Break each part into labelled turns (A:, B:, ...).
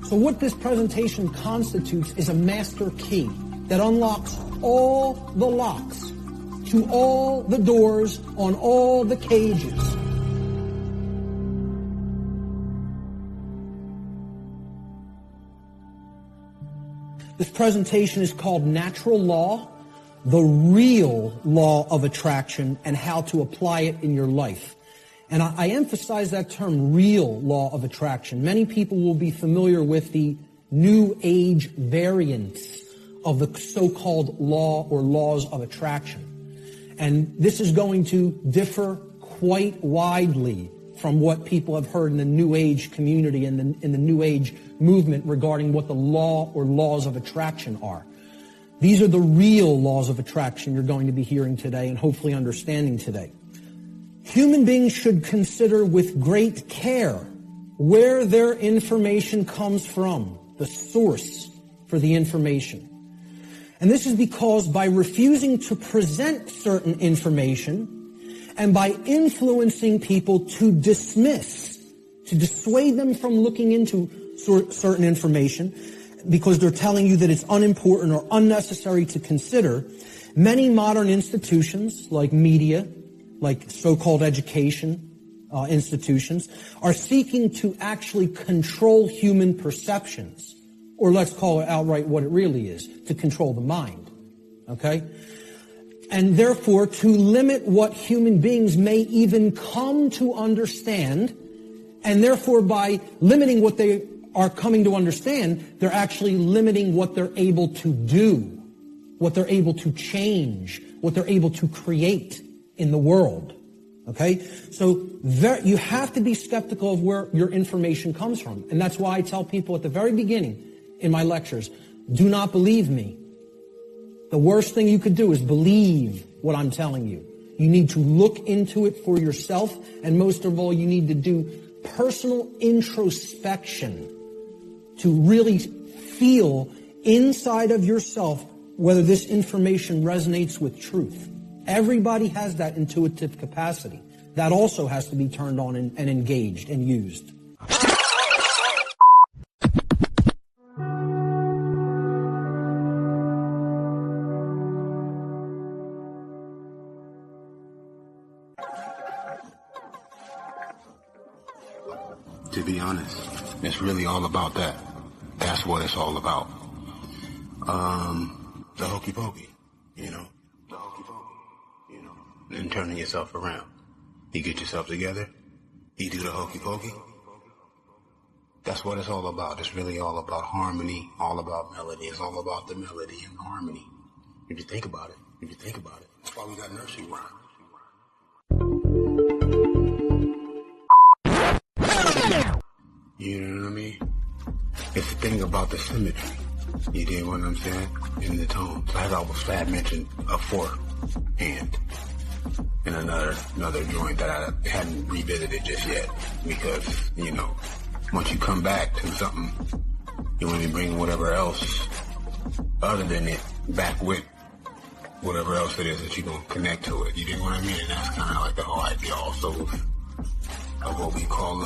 A: So what this presentation constitutes is a master key that unlocks all the locks to all the doors on all the cages. This presentation is called Natural Law, the Real Law of Attraction, and how to apply it in your life. And I emphasize that term, real law of attraction. Many people will be familiar with the New Age variants of the so-called law or laws of attraction. And this is going to differ quite widely from what people have heard in the New Age community and in the New Age movement regarding what the law or laws of attraction are. These are the real laws of attraction you're going to be hearing today and hopefully understanding today. Human beings should consider with great care where their information comes from, the source for the information. And this is because by refusing to present certain information and by influencing people to dismiss, to dissuade them from looking into certain information because they're telling you that it's unimportant or unnecessary to consider, many modern institutions like media, like so-called education institutions, are seeking to actually control human perceptions, or let's call it outright what it really is, to control the mind, okay? And therefore, to limit what human beings may even come to understand, and therefore by limiting what they are coming to understand, they're actually limiting what they're able to do, what they're able to change, what they're able to create in the world, okay? So you have to be skeptical of where your information comes from. And that's why I tell people at the very beginning in my lectures, do not believe me. The worst thing you could do is believe what I'm telling you. You need to look into it for yourself, and most of all, you need to do personal introspection to really feel inside of yourself whether this information resonates with truth. Everybody has that intuitive capacity. That also has to be turned on and engaged and used.
B: To be honest, it's really all about that. That's what it's all about. The hokey pokey, you know. The hokey pokey, you know. And turning yourself around. You get yourself together. You do the hokey pokey. That's what it's all about. It's really all about harmony, all about melody. It's all about the melody and harmony. If you think about it, That's why we got nursery rhyme. You know what I mean? It's the thing about the symmetry. You dig what I'm saying? In the tones. As I was mentioned, a fourth hand. And another joint that I hadn't revisited just yet. Because, you know, once you come back to something, you want to bring whatever else other than it back with whatever else it is that you're going to connect to it. You dig what I mean? And that's kind of like the whole idea also of what we call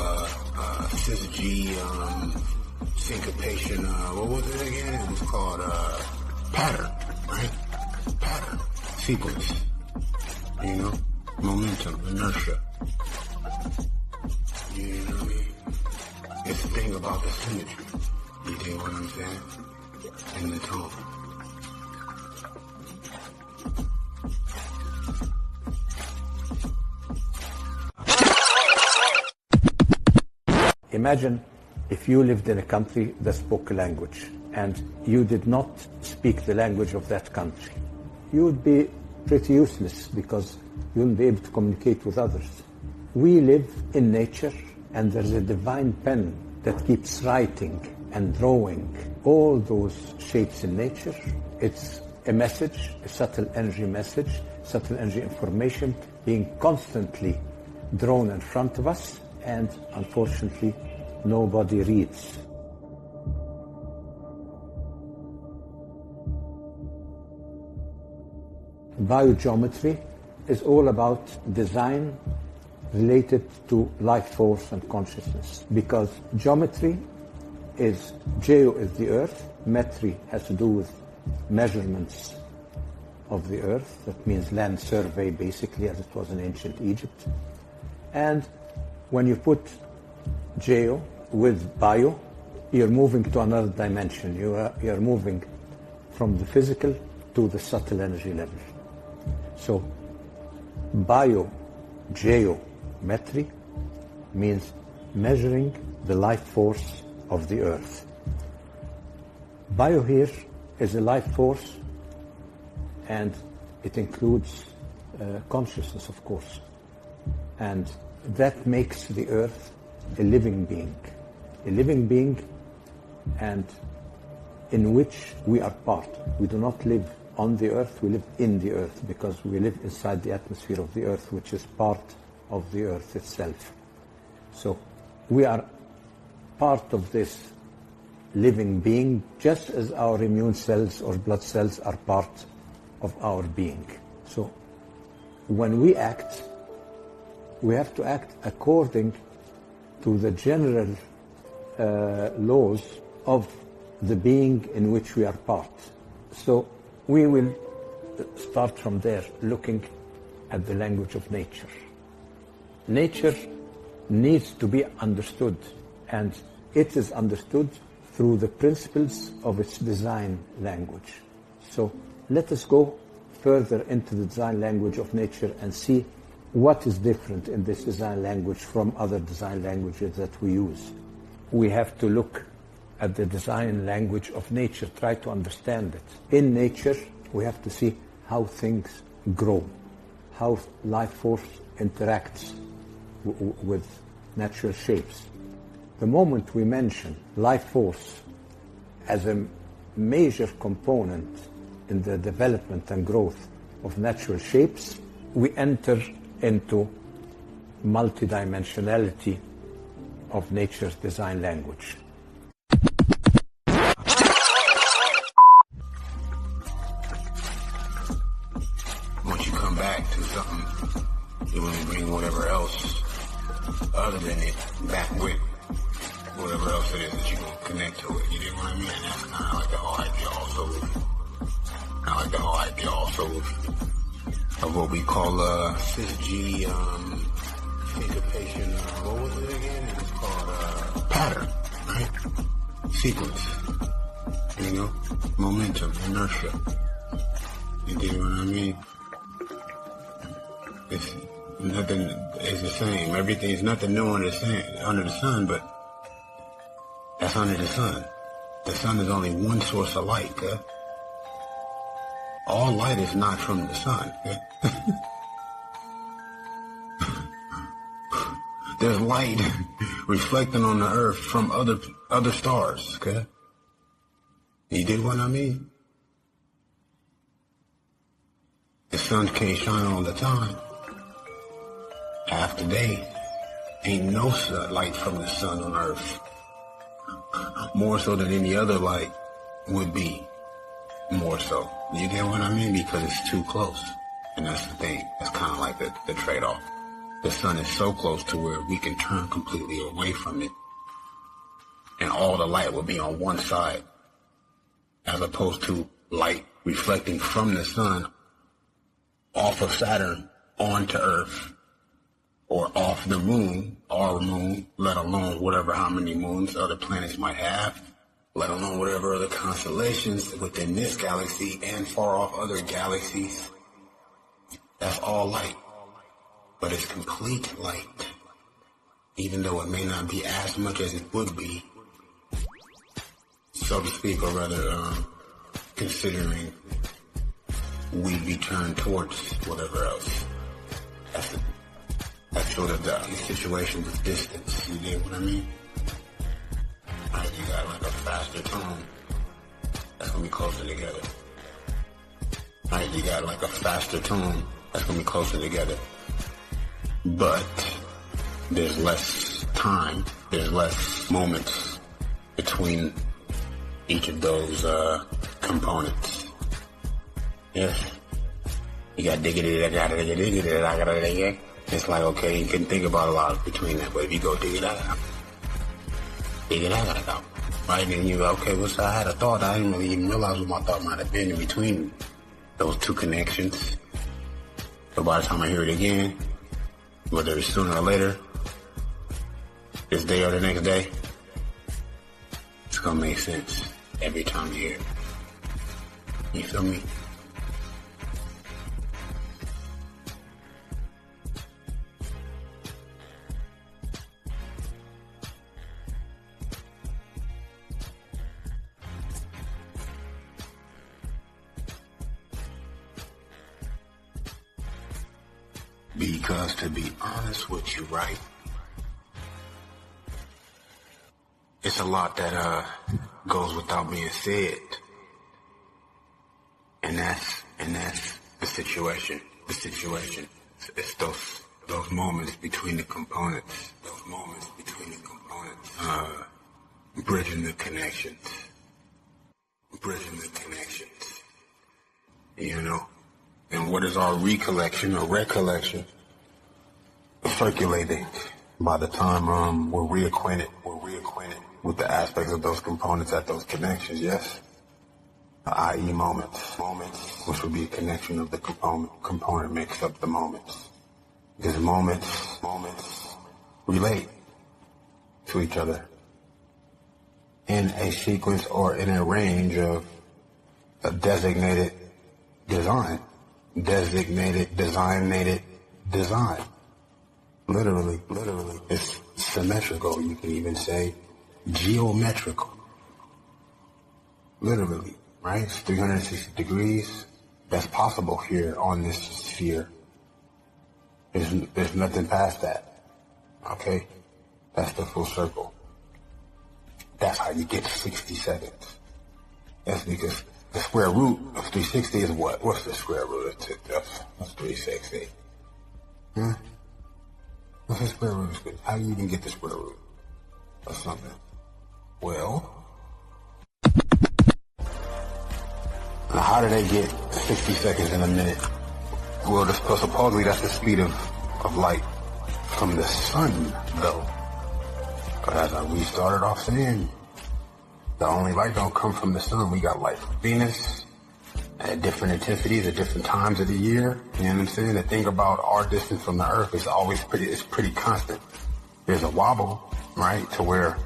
B: syzygy, syncopation, what was it again? It was called pattern, right? Pattern, sequence, you know, momentum, inertia. You know what I mean? It's the thing about the symmetry. You dig what I'm saying? In the tone.
C: Imagine if you lived in a country that spoke a language and you did not speak the language of that country. You would be pretty useless because you wouldn't be able to communicate with others. We live in nature and there's a divine pen that keeps writing and drawing all those shapes in nature. It's a message, a subtle energy message, subtle energy information being constantly drawn in front of us, and unfortunately, nobody reads. Biogeometry is all about design related to life force and consciousness, because geometry is geo is the earth, metri has to do with measurements of the earth, that means land survey basically, as it was in ancient Egypt. And when you put geo with bio, you're moving to another dimension. You're moving from the physical to the subtle energy level. So bio, geometry means measuring the life force of the earth. Bio here is a life force, and it includes consciousness, of course. And that makes the earth a living being and in which we are part. We do not live on the earth, we live in the earth, because we live inside the atmosphere of the earth, which is part of the earth itself. So we are part of this living being, just as our immune cells or blood cells are part of our being. So when we act, we have to act according to the general laws of the being in which we are part. So we will start from there, looking at the language of nature. Nature needs to be understood, and it is understood through the principles of its design language. So let us go further into the design language of nature and see what is different in this design language from other design languages that we use. We have to look at the design language of nature, try to understand it. In nature, we have to see how things grow, how life force interacts with natural shapes. The moment we mention life force as a major component in the development and growth of natural shapes, we enter into multidimensionality of nature's design language.
B: Once you come back to something, you want to bring whatever else other than it back with whatever else it is that you're going to connect to it. You know what I mean? And that's kind of like the whole idea also. Kind of like the whole idea also of what we call cis-G syncopation. What was it again? It was called pattern, right? Sequence. You know? Momentum, inertia. You dig what I mean? It's nothing is the same. Everything is nothing new under the sun, but that's under the sun. The sun is only one source of light, okay? All light is not from the sun, okay? There's light reflecting on the earth from other stars, okay? You dig what I mean? The sun can't shine all the time. Half the day, ain't no light from the sun on earth. More so than any other light would be. More so. You get what I mean? Because it's too close. And that's the thing. That's kind of like the trade-off. The sun is so close to where we can turn completely away from it. And all the light will be on one side. As opposed to light reflecting from the sun off of Saturn onto Earth. Or off the moon, our moon, let alone whatever, how many moons other planets might have, let alone whatever other constellations within this galaxy and far off other galaxies. That's all light. But it's complete light. Even though it may not be as much as it would be, so to speak, or rather, considering we'd be turned towards whatever else. That's sort of the situation with distance, you get what I mean? Alright, you got like a faster tone, that's gonna be closer together. Alright, you got like a faster tone, that's gonna be closer together. But there's less time, there's less moments between each of those components. Yeah. You got diggity, I gotta dig it. It's like, okay, you can think about a lot between that, but if you go dig it out, I gotta go. right? And you go, okay, I had a thought. I didn't really even realize what my thought might have been in between those two connections. So by the time I hear it again, whether it's sooner or later, this day or the next day, it's gonna make sense every time you hear it. You feel me? Because to be honest with you, right, it's a lot that goes without being said, and that's the situation. The situation. It's those moments between the components. Those moments between the components. Bridging the connections. Bridging the connections. You know. And what is our recollection or recollection? Circulating by the time we're reacquainted with the aspects of those components at those connections, yes? I.e. moments, which would be a connection of the component makes up the moments. Because moments relate to each other in a sequence or in a range of a designated design. Design. Literally. It's symmetrical. You can even say geometrical. Literally, right? It's 360 degrees. That's possible here on this sphere. There's nothing past that. Okay? That's the full circle. That's how you get 60 seconds. That's because the square root of 360 is what? What's the square root of 360? Huh? What's the square root? How do you even get the square root of something? Well, how do they get 60 seconds in a minute? Well, supposedly that's the speed of light from the sun, though. But as we started off saying, the only light don't come from the sun. We got light from Venus at different intensities at different times of the year. You know what I'm saying? The thing about our distance from the Earth is always pretty constant. There's a wobble, right, to where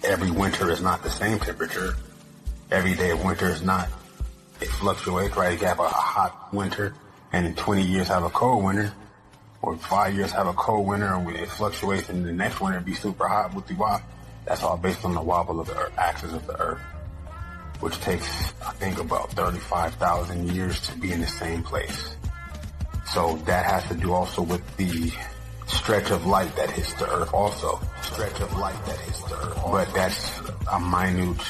B: every winter is not the same temperature. Every day of winter is not. It fluctuates, right? You can have a hot winter, and in 20 years have a cold winter, or 5 years have a cold winter, and it fluctuates, and the next winter be super hot with the wobble. That's all based on the wobble of the axis of the Earth, which takes, I think, about 35,000 years to be in the same place. So that has to do also with the stretch of light that hits the Earth also. But that's a minute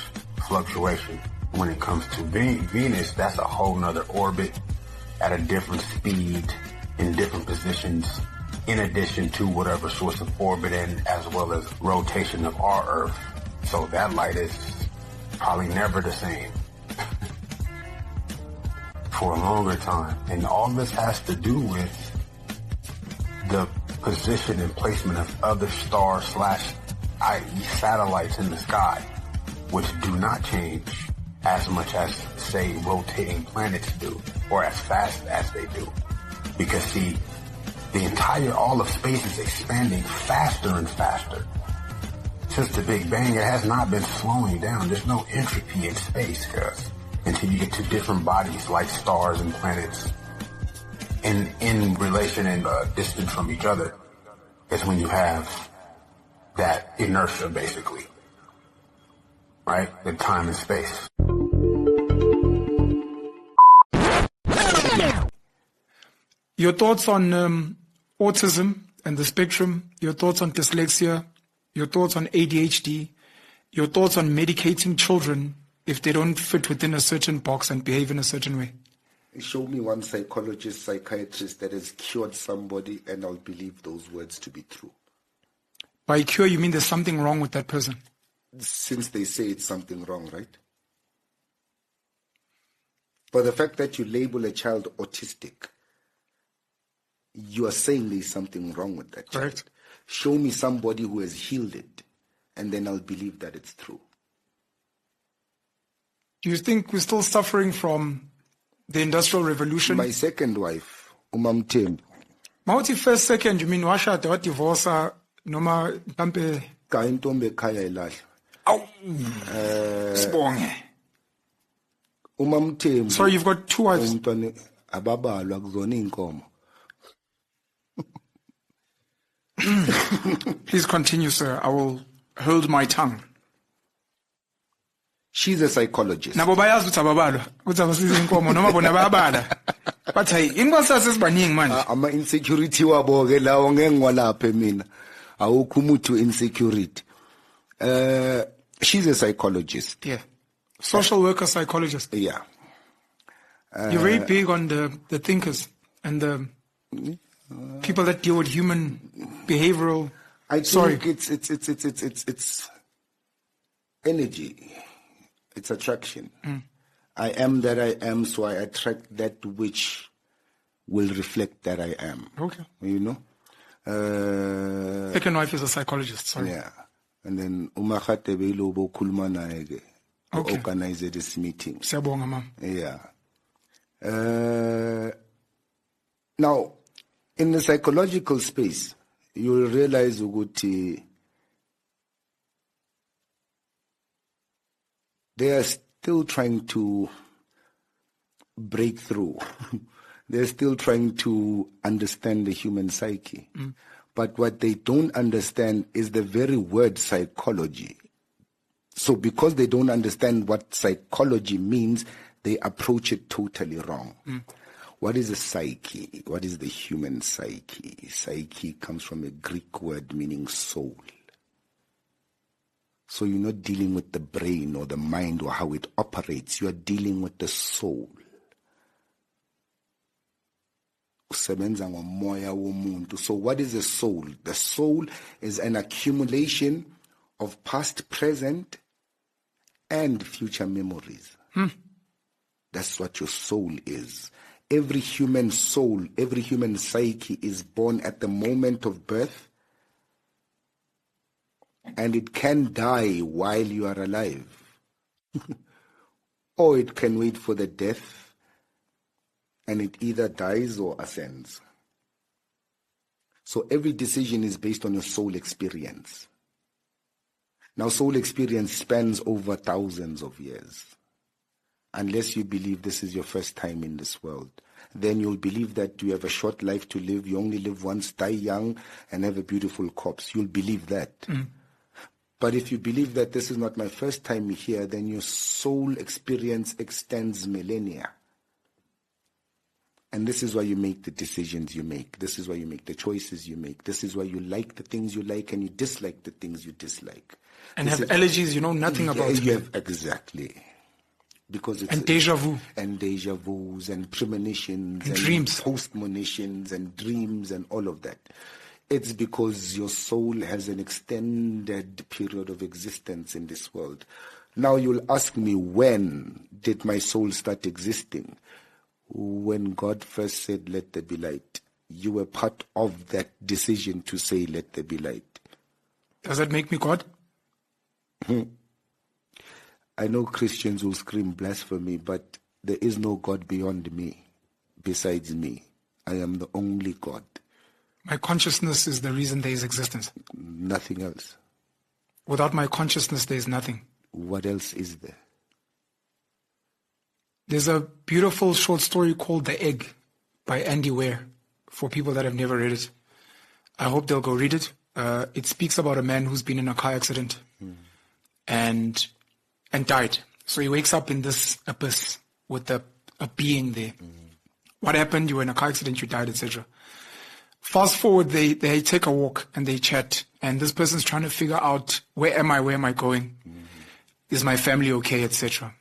B: fluctuation. When it comes to Venus, that's a whole nother orbit at a different speed in different positions, in addition to whatever source of orbit and as well as rotation of our Earth. So that light is probably never the same for a longer time. And all this has to do with the position and placement of other stars / i.e. satellites in the sky, which do not change as much as, say, rotating planets do, or as fast as they do. Because, see, all of space is expanding faster and faster. Since the Big Bang, it has not been slowing down. There's no entropy in space, cuz until you get to different bodies like stars and planets in relation and distance from each other, is when you have that inertia, basically. Right? The time and space.
D: Your thoughts on autism and the spectrum, your thoughts on dyslexia, your thoughts on ADHD, your thoughts on medicating children if they don't fit within a certain box and behave in a certain way.
E: Show me one psychologist, psychiatrist that has cured somebody, and I'll believe those words to be true.
D: By cure, you mean there's something wrong with that person?
E: Since they say it's something wrong, right? For the fact that you label a child autistic, you are saying there's something wrong with that child.
D: Correct.
E: Show me somebody who has healed it and then I'll believe that it's true.
D: Do you think we're still suffering from the Industrial Revolution?
E: My second wife, Umamthembu.
D: Mawuthi first, second, you mean washada, what divorce, noma mhlambe
E: Ka intombi ekhaya ilahla.
D: sibonge.
E: Umamthembu.
D: Sorry, you've got two wives.
E: Umntwana ababalwa kuzona inkomo.
D: Please continue, sir. I will hold my tongue.
E: She's a psychologist.
D: Nabo bayazi ukuthi ababalwa, ukuthi abasiza inkomo noma bona bayabala. But hey, inkwasasa sibaningi manje.
E: Ama insecurity wabo ke lawo ngeke ngwalaphe mina. Awukho umuntu insecurity. She's a psychologist.
D: Yeah. Social worker, psychologist.
E: Yeah.
D: You're very big on the thinkers and the people that deal with human behavioral.
E: I think it's energy. It's attraction. I am that I am, so I attract that which will reflect that I am.
D: Okay.
E: You know?
D: Second wife is a psychologist, sorry.
E: Yeah. And then Umakhatebe Ilobo Kulmanaege organized this meeting.
D: Siyabonga, ma'am.
E: Yeah. Now, in the psychological space, you will realize Uguti, they are still trying to break through. They're still trying to understand the human psyche. But what they don't understand is the very word psychology. So because they don't understand what psychology means, they approach it totally wrong. What is a psyche? What is the human psyche? Psyche comes from a Greek word meaning soul. So you're not dealing with the brain or the mind or how it operates. You are dealing with the soul. So what is the soul? The soul is an accumulation of past, present, and future memories. That's what your soul is. Every human soul, every human psyche is born at the moment of birth, and it can die while you are alive. Or it can wait for the death, and it either dies or ascends. So every decision is based on your soul experience. Now, soul experience spans over thousands of years. Unless you believe this is your first time in this world, then you'll believe that you have a short life to live, you only live once, die young, and have a beautiful corpse. You'll believe that. But if you believe that this is not my first time here, then your soul experience extends millennia. And this is why you make the decisions you make. This is why you make the choices you make. This is why you like the things you like and you dislike the things you dislike.
D: And have allergies you know nothing about.
E: You have, exactly. Because it's
D: and deja vu.
E: And deja vus and premonitions
D: and dreams.
E: Postmonitions and dreams and all of that. It's because your soul has an extended period of existence in this world. Now you'll ask me, when did my soul start existing? When God first said, let there be light. You were part of that decision to say, let there be light.
D: Does that make me God?
E: I know Christians will scream blasphemy, but there is no God beyond me, besides me. I am the only God.
D: My consciousness is the reason there is existence.
E: Nothing else.
D: Without my consciousness, there is nothing.
E: What else is there?
D: There's a beautiful short story called The Egg by Andy Weir, for people that have never read it. I hope they'll go read it. It speaks about a man who's been in a car accident and died. So he wakes up in this abyss with a being there. What happened? You were in a car accident, you died, etc. Fast forward, they take a walk and they chat, and this person's trying to figure out, where am I going? Is my family okay, etc.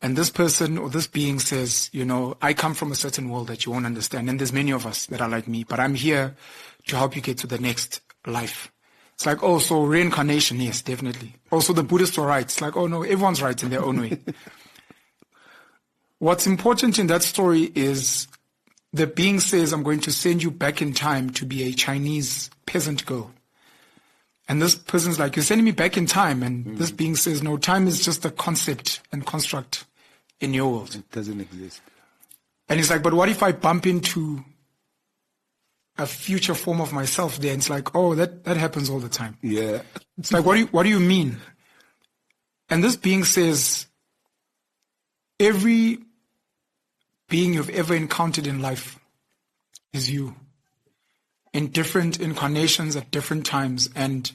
D: And this person or this being says, you know, I come from a certain world that you won't understand, and there's many of us that are like me, but I'm here to help you get to the next life. It's like, oh, so reincarnation, yes, definitely. Also, the Buddhists are right. It's like, oh no, everyone's right in their own way. What's important in that story is the being says, I'm going to send you back in time to be a Chinese peasant girl. And this person's like, you're sending me back in time. And this being says, no, time is just a concept and construct in your world.
E: It doesn't exist.
D: And he's like, but what if I bump into a future form of myself there? And it's like, oh, that happens all the time.
E: Yeah.
D: It's like, what do you mean? And this being says, every being you've ever encountered in life is you, in different incarnations at different times. And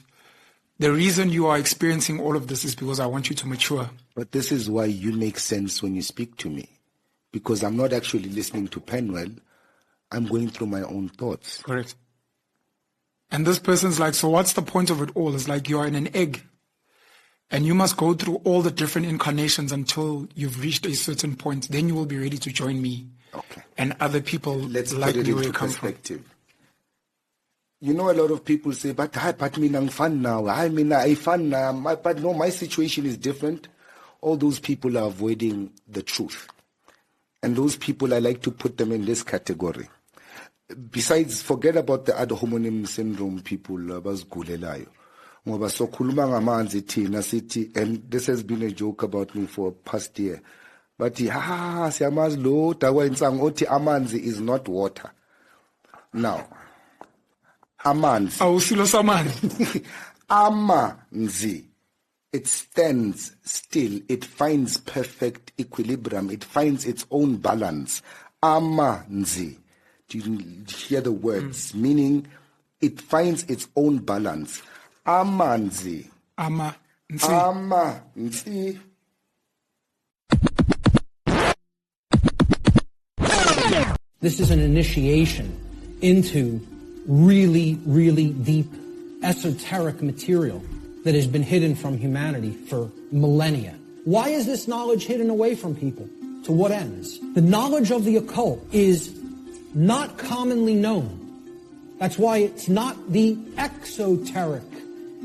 D: the reason you are experiencing all of this is because I want you to mature.
E: But this is why you make sense when you speak to me. Because I'm not actually listening to Penwell. I'm going through my own thoughts.
D: Correct. And this person's like, so what's the point of it all? It's like you are in an egg. And you must go through all the different incarnations until you've reached a certain point. Then you will be ready to join me.
E: Okay.
D: And other people
E: Let's
D: like
E: put it
D: you
E: into
D: come from.
E: perspective. You know, a lot of people say, but me I'm fun now. I fun now. But no, my situation is different. All those people are avoiding the truth. And those people, I like to put them in this category. Besides, forget about the ad hominem syndrome people, abazigulelayo. Ngoba sokhuluma ngamanzi thina sithi, and this has been a joke about me for past year. But siyamazi lo dawa insang othi amanzi is not water. Now, amanzi.
D: Awusilo samanzi.
E: Amanzi. It stands still. It finds perfect equilibrium. It finds its own balance. Amanzi. Do you hear the words? Meaning, it finds its own balance. Amanzi. Amanzi.
A: This is an initiation into really, really deep esoteric material that has been hidden from humanity for millennia. Why is this knowledge hidden away from people? To what ends? The knowledge of the occult is not commonly known. That's why it's not the exoteric.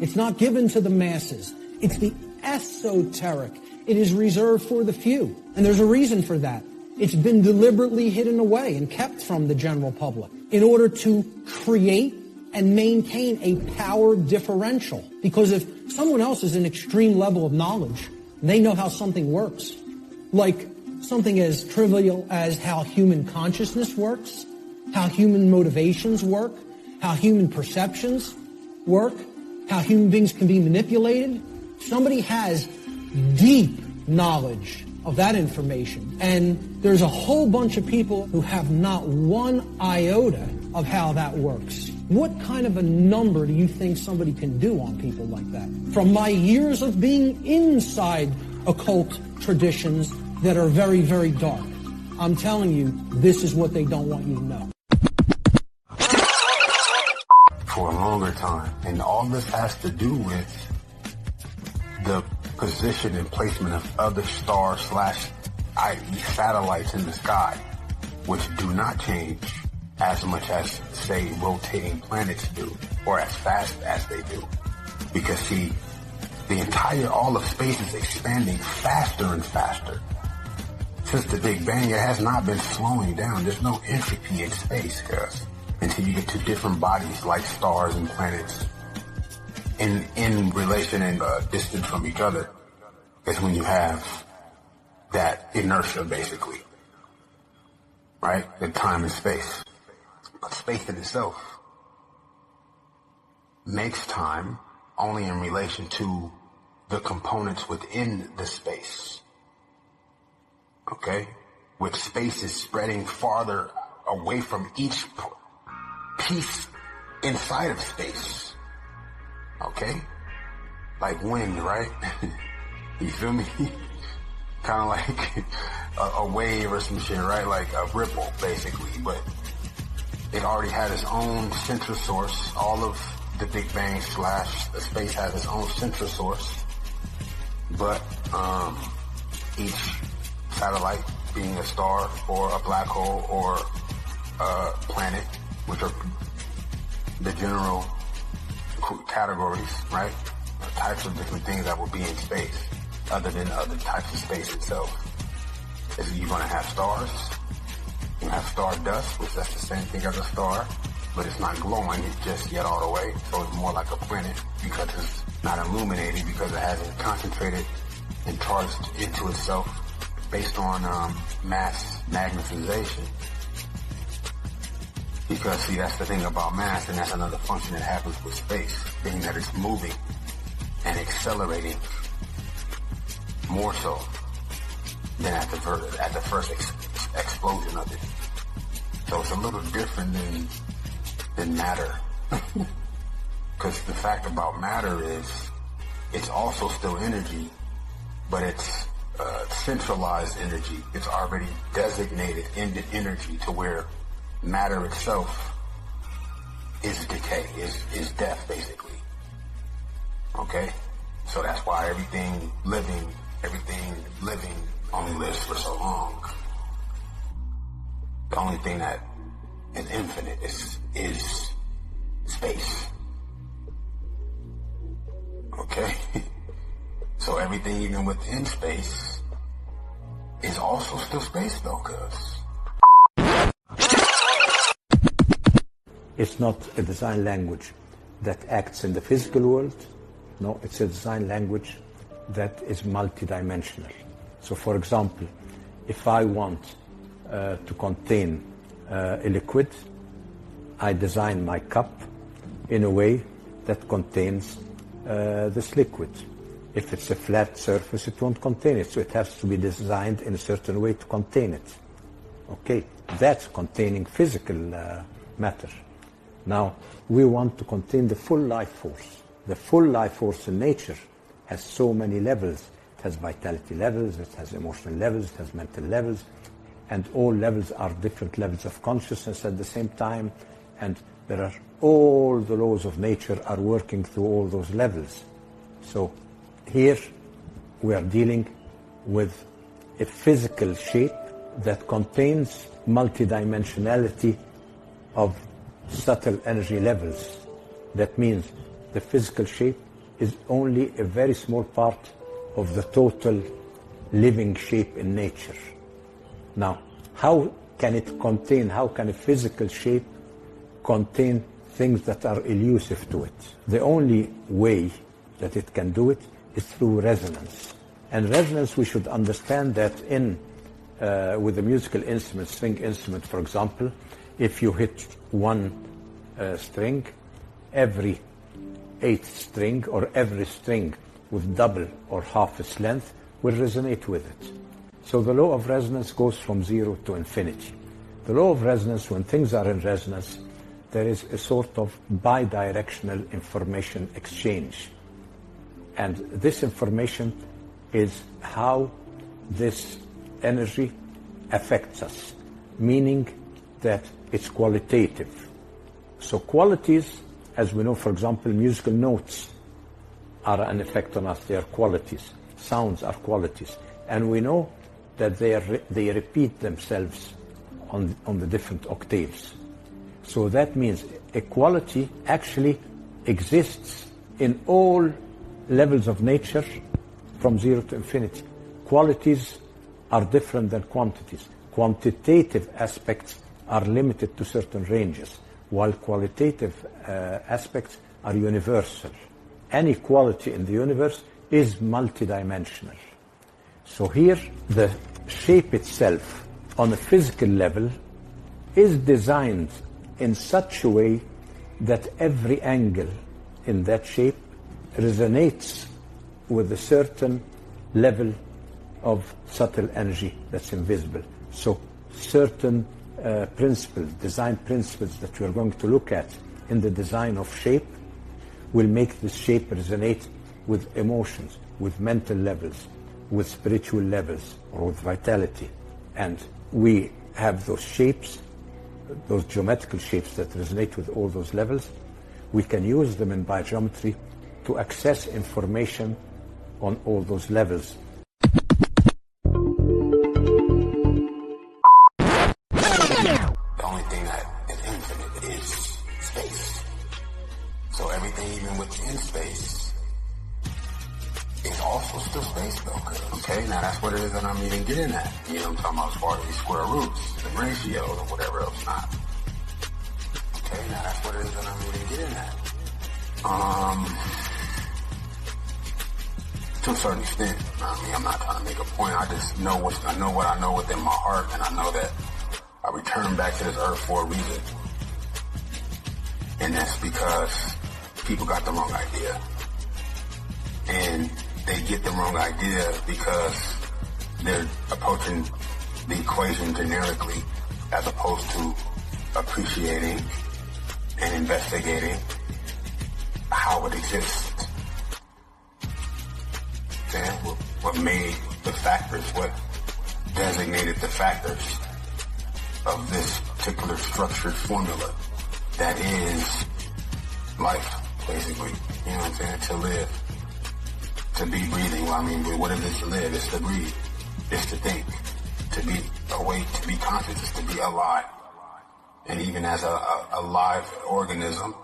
A: It's not given to the masses. It's the esoteric. It is reserved for the few. And there's a reason for that. It's been deliberately hidden away and kept from the general public in order to create and maintain a power differential. Because if someone else is an extreme level of knowledge, they know how something works. Like something as trivial as how human consciousness works, how human motivations work, how human perceptions work, how human beings can be manipulated. Somebody has deep knowledge of that information. And there's a whole bunch of people who have not one iota of how that works. What kind of a number do you think somebody can do on people like that? From my years of being inside occult traditions that are very, very dark, I'm telling you, this is what they don't want you to know.
B: For a longer time. And all this has to do with the position and placement of other stars / i.e. satellites in the sky, which do not change as much as, say, rotating planets do, or as fast as they do. Because, see, all of space is expanding faster and faster. Since the Big Bang, it has not been slowing down. There's no entropy in space, guys, until you get to different bodies like stars and planets in relation and distance from each other. Is when you have that inertia, basically, right? The time and space. But space in itself makes time only in relation to the components within the space. Okay? With space is spreading farther away from each piece inside of space. Okay? Like wind, right? You feel me? Kind of like a wave or some shit, right? Like a ripple, basically. But it already had its own central source. All of the Big Bang / the space has its own central source. But each satellite being a star or a black hole or a planet, which are the general categories, right? Types of different things that will be in space, other than other types of space itself. You're going to have stars. You have star dust, which that's the same thing as a star. but it's not glowing just yet all the way. So it's more like a planet because it's not illuminated, because it hasn't concentrated and charged into itself based on mass magnetization. Because, see, that's the thing about mass, and that's another function that happens with space, being that it's moving and accelerating more so than at the first explosion of it. So it's a little different than matter. Because the fact about matter is it's also still energy, but it's centralized energy. It's already designated energy to where matter itself is decay, is death, basically. Okay? So that's why everything living only lives for so long. The only thing that is infinite is space. Okay? So everything even within space is also still space though, cuz.
C: It's not a design language that acts in the physical world. No, it's a design language that is multidimensional. So for example, if I want to contain a liquid, I design my cup in a way that contains this liquid. If it's a flat surface, it won't contain it, so it has to be designed in a certain way to contain it. Okay, that's containing physical matter. Now, we want to contain the full life force. The full life force in nature has so many levels. It has vitality levels, it has emotional levels, it has mental levels, and all levels are different levels of consciousness at the same time, and there are all the laws of nature are working through all those levels. So here we are dealing with a physical shape that contains multidimensionality of subtle energy levels. That means the physical shape is only a very small part of the total living shape in nature. Now, how can a physical shape contain things that are elusive to it? The only way that it can do it is through resonance. And resonance, we should understand that with the musical instrument, string instrument, for example, if you hit one string, every 8th string or every string with double or half its length will resonate with it. So the law of resonance goes from 0 to infinity. The law of resonance, when things are in resonance, there is a sort of bidirectional information exchange. And this information is how this energy affects us, meaning that it's qualitative. So qualities, as we know, for example, musical notes are an effect on us. They are qualities. Sounds are qualities. And we know that they repeat themselves on the different octaves. So that means a quality actually exists in all levels of nature from 0 to infinity. Qualities are different than quantities. Quantitative aspects are limited to certain ranges, while qualitative aspects are universal. Any quality in the universe is multidimensional. So here, the shape itself, on a physical level, is designed in such a way that every angle in that shape resonates with a certain level of subtle energy that's invisible. So certain design principles that we are going to look at in the design of shape will make this shape resonate with emotions, with mental levels, with spiritual levels, or with vitality. And we have those shapes, those geometrical shapes that resonate with all those levels. We can use them in biogeometry to access information on all those levels.
B: The only thing that is infinite is space. So everything even within space is also still space though. Okay, now that's what it is that I'm even getting at. You know what I'm talking about as far as these square roots and ratios or whatever else not. Okay, getting at. That's what it is that I'm really getting at. To a certain extent. I mean, I'm not trying to make a point. I just know what I know within my heart, and I know that I returned back to this earth for a reason. And that's because people got the wrong idea. And they get the wrong idea because they're approaching the equation generically as opposed to appreciating and investigating how it exists. And what made the factors, what designated the factors of this particular structured formula that is life, basically. You know what I'm saying? To live. To be breathing. Well, I mean, what is it to live? It's to breathe. It's to think. To be awake, to be conscious, is to be alive. And even as a live organism,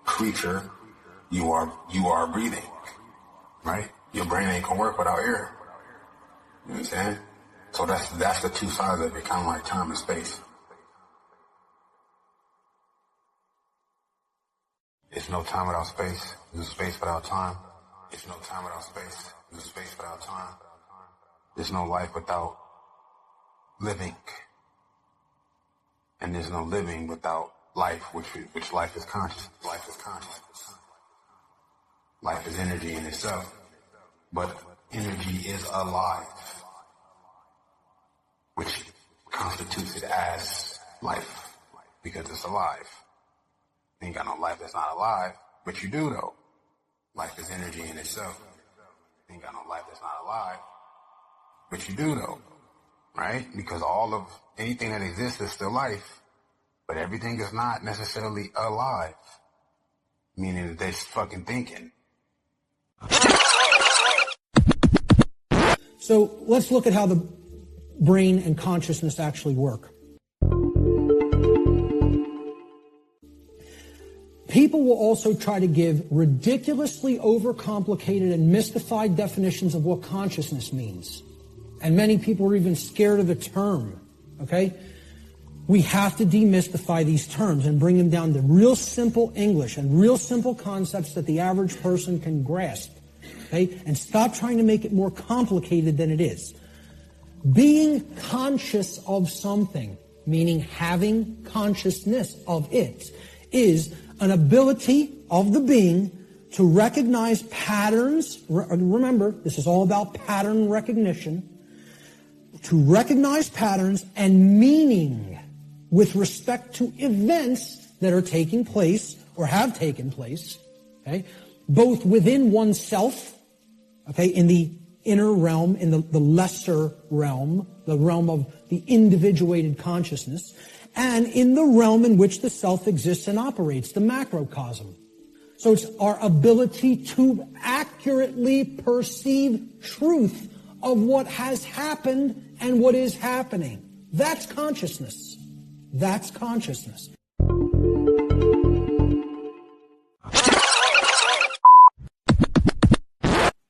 B: creature, you are breathing. Right? Your brain ain't gonna work without air. You know what I'm saying? So that's the two sides of it, kind of like time and space. There's no time without space. There's space without time. There's no time without space. There's space without time. There's no life without living. And there's no living without life, which life is conscious. Life is conscious. Life is energy in itself. But energy is alive, which constitutes it as life, because it's alive. You ain't got no life that's not alive, but you do though. Life is energy in itself. You ain't got no life that's not alive, but you do though, right? Because all of anything that exists is still life, but everything is not necessarily alive, meaning that they're fucking thinking.
A: So let's look at how the brain and consciousness actually work. People will also try to give ridiculously overcomplicated and mystified definitions of what consciousness means. And many people are even scared of the term, okay? We have to demystify these terms and bring them down to real simple English and real simple concepts that the average person can grasp, okay? And stop trying to make it more complicated than it is. Being conscious of something, meaning having consciousness of it, is an ability of the being to recognize patterns. Remember, this is all about pattern recognition. To recognize patterns and meaning with respect to events that are taking place or have taken place, okay, both within oneself, okay, in the inner realm, in the lesser realm, the realm of the individuated consciousness, and in the realm in which the self exists and operates, the macrocosm. So it's our ability to accurately perceive truth of what has happened and what is happening. That's consciousness. That's consciousness.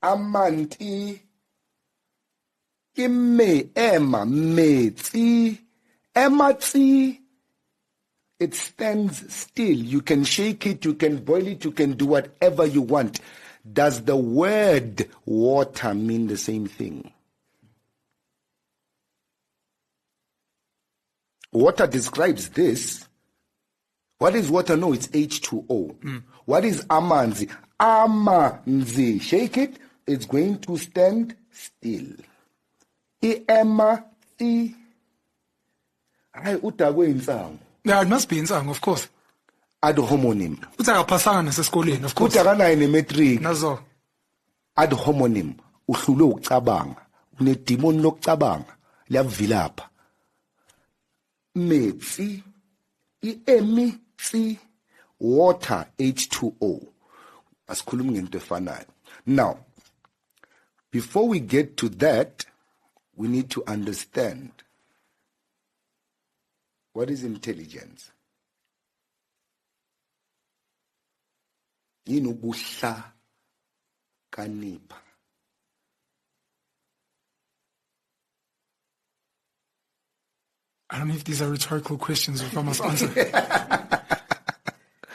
E: Amanti Kimme Emma Metsi Ematsi. It stands still. You can shake it, you can boil it, you can do whatever you want. Does the word water mean the same thing? Water describes this. What is water? No, it's H2O. What is amanzi? Amanzi. Shake it, it's going to stand still. Emati. Hayi udakwe insango.
D: Yeah, it must be insango, of course.
E: Ad homonym.
D: Uthakaphasana nasesikoleni, of course.
E: Uthakanayo ne-matric.
D: Nazo.
E: Ad homonym. Uhlule ukucabanga. Unedimoni lokucabanga. Liyavilapha. Metsi. Emitsi. Water, H2O. Asikhulumi ngento efanayo. Now, before we get to that, we need to understand what is intelligence. Yini ubuhlakanipha?
D: I don't know if these are rhetorical questions or if I must answer.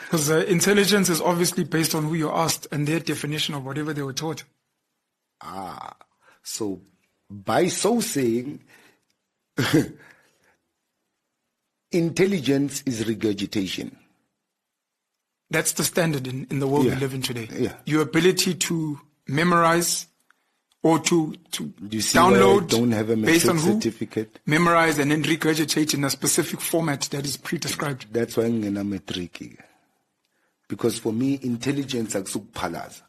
D: Because intelligence is obviously based on who you asked and their definition of whatever they were taught.
E: So by so saying, intelligence is regurgitation.
D: That's the standard in the world we live in today.
E: Yeah.
D: Your ability to memorize or to
E: You see
D: download
E: why I don't have a
D: based on
E: matric
D: who,
E: certificate.
D: memorize and then regurgitate in a specific format that is pre-described.
E: That's why I'm a matric. Because for me, intelligence akusukuphalaza.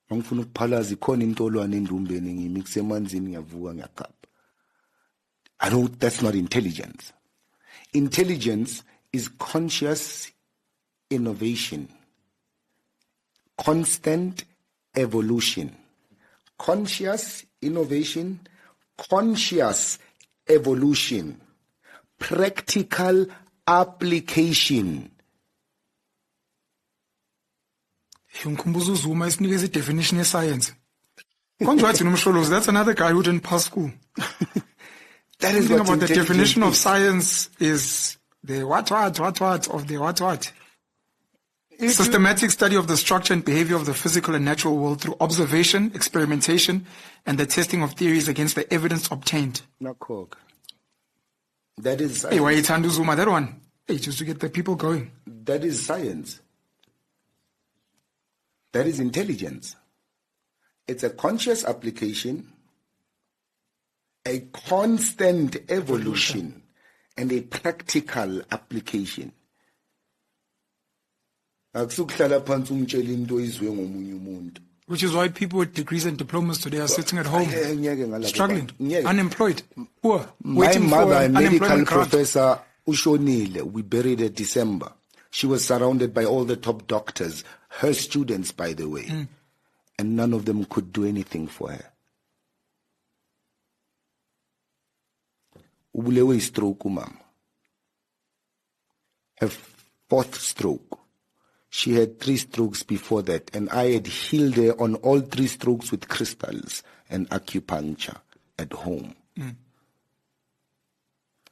E: Angifuna ukuphalaza ikhona intolwane endumbeni ngimixe emanzini ngiyavuka ngiyakapa. I know that's not intelligence. Intelligence is conscious innovation, constant evolution. Conscious innovation, conscious evolution, practical application.
D: Ngikhumbula uZuma esinikeza i-definition ye-science. Konjwathi nomsholozi, that's another guy who didn't pass school.
E: That is
D: Something
E: what
D: about the definition of
E: is.
D: science is the what of the what. Systematic study of the structure and behavior of the physical and natural world through observation, experimentation, and the testing of theories against the evidence obtained.
E: Nakok. That is
D: Hey,
E: science.
D: why it's Handu Zuma, that one? Hey, just to get the people going.
E: That is science. That is intelligence. It's a conscious application, a constant evolution, and a practical application. Akusukuhlala phansi umtshela into izwe ngomunye umuntu.
D: Which is why people with degrees and diplomas today are sitting at home,
E: Ngiyeke ngalapho
D: struggling,
E: ngiyeke.
D: unemployed, poor,
E: My
D: waiting for
E: mother, a
D: an
E: medical
D: unemployment grant.
E: professor, ushonile, we buried her December. She was surrounded by all the top doctors, her students, by the way, and none of them could do anything for her. Ubulewe stroke, mama. Her fourth stroke. She had 3 strokes before that, and I had healed her on all 3 strokes with crystals and acupuncture at home.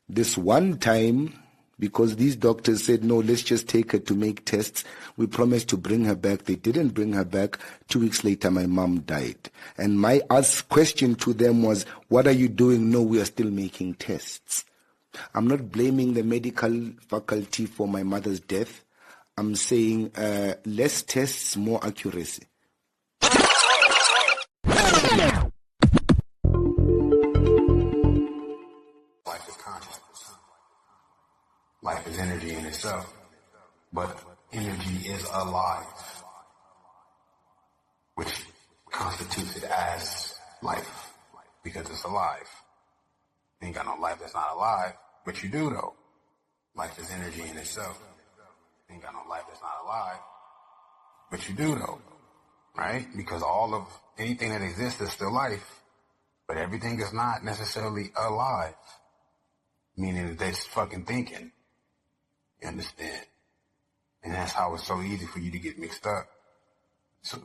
E: This one time, because these doctors said, no, let's just take her to make tests, we promised to bring her back. They didn't bring her back. 2 weeks later, my mom died. And my question to them was, what are you doing? No, we are still making tests. I'm not blaming the medical faculty for my mother's death. I'm saying less tests, more accuracy.
B: Life is consciousness. Life is energy in itself. But energy is alive, which constitutes it as life, because it's alive. You ain't got no life that's not alive, but you do though. Life is energy in itself. You ain't got no life that's not alive, but you do though, right? Because all of anything that exists is still life, but everything is not necessarily alive, meaning that they're just fucking thinking. You understand? And that's how it's so easy for you to get mixed up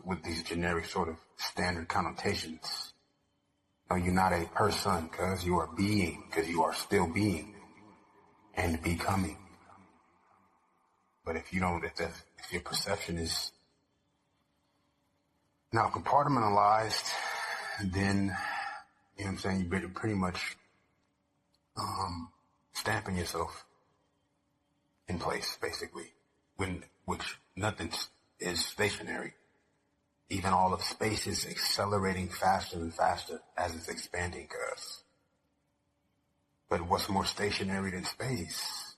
B: with these generic sort of standard connotations. No, you're not a person, cuz you are being, because you are still being and becoming. But if you don't, if your perception is not compartmentalized, then, you know what I'm saying, you're pretty much stamping yourself in place, basically, which nothing is stationary. Even all of space is accelerating faster and faster as it's expanding, cuz. But what's more stationary than space?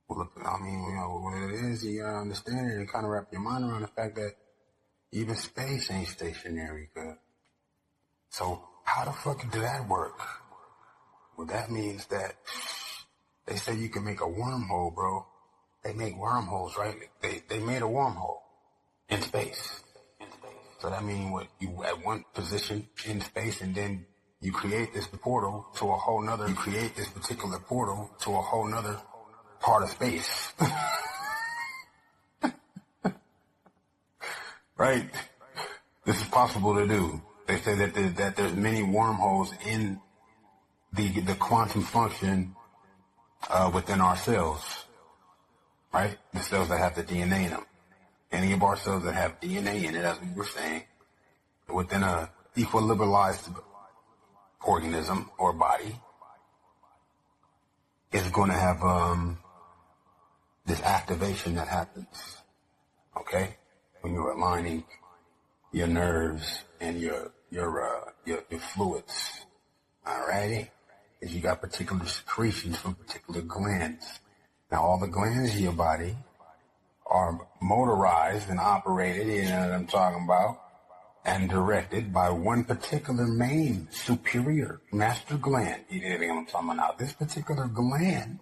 B: Well, I mean, you know, what it is, you gotta understand it and kind of wrap your mind around the fact that even space ain't stationary, cuz. So how the fuck did that work? Well, that means that they say you can make a wormhole, bro. They make wormholes, right? They made a wormhole in space. So that means what, you at one position in space, and then you create this portal to a whole nother, you create this particular portal to a whole nother part of space. Right? This is possible to do. They say that there's many wormholes in the quantum function within ourselves. right? The cells that have the DNA in them. Any of our cells that have DNA in it, as we were saying, within a equilibrialized organism or body, is going to have this activation that happens, okay? When you're aligning your nerves and your fluids, alrighty? Is you got particular secretions from particular glands. Now, all the glands in your body are motorized and operated, you know what I'm talking about, and directed by one particular main superior master gland. You know what I'm talking about now. This particular gland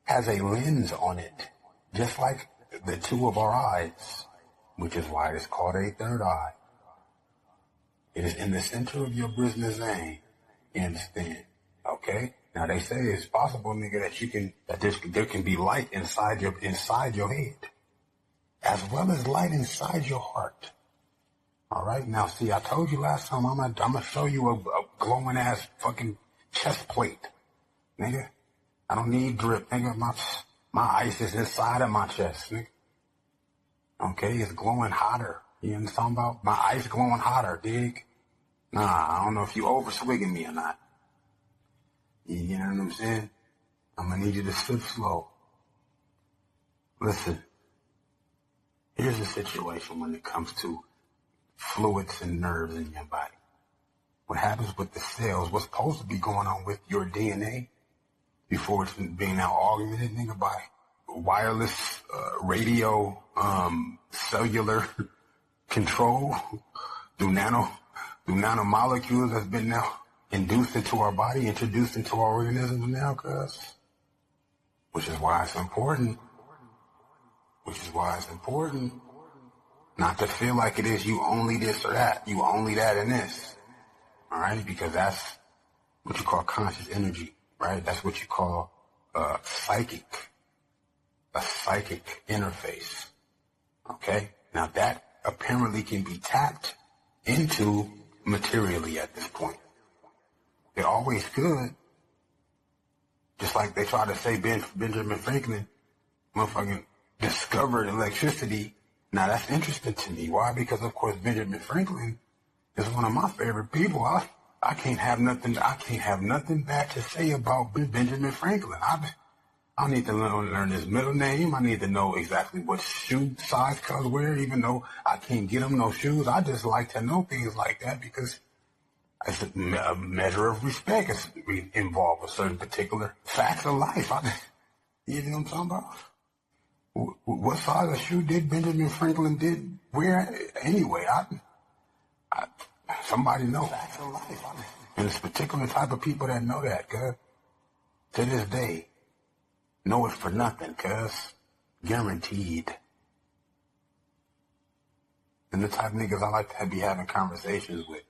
B: has a lens on it, just like the two of our eyes, which is why it's called a third eye. It is in the center of your business vein. You understand? Okay? Now they say it's possible, nigga, that there can be light inside your head, as well as light inside your heart. All right? Now see, I told you last time I'm gonna show you a glowing ass fucking chest plate, nigga. I don't need drip, nigga. My ice is inside of my chest, nigga. Okay, it's glowing hotter. You know what I'm talking about? My ice glowing hotter, dig? Nah, I don't know if you overswigging me or not. You know what I'm saying? I'm gonna need you to sit slow. Listen, here's the situation when it comes to fluids and nerves in your body. What happens with the cells, what's supposed to be going on with your DNA before it's being now augmented, nigga, by wireless, radio, cellular control through nanomolecules that's been now induced into our body, introduced into our organisms now, cuz. Which is why it's important. Not to feel like it is you only this or that, you only that and this. Alright? Because that's what you call conscious energy, right? That's what you call psychic. A psychic interface. Okay? Now that apparently can be tapped into materially at this point. It always could. Just like they try to say Benjamin Franklin motherfucking discovered electricity. Now that's interesting to me. Why? Because of course Benjamin Franklin is one of my favorite people. I can't have nothing bad to say about Benjamin Franklin. I need to learn his middle name. I need to know exactly what shoe size cuz wear, even though I can't get him no shoes. I just like to know things like that because it's a measure of respect. It's involved with certain particular facts of life. You know what I'm talking about? What size of shoe did Benjamin Franklin did wear anyway? Somebody knows. Facts of life. And it's particular type of people that know that, cuz. To this day. Know it for nothing, cuz. Guaranteed. And the type of niggas I like to be having conversations with.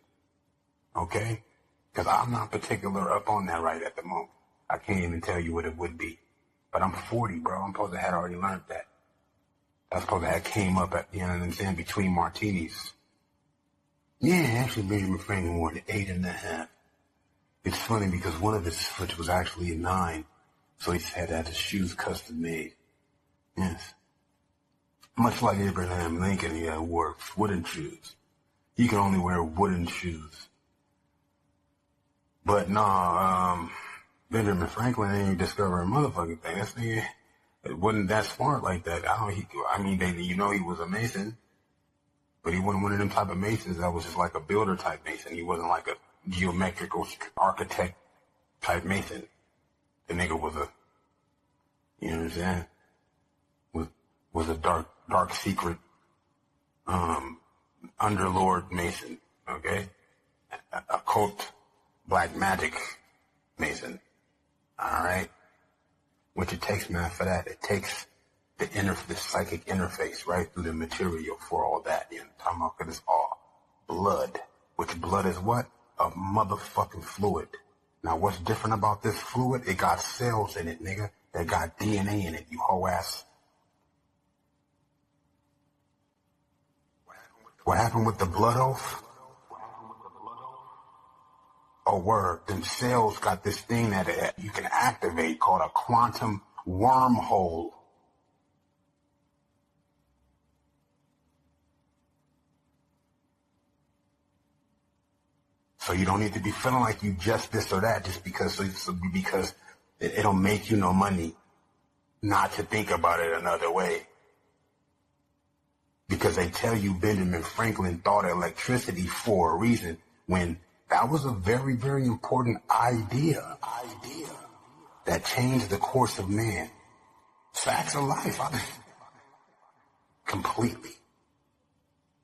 B: Okay? Because I'm not particular up on that right at the moment. I can't even tell you what it would be. But I'm 40, bro. I'm supposed to have already learned that. That's supposed to have came up at, you know what I'm saying, between martinis. Yeah, actually Benjamin Franklin wore an 8.5. It's funny because one of his foot was actually a 9. So he had to have his shoes custom made. Yes. Much like Abraham Lincoln, he wore wooden shoes. He could only wear wooden shoes. But Benjamin Franklin ain't discover a motherfucking thing. This nigga, it wasn't that smart like that. You know he was a Mason, but he wasn't one of them type of Masons that was just like a builder type Mason. He wasn't like a geometrical architect type Mason. The nigga was a, you know what I'm saying? Was a dark secret, underlord Mason, okay? Occult black magic Mason, alright? Which it takes, man, for that. It takes the psychic interface right through the material for all that. You know what I'm talking about? Because it's all blood. Which blood is what? A motherfucking fluid. Now, what's different about this fluid? It got cells in it, nigga. That got DNA in it, you hoe ass. What happened with the blood oath? Oh, word. Them cells got this thing that you can activate called a quantum wormhole. So you don't need to be feeling like you just this or that just because it'll make you no money not to think about it another way. Because they tell you Benjamin Franklin thought electricity for a reason when that was a very, very important idea that changed the course of man. Facts of life. Completely.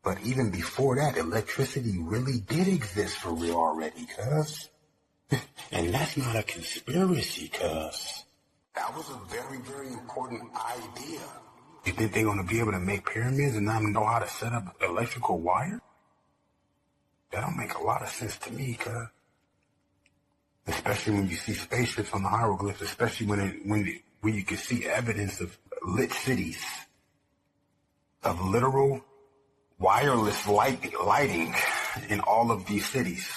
B: But even before that, electricity really did exist for real already, cuz. And that's not a conspiracy, cuz. That was a very, very important idea. You think they're going to be able to make pyramids and not know how to set up electrical wire? That don't make a lot of sense to me, cuz. Especially when you see spaceships on the hieroglyphs, especially when you can see evidence of lit cities, of literal wireless lighting in all of these cities,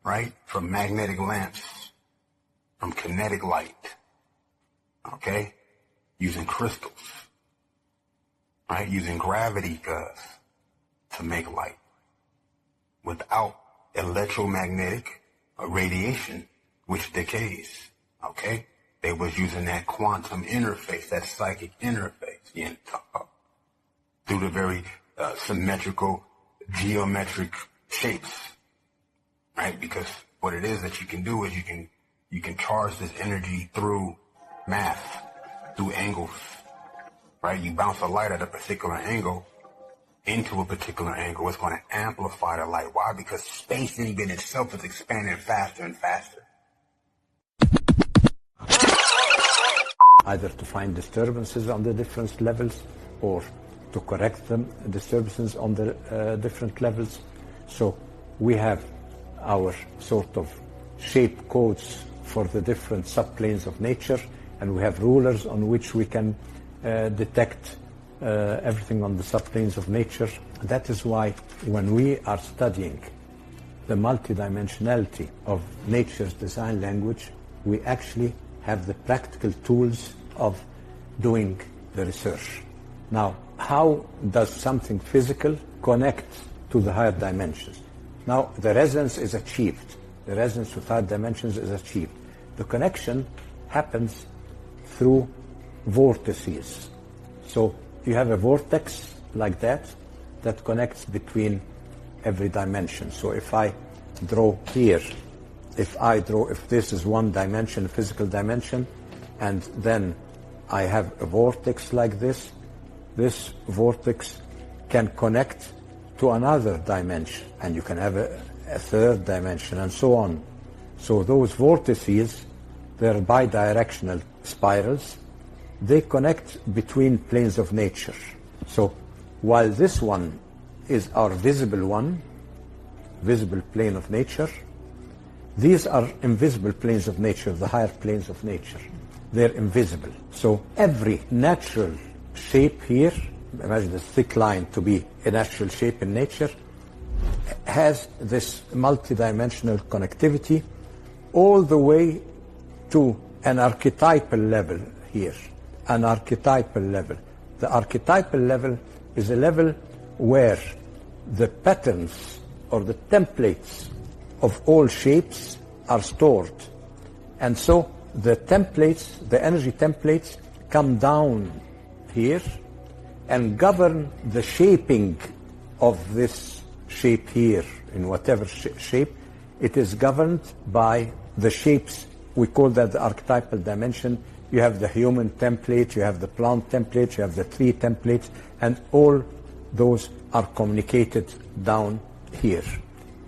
B: right? From magnetic lamps, from kinetic light, okay? Using crystals, right? Using gravity to make light without electromagnetic radiation, which decays, okay? They was using that quantum interface, that psychic interface, through the very symmetrical, geometric shapes, right? Because what it is that you can do is you can charge this energy through math, through angles, right? You bounce a light at a particular angle into a particular angle. It's going to amplify the light. Why? Because space in itself is expanding faster and faster.
C: Either to find disturbances on the different levels or to correct them, disturbances on the different levels. So we have our sort of shape codes for the different subplanes of nature, and we have rulers on which we can detect everything on the subplanes of nature. That is why when we are studying the multidimensionality of nature's design language, we actually have the practical tools of doing the research. Now, how does something physical connect to the higher dimensions? Now, the resonance is achieved. The resonance with higher dimensions is achieved. The connection happens through vortices. So you have a vortex like that connects between every dimension. So if I draw here, if this is one dimension, a physical dimension, and then I have a vortex like this vortex can connect to another dimension, and you can have a third dimension, and so on. So those vortices, they're bidirectional spirals. They connect between planes of nature. So while this one is our visible plane of nature, these are invisible planes of nature, the higher planes of nature. They're invisible. So every natural shape here, imagine the thick line to be a natural shape in nature, has this multidimensional connectivity all the way to an archetypal level here. An archetypal level. The archetypal level is a level where the patterns or the templates of all shapes are stored. And so the templates, the energy templates, come down here and govern the shaping of this shape here, in whatever shape. It is governed by the shapes. We call that the archetypal dimension. You have the human template, you have the plant template, you have the tree templates, and all those are communicated down here.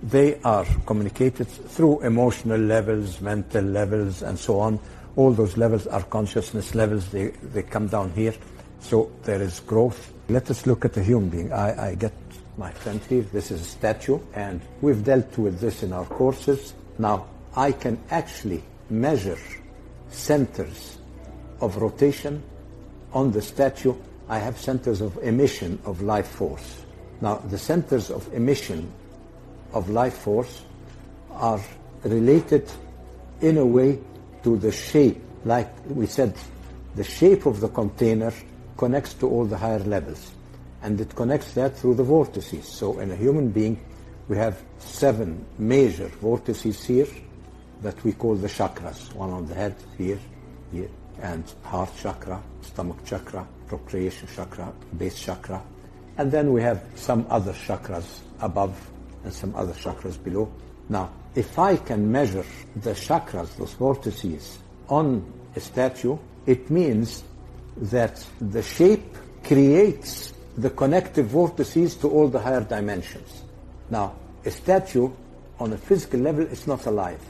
C: They are communicated through emotional levels, mental levels, and so on. All those levels are consciousness levels. They come down here. So there is growth. Let us look at a human being. I get my friend here. This is a statue, and we've dealt with this in our courses. Now, I can actually measure centers of rotation on the statue. I have centers of emission of life force. Now, the centers of emission of life force are related in a way to the shape. Like we said, the shape of the container connects to all the higher levels, and it connects that through the vortices. So in a human being, we have 7 major vortices here that we call the chakras. One on the head, here, and heart chakra, stomach chakra, procreation chakra, base chakra. And then we have some other chakras above and some other chakras below. Now, if I can measure the chakras, those vortices, on a statue, it means that the shape creates the connective vortices to all the higher dimensions. Now, a statue on a physical level is not alive,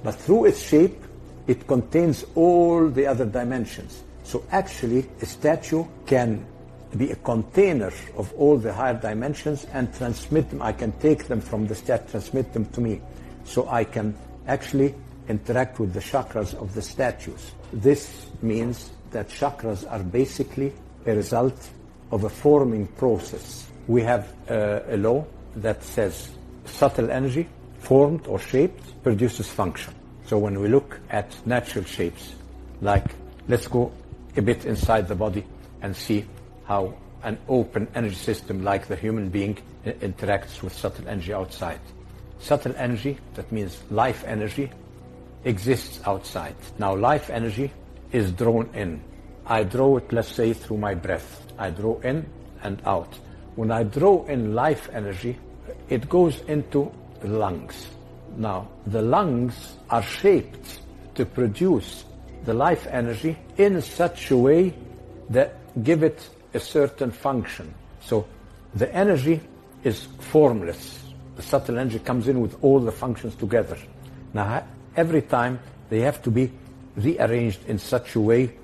C: but through its shape, it contains all the other dimensions. So actually, a statue can be a container of all the higher dimensions and transmit them. I can take them from the statue, transmit them to me. So I can actually interact with the chakras of the statues. This means that chakras are basically a result of a forming process. We have a law that says subtle energy, formed or shaped, produces function. So when we look at natural shapes, like let's go a bit inside the body and see how an open energy system like the human being interacts with subtle energy outside. Subtle energy, that means life energy, exists outside. Now life energy is drawn in. I draw it, let's say, through my breath. I draw in and out. When I draw in life energy, it goes into the lungs. Now, the lungs are shaped to produce the life energy in such a way that give it a certain function. So the energy is formless. The subtle energy comes in with all the functions together. Now, every time they have to be rearranged in such a way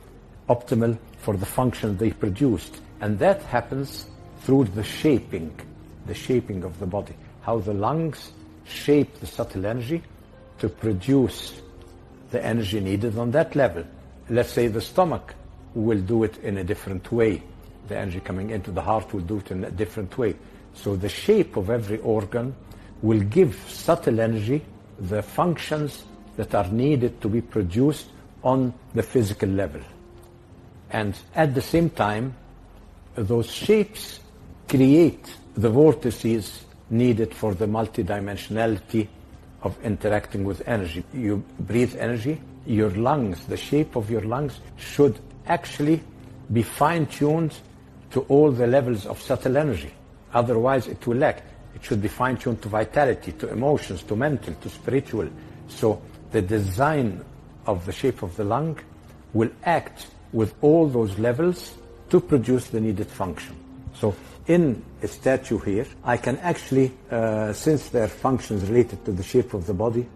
C: optimal for the function they produced. And that happens through the shaping of the body. How the lungs shape the subtle energy to produce the energy needed on that level. Let's say the stomach will do it in a different way. The energy coming into the heart will do it in a different way. So the shape of every organ will give subtle energy the functions that are needed to be produced on the physical level. And at the same time, those shapes create the vortices needed for the multidimensionality of interacting with energy. You breathe energy, your lungs, the shape of your lungs should actually be fine-tuned to all the levels of subtle energy. Otherwise, it will lack. It should be fine-tuned to vitality, to emotions, to mental, to spiritual. So the design of the shape of the lung will act with all those levels to produce the needed function. So in a statue here, I can actually, since there are functions related to the shape of the body,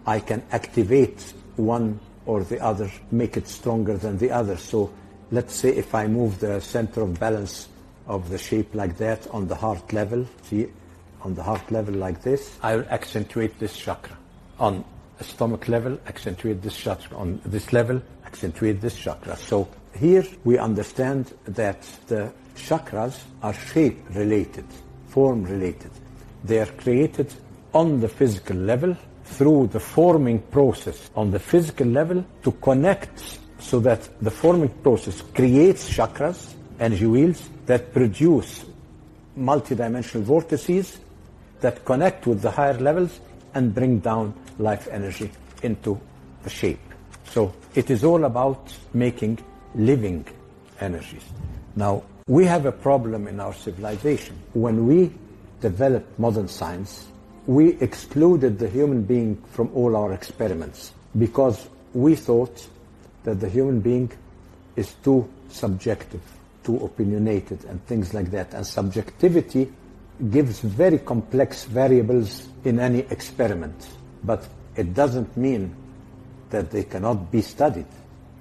C: I can activate one or the other, make it stronger than the other. So let's say if I move the center of balance of the shape like that on the heart level, see, on the heart level like this, I will accentuate this chakra. On a stomach level, accentuate this chakra. On this level, accentuate this chakra. So here we understand that the chakras are shape related, form related. They are created on the physical level through the forming process on the physical level to connect, so that the forming process creates chakras, energy wheels, that produce multidimensional vortices that connect with the higher levels and bring down life energy into the shape. So it is all about making living energies. Now, we have a problem in our civilization. When we developed modern science, we excluded the human being from all our experiments because we thought that the human being is too subjective, too opinionated, and things like that. And subjectivity gives very complex variables in any experiment. But it doesn't mean that they cannot be studied,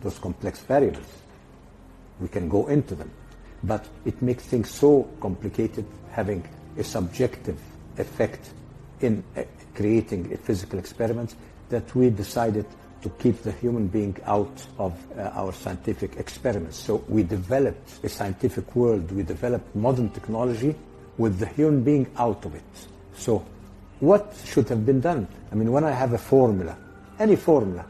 C: those complex variables. We can go into them. But it makes things so complicated, having a subjective effect in creating a physical experiment, that we decided to keep the human being out of our scientific experiments. So we developed a scientific world, we developed modern technology with the human being out of it. So what should have been done? I mean, when I have a formula, any formula,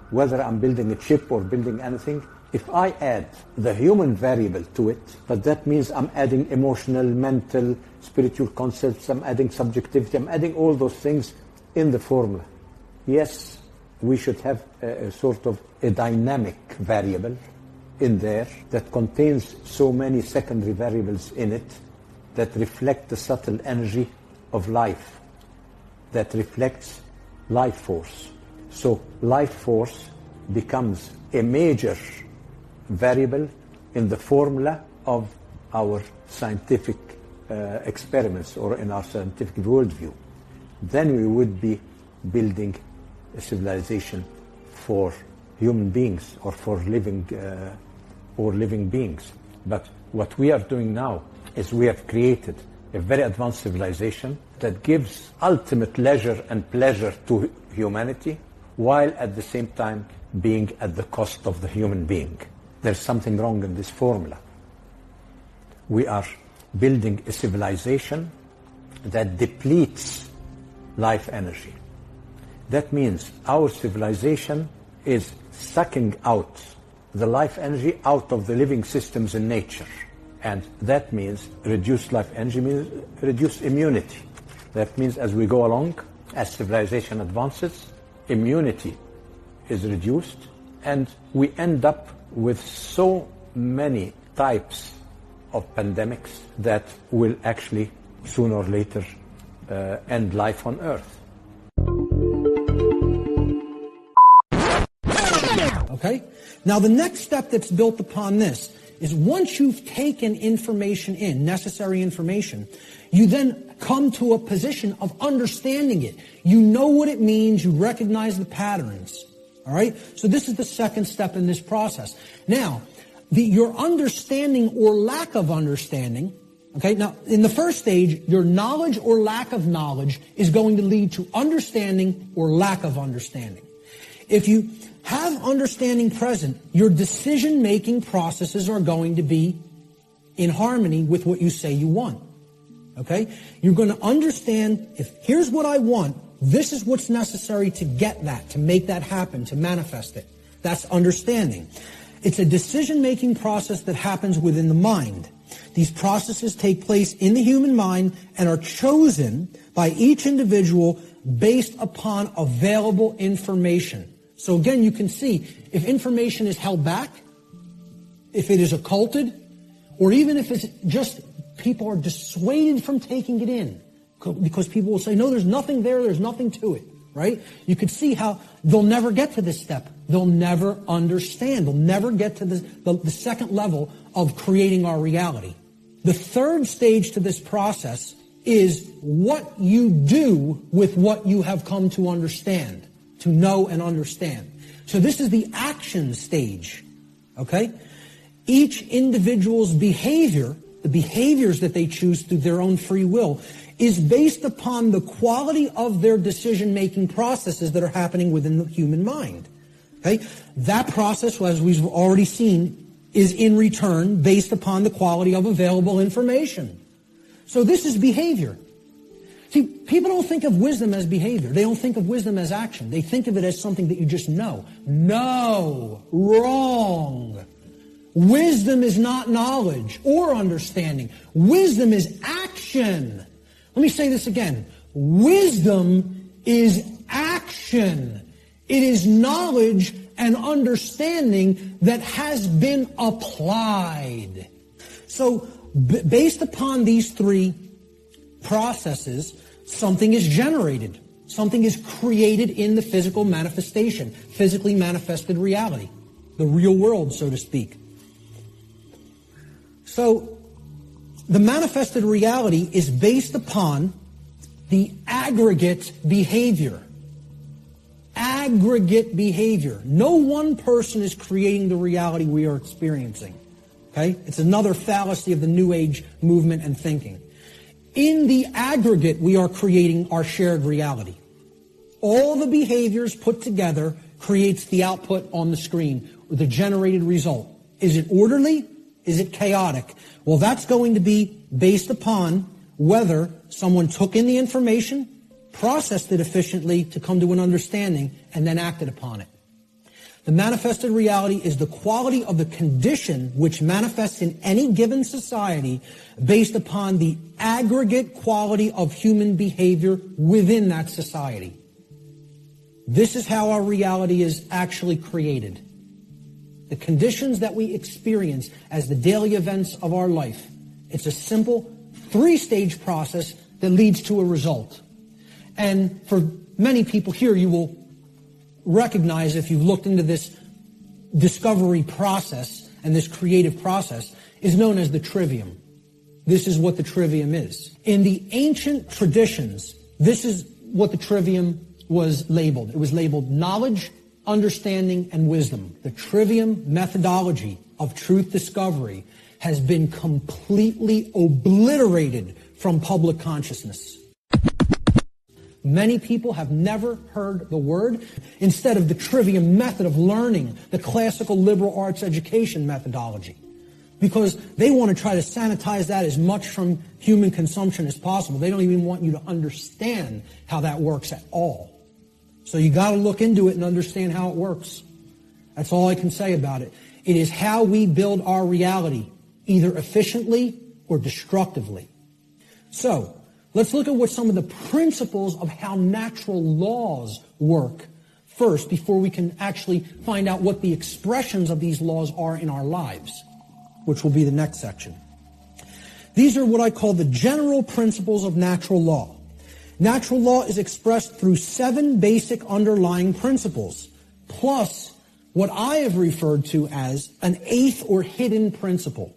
C: whether I'm building a chip or building anything, If I add the human variable to it, but that means I'm adding emotional, mental, spiritual concepts, I'm adding subjectivity, I'm adding all those things in the formula. Yes, we should have a sort of a dynamic variable in there that contains so many secondary variables in it that reflect the subtle energy of life, that reflects life force. So life force becomes a major variable in the formula of our scientific experiments or in our scientific worldview. Then we would be building a civilization for human beings or for living beings. But what we are doing now is we have created a very advanced civilization that gives ultimate leisure and pleasure to humanity, while at the same time being at the cost of the human being. There's something wrong in this formula. We are building a civilization that depletes life energy. That means our civilization is sucking out the life energy out of the living systems in nature. And that means reduced life energy means reduced immunity. That means as we go along, as civilization advances, immunity is reduced, and we end up with so many types of pandemics that will actually sooner or later end life on Earth.
A: Okay? Now the next step that's built upon this is once you've taken information in, necessary information, you then come to a position of understanding it. You know what it means, you recognize the patterns. All right? So this is the second step in this process. Now, your understanding or lack of understanding, okay, now in the first stage, your knowledge or lack of knowledge is going to lead to understanding or lack of understanding. If you have understanding present, your decision-making processes are going to be in harmony with what you say you want. Okay? You're going to understand, if here's what I want, this is what's necessary to get that, to make that happen, to manifest it. That's understanding. It's a decision-making process that happens within the mind. These processes take place in the human mind and are chosen by each individual based upon available information. So again, you can see, if information is held back, if it is occulted, or even if it's just people are dissuaded from taking it in, because people will say, no, there's nothing there, there's nothing to it, right? You could see how they'll never get to this step. They'll never understand. They'll never get to the second level of creating our reality. The third stage to this process is what you do with what you have come to understand, to know and understand. So this is the action stage, okay? Each individual's behavior, the behaviors that they choose through their own free will, is based upon the quality of their decision-making processes that are happening within the human mind. Okay? That process, as we've already seen, is in return based upon the quality of available information. So this is behavior. See, people don't think of wisdom as behavior. They don't think of wisdom as action. They think of it as something that you just know. No, wrong. Wisdom is not knowledge or understanding. Wisdom is action. Let me say this again. Wisdom is action. It is knowledge and understanding that has been applied. So, based upon these three processes, something is generated. Something is created in the physical manifestation, physically manifested reality, the real world, so to speak. So, the manifested reality is based upon the aggregate behavior. Aggregate behavior. No one person is creating the reality we are experiencing. Okay? It's another fallacy of the New Age movement and thinking. In the aggregate, we are creating our shared reality. All the behaviors put together creates the output on the screen, or the generated result. Is it orderly? Is it chaotic? Well, that's going to be based upon whether someone took in the information, processed it efficiently to come to an understanding, and then acted upon it. The manifested reality is the quality of the condition which manifests in any given society based upon the aggregate quality of human behavior within that society. This is how our reality is actually created. The conditions that we experience as the daily events of our life. It's a simple three-stage process that leads to a result. And for many people here, you will recognize, if you've looked into this discovery process and this creative process, is known as the trivium. This is what the trivium is. In the ancient traditions, this is what the trivium was labeled. It was labeled knowledge, understanding, and wisdom. The trivium methodology of truth discovery has been completely obliterated from public consciousness. Many people have never heard the word. Instead of the trivium method of learning, the classical liberal arts education methodology, because they want to try to sanitize that as much from human consumption as possible. They don't even want you to understand how that works at all. So you got to look into it and understand how it works. That's all I can say about it. It is how we build our reality, either efficiently or destructively. So let's look at what some of the principles of how natural laws work first, before we can actually find out what the expressions of these laws are in our lives, which will be the next section. These are what I call the general principles of natural law. Natural law is expressed through 7 basic underlying principles, plus what I have referred to as an 8th or hidden principle,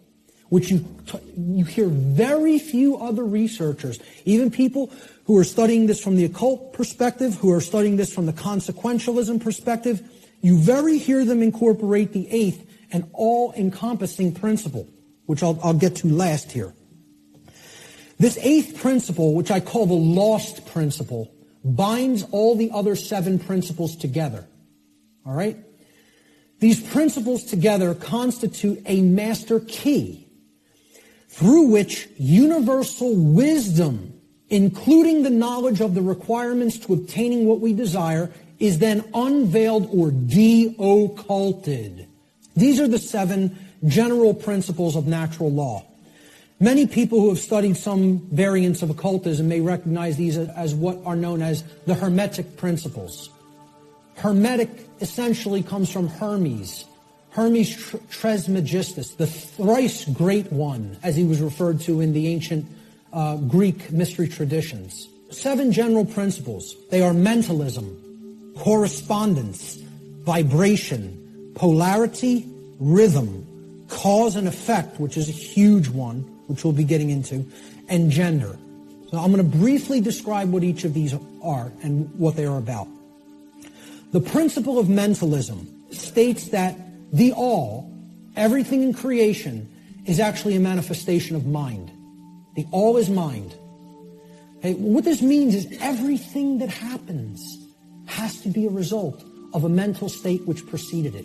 A: which you hear very few other researchers, even people who are studying this from the occult perspective, who are studying this from the consequentialism perspective, you very hear them incorporate the 8th and all-encompassing principle, which I'll get to last here. This 8th principle, which I call the lost principle, binds all the other 7 principles together. All right? These principles together constitute a master key through which universal wisdom, including the knowledge of the requirements to obtaining what we desire, is then unveiled or de-occulted. These are the 7 general principles of natural law. Many people who have studied some variants of occultism may recognize these as what are known as the Hermetic principles. Hermetic essentially comes from Hermes. Hermes Trismegistus, the thrice great one, as he was referred to in the ancient Greek mystery traditions. 7 general principles. They are mentalism, correspondence, vibration, polarity, rhythm, cause and effect, which is a huge one, which we'll be getting into, and gender. So I'm going to briefly describe what each of these are and what they are about. The principle of mentalism states that the all, everything in creation, is actually a manifestation of mind. The all is mind. Okay, what this means is everything that happens has to be a result of a mental state which preceded it.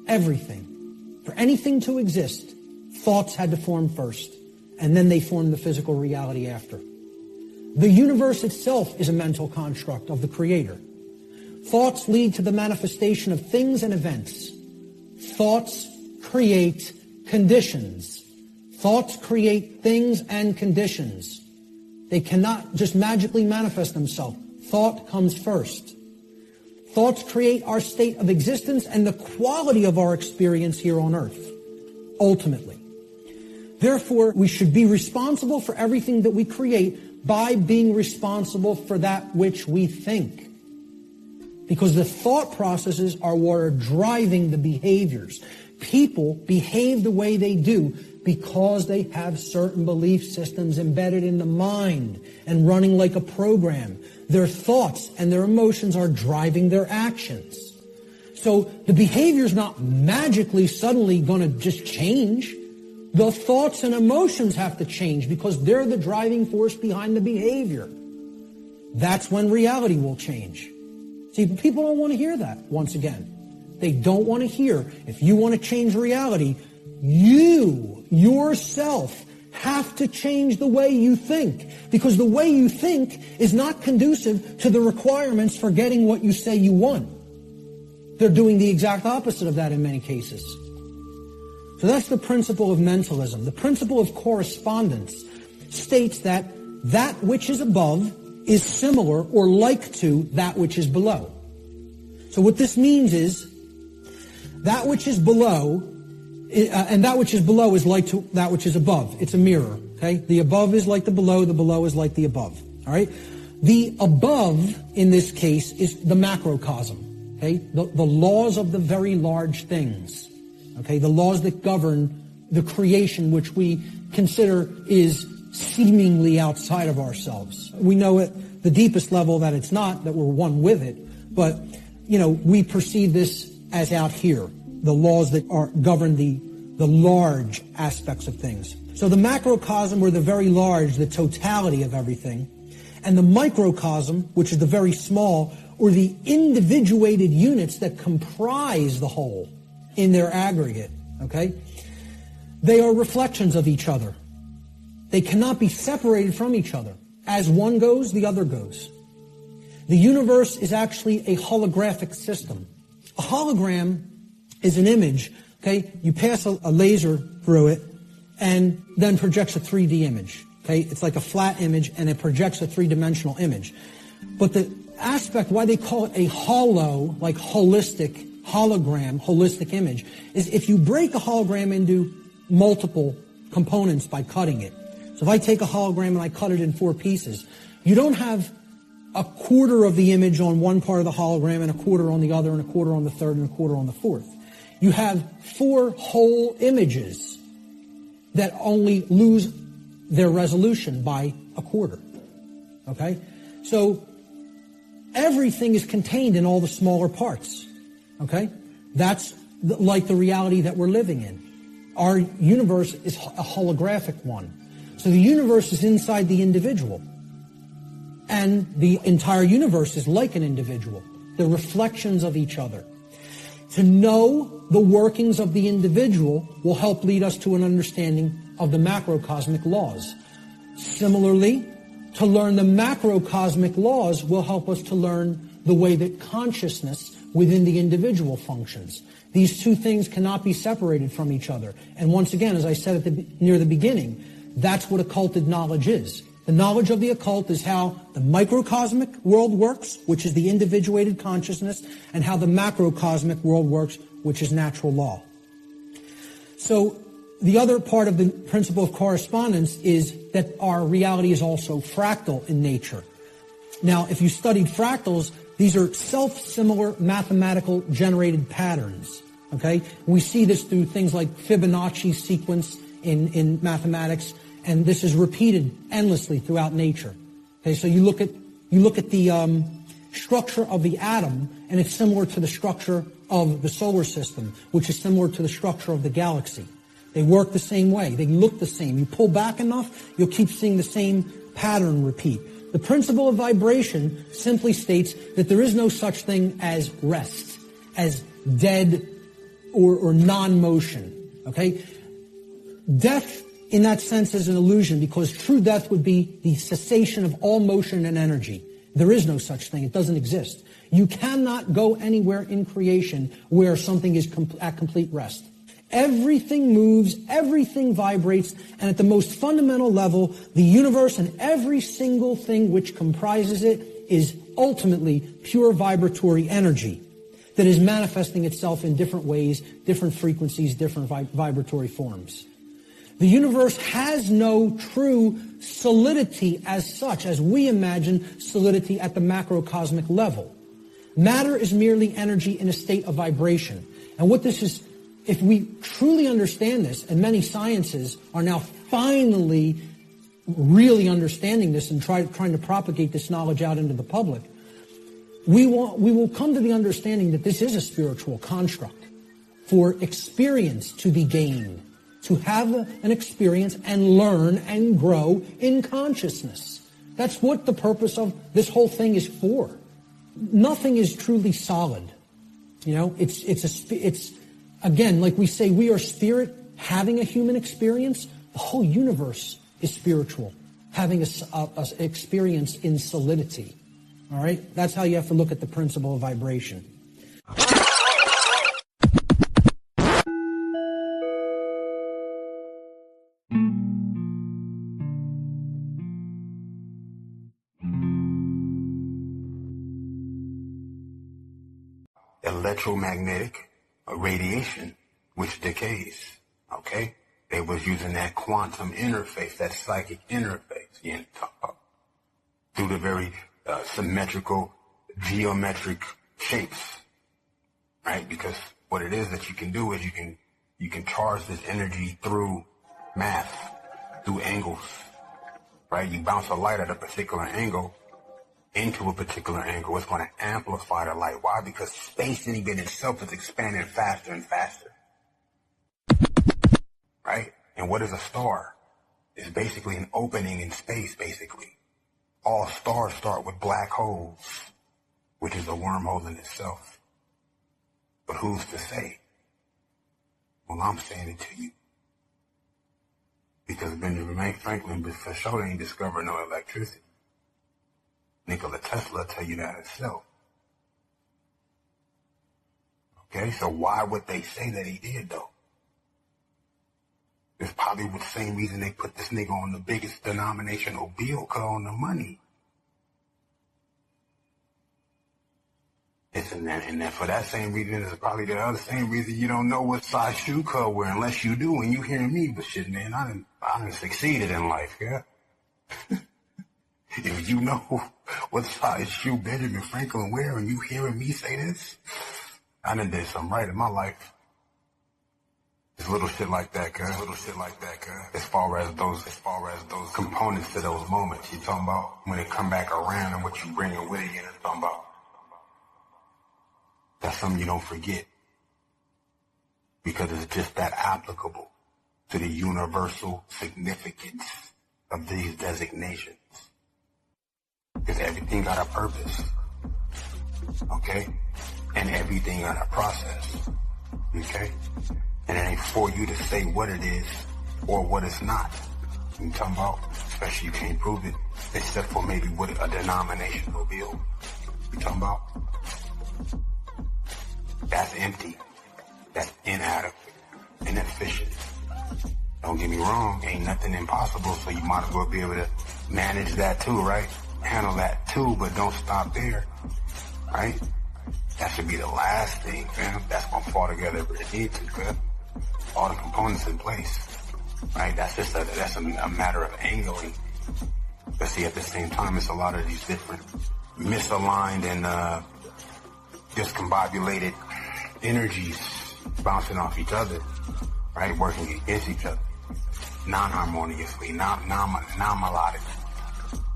A: Everything. For anything to exist, thoughts had to form first, and then they formed the physical reality after. The universe itself is a mental construct of the Creator. Thoughts lead to the manifestation of things and events. Thoughts create conditions. Thoughts create things and conditions. They cannot just magically manifest themselves. Thought comes first. Thoughts create our state of existence and the quality of our experience here on earth, ultimately. Therefore, we should be responsible for everything that we create by being responsible for that which we think. Because the thought processes are what are driving the behaviors. People behave the way they do because they have certain belief systems embedded in the mind and running like a program. Their thoughts and their emotions are driving their actions. So the behavior is not magically suddenly going to just change. The thoughts and emotions have to change because they're the driving force behind the behavior. That's when reality will change. See, people don't want to hear that, once again. They don't want to hear, if you want to change reality, you, yourself, have to change the way you think. Because the way you think is not conducive to the requirements for getting what you say you want. they're doing the exact opposite of that in many cases. So that's the principle of mentalism. The principle of correspondence states that which is above is similar or like to that which is below. So what this means is that which is below, and that which is below is like to that which is above. It's a mirror, okay? The above is like the below is like the above, all right? The above, in this case, is the macrocosm, okay? The laws of the very large things, okay? The laws that govern the creation which we consider is seemingly outside of ourselves. We know at the deepest level that it's not, that we're one with it, but, we perceive this as out here, the laws that govern the large aspects of things. So the macrocosm, or the very large, the totality of everything, and the microcosm, which is the very small, or the individuated units that comprise the whole in their aggregate, okay? They are reflections of each other. They cannot be separated from each other. As one goes, the other goes. The universe is actually a holographic system. A hologram is an image, okay? You pass a laser through it and then projects a 3D image, okay? It's like a flat image and it projects a three-dimensional image. But the aspect, why they call it a holo, like holistic, hologram, holistic image, is if you break a hologram into multiple components by cutting it. So if I take a hologram and I cut it in 4 pieces, you don't have a quarter of the image on one part of the hologram and a quarter on the other and a quarter on the third and a quarter on the fourth. You have 4 whole images that only lose their resolution by a quarter. Okay? So everything is contained in all the smaller parts. Okay? That's like the reality that we're living in. Our universe is a holographic one. So the universe is inside the individual. And the entire universe is like an individual. They're reflections of each other. To know the workings of the individual will help lead us to an understanding of the macrocosmic laws. Similarly, to learn the macrocosmic laws will help us to learn the way that consciousness within the individual functions. These two things cannot be separated from each other. And once again, as I said near the beginning, that's what occulted knowledge is. The knowledge of the occult is how the microcosmic world works, which is the individuated consciousness, and how the macrocosmic world works, which is natural law. So the other part of the principle of correspondence is that our reality is also fractal in nature. Now, if you studied fractals, these are self-similar mathematical generated patterns. Okay? We see this through things like Fibonacci sequence in mathematics, and this is repeated endlessly throughout nature. Okay, so you look at the structure of the atom, and it's similar to the structure of the solar system, which is similar to the structure of the galaxy. They work the same way. They look the same. You pull back enough, you'll keep seeing the same pattern repeat. The principle of vibration simply states that there is no such thing as rest, as dead or non-motion. Okay? Death, in that sense, is an illusion, because true death would be the cessation of all motion and energy. There is no such thing. It doesn't exist. You cannot go anywhere in creation where something is at complete rest. Everything moves, everything vibrates, and at the most fundamental level, the universe and every single thing which comprises it is ultimately pure vibratory energy that is manifesting itself in different ways, different frequencies, different vibratory forms. The universe has no true solidity as such, as we imagine solidity at the macrocosmic level. Matter is merely energy in a state of vibration. And what this is, if we truly understand this, and many sciences are now finally really understanding this and trying to propagate this knowledge out into the public, we will come to the understanding that this is a spiritual construct for experience to be gained, to have an experience and learn and grow in consciousness. That's what the purpose of this whole thing is for. Nothing is truly solid. You know, it's again, like we say, we are spirit having a human experience. The whole universe is spiritual, having a experience in solidity. All right? That's how you have to look at the principle of vibration.
B: electromagnetic radiation, which decays, okay? They was using that quantum interface, that psychic interface, through the very symmetrical, geometric shapes, right? Because what it is that you can do is you can charge this energy through math, through angles, right? You bounce a light at a particular angle into a particular angle. It's going to amplify the light. Why? Because space in even itself is expanding faster and faster, right? And what is a star? It's basically an opening in space, basically. All stars start with black holes, which is a wormhole in itself. But who's to say? Well, I'm saying it to you. Because Benjamin Franklin, for sure, ain't discovered no electricity. Nikola Tesla tell you that himself. Okay, so why would they say that he did, though? It's probably the same reason they put this nigga on the biggest denominational bill, on the money. And then for that same reason, it's probably the other same reason you don't know what size shoe cut wear unless you do, and you hear me. But shit, man, I done succeeded in life, yeah. If you know what size shoe Benjamin Franklin wear and you hearing me say this, I done did something right in my life. It's little shit like that, cuz. As far as those components to those moments, you talking about when it come back around and what you bring it with you, it's talking about. That's something you don't forget. Because it's just that applicable to the universal significance of these designations. Because everything got a purpose. Okay? And everything got a process. Okay? And it ain't for you to say what it is or what it's not. You talking about, especially you can't prove it, except for maybe what a denominational bill. You talking about? That's empty. That's inadequate, inefficient. Don't get me wrong, ain't nothing impossible, so you might as well be able to manage that too, right? Handle that too, but don't stop there, right? That should be the last thing, fam. That's gonna fall together if it needs to, cuz. All the components in place, right? That's just a matter of angling. But see, at the same time, it's a lot of these different misaligned and discombobulated energies bouncing off each other, right? Working against each other, non-harmoniously, non-melodic,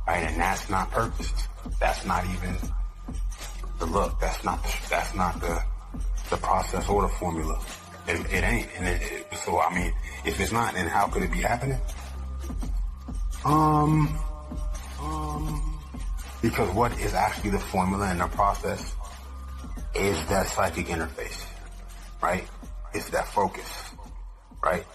B: right? And that's not purposed. That's not even the look. That's not the process or the formula. It ain't. And so, I mean, if it's not, then how could it be happening? Because what is actually the formula and the process is that psychic interface, right? It's that focus, right?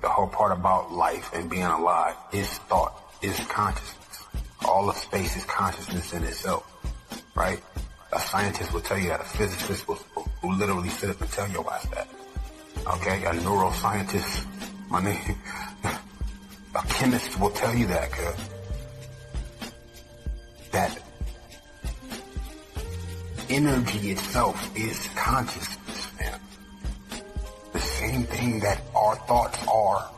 B: The whole part about life and being alive is thought, is consciousness. All of space is consciousness in itself, right? A scientist will tell you that. A physicist will literally sit up and tell your ass that. Okay? A neuroscientist, my name, a chemist will tell you that, cuz. That energy itself is consciousness, man. The same thing that our thoughts are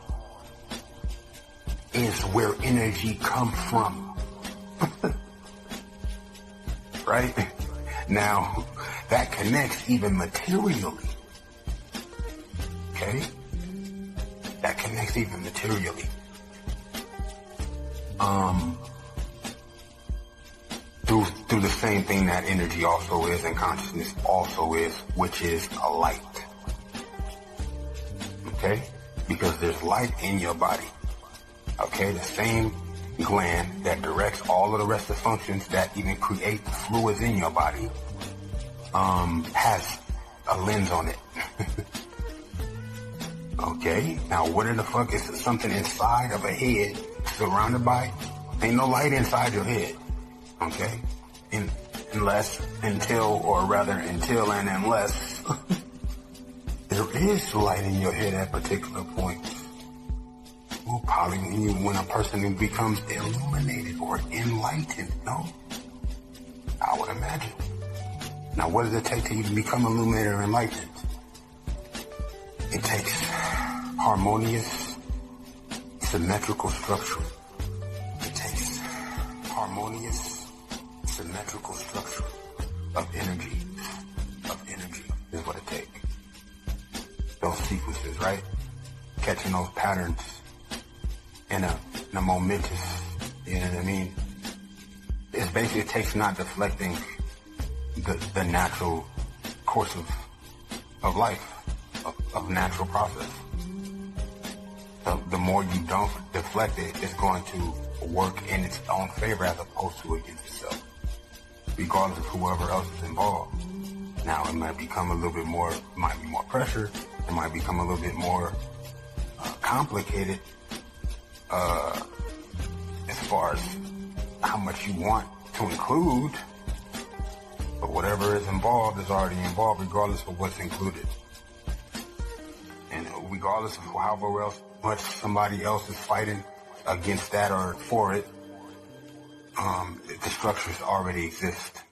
B: is where energy comes from. Right? Now, that connects even materially. Okay? That connects even materially. Through the same thing that energy also is and consciousness also is, which is a light. Okay? Because there's light in your body. Okay? The same gland that directs all of the rest of the functions that even create the fluids in your body has a lens on it. Okay? Now, what in the fuck is something inside of a head surrounded by? Ain't no light inside your head. Okay? Unless and unless there is light in your head at particular points. Well, probably when a person becomes illuminated or enlightened, no? I would imagine. Now, what does it take to you to become illuminated or enlightened? It takes harmonious, symmetrical structure. It takes harmonious, symmetrical structure of energy. Is what it takes. Those sequences, right? Catching those patterns in a momentous, you know what I mean? It's basically, it takes not deflecting the natural course of life, of natural process. The more you don't deflect it, it's going to work in its own favor as opposed to against itself, regardless of whoever else is involved. Now, it might become a little bit more, might be more pressure, it might become a little bit more complicated as far as how much you want to include, but whatever is involved is already involved regardless of what's included. And regardless of however else much somebody else is fighting against that or for it, the structures already exist.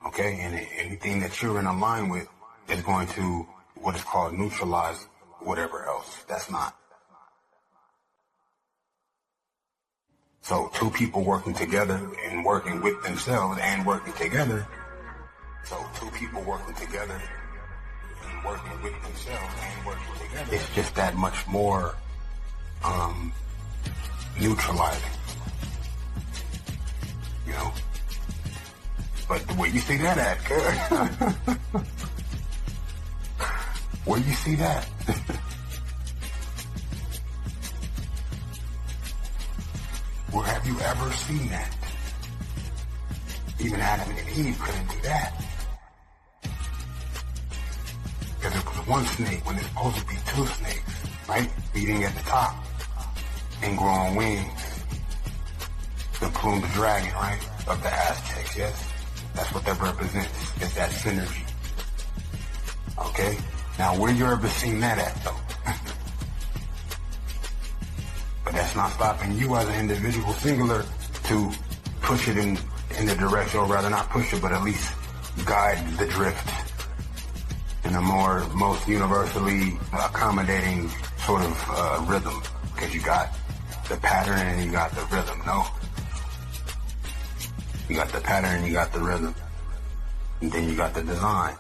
B: Okay, and anything that you're in line with is going to what is called neutralize whatever else. That's not. So two people working together and working with themselves and working together. So two people working together and working with themselves and working together. It's just that much more neutralizing. You know? But where you see that at, girl? Where you see that? Where have you ever seen that? Even Adam and Eve couldn't do that. Because it was one snake when it's supposed to be two snakes, right? Feeding at the top and growing wings. The plume the dragon, right? Of the Aztecs, yes? That's what that represents, is that synergy. Okay? Now, where you ever seen that at, though? But that's not stopping you as an individual singular to push it in the direction, or rather not push it, but at least guide the drift in a most universally accommodating sort of rhythm. Because you got the pattern and you got the rhythm, no? You got the pattern and you got the rhythm. And then you got the design.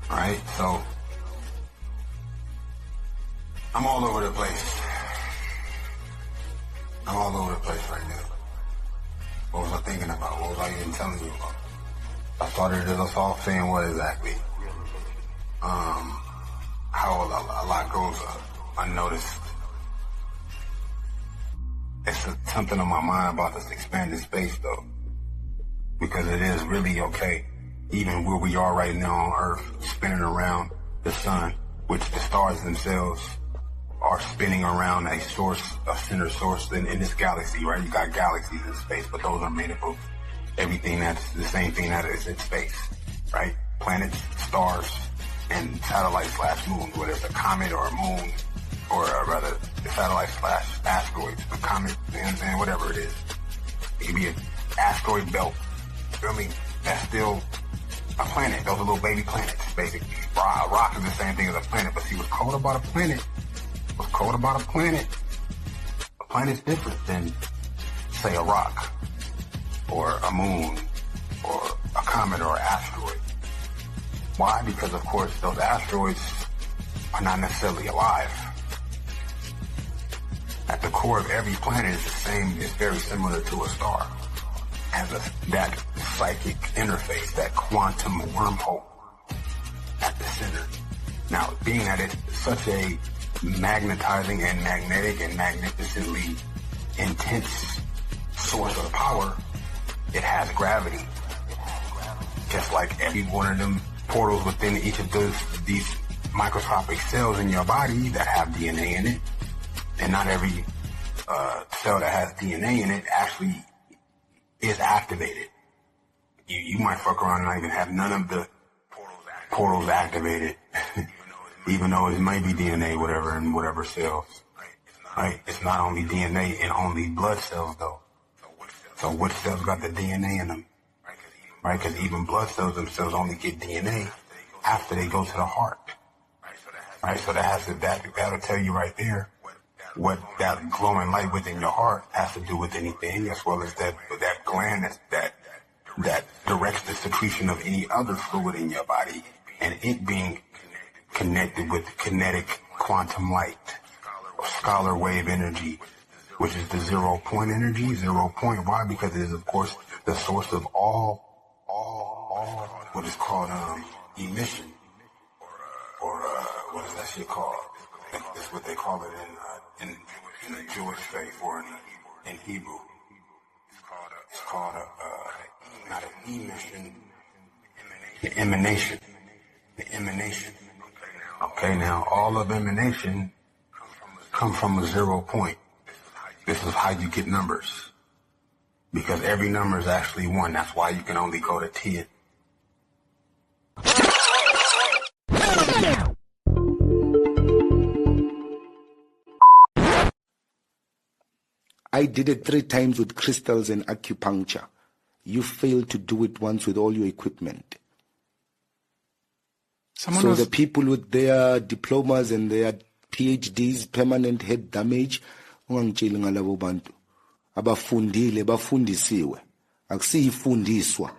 B: Right? So, I'm all over the place. I'm all over the place right now. What was I thinking about? What was I even telling you about? I started us off saying what exactly? How a lot goes unnoticed. It's something on my mind about this expanded space, though. Because it is really okay, even where we are right now on Earth, spinning around the sun, which the stars themselves are spinning around a center source in this galaxy, right? You got galaxies in space, but those are made up of everything that's the same thing that is in space, right? Planets, stars, and satellite/moons, whether it's a comet or a moon, or rather, the satellite/asteroids, a comet, you know what I'm saying? Whatever it is. It could be an asteroid belt. I mean, that's still a planet. Those are little baby planets, basically. A rock is the same thing as a planet, but see, what's cold about a planet, a planet's different than, say, a rock, or a moon, or a comet, or an asteroid. Why? Because, of course, those asteroids are not necessarily alive. At the core of every planet is the same, is very similar to a star. Has that psychic interface, that quantum wormhole at the center. Now, being that it's such a magnetizing and magnetic and magnificently intense source of power, it has gravity. Just like every one of them portals within each of these microscopic cells in your body that have DNA in it, and not every cell that has DNA in it actually is activated. You might fuck around and not even have none of the portals activated, even though it may be DNA, whatever, in whatever cells. Right? It's not only DNA in only blood cells, though. So which cells got the DNA in them? right? Because even blood cells themselves only get DNA after they go to the heart, right? So that'll tell you right there what that glowing light within your heart has to do with anything, as well as that gland that directs the secretion of any other fluid in your body, and it being connected with kinetic quantum light or scalar wave energy, which is the 0 point energy. 0 point. Why? Because it is, of course, the source of all what is called emission, or what is that shit called? That's what they call it in the Jewish faith, or in Hebrew. It's called not an emission, the emanation. The emanation. Okay, now all of emanation come from a 0 point. This is how you get numbers, because every number is actually 1. That's why you can only go to 10.
E: I did it 3 times with crystals and acupuncture. You failed to do it once with all your equipment. So the people with their diplomas and their PhDs, permanent head damage, ungangitsheli ngalabo bantu abafundile bafundisiwe akusiyifundiswa.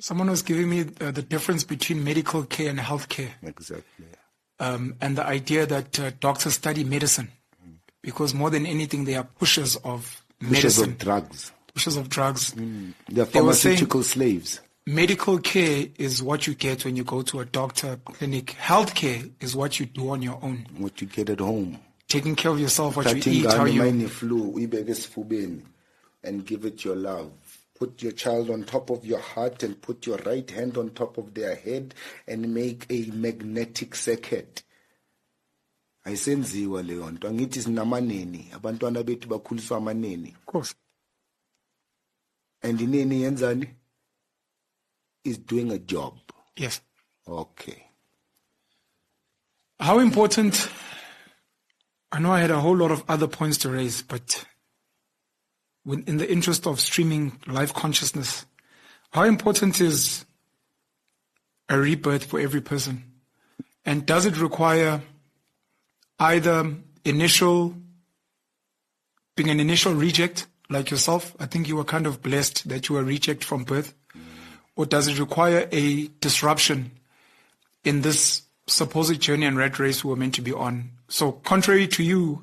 D: Someone was giving me the difference between medical care and healthcare.
E: Exactly.
D: And the idea that doctors study medicine because more than anything they are pushers of medicine. Pushers of drugs.
E: They are pharmaceutical slaves.
D: Medical care is what you get when you go to a doctor clinic. Healthcare is what you do on your own.
E: What you get at home.
D: Taking care of yourself, what you eat, how you...
E: and give it your love. Put your child on top of your heart and put your right hand on top of their head and make a magnetic circuit. Ayisenziwa leyo nto. Angithi sinamaneni. Abantwana bethu bakhuliswa amaneni.
D: Of course.
E: And ineni yenzani is doing a job.
D: Yes.
E: Okay.
D: How important... I know I had a whole lot of other points to raise, but in the interest of streaming life consciousness, how important is a rebirth for every person? And does it require either being an initial reject, like yourself? I think you were kind of blessed that you were a reject from birth. Or does it require a disruption in this supposed journey and rat race we were meant to be on? So contrary to you,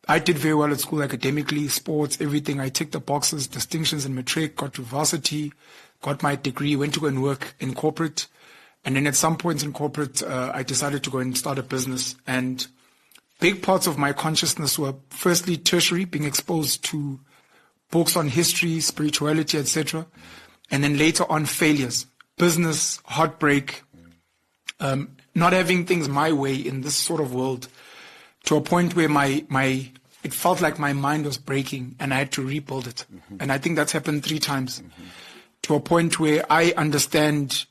D: I did very well at school academically, sports, everything. I ticked the boxes, distinctions in matric, got to varsity, got my degree, went to go and work in corporate. And then at some points in corporate, I decided to go and start a business. And big parts of my consciousness were firstly tertiary, being exposed to books on history, spirituality, etc. And then later on failures, business, heartbreak, not having things my way in this sort of world, to a point where it felt like my mind was breaking and I had to rebuild it. And I think that's happened 3 times. To a point where I understand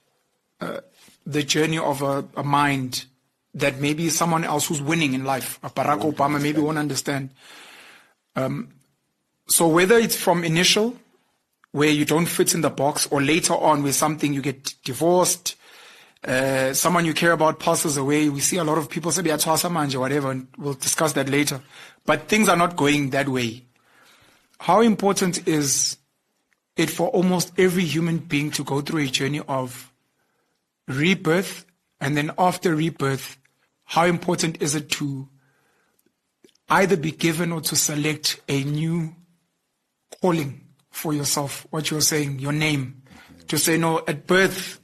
D: the journey of a mind that maybe someone else who's winning in life, a Barack Obama, maybe won't understand. So whether it's from initial, where you don't fit in the box, or later on where something you get divorced, someone you care about passes away. We see a lot of people say, whatever, and we'll discuss that later. But things are not going that way. How important is it for almost every human being to go through a journey of rebirth? And then after rebirth, how important is it to either be given or to select a new calling for yourself? What you're saying, your name. To say, no, at birth,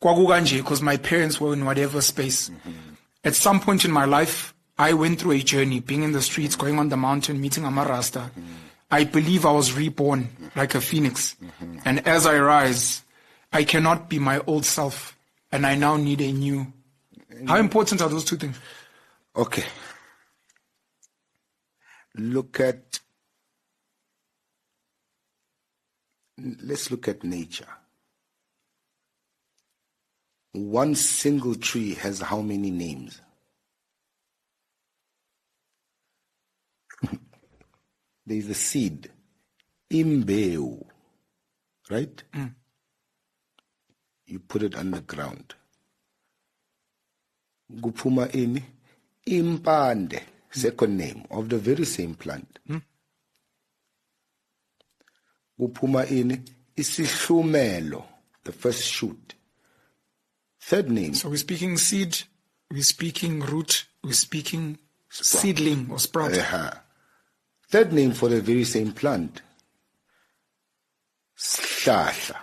D: because my parents were in whatever space. At some point in my life, I went through a journey, being in the streets, going on the mountain, meeting Amarasta. I believe I was reborn like a phoenix. And as I rise, I cannot be my old self. And I now need a new. How important are those 2 things?
E: Okay. Let's look at nature. One single tree has how many names? There is a seed, imbeu. right? You put it underground. Gupuma ini impande, second name of the very same plant. Gupuma ini isihlumelo, the first shoot. Third name.
D: So we're speaking seed, we're speaking root, we're speaking seedling or sprout.
E: Third name for the very same plant. Shlahla.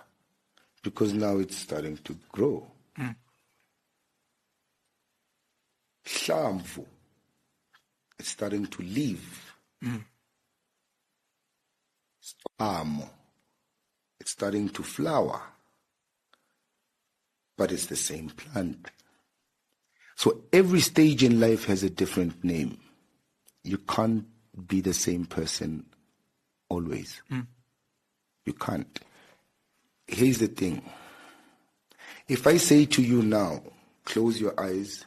E: Because now it's starting to grow. Hlamvu. It's starting to leave. Amo. It's starting to flower. But it's the same plant. So every stage in life has a different name. You can't be the same person always. You can't. Here's the thing. If I say to you now, close your eyes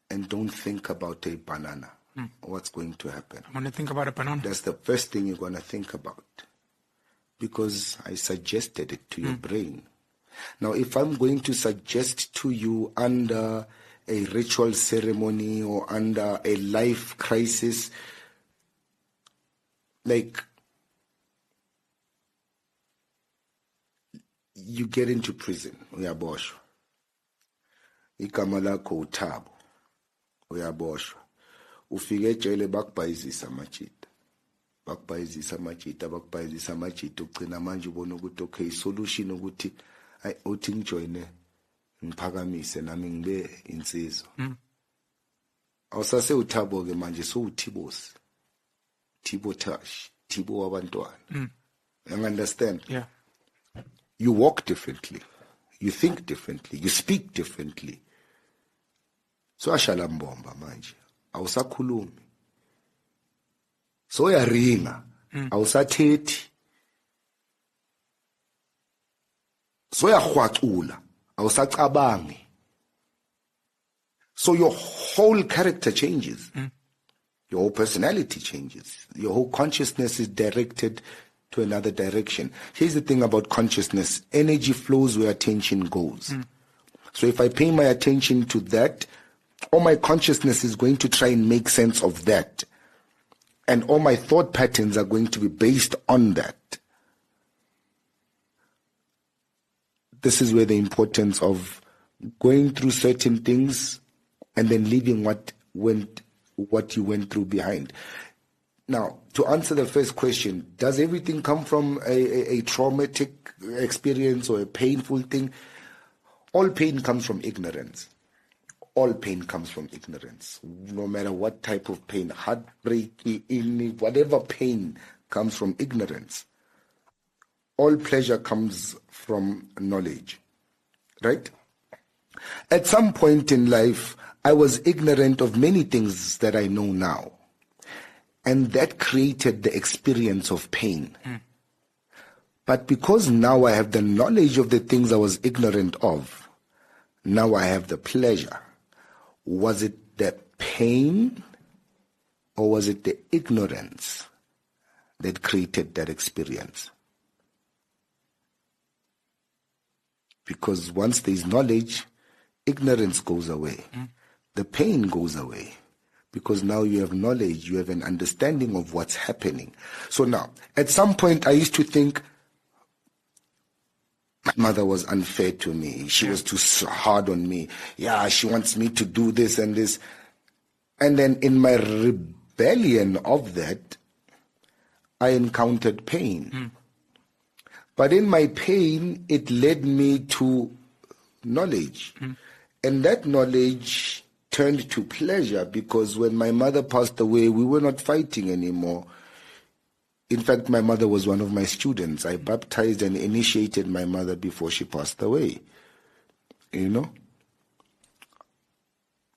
E: and don't think about a banana, what's going to happen?
D: I'm going to think about a banana.
E: That's the first thing you're going to think about. Because I suggested it to your brain. Now, if I'm going to suggest to you under a ritual ceremony or under a life crisis, like you get into prison, uyaboshwa. Igama lakho uThabo, uyaboshwa. Ufike ejele bakubhayizisa amajita. Bakubhayizisa amajita ugcina manje ubona ukuthi okay, solution ukuthi uthi ngijoyine ngiphakamise nami ngibe insizwa. Awusase uThabo ke manje so uThibosi. Thibo Tash, Thibo wabantwana. You understand?
D: Yeah.
E: You walk differently. You think differently. You speak differently. So ashala mbomba manje. Awusakhulumi. So uyaringa. Awusathethi. So uyahwacula. Awusacabangi. So your whole character changes. Your whole personality changes. Your whole consciousness is directed to another direction. Here's the thing about consciousness. Energy flows where attention goes. So if I pay my attention to that, all my consciousness is going to try and make sense of that. And all my thought patterns are going to be based on that. This is where the importance of going through certain things and then leaving what you went through behind. Now, to answer the first question, does everything come from a traumatic experience or a painful thing? All pain comes from ignorance. All pain comes from ignorance. No matter what type of pain, heartbreak, whatever pain comes from ignorance. All pleasure comes from knowledge. Right? At some point in life, I was ignorant of many things that I know now. And that created the experience of pain. But because now I have the knowledge of the things I was ignorant of, now I have the pleasure. Was it the pain or was it the ignorance that created that experience? Because once there's knowledge, ignorance goes away. The pain goes away. Because now you have knowledge, you have an understanding of what's happening. So now, at some point I used to think my mother was unfair to me. She was too hard on me. Yeah, she wants me to do this and this. And then in my rebellion of that, I encountered pain. But in my pain, it led me to knowledge. And that knowledge turned to pleasure because when my mother passed away, we were not fighting anymore. In fact, my mother was one of my students. I baptized and initiated my mother before she passed away. You know?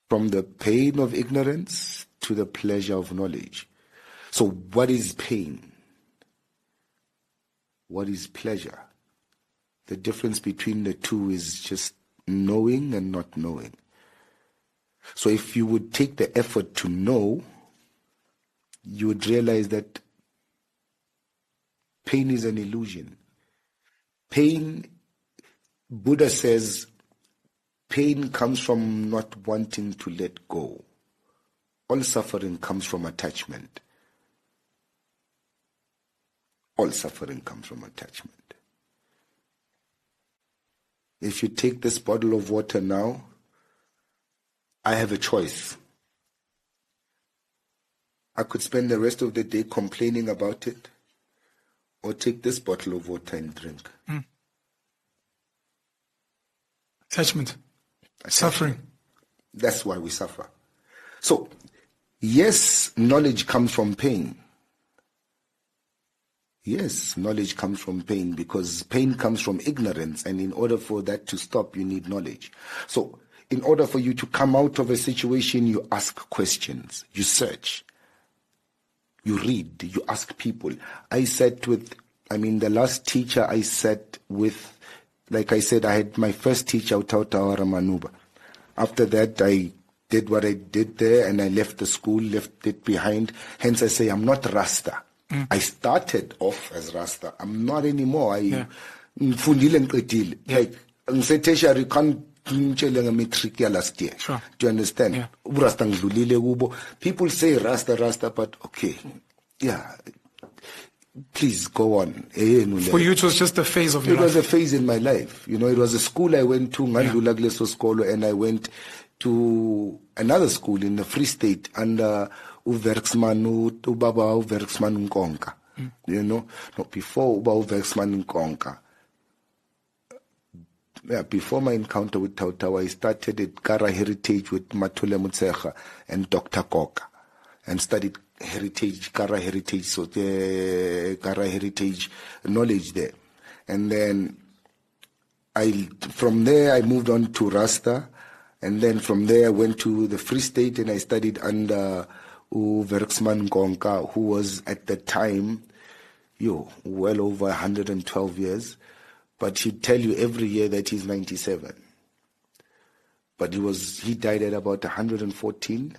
E: From the pain of ignorance to the pleasure of knowledge. So what is pain? What is pleasure? The difference between the two is just knowing and not knowing. So if you would take the effort to know, you would realize that pain is an illusion. Pain, Buddha says, pain comes from not wanting to let go. All suffering comes from attachment. All suffering comes from attachment. If you take this bottle of water now, I have a choice. I could spend the rest of the day complaining about it, or take this bottle of water and drink.
D: Attachment. Suffering.
E: That's why we suffer. So, yes, knowledge comes from pain. Yes, knowledge comes from pain, because pain comes from ignorance, and in order for that to stop, you need knowledge. So, in order for you to come out of a situation, you ask questions, you search, you read, you ask people. The last teacher I sat with, like I said, I had my first teacher, Utautawa Ramanuba. After that, I did what I did there, and I left the school, left it behind. Hence, I say I'm not Rasta. I started off as Rasta. I'm not anymore. Like, tertiary can't matric last year.
D: Sure.
E: Do you understand?
D: Yeah.
E: People say Rasta, but okay. Yeah. Please go on.
D: For you, it was just a phase of your life.
E: It was a phase in my life. It was a school I went to, and I went to another school in the Free State under Uverksman, Ubaba Uverksman Nkonka. Before Uba Uverksman Nkonka. Yeah, before my encounter with Tautawa, I started at Kara Heritage with Matule Mutsecha and Dr. Koka, and studied heritage, Kara Heritage, so the Kara Heritage knowledge there. And then from there I moved on to Rasta, and then from there I went to the Free State, and I studied under Verksman Nkonka, who was at the time, well over 112 years. But he'd tell you every year that he's 97. But he died at about 114.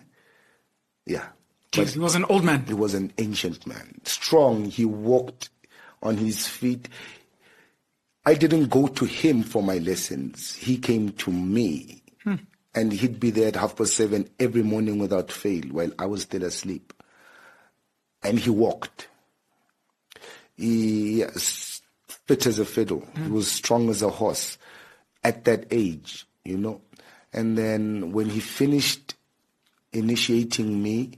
E: Yeah.
D: Jeez, he was an old man.
E: He was an ancient man. Strong. He walked on his feet. I didn't go to him for my lessons. He came to me. And he'd be there at 7:30 every morning without fail while I was still asleep. And he walked. Fit as a fiddle. He was strong as a horse at that age, And then when he finished initiating me,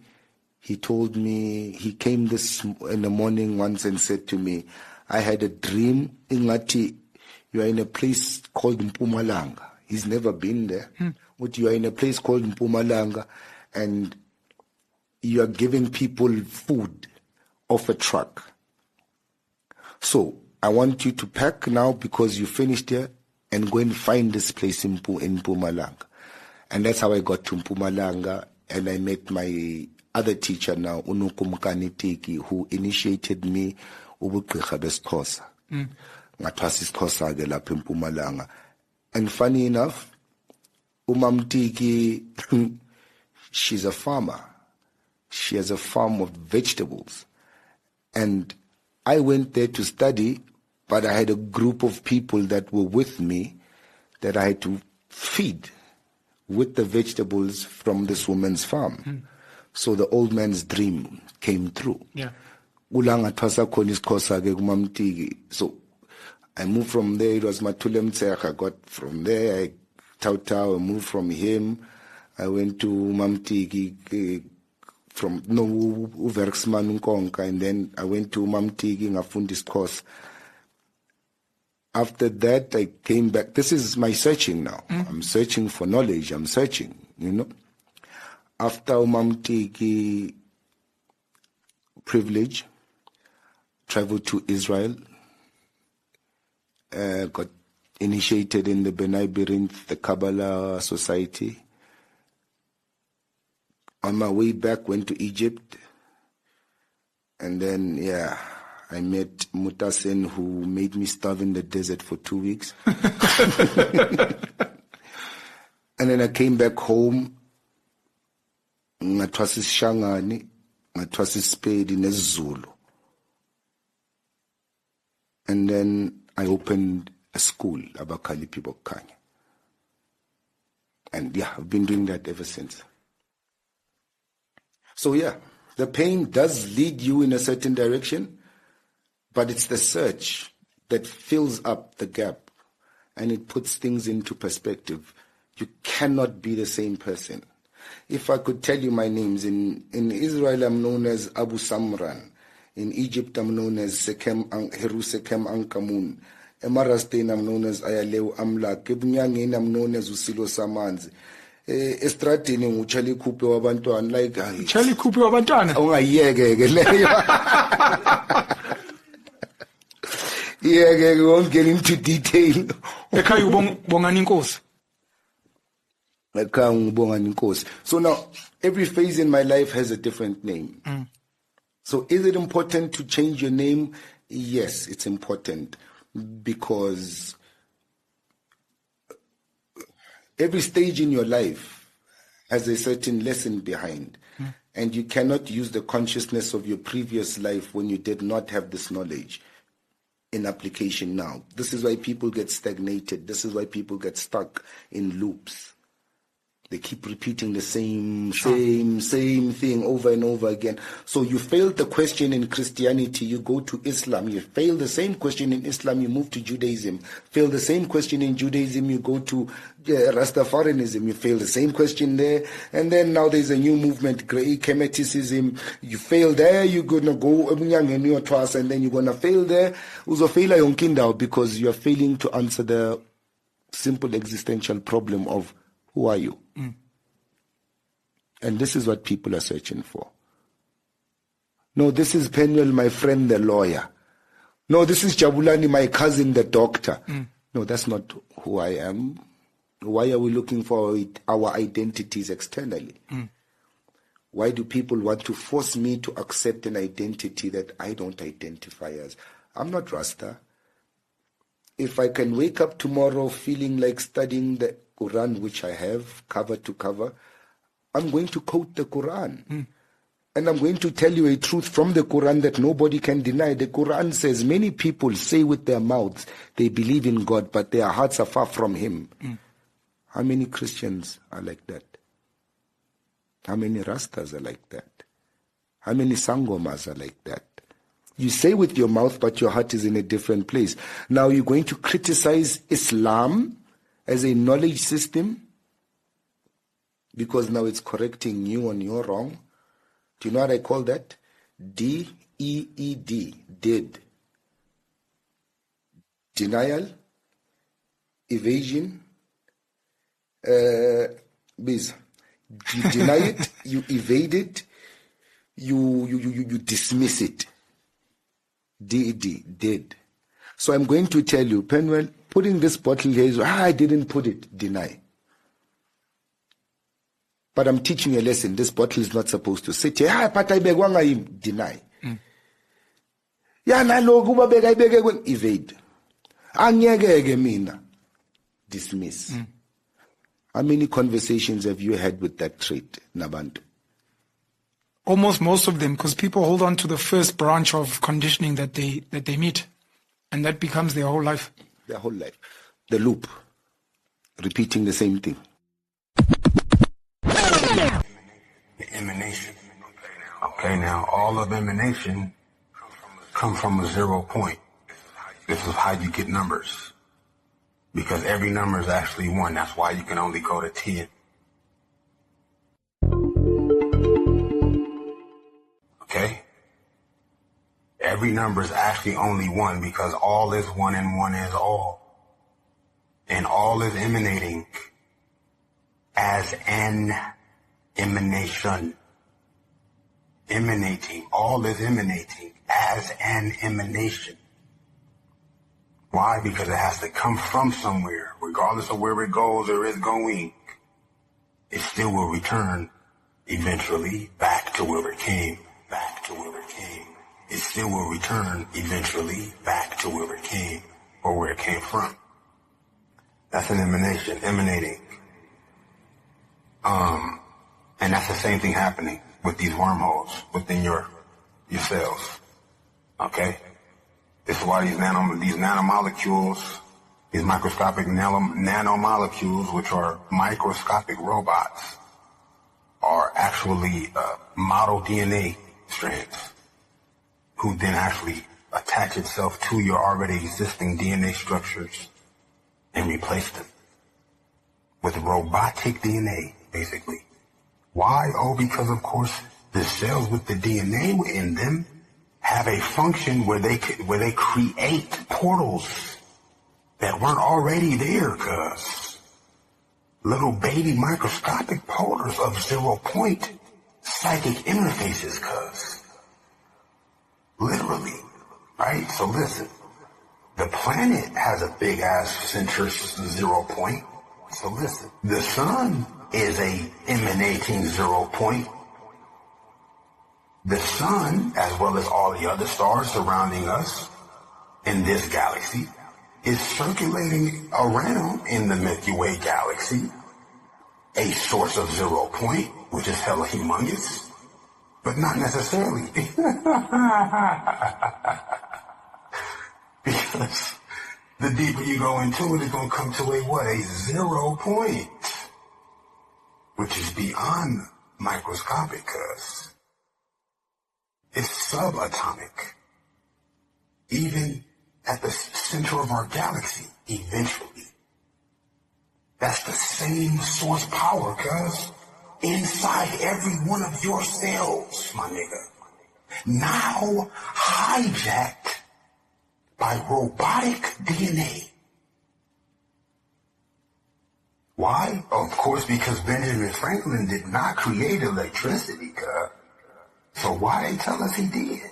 E: he told me, he came in the morning once and said to me, I had a dream, Ingati, you are in a place called Mpumalanga. He's never been there. But you are in a place called Mpumalanga, and you are giving people food off a truck. So, I want you to pack now because you finished here, and go and find this place in Mpumalanga. And that's how I got to Mpumalanga, and I met my other teacher now, Unukumkani Tiki, who initiated me ubugqirha besiXhosa. Ngathwasa isiXhosa ke lapha eMpumalanga. And funny enough, Tiki, she's a farmer. She has a farm of vegetables. And I went there to study, but I had a group of people that were with me that I had to feed with the vegetables from this woman's farm. So the old man's dream came true.
D: Yeah.
E: So I moved from there. It was Matule Mtsecha. I got from there. I moved from him. I went to Mamtigi from Uverksman Nkonka, and then I went to Mamtigi ngafundis course. After that, I came back. This is my searching now. I'm searching for knowledge. I'm searching, After Mamtigi privilege, traveled to Israel, got initiated in the Benai Birinth, the Kabbalah Society. On my way back, went to Egypt. And then, I met Mutasen, who made me starve in the desert for 2 weeks. And then I came back home. Ngathwasa isishangani, ngathwasa isipedi nesiZulu. And then I opened a school about Cali'sKALYPZO. And yeah, I've been doing that ever since. So yeah, the pain does lead you in a certain direction, but it's the search that fills up the gap and it puts things into perspective. You cannot be the same person. If I could tell you my names, in Israel I'm known as Abu Samran. In Egypt I'm known as Heru Sekem Ankamun. Emarastain I'm known as Ayaleu Amlak. Ebunyangeni I'm known as Usilo Samanzi. Estratini nguCharlie Coupe wabantwana, like
D: Charlie Coupe wabantwana.
E: Ungayeke leyo. Yeah, we won't get into detail.
D: Ekhaya ubonga inkosi.
E: So now, every phase in my life has a different name. So is it important to change your name? Yes, it's important, because every stage in your life has a certain lesson behind. And you cannot use the consciousness of your previous life when you did not have this knowledge in application now. This is why people get stagnated. This is why people get stuck in loops. They keep repeating the same thing over and over again. So you failed the question in Christianity, you go to Islam. You fail the same question in Islam, you move to Judaism. Fail the same question in Judaism, you go to Rastafarianism. You fail the same question there. And then now there's a new movement, Grey Chemeticism. You fail there, you're going to go and then you're going to fail there. Because you're failing to answer the simple existential problem of who are you? And this is what people are searching for. No, this is Penuel, my friend, the lawyer. No, this is Jabulani, my cousin, the doctor. No, that's not who I am. Why are we looking for our identities externally? Why do people want to force me to accept an identity that I don't identify as? I'm not Rasta. If I can wake up tomorrow feeling like studying the Quran, which I have cover to cover, I'm going to quote the Quran. And I'm going to tell you a truth from the Quran that nobody can deny. The Quran says many people say with their mouths they believe in God, but their hearts are far from Him. How many Christians are like that? How many Rastas are like that? How many Sangomas are like that? You say with your mouth, but your heart is in a different place. Now you're going to criticize Islam as a knowledge system because now it's correcting you on your wrong. Do you know what I call that? D-E-E-D, did. Denial, evasion, biz. You deny it, you evade it, you dismiss it. D-E-D, did. So I'm going to tell you, Penuel, putting this bottle here is, I didn't put it, deny. But I'm teaching a lesson. This bottle is not supposed to sit here. Deny. Evade. Dismiss. How many conversations have you had with that trait, Nabantu?
D: Almost most of them, because people hold on to the first branch of conditioning that they meet, and that becomes their whole life.
E: Their whole life. The loop. Repeating the same thing.
B: Emanation. Okay, now all of emanation come from a 0 point. This is how you get numbers. Because every number is actually 1. That's why you can only go to 10. Okay? Every number is actually only 1 because all is 1 and 1 is all. And all is emanating as an emanation. Emanating. All is emanating as an emanation. Why? Because it has to come from somewhere. Regardless of where it goes or is going, it still will return eventually back to where it came. Back to where it came. It still will return eventually back to where it came or where it came from. That's an emanation, emanating. And that's the same thing happening with these wormholes within your cells. Okay? It's why these nanomolecules, these microscopic nanomolecules, which are microscopic robots, are actually model DNA strands who then actually attach itself to your already existing DNA structures and replace them with robotic DNA, basically. Why? Oh, because of course the cells with the DNA in them have a function where they create portals that weren't already there, cuz little baby microscopic portals of 0-point psychic interfaces, cuz literally, right? So listen, the planet has a big ass center 0-point. So listen, the sun is a emanating 0-point. The sun, as well as all the other stars surrounding us in this galaxy, is circulating around in the Milky Way galaxy, a source of 0-point, which is hella humongous, but not necessarily. Because the deeper you go into it, it's going to come to a what? A 0-point, which is beyond microscopic, cuz it's subatomic. Even at the center of our galaxy, eventually. That's the same source power, cuz inside every one of your cells, my nigga. Now hijacked by robotic DNA. Why? Of course, because Benjamin Franklin did not create electricity, cuz. So why they tell us he did?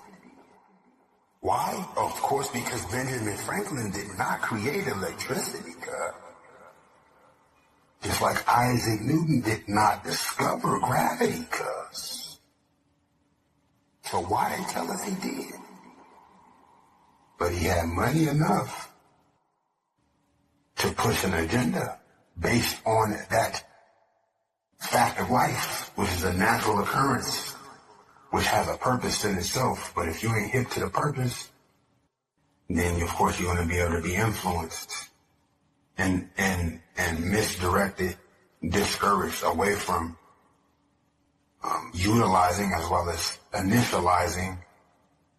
B: Why? Of course, because Benjamin Franklin did not create electricity, cuz. Just like Isaac Newton did not discover gravity, cuz. So why they tell us he did? But he had money enough to push an agenda based on that fact of life, which is a natural occurrence, which has a purpose in itself. But if you ain't hip to the purpose, then of course you're going to be able to be influenced and misdirected, discouraged away from utilizing as well as initializing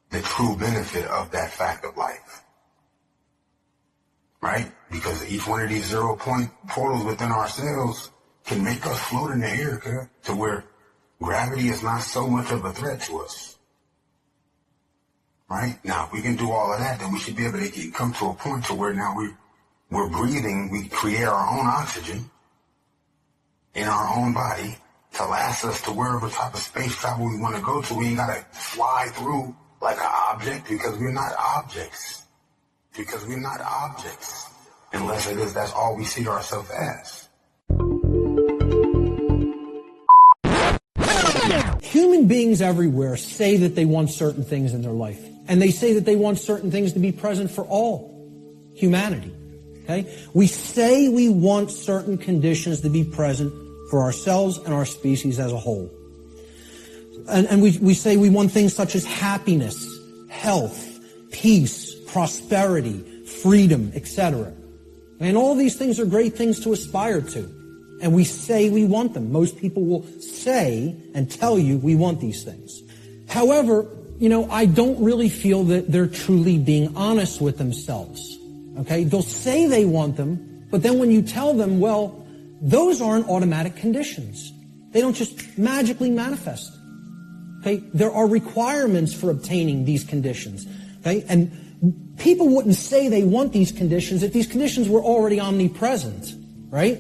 B: the true benefit of that fact of life. Right? Because each one of these 0-point portals within ourselves can make us float in the air, to where gravity is not so much of a threat to us. Right? Now, if we can do all of that, then we should be able to come to a point to where now we're breathing, we create our own oxygen in our own body to last us to wherever type of space travel we want to go to. We ain't got to fly through like an object, because we're not objects. Because we're not objects. Unless it is, that's all we see ourselves as.
A: Human beings everywhere say that they want certain things in their life. And they say that they want certain things to be present for all humanity. Okay? We say we want certain conditions to be present for ourselves and our species as a whole. And we say we want things such as happiness, health, peace, prosperity, freedom, etc. And all these things are great things to aspire to. And we say we want them. Most people will say and tell you we want these things. However, I don't really feel that they're truly being honest with themselves. Okay? They'll say they want them, but then when you tell them, well, those aren't automatic conditions. They don't just magically manifest. Okay? There are requirements for obtaining these conditions. Okay? And people wouldn't say they want these conditions if these conditions were already omnipresent. Right?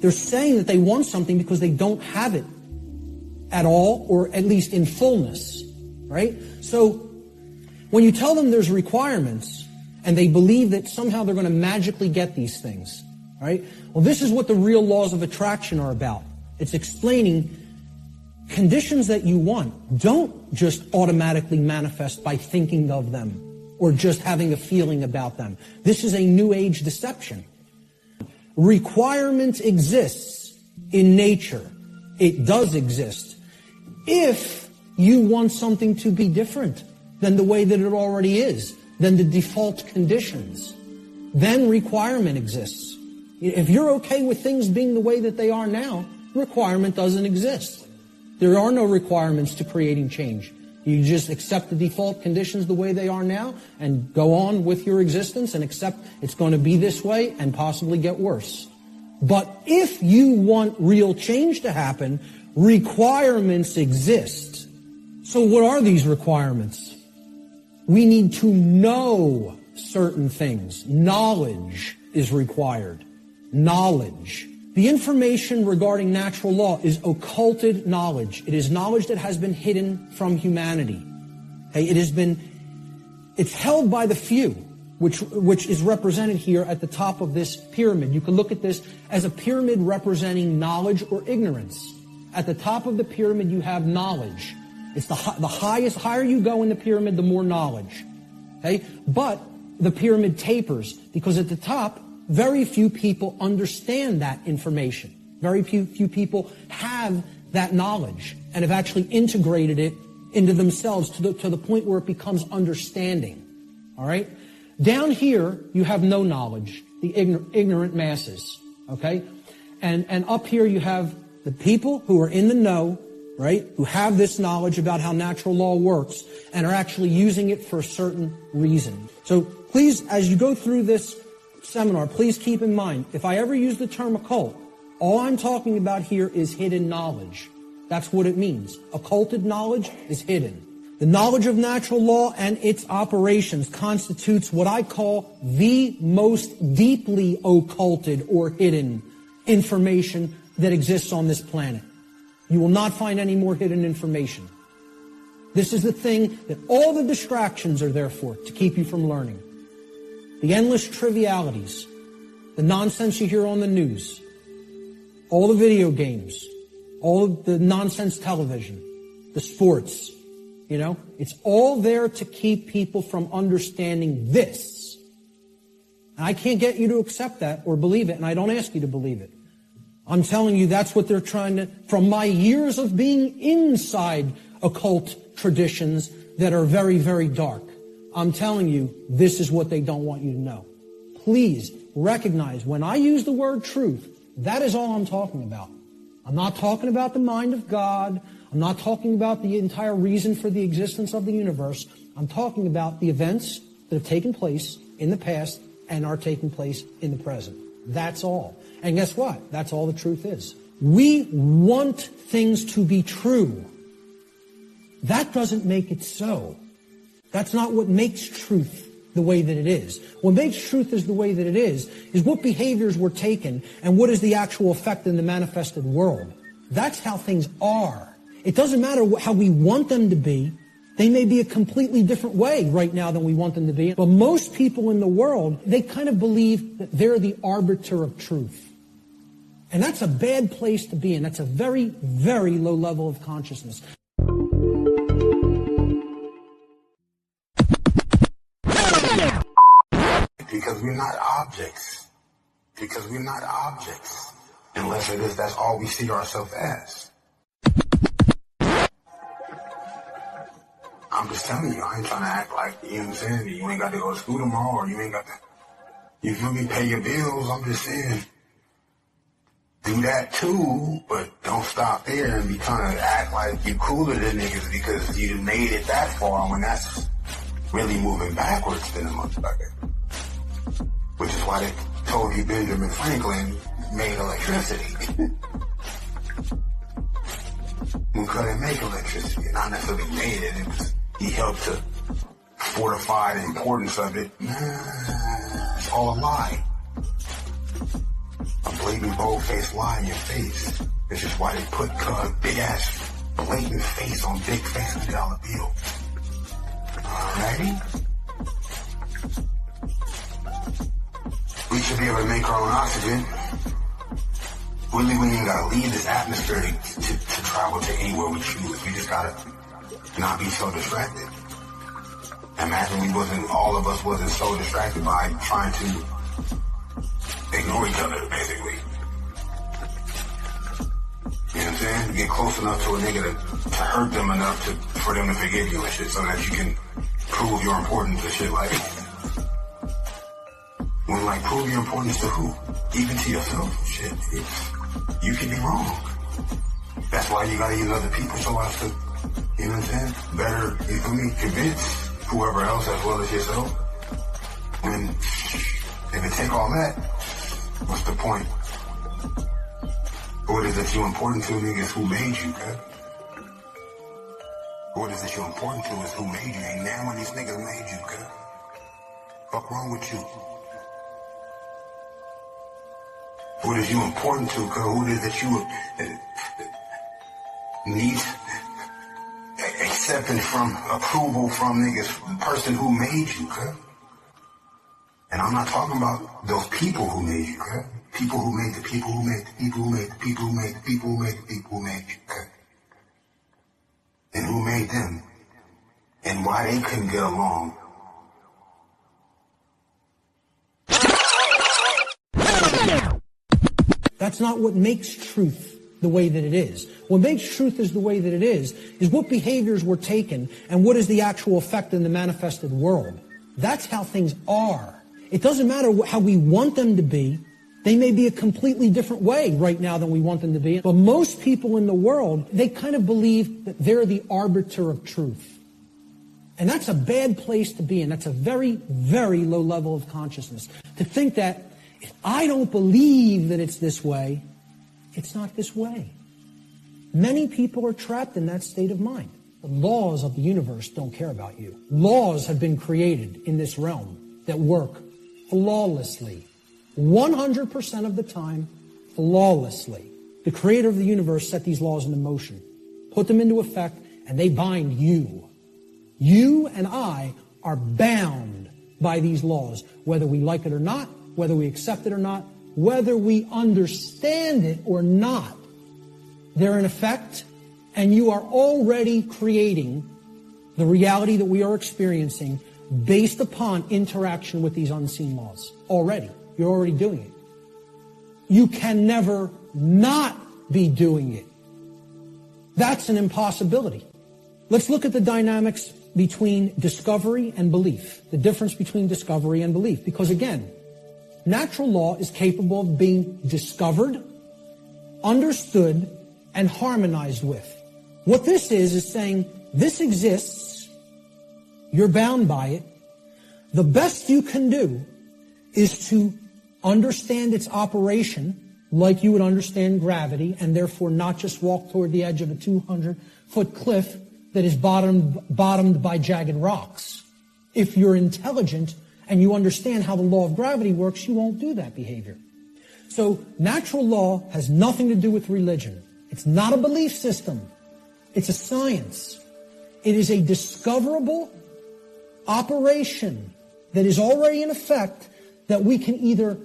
A: They're saying that they want something because they don't have it at all, or at least in fullness. Right? So when you tell them there's requirements and they believe that somehow they're going to magically get these things, right? Well, this is what the real laws of attraction are about. It's explaining conditions that you want don't just automatically manifest by thinking of them or just having a feeling about them. This is a new age deception. Requirement exists in nature. It does exist. If you want something to be different than the way that it already is, than the default conditions, then requirement exists. If you're okay with things being the way that they are now, requirement doesn't exist. There are no requirements to creating change. You just accept the default conditions the way they are now and go on with your existence and accept it's going to be this way and possibly get worse. But if you want real change to happen, requirements exist. So what are these requirements? We need to know certain things. Knowledge is required. Knowledge. The information regarding natural law is occulted knowledge. It is knowledge that has been hidden from humanity. Okay? It's held by the few, which is represented here at the top of this pyramid. You can look at this as a pyramid representing knowledge or ignorance. At the top of the pyramid, you have knowledge. It's the higher you go in the pyramid, the more knowledge. Okay? But the pyramid tapers because at the top, very few people understand that information. Very few people have that knowledge and have actually integrated it into themselves to the point where it becomes understanding. All right? Down here, you have no knowledge, the ignorant masses. Okay? And up here, you have the people who are in the know, right, who have this knowledge about how natural law works and are actually using it for a certain reason. So please, as you go through this seminar, please keep in mind, if I ever use the term occult, all I'm talking about here is hidden knowledge. That's what it means. Occulted knowledge is hidden. The knowledge of natural law and its operations constitutes what I call the most deeply occulted or hidden information that exists on this planet. You will not find any more hidden information. This is the thing that all the distractions are there for, to keep you from learning. The endless trivialities, the nonsense you hear on the news, all the video games, all of the nonsense television, the sports, it's all there to keep people from understanding this. And I can't get you to accept that or believe it, and I don't ask you to believe it. I'm telling you that's what they're trying to, from my years of being inside occult traditions that are very, very dark. I'm telling you, this is what they don't want you to know. Please recognize when I use the word truth, that is all I'm talking about. I'm not talking about the mind of God. I'm not talking about the entire reason for the existence of the universe. I'm talking about the events that have taken place in the past and are taking place in the present. That's all. And guess what? That's all the truth is. We want things to be true. That doesn't make it so. That's not what makes truth the way that it is. What makes truth is the way that it is what behaviors were taken and what is the actual effect in the manifested world. That's how things are. It doesn't matter how we want them to be. They may be a completely different way right now than we want them to be. But most people in the world, they kind of believe that they're the arbiter of truth. And that's a bad place to be in. That's a very, very low level of consciousness.
B: Because we're not objects. Because we're not objects. Unless it is, that's all we see ourselves as. I'm just telling you, I ain't trying to act like, you know what I'm saying, you ain't got to go to school tomorrow, or you ain't got to, you feel me, pay your bills. I'm just saying, do that too, but don't stop there and be trying to act like you're cooler than niggas because you made it that far when that's really moving backwards than a motherfucker. Which is why they told you Benjamin Franklin made electricity. We couldn't make electricity, not necessarily made it. It was, he helped to fortify the importance of it. Nah, it's all a lie. A blatant, bold-faced lie in your face. This is why they put big-ass, blatant face on big face $1 bill. Alrighty? We should be able to make our own oxygen. Really, we ain't gotta leave this atmosphere to travel to anywhere we choose. We just gotta not be so distracted. Imagine all of us wasn't so distracted by trying to ignore each other, basically. You know what I'm saying? Get close enough to a nigga to hurt them enough for them to forgive you and shit, so that you can prove your importance to shit like, when like prove your importance to who? Even to yourself. Shit, you can be wrong. That's why you gotta use other people so as to, you know what I'm saying? Better, you feel me? Convince whoever else as well as yourself. When, if it take all that, what's the point? What is it you important to, niggas? Who made you, okay? What is it you important to is who made you. Ain't now when these niggas made you, okay? Fuck wrong with you? What is you important to, cuz? What is that you need acceptance from, approval from niggas, the person who made you, cuz? And I'm not talking about those people who made you, cuz. People who made the people who made the people who made the people who made the people who made the people who made you, cuz. And who made them? And why they couldn't get along?
A: That's not what makes truth the way that it is. What makes truth is the way that it is what behaviors were taken and what is the actual effect in the manifested world. That's how things are. It doesn't matter how we want them to be. They may be a completely different way right now than we want them to be. But most people in the world, they kind of believe that they're the arbiter of truth. And that's a bad place to be in. That's a very, very low level of consciousness. To think that if I don't believe that it's this way, it's not this way. Many people are trapped in that state of mind. The laws of the universe don't care about you. Laws have been created in this realm that work flawlessly. 100% of the time, flawlessly. The creator of the universe set these laws into motion, put them into effect, and they bind you. You and I are bound by these laws, whether we like it or not, whether we accept it or not, whether we understand it or not. They're in effect, and you are already creating the reality that we are experiencing based upon interaction with these unseen laws. Already. You're already doing it. You can never not be doing it. That's an impossibility. Let's look at the dynamics between discovery and belief. The difference between discovery and belief. Because again, natural law is capable of being discovered, understood, and harmonized with. What this is saying, this exists, you're bound by it. The best you can do is to understand its operation like you would understand gravity, and therefore not just walk toward the edge of a 200-foot cliff that is bottomed by jagged rocks. If you're intelligent and you understand how the law of gravity works, you won't do that behavior. So natural law has nothing to do with religion. It's not a belief system. It's a science. It is a discoverable operation that is already in effect that we can either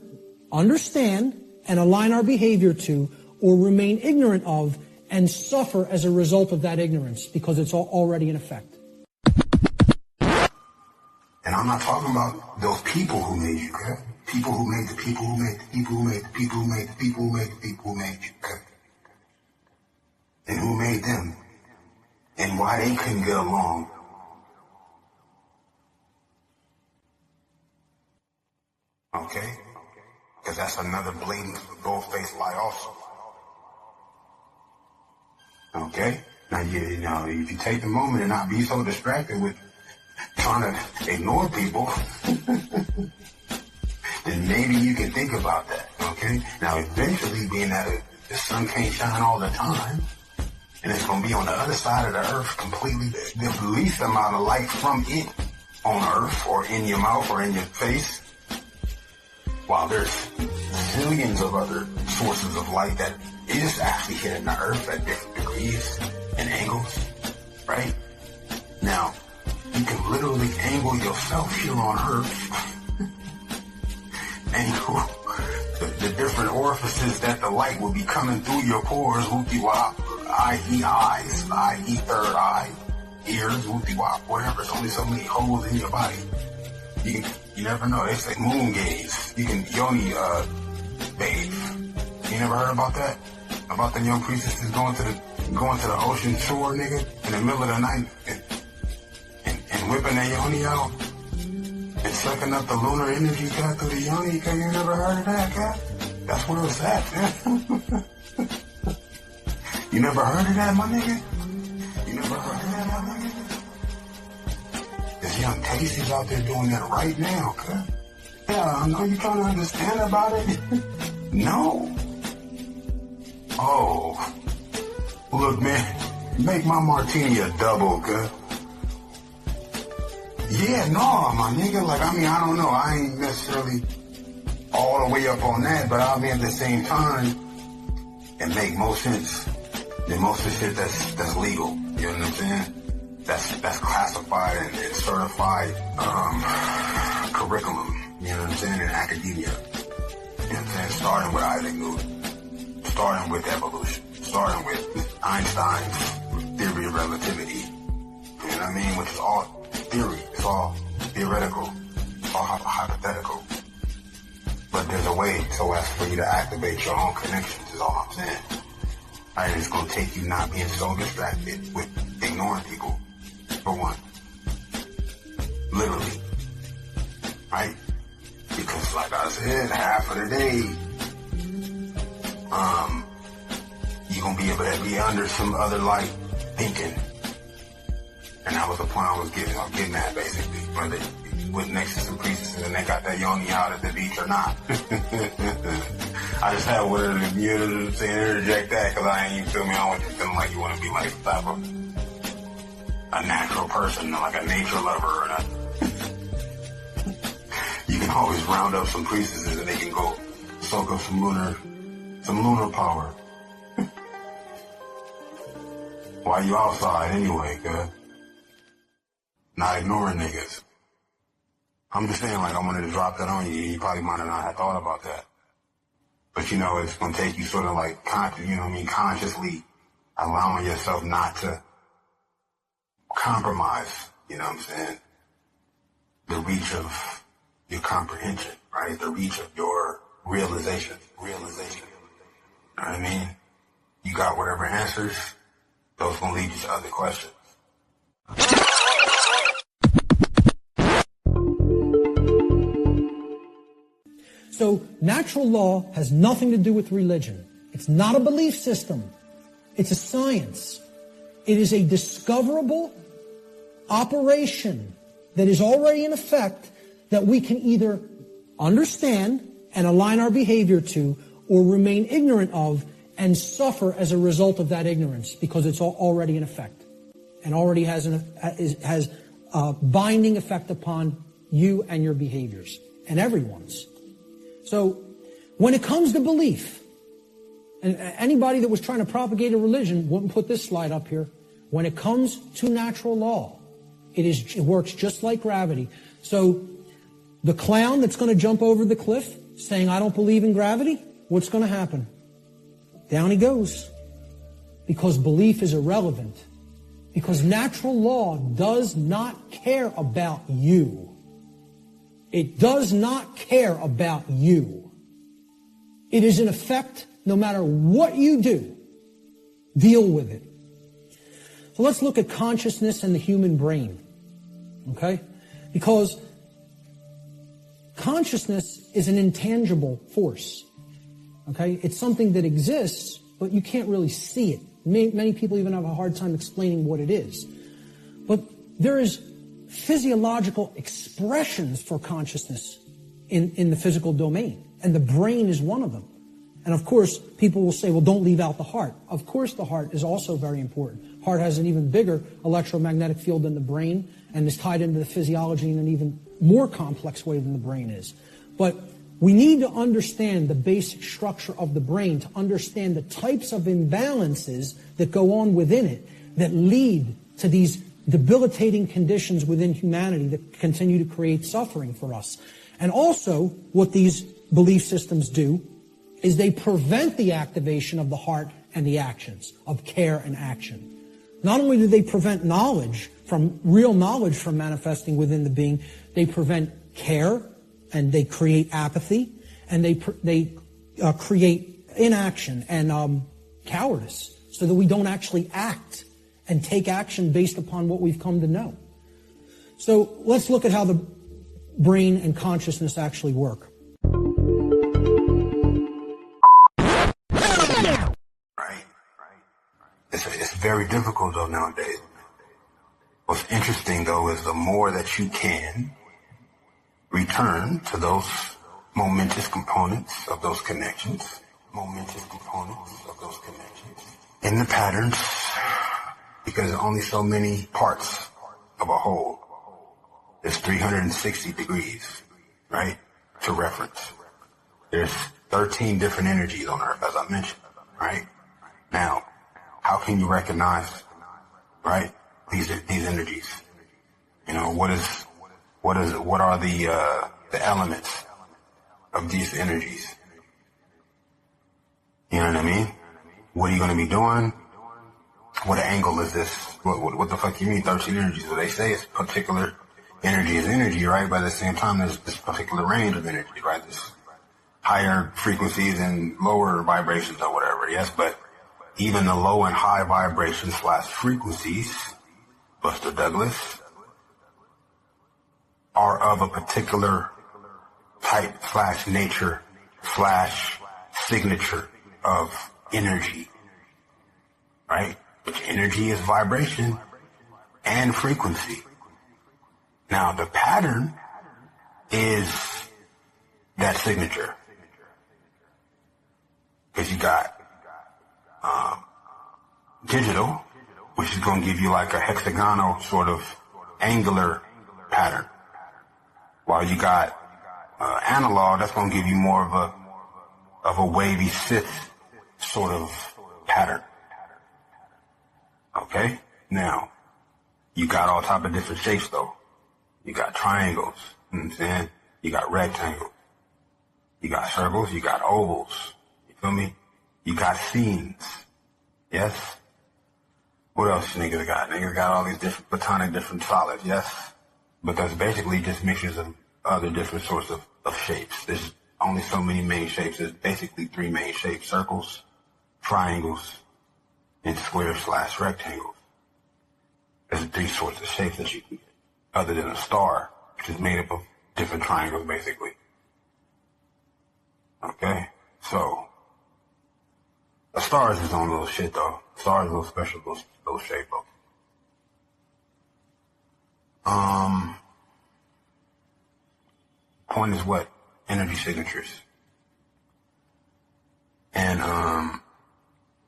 A: understand and align our behavior to, or remain ignorant of and suffer as a result of that ignorance because it's already in effect.
B: And I'm not talking about those people who made you, okay? People who made the people who made the people who made the people who made the people who made the people who made you, okay? And who made them? And why they couldn't get along? Okay? Because that's another blatant, bold-faced lie also. Okay? Now, if you take the moment and not be so distracted with trying to ignore people, then maybe you can think about that, okay? Now, eventually, being that the sun can't shine all the time, and it's going to be on the other side of the earth completely, the least amount of light from it on earth or in your mouth or in your face, while there's zillions of other sources of light that is actually hitting the earth at different degrees and angles, right? Now, you can literally angle yourself here on earth, angle the different orifices that the light will be coming through your pores, whoopty-wop, i.e. eyes, i.e. third eye, ears, whoopty-wop, whatever. There's only so many holes in your body. You never know. They say moon gaze. You can yoni bathe. You never heard about that? About the young priestesses going to the ocean shore, nigga, in the middle of the night and and whipping that yoni out and sucking up the lunar energy cut through the yoni, cause you never heard of that, cat? That's where it's at, man. You never heard of that, my nigga? You never heard of that, my nigga? There's young Casey's out there doing that right now, cut. Yeah, I know you're trying to understand about it. No. Oh. Look, man, make my martini a double, cut. Yeah, no, my nigga, like, I mean, I don't know. I ain't necessarily all the way up on that, but I mean, at the same time, it make more sense than most of the shit that's legal. You know what I'm saying? That's classified and certified curriculum. You know what I'm saying? In academia. You know what I'm saying? Starting with Isaac Newton, starting with evolution, starting with Einstein's theory of relativity. You know what I mean? Which is all theory. It's all theoretical. It's all hypothetical. But there's a way so as for you to activate your own connections is all I'm saying. Right? It's going to take you not being so distracted with ignoring people, for one. Literally. Right? Because like I said, half of the day, you're going to be able to be under some other light thinking. And that was the point I was getting at, basically. Whether you went next to some priestesses and they got that yoni out at the beach or not. I just had one of the, you know what I'm saying, interject that, because I ain't even feel me. I don't want you feeling like you want to be like some type of a natural person, like a nature lover or nothing. You can always round up some priestesses and they can go soak up some lunar power. Why you outside anyway, cuz? Not ignoring niggas. I'm just saying, like, I wanted to drop that on you. You probably might have not have thought about that. But, you know, it's going to take you sort of like, you know what I mean, consciously allowing yourself not to compromise, you know what I'm saying, the reach of your comprehension, right? The reach of your realization. You know what I mean? You got whatever answers, those going to lead you to other questions.
A: So natural law has nothing to do with religion. It's not a belief system. It's a science. It is a discoverable operation that is already in effect that we can either understand and align our behavior to or remain ignorant of and suffer as a result of that ignorance because it's already in effect and already has a binding effect upon you and your behaviors and everyone's. So when it comes to belief, and anybody that was trying to propagate a religion wouldn't put this slide up here. When it comes to natural law, it works just like gravity. So the clown that's going to jump over the cliff saying, I don't believe in gravity, what's going to happen? Down he goes. Because belief is irrelevant. Because natural law does not care about you. It does not care about you. It is in effect, no matter what you do, deal with it. So let's look at consciousness and the human brain. Okay? Because consciousness is an intangible force. Okay? It's something that exists, but you can't really see it. Many people even have a hard time explaining what it is. But there is physiological expressions for consciousness in the physical domain. And the brain is one of them. And of course, people will say, well, don't leave out the heart. Of course, the heart is also very important. Heart has an even bigger electromagnetic field than the brain and is tied into the physiology in an even more complex way than the brain is. But we need to understand the basic structure of the brain to understand the types of imbalances that go on within it that lead to these debilitating conditions within humanity that continue to create suffering for us. And also, what these belief systems do is they prevent the activation of the heart and the actions, of care and action. Not only do they prevent real knowledge from manifesting within the being, they prevent care and they create apathy and they create inaction and cowardice so that we don't actually act and take action based upon what we've come to know. So let's look at how the brain and consciousness actually work.
B: Right. It's very difficult though nowadays. What's interesting though is the more that you can return to those momentous components of those connections, in the patterns, because there's only so many parts of a whole. There's 360 degrees, right, to reference. There's 13 different energies on Earth, as I mentioned, right? Now, how can you recognize, right, these energies? You know, what are the elements of these energies? You know what I mean? What are you going to be doing? What angle is this? What the fuck you mean 13 energies? So they say it's particular energy is energy, right? But at the same time, there's this particular range of energy, right? This higher frequencies and lower vibrations or whatever, yes? But even the low and high vibrations / frequencies, Buster Douglas, are of a particular type / nature / signature of energy, right? Which energy is vibration and frequency. Now, the pattern is that signature. Because you got digital, which is going to give you like a hexagonal sort of angular pattern. While you got analog, that's going to give you more of a wavy Sith sort of pattern. Okay? Now, you got all type of different shapes though. You got triangles, you know what I'm saying? You got rectangles. You got circles, you got ovals. You feel me? You got scenes. Yes? What else niggas got? Niggas got all these different platonic different solids, yes? But that's basically just mixtures of other different sorts of shapes. There's only so many main shapes. There's basically 3 main shapes: circles, triangles, and squares / rectangles. There's 3 sorts of shapes that you can get, other than a star, which is made up of different triangles, basically. Okay? So, a star is its own little shit, though. A star is a little special, little shape, though. Point is what? Energy signatures. And,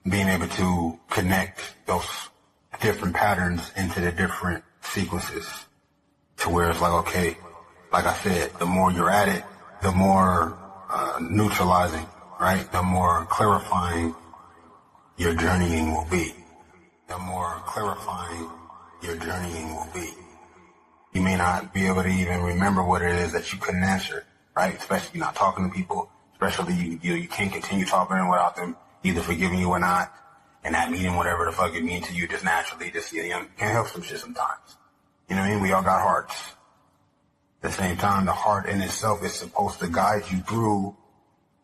B: being able to connect those different patterns into the different sequences to where it's like, okay, like I said, the more you're at it, the more neutralizing, right? The more clarifying your journeying will be. The more clarifying your journeying will be. You may not be able to even remember what it is that you couldn't answer, right? Especially if you're not talking to people, especially you can't continue talking without them either forgiving you or not, and that meaning whatever the fuck it means to you just naturally, just, you know, can't help some shit sometimes. You know what I mean? We all got hearts. At the same time, the heart in itself is supposed to guide you through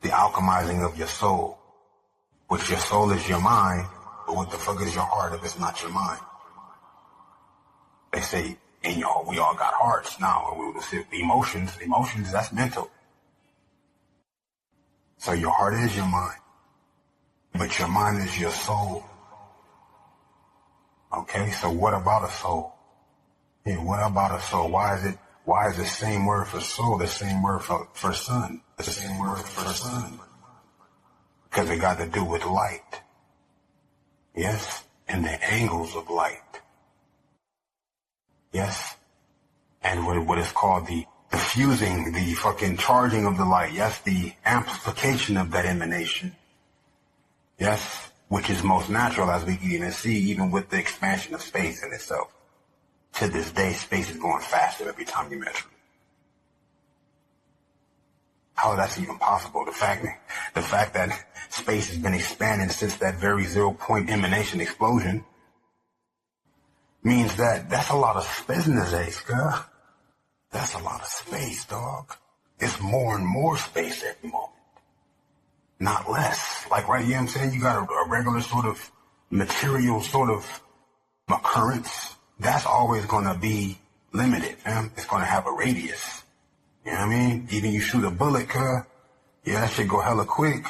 B: the alchemizing of your soul, which your soul is your mind, but what the fuck is your heart if it's not your mind? They say, and we all got hearts. Now, we will say emotions, that's mental. So your heart is your mind, but your mind is your soul. Okay, so what about a soul? Yeah, what about a soul? Why is the same word for soul the same word for sun? It's the same word for sun. Because it got to do with light. Yes? And the angles of light. Yes? And what is called the fusing, the fucking charging of the light. Yes? The amplification of that emanation. Yes? Which is most natural, as we can even see, even with the expansion of space in itself. To this day, space is going faster every time you measure it. How that's even possible? The fact that space has been expanding since that very 0 point emanation explosion means that that's a lot of business, girl. That's a lot of space, dog. It's more and more space every moment. Not less. Like, right, you know what I'm saying? You got a regular sort of material sort of occurrence. That's always going to be limited, fam. It's going to have a radius. You know what I mean? Even you shoot a bullet, yeah, that shit go hella quick.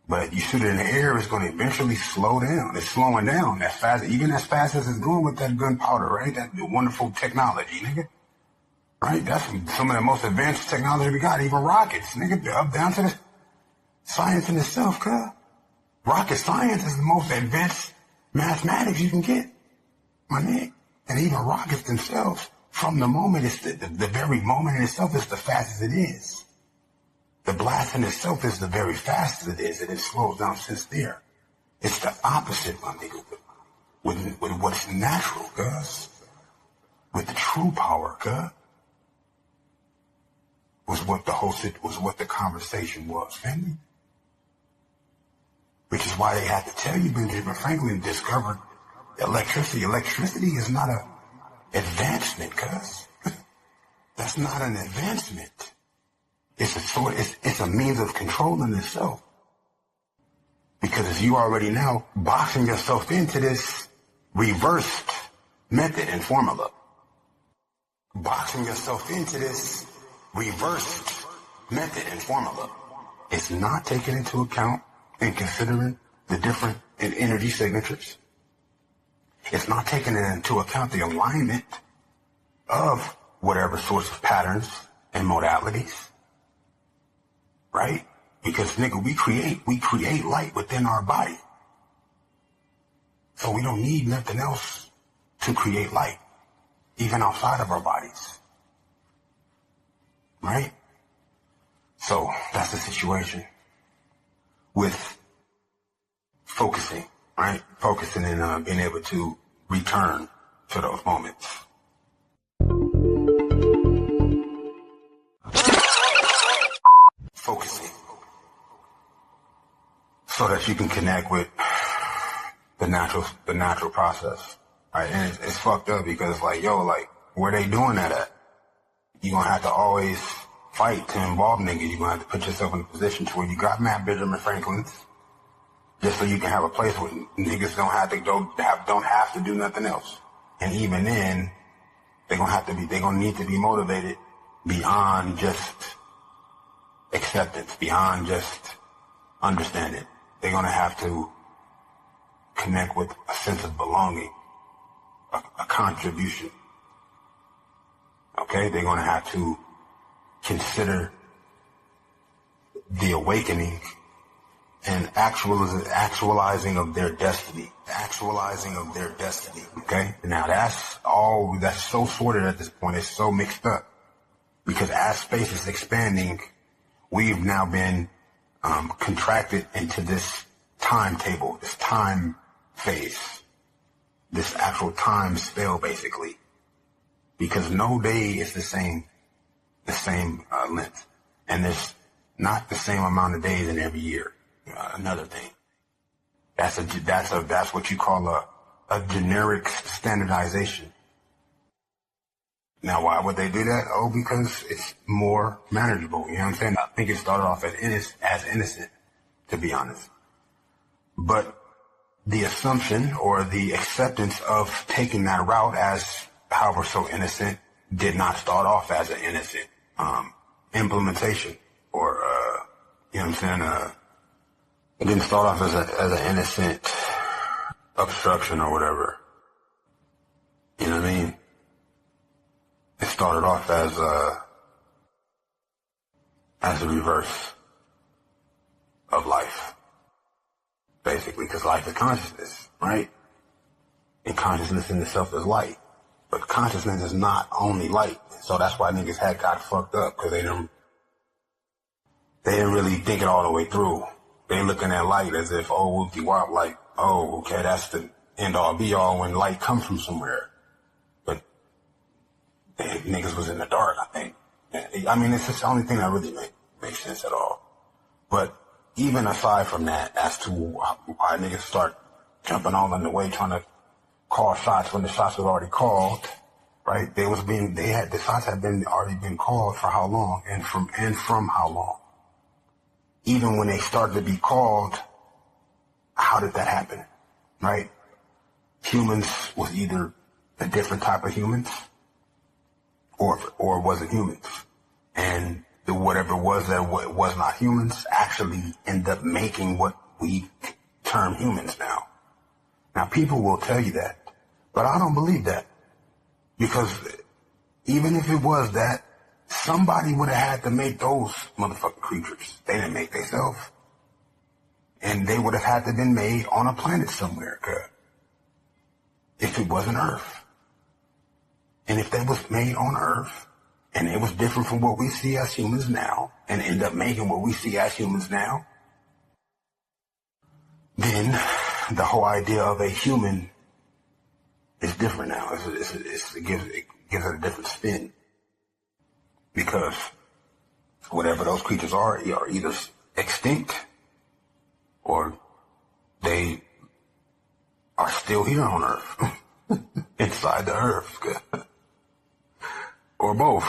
B: But you shoot it in the air, it's going to eventually slow down. It's slowing down as fast, even as fast as it's going with that gunpowder, right? That wonderful technology, nigga. Right? That's some of the most advanced technology we got, even rockets, nigga. Up down to the science in itself, Rocket science is the most advanced mathematics you can get, my nigga. And even rockets themselves, from the moment, it's the very moment in itself is the fastest it is. The blast in itself is the very fastest it is, and it slows down since there. It's the opposite, my nigga, with what's natural, with the true power, was what the conversation was, family. Which is why they had to tell you Benjamin Franklin discovered electricity. Electricity is not an advancement, That's not an advancement. It's a means of controlling itself. Because as you already know, boxing yourself into this reversed method and formula. Boxing yourself into this reversed method and formula. It's not taking into account and considering the different energy signatures. It's not taking into account the alignment of whatever sorts of patterns and modalities. Right? Because, nigga, we create light within our body. So we don't need nothing else to create light, even outside of our bodies. Right? So that's the situation with focusing, right? Focusing and being able to return to those moments. Focusing so that you can connect with the natural process, right? And it's fucked up because like, yo, like, where they doing that at? You're gonna have to always fight to involve niggas. You're gonna have to put yourself in a position to where you got Matt Benjamin Franklin's, just so you can have a place where niggas don't have to do nothing else. And even then, they're gonna need to be motivated beyond just acceptance, beyond just understanding. They're gonna have to connect with a sense of belonging, a contribution. Okay, they're gonna have to consider the awakening and actualizing of their destiny. Okay, now that's so sorted at this point. It's so mixed up because as space is expanding, we've now been contracted into this timetable, this time phase, this actual time spell, basically, because no day is the same length, and there's not the same amount of days in every year. Another thing, that's what you call a generic standardization. Now, why would they do that? Oh, because it's more manageable. You know what I'm saying? I think it started off as innocent, to be honest. But the assumption or the acceptance of taking that route as however so innocent did not start off as an innocent implementation or, you know what I'm saying? It didn't start off as an innocent obstruction or whatever. You know what I mean? It started off as a reverse of life, basically, because life is consciousness, right? And consciousness in itself is light, but consciousness is not only light. So that's why niggas had got fucked up, because they didn't really think it all the way through. They looking at light as if, oh, whoop-de-wop, like, oh, okay, that's the end-all be-all when light comes from somewhere. Niggas was in the dark, I think. I mean, it's just the only thing that really makes sense at all. But even aside from that, as to why niggas start jumping all in the way, trying to call shots when the shots was already called, right? The shots had already been called for how long and from how long? Even when they started to be called, how did that happen, right? Humans was either a different type of humans, or was it humans? And whatever it was that was not humans actually end up making what we term humans now. Now, people will tell you that, but I don't believe that. Because even if it was that, somebody would have had to make those motherfucking creatures. They didn't make themselves. And they would have had to have been made on a planet somewhere, if it wasn't Earth. And if they was made on Earth, and it was different from what we see as humans now, and end up making what we see as humans now, then the whole idea of a human is different now. It gives it a different spin. Because whatever those creatures are either extinct or they are still here on Earth, inside the Earth, or both.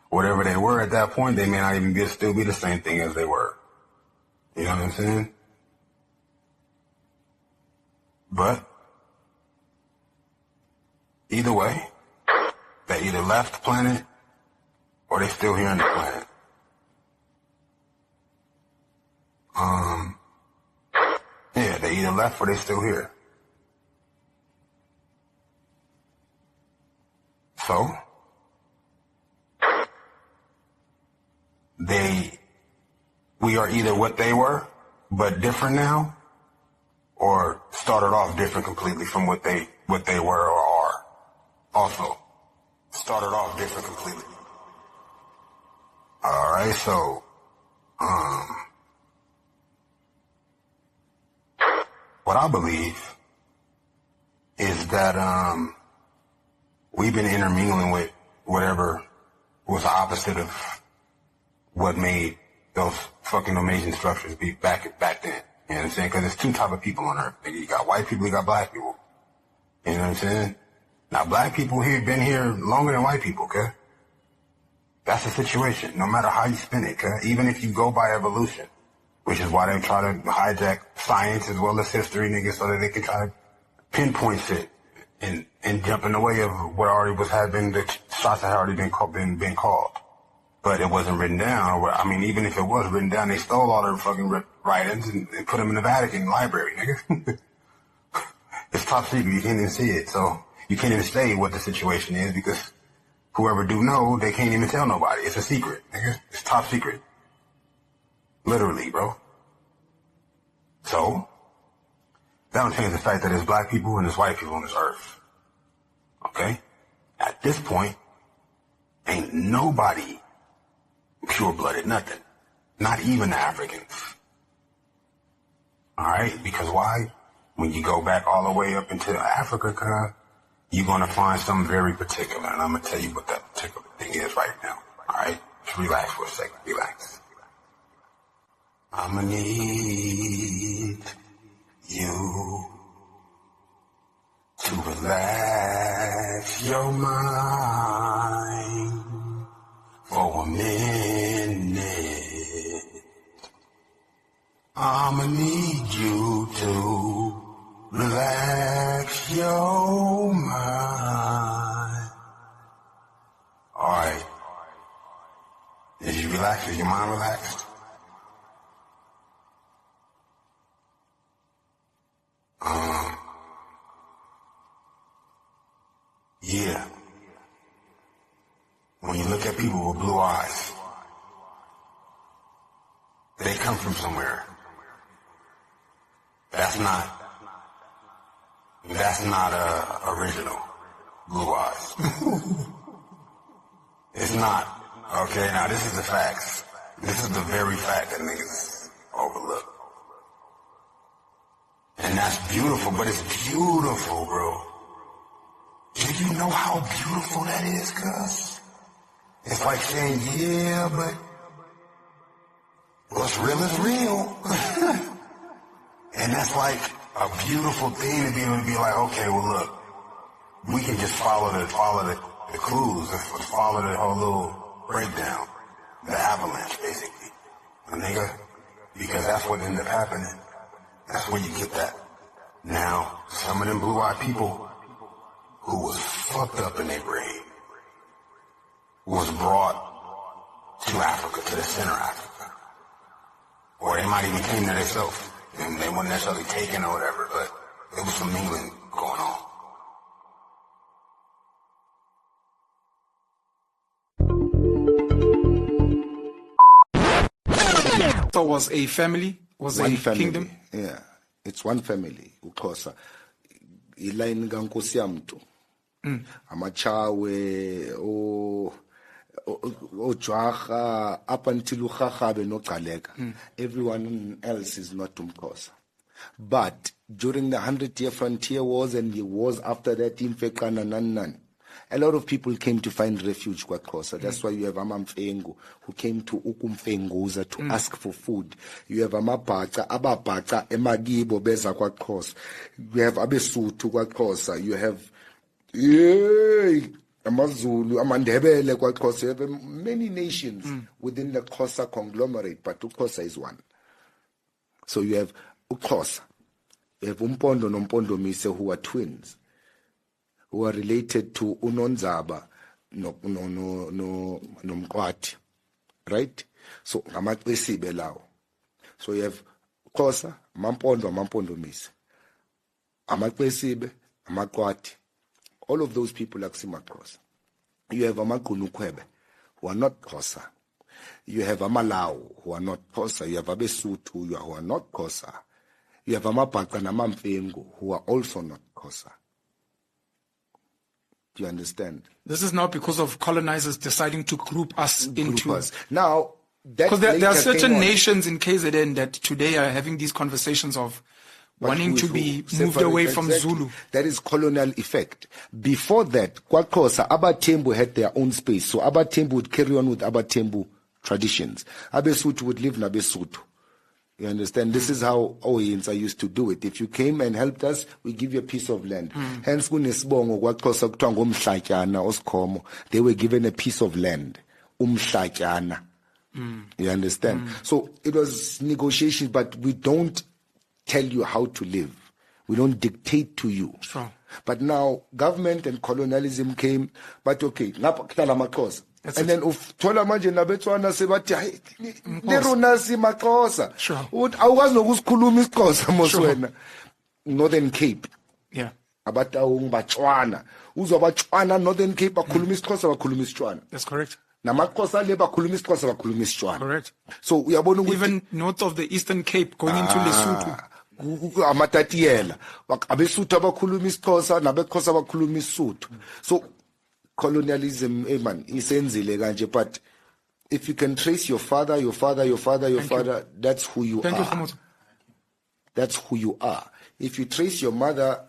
B: Whatever they were at that point, they may not even still be the same thing as they were. You know what I'm saying? But either way, they either left the planet or they still here on the planet. Yeah, they either left or they still here. So, we are either what they were, but different now, or started off different completely from what they were or are. Also, started off different completely. All right, so, what I believe is that we've been intermingling with whatever was the opposite of what made those fucking amazing structures be back then. You know what I'm saying? Because there's two type of people on Earth. You got white people, you got black people. You know what I'm saying? Now, black people here been here longer than white people, okay? That's the situation, no matter how you spin it, okay? Even if you go by evolution, which is why they try to hijack science as well as history, niggas, so that they can try to pinpoint shit and jump in the way of what already the shots that had already been called. But it wasn't written down. I mean, even if it was written down, they stole all their fucking writings and put them in the Vatican library, nigga. It's top secret. You can't even see it. So you can't even say what the situation is because whoever do know, they can't even tell nobody. It's a secret, nigga. It's top secret. Literally, bro. So that don't change the fact that there's black people and there's white people on this earth. Okay? At this point, ain't nobody pure-blooded, nothing. Not even the Africans. Alright? Because why? When you go back all the way up into Africa, you're going to find something very particular. And I'm going to tell you what that particular thing is right now. Alright? Just relax for a second. Relax. I'm going to need you to relax your mind for a minute. I'ma need you to relax your mind. Alright. Is you relaxed? Is your mind relaxed? Yeah. When you look at people with blue eyes, they come from somewhere. That's not original blue eyes. It's not. Okay, now this is the facts. This is the very fact that niggas overlook. And that's beautiful, but it's beautiful, bro. Do you know how beautiful that is, cuz? It's like saying, yeah, but what's real is real. And that's like a beautiful thing to be able to be like, okay, well, look, we can just follow the clues, follow the whole little breakdown, the avalanche, basically. Nigga, because that's what ended up happening. That's where you get that. Now, some of them blue-eyed people who was fucked up in their brain, was brought to Africa, to the center of Africa. Or they might even came there themselves. And they weren't necessarily taken or whatever, but there was some mingling going on.
D: So was a family, was
E: One
D: a
E: family.
D: kingdom.
E: Yeah, it's one family. UXhosa. Iline kaNkosi yamntu. Amachawe oJwaga up until uGagabe noGcaleka. Everyone else is not UMXhosa. But during the 100-year frontier wars and the wars after that, a lot of people came to find refuge kwaXhosa. That's why you have Amamfengu who came to Ukumfenguza to ask for food. You have Ababhaca emakibo beza kwaXhosa. You have Abesutu kwaXhosa. You have Amazulu, Amandebele kwaXhosa. You have many nations within the Xhosa conglomerate, but uXhosa is one. So you have uXhosa. You have Umpondo noMpondo Mise who are twins, who are related to Unonzaba Nomqwati, right? So amaXesibe lawo. So you have Xhosa, Mampondo Mise, amaXesibe, amaQwati. All of those people are Xhosa. You have amaGunukhwebe who are not Xhosa. You have Amalao who are not Xhosa. You have Abesutu who are not Xhosa. You have Amabhaca and Amamfengu who are also not Xhosa. Do you understand?
D: This is not because of colonizers deciding to group us into.
E: Now,
D: because there are certain nations in KZN that today are having these conversations of wanting to be moved away from Zulu.
E: That is colonial effect. Before that, kwaXhosa, Abatembu had their own space. So Abatembu would carry on with Abatembu traditions. Abesutu would live in Abesutu. You understand? This is how Oyinza used to do it. If you came and helped us, we give you a piece of land. Hence, kunesibongo kwaXhosa kuthiwa ngumhlatyana osikhomo. They were given a piece of land. Umhlatyana. You understand? So it was negotiations, but we don't tell you how to live. We don't dictate to you.
D: Sure.
E: But now government and colonialism came, but okay, and then uthola manje nabetswana sebathi hayi lerona simaXhosa.
D: Sure.
E: Awukwazi nokusikhuluma isiXhosa moswena. Northern Cape.
D: Yeah.
E: Abatawung baTswana. Uzwa baTswana Northern Cape bakhuluma isiXhosa bakhuluma isiTswana.
D: That's correct.
E: NamaXhosa le bakhuluma isiXhosa bakhuluma isiTswana.
D: Correct.
E: So uyabona ukuthi
D: even north of the Eastern Cape going into Lesotho.
E: Amatatiela abeSuthu abakhuluma isiXhosa nabeXhosa abakhuluma isiSuthu. So colonialism isenzile kanje, but if you can trace your father, that's who you are. That's who you are. If you trace your mother,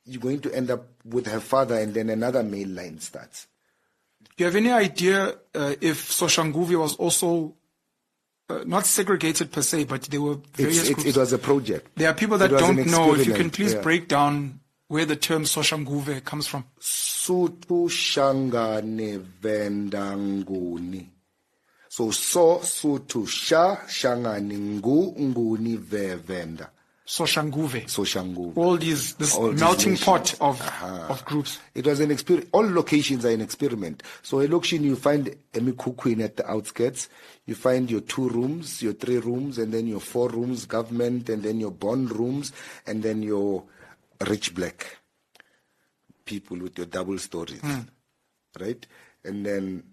E: you're going to end up with her father, and then another male line starts.
D: Do you have any idea if Soshanguve was also not segregated per se, but there were various groups?
E: It was a project.
D: There are people that don't know. If you can please break down where the term Soshanguve comes from.
E: Sutu shangane vendanguni. So sutu shangane nguni venda. Soshanguve.
D: All this melting pot of groups.
E: It was an experiment. All locations are an experiment. So a location, you find a mikukwin at the outskirts. You find your 2 rooms, your 3 rooms, and then your 4 rooms, government, and then your bond rooms, and then your rich black people with your double stories, right? And then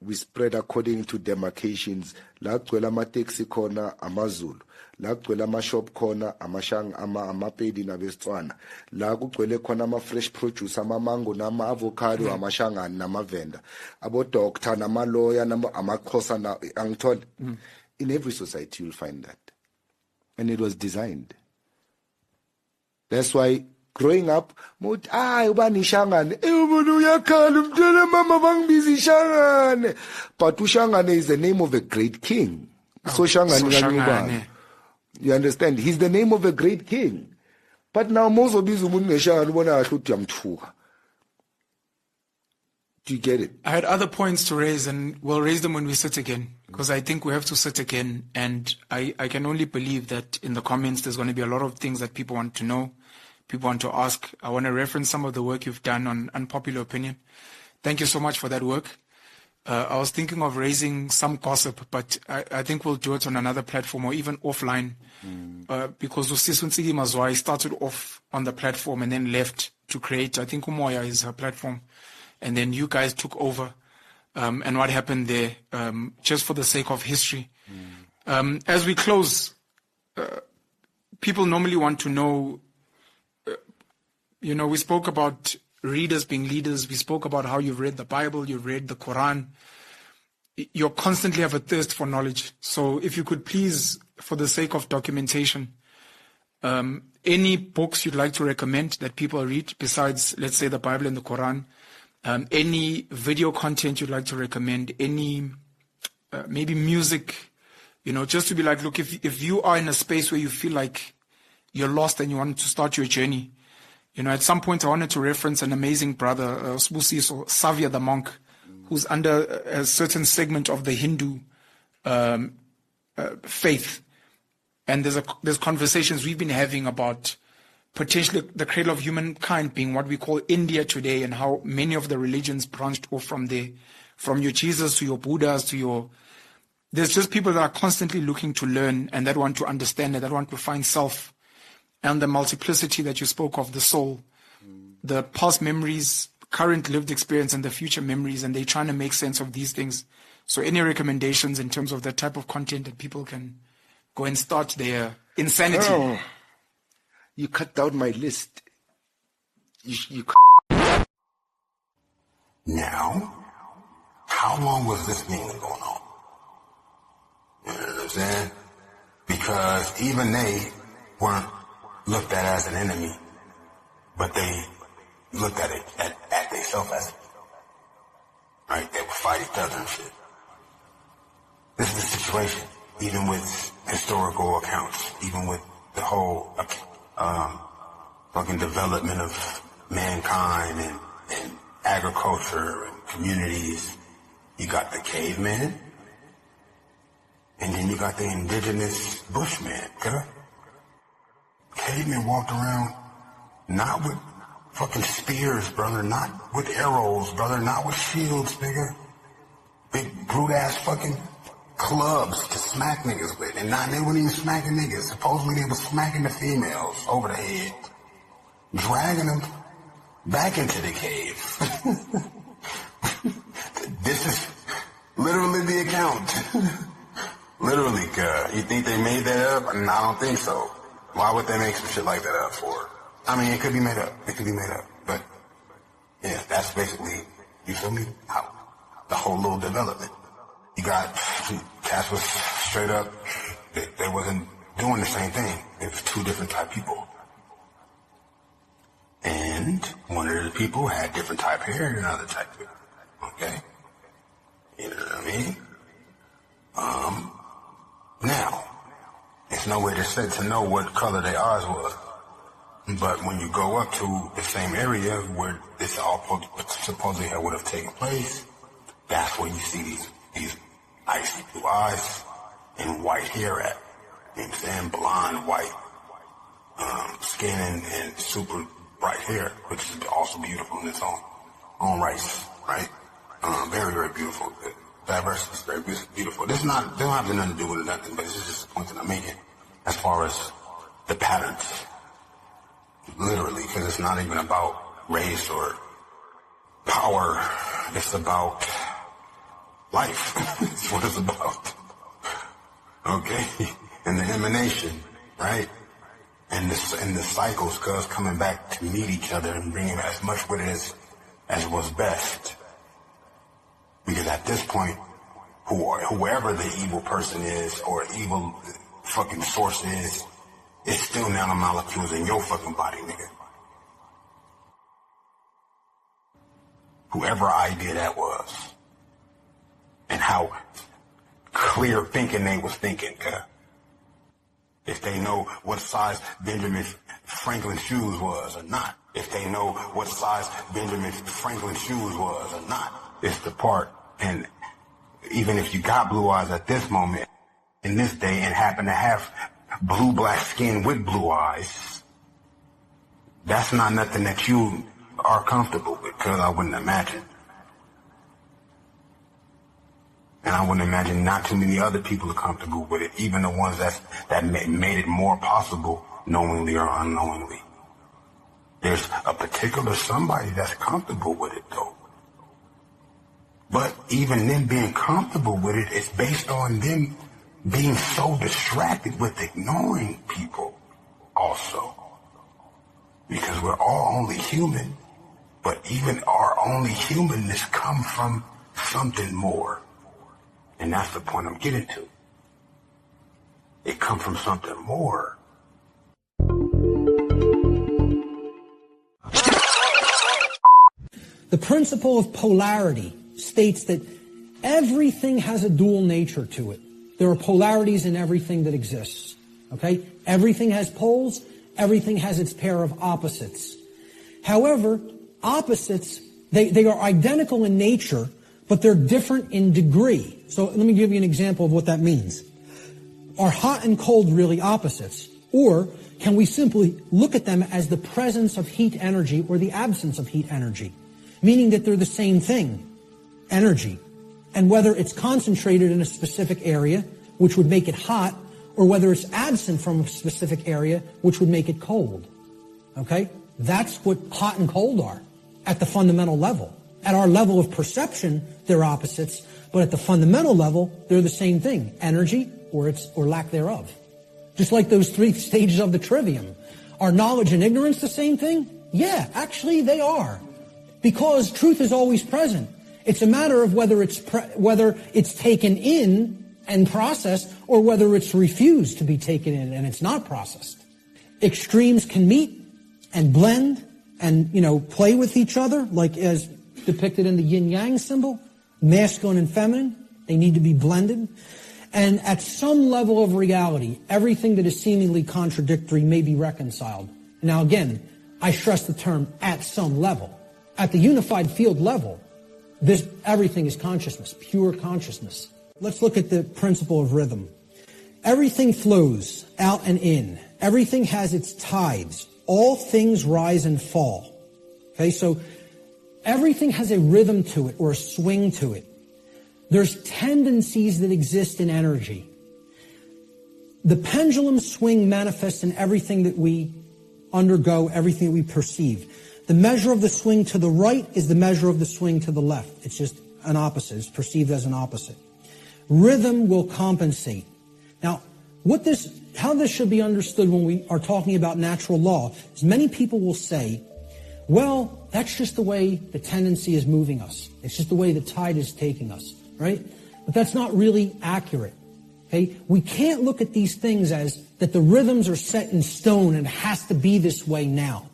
E: we spread according to demarcations. La kugcwele ama-taxi khona amaZulu, la kugcwele ama-shop khona amapedi nabesitswana, la kugcwele khona ama-fresh produce, amamango nama-avocado, amashangani namavenda, abo-doctor nama-lawyer amaXhosa angithole. In every society you'll find that, and it was designed. That's why growing up, but ushangane is the name of a great king. So Shangane. You understand? He's the name of a great king. But now most of these women do you get it?
D: I had other points to raise, and we'll raise them when we sit again, because I think we have to sit again, and I can only believe that in the comments there's going to be a lot of things that people want to know, people want to ask. I want to reference some of the work you've done on unpopular opinion. Thank you so much for that work. I was thinking of raising some gossip, but I think we'll do it on another platform or even offline. Because Usisi Mazwai started off on the platform and then left to create, I think Umoya is her platform. And then you guys took over. And what happened there, just for the sake of history. As we close, people normally want to know, we spoke about readers being leaders. We spoke about how you've read the Bible, you've read the Quran. You constantly have a thirst for knowledge. So if you could please, for the sake of documentation, any books you'd like to recommend that people read besides, let's say, the Bible and the Quran, any video content you'd like to recommend, any maybe music, just to be like, look, if you are in a space where you feel like you're lost and you want to start your journey, at some point I wanted to reference an amazing brother, Sbusiso, Savia the monk, who's under a certain segment of the Hindu faith. And there's conversations we've been having about potentially the cradle of humankind being what we call India today, and how many of the religions branched off from there, from your Jesus to your Buddhas to your... There's just people that are constantly looking to learn and that want to understand it, that want to find self and the multiplicity that you spoke of, the soul, the past memories, current lived experience, and the future memories, and they're trying to make sense of these things. So any recommendations in terms of that type of content that people can go and start their insanity?
E: Oh, you cut down my list.
B: Now, how long was this thing going on? You know what I'm saying? Because even they weren't looked at as an enemy, but they looked at it at themselves as, right? They would fight each other and shit. This is the situation, even with historical accounts, even with the whole fucking development of mankind and agriculture and communities. You got the caveman, and then you got the indigenous bushman, okay? Cavemen walked around not with fucking spears, brother, not with arrows, brother, not with shields, nigga. Big brute-ass fucking clubs to smack niggas with. And they weren't even smacking niggas. Supposedly they were smacking the females over the head, dragging them back into the cave. This is literally the account. Literally, you think they made that up? No, I don't think so. Why would they make some shit like that up for? I mean, it could be made up. It could be made up. But, yeah, that's basically, you feel me? How the whole little development. You got, cats was straight up, they wasn't doing the same thing. It was two different type people. And one of the people had different type hair than another type of people. Okay? You know what I mean? Now, it's no way to know what color their eyes was. But when you go up to the same area where this all supposedly would have taken place, that's where you see these icy blue eyes and white hair at. You know what I'm saying? Blonde, white skin and super bright hair, which is also beautiful in its own rights, right? Very, very beautiful. Diversity is very beautiful. They don't have nothing to do with it, nothing, but it's just a point that I'm making as far as the patterns. Literally, because it's not even about race or power. It's about life. That's what it's about. Okay? And the emanation, right? And the cycles, cuz coming back to meet each other and bringing as much with it as was best. Because at this point, whoever the evil person is or evil fucking source is, it's still nanomolecules in your fucking body, nigga. Whoever idea that was. And how clear thinking they was thinking, cuz. If they know what size Benjamin Franklin's shoes was or not. If they know what size Benjamin Franklin's shoes was or not. It's the part, and even if you got blue eyes at this moment, in this day, and happen to have blue black skin with blue eyes, that's not nothing that you are comfortable with, because I wouldn't imagine. And I wouldn't imagine not too many other people are comfortable with it, even the ones that made it more possible, knowingly or unknowingly. There's a particular somebody that's comfortable with it, though. But even them being comfortable with it is based on them being so distracted with ignoring people also. Because we're all only human, but even our only humanness comes from something more. And that's the point I'm getting to. It comes from something more.
A: The principle of polarity states that everything has a dual nature to it. There are polarities in everything that exists. Okay? Everything has poles. Everything has its pair of opposites. However, opposites, they are identical in nature, but they're different in degree. So let me give you an example of what that means. Are hot and cold really opposites? Or can we simply look at them as the presence of heat energy or the absence of heat energy? Meaning that they're the same thing, energy. And whether it's concentrated in a specific area, which would make it hot, or whether it's absent from a specific area, which would make it cold. Okay? That's what hot and cold are at the fundamental level. At our level of perception, they're opposites, but at the fundamental level, they're the same thing, energy or lack thereof. Just like those 3 stages of the trivium. Are knowledge and ignorance the same thing? Yeah, actually they are. Because truth is always present. It's a matter of whether it's taken in and processed, or whether it's refused to be taken in and it's not processed. Extremes can meet and blend and, play with each other, like as depicted in the yin-yang symbol, masculine and feminine. They need to be blended. And at some level of reality, everything that is seemingly contradictory may be reconciled. Now again, I stress the term at some level. At the unified field level, everything is consciousness, pure consciousness. Let's look at the principle of rhythm. Everything flows out and in. Everything has its tides. All things rise and fall. Okay, so everything has a rhythm to it or a swing to it. There's tendencies that exist in energy. The pendulum swing manifests in everything that we undergo, everything that we perceive. The measure of the swing to the right is the measure of the swing to the left. It's just an opposite. It's perceived as an opposite. Rhythm will compensate. Now, how this should be understood when we are talking about natural law is many people will say, well, that's just the way the tendency is moving us. It's just the way the tide is taking us, right? But that's not really accurate. Okay? We can't look at these things as that the rhythms are set in stone and it has to be this way now,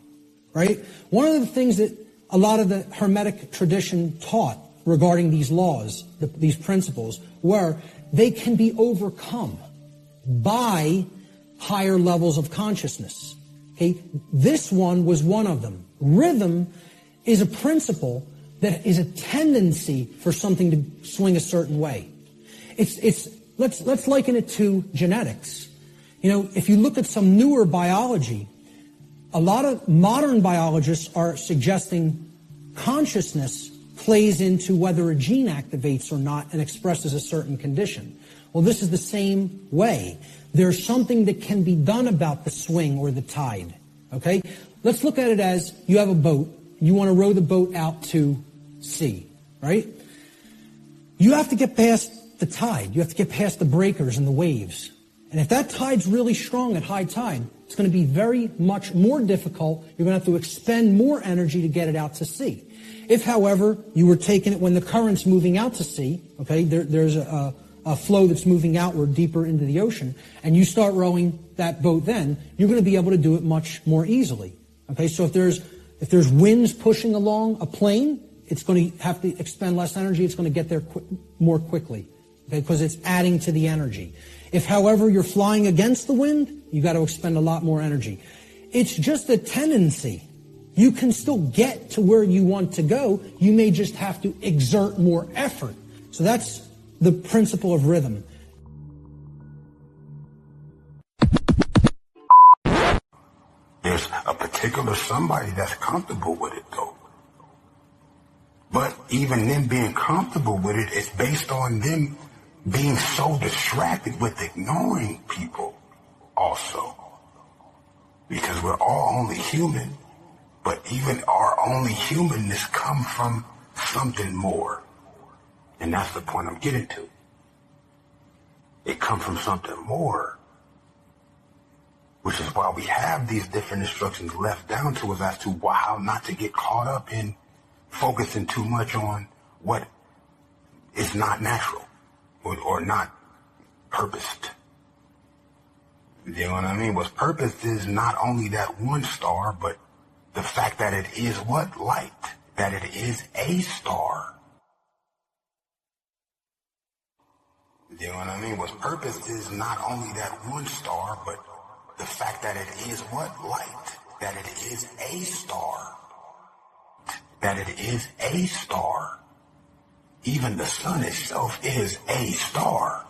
A: right? One of the things that a lot of the Hermetic tradition taught regarding these laws, these principles, were they can be overcome by higher levels of consciousness. Okay? This one was one of them. Rhythm is a principle that is a tendency for something to swing a certain way. Let's liken it to genetics. If you look at some newer biology, a lot of modern biologists are suggesting consciousness plays into whether a gene activates or not and expresses a certain condition. Well, this is the same way. There's something that can be done about the swing or the tide. Okay? Let's look at it as you have a boat. You want to row the boat out to sea, right? You have to get past the tide. You have to get past the breakers and the waves. And if that tide's really strong at high tide, it's going to be very much more difficult. You're going to have to expend more energy to get it out to sea. If, however, you were taking it when the current's moving out to sea, okay, there's a flow that's moving outward deeper into the ocean, and you start rowing that boat then, you're going to be able to do it much more easily. Okay, so if there's winds pushing along a plane, it's going to have to expend less energy. It's going to get there more quickly, okay, because it's adding to the energy. If, however, you're flying against the wind, you got to expend a lot more energy. It's just a tendency. You can still get to where you want to go. You may just have to exert more effort. So that's the principle of rhythm.
B: There's a particular somebody that's comfortable with it, though. But even them being comfortable with it is based on them being so distracted with ignoring people also. Because we're all only human, but even our only humanness comes from something more. And that's the point I'm getting to. It comes from something more. Which is why we have these different instructions left down to us as to how not to get caught up in focusing too much on what is not natural or not purposed. You know what I mean? What's purposed is not only that one star, but the fact that it is what? Light. That it is a star. You know what I mean? What's purposed is not only that one star, but the fact that it is what? Light. That it is a star. That it is a star. Even the sun itself is a star.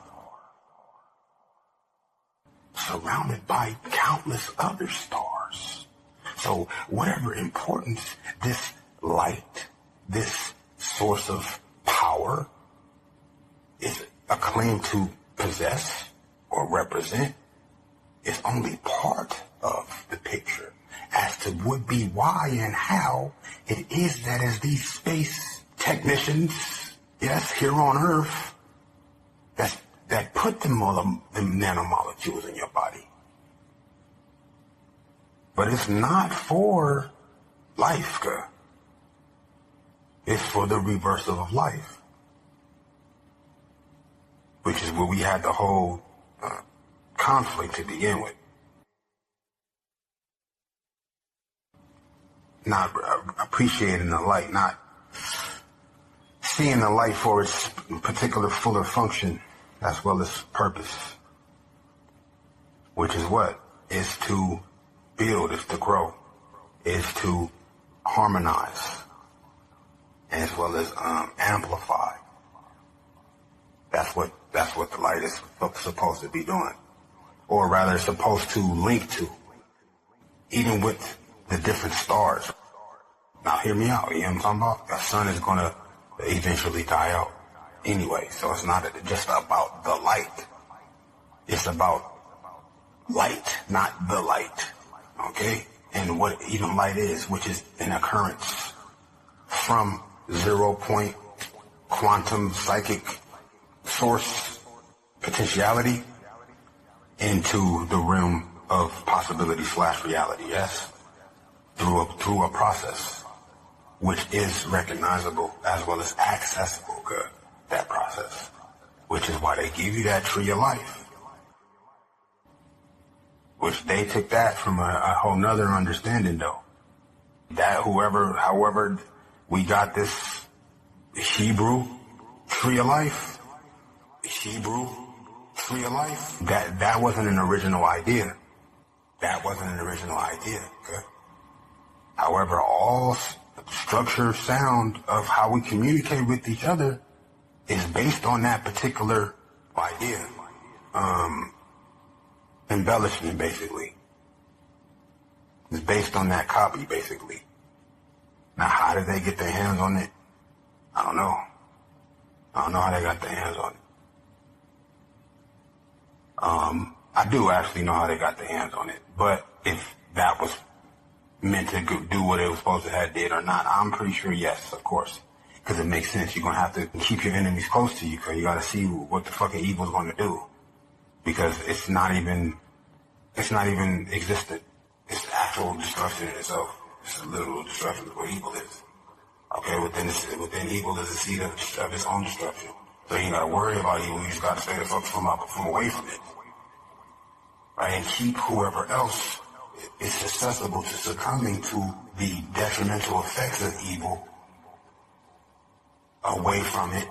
B: Surrounded by countless other stars. So whatever importance this light, this source of power is acclaimed to possess or represent, is only part of the picture as to would be why and how it is that as these space technicians, yes, here on Earth, that put the nanomolecules in your body. But it's not for life, girl. It's for the reversal of life. Which is where we had the whole conflict to begin with. Not appreciating the light, not seeing the light for its particular fuller function as well as purpose. Which is what? Is to build, is to grow, is to harmonize, as well as amplify. That's what the light is supposed to be doing. Or rather, it's supposed to link to, even with the different stars. Now, hear me out. You know what I'm talking about? The sun is going to eventually die out anyway. So it's not just about the light. It's about light, not the light. Okay? And what even light is, which is an occurrence from 0-point quantum psychic source potentiality into the realm of possibility / reality, yes? Through a process which is recognizable as well as accessible, good, that process. Which is why they give you that tree of life. Which they took that from a whole nother understanding though. That however we got this Hebrew tree of life, that wasn't an original idea. That wasn't an original idea. Okay? However, all structure, sound of how we communicate with each other is based on that particular idea. Embellishment, basically. It's based on that copy, basically. Now, how did they get their hands on it? I don't know. I don't know how they got their hands on it. I do actually know how they got their hands on it. But if that was meant to do what it was supposed to have did or not, I'm pretty sure yes, of course. Because it makes sense. You're going to have to keep your enemies close to you because you got to see what the fucking evil's going to do. Because it's not even existent. It's actual destruction in itself. It's a literal destruction of what evil is. Okay, within evil is a seed of its own destruction. So you ain't got to worry about evil. You just got to stay the fuck from away from it. Right? And keep whoever else is susceptible to succumbing to the detrimental effects of evil away from it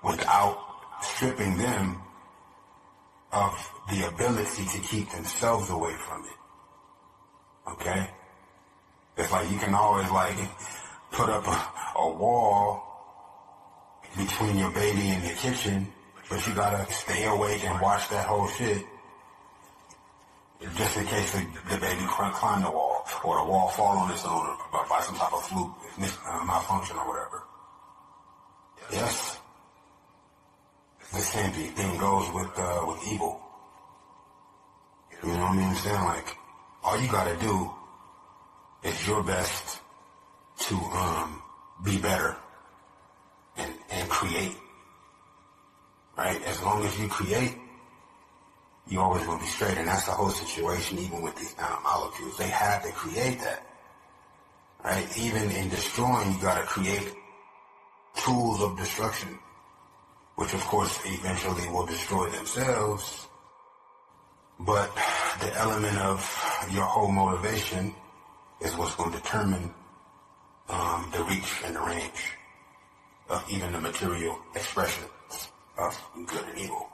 B: without stripping them of the ability to keep themselves away from it. Okay? It's like you can always put up a wall between your baby and your kitchen, but you gotta stay awake and watch that whole shit just in case the baby climb the wall or the wall fall on its own by some type of fluke, malfunction or whatever. Yes. The same thing goes with evil. You know what I mean? I'm saying, like, all you gotta do is your best to be better and create. Right? As long as you create, you always will be straight. And that's the whole situation, even with these molecules. They have to create that. Right? Even in destroying, you gotta create tools of destruction, which of course eventually will destroy themselves. But the element of your whole motivation is what's going to determine the reach and the range of even the material expressions of good and evil.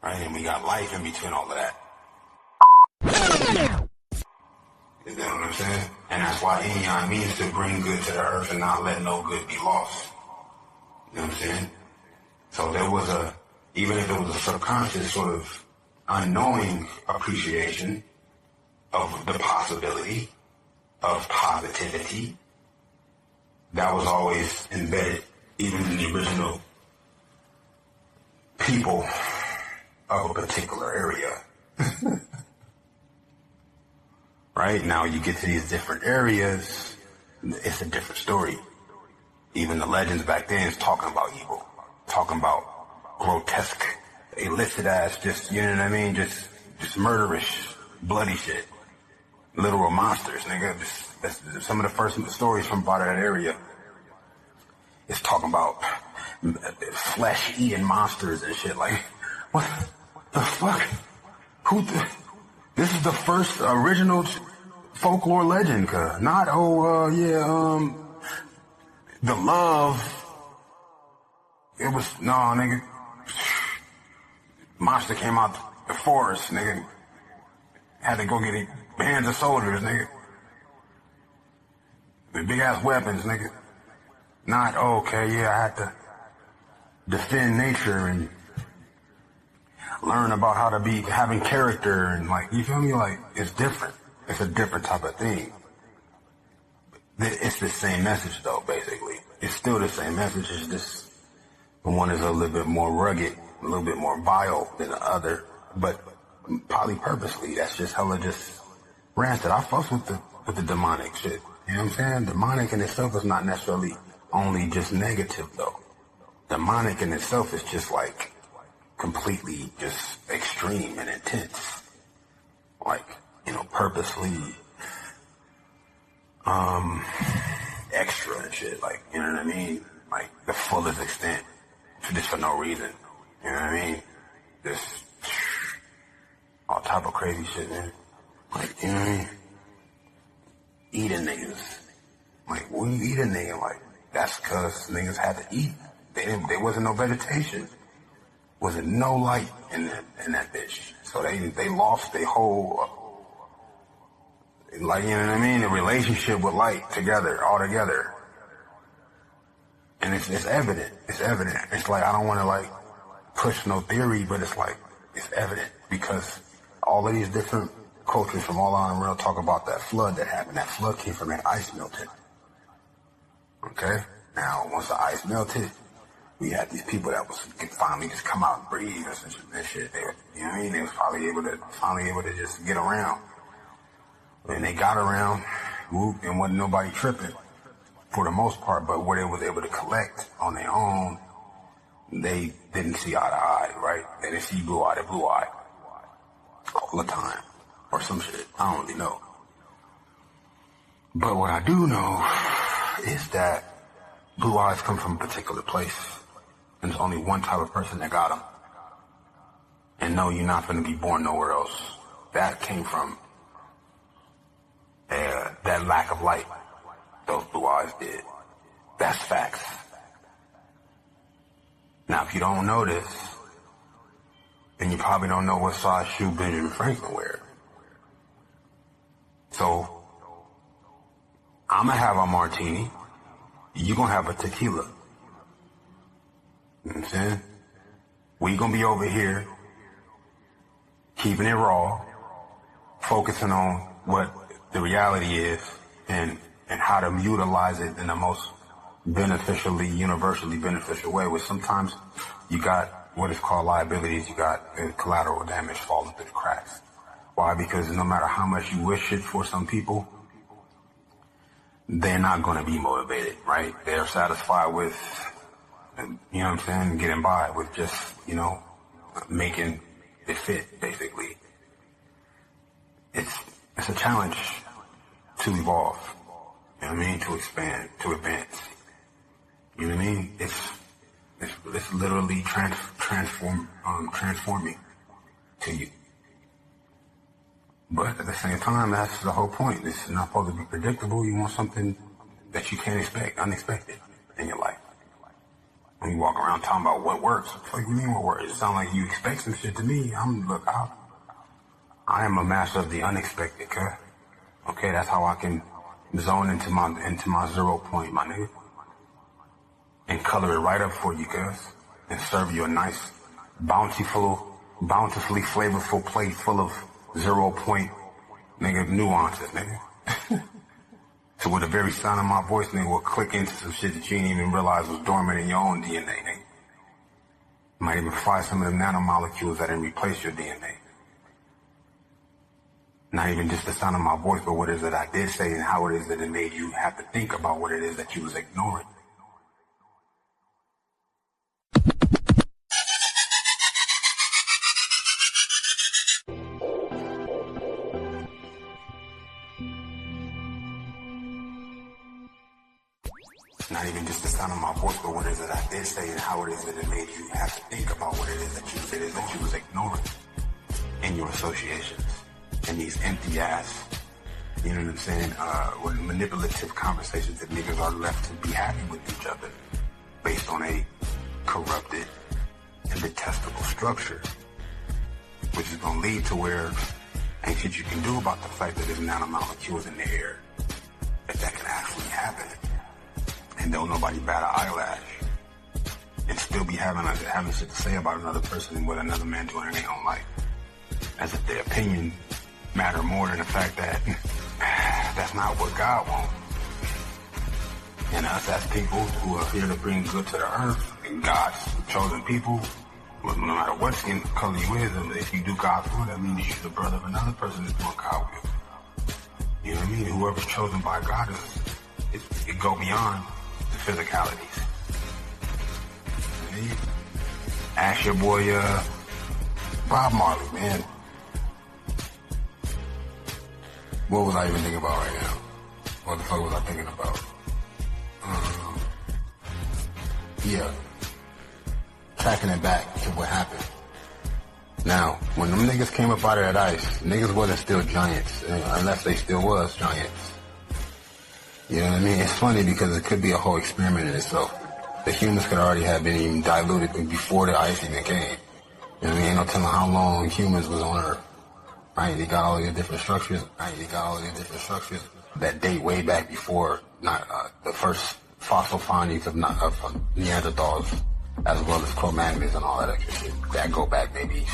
B: Right? And we got life in between all of that. You know what I'm saying? And that's why Inyan means to bring good to the earth and not let no good be lost. You know what I'm saying? So there was even if it was a subconscious sort of unknowing appreciation of the possibility of positivity, that was always embedded even in the original people of a particular area. Right? Now you get to these different areas, it's a different story. Even the legends back then is talking about evil, talking about grotesque, illicit ass, just, you know what I mean? Just murderish, bloody shit. Literal monsters, nigga. That's some of the first stories from part of that area. It's talking about flesh-eating monsters and shit. Like, what the fuck? This is the first original folklore legend, cuz. Not, the love. It was, no, nigga. Monster came out the forest, nigga. Had to go get it. Bands of soldiers, nigga. With big ass weapons, nigga. Not, okay, yeah, I had to defend nature and learn about how to be having character and, like, you feel me? Like, it's different. It's a different type of thing. It's the same message though, basically. It's still the same message. It's just one is a little bit more rugged, a little bit more vile than the other, but probably purposely. That's just hella just rancid. I fuss with the demonic shit. You know what I'm saying? Demonic in itself is not necessarily only just negative though. Demonic in itself is just like completely just extreme and intense. Like, you know, purposely extra and shit, like, you know what I mean? Like the fullest extent, just for no reason. You know what I mean? Just all type of crazy shit, man. Like, you know what I mean? Eating niggas. Like, when you eat a nigga, like, that's cause niggas had to eat. There wasn't no vegetation. Wasn't no light in that bitch. So they lost their whole, like, you know what I mean? The relationship with light together, all together. And it's evident. It's evident. It's like, I don't want to like push no theory, but it's like, it's evident because all of these different cultures from all around the world talk about that flood that happened. That flood came from that ice melting. Okay? Now, once the ice melted, we had these people that could finally just come out and breathe and shit. They were, you know what I mean? They was finally able to just get around. And they got around, whoop, and wasn't nobody tripping for the most part, but what they was able to collect on their own, they didn't see eye to eye, right? They didn't see blue eye to blue eye all the time, or some shit. I don't really know. But what I do know is that blue eyes come from a particular place, and there's only one type of person that got them. And no, you're not going to be born nowhere else. That came from that lack of light. Those blue eyes did. That's facts. Now, if you don't know this, then you probably don't know what size shoe Benjamin Franklin wear. So, I'm gonna have a martini. You gonna have a tequila. You know what I'm saying? We gonna be over here, keeping it raw, focusing on what the reality is and how to utilize it in the most beneficially, universally beneficial way, where sometimes you got what is called liabilities, you got collateral damage falling through the cracks. Why? Because no matter how much you wish it for some people, they're not going to be motivated, right? They're satisfied with, you know what I'm saying, getting by with just, you know, making it fit, basically. It's a challenge to evolve, you know what I mean, to expand, to advance. You know what I mean? It's literally transforming to you. But at the same time, that's the whole point. It's not supposed to be predictable. You want something that you can't expect, unexpected in your life. When you walk around talking about what works, what the fuck you mean what works? It sounds like you expect some shit to me. I am a master of the unexpected, cuz. Okay, that's how I can zone into my 0 point, my nigga. And color it right up for you, cuz. And serve you a nice, bountifully flavorful plate full of 0 point, nigga, nuances, nigga. So with the very sound of my voice, nigga, will click into some shit that you didn't even realize was dormant in your own DNA, nigga. You might even find some of the nanomolecules that didn't replace your DNA. Not even just the sound of my voice, but what is it I did say and how it is that it made you have to think about what it is that you was ignoring. Not even just the sound of my voice, but what is it I did say and how it is that it made you have to think about what it is that you was ignoring in your associations. And these empty ass, you know what I'm saying, with manipulative conversations that niggas are left to be happy with each other based on a corrupted and detestable structure, which is going to lead to where ain't shit you can do about the fact that there's nanomolecules in the air, that can actually happen. And don't nobody bat an eyelash and still be having shit to say about another person and what another man doing in their own life. As if their opinion matter more than the fact that that's not what God wants. And us as people who are here to bring good to the earth and God's chosen people, no matter what skin color you is, if you do God's will, that means you're the brother of another person that's doing God's will. You know what I mean? Whoever's chosen by God it go beyond the physicalities. And ask your boy Bob Marley, man. What was I even thinking about right now? What the fuck was I thinking about? Yeah. Tracking it back to what happened. Now, when them niggas came up out of that ice, niggas wasn't still giants, unless they still was giants. You know what I mean? It's funny because it could be a whole experiment in itself. The humans could already have been even diluted before the ice even came. You know what I mean? Ain't no telling how long humans was on Earth. Right, they got all these different structures. That date way back before the first fossil findings of Neanderthals, as well as Cro-Magnons and all that extra shit. That go back maybe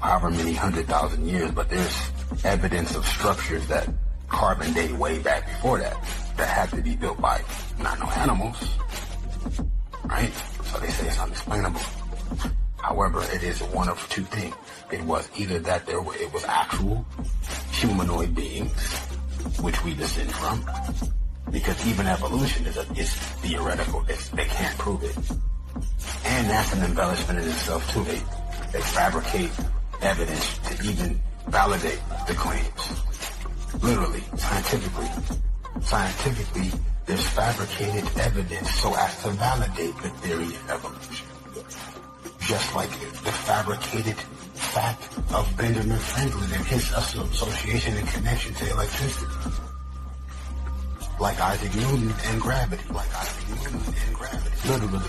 B: however many 100,000 years, but there's evidence of structures that carbon date way back before that had to be built by not no animals, right? So they say it's unexplainable. However, it is one of two things. It was either that it was actual humanoid beings, which we descend from, because even evolution is theoretical. They can't prove it. And that's an embellishment in itself, too. They fabricate evidence to even validate the claims. Literally, scientifically, there's fabricated evidence so as to validate the theory of evolution. Just like the fabricated fact of Benjamin Franklin and his association and connection to electricity. Like Isaac Newton and gravity. Literally.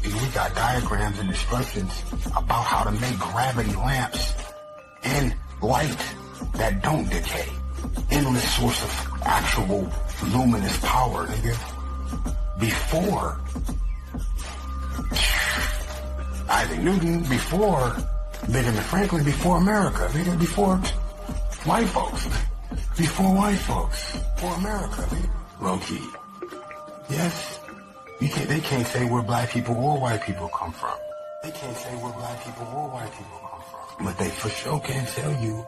B: We got diagrams and instructions about how to make gravity lamps and light that don't decay. Endless source of actual luminous power, nigga. Before Isaac Newton, before Benjamin Franklin, before America, nigga, before white folks, before America, nigga. low key. Yes, they can't say where black people or white people come from. They can't say where black people or white people come from. But they for sure can tell you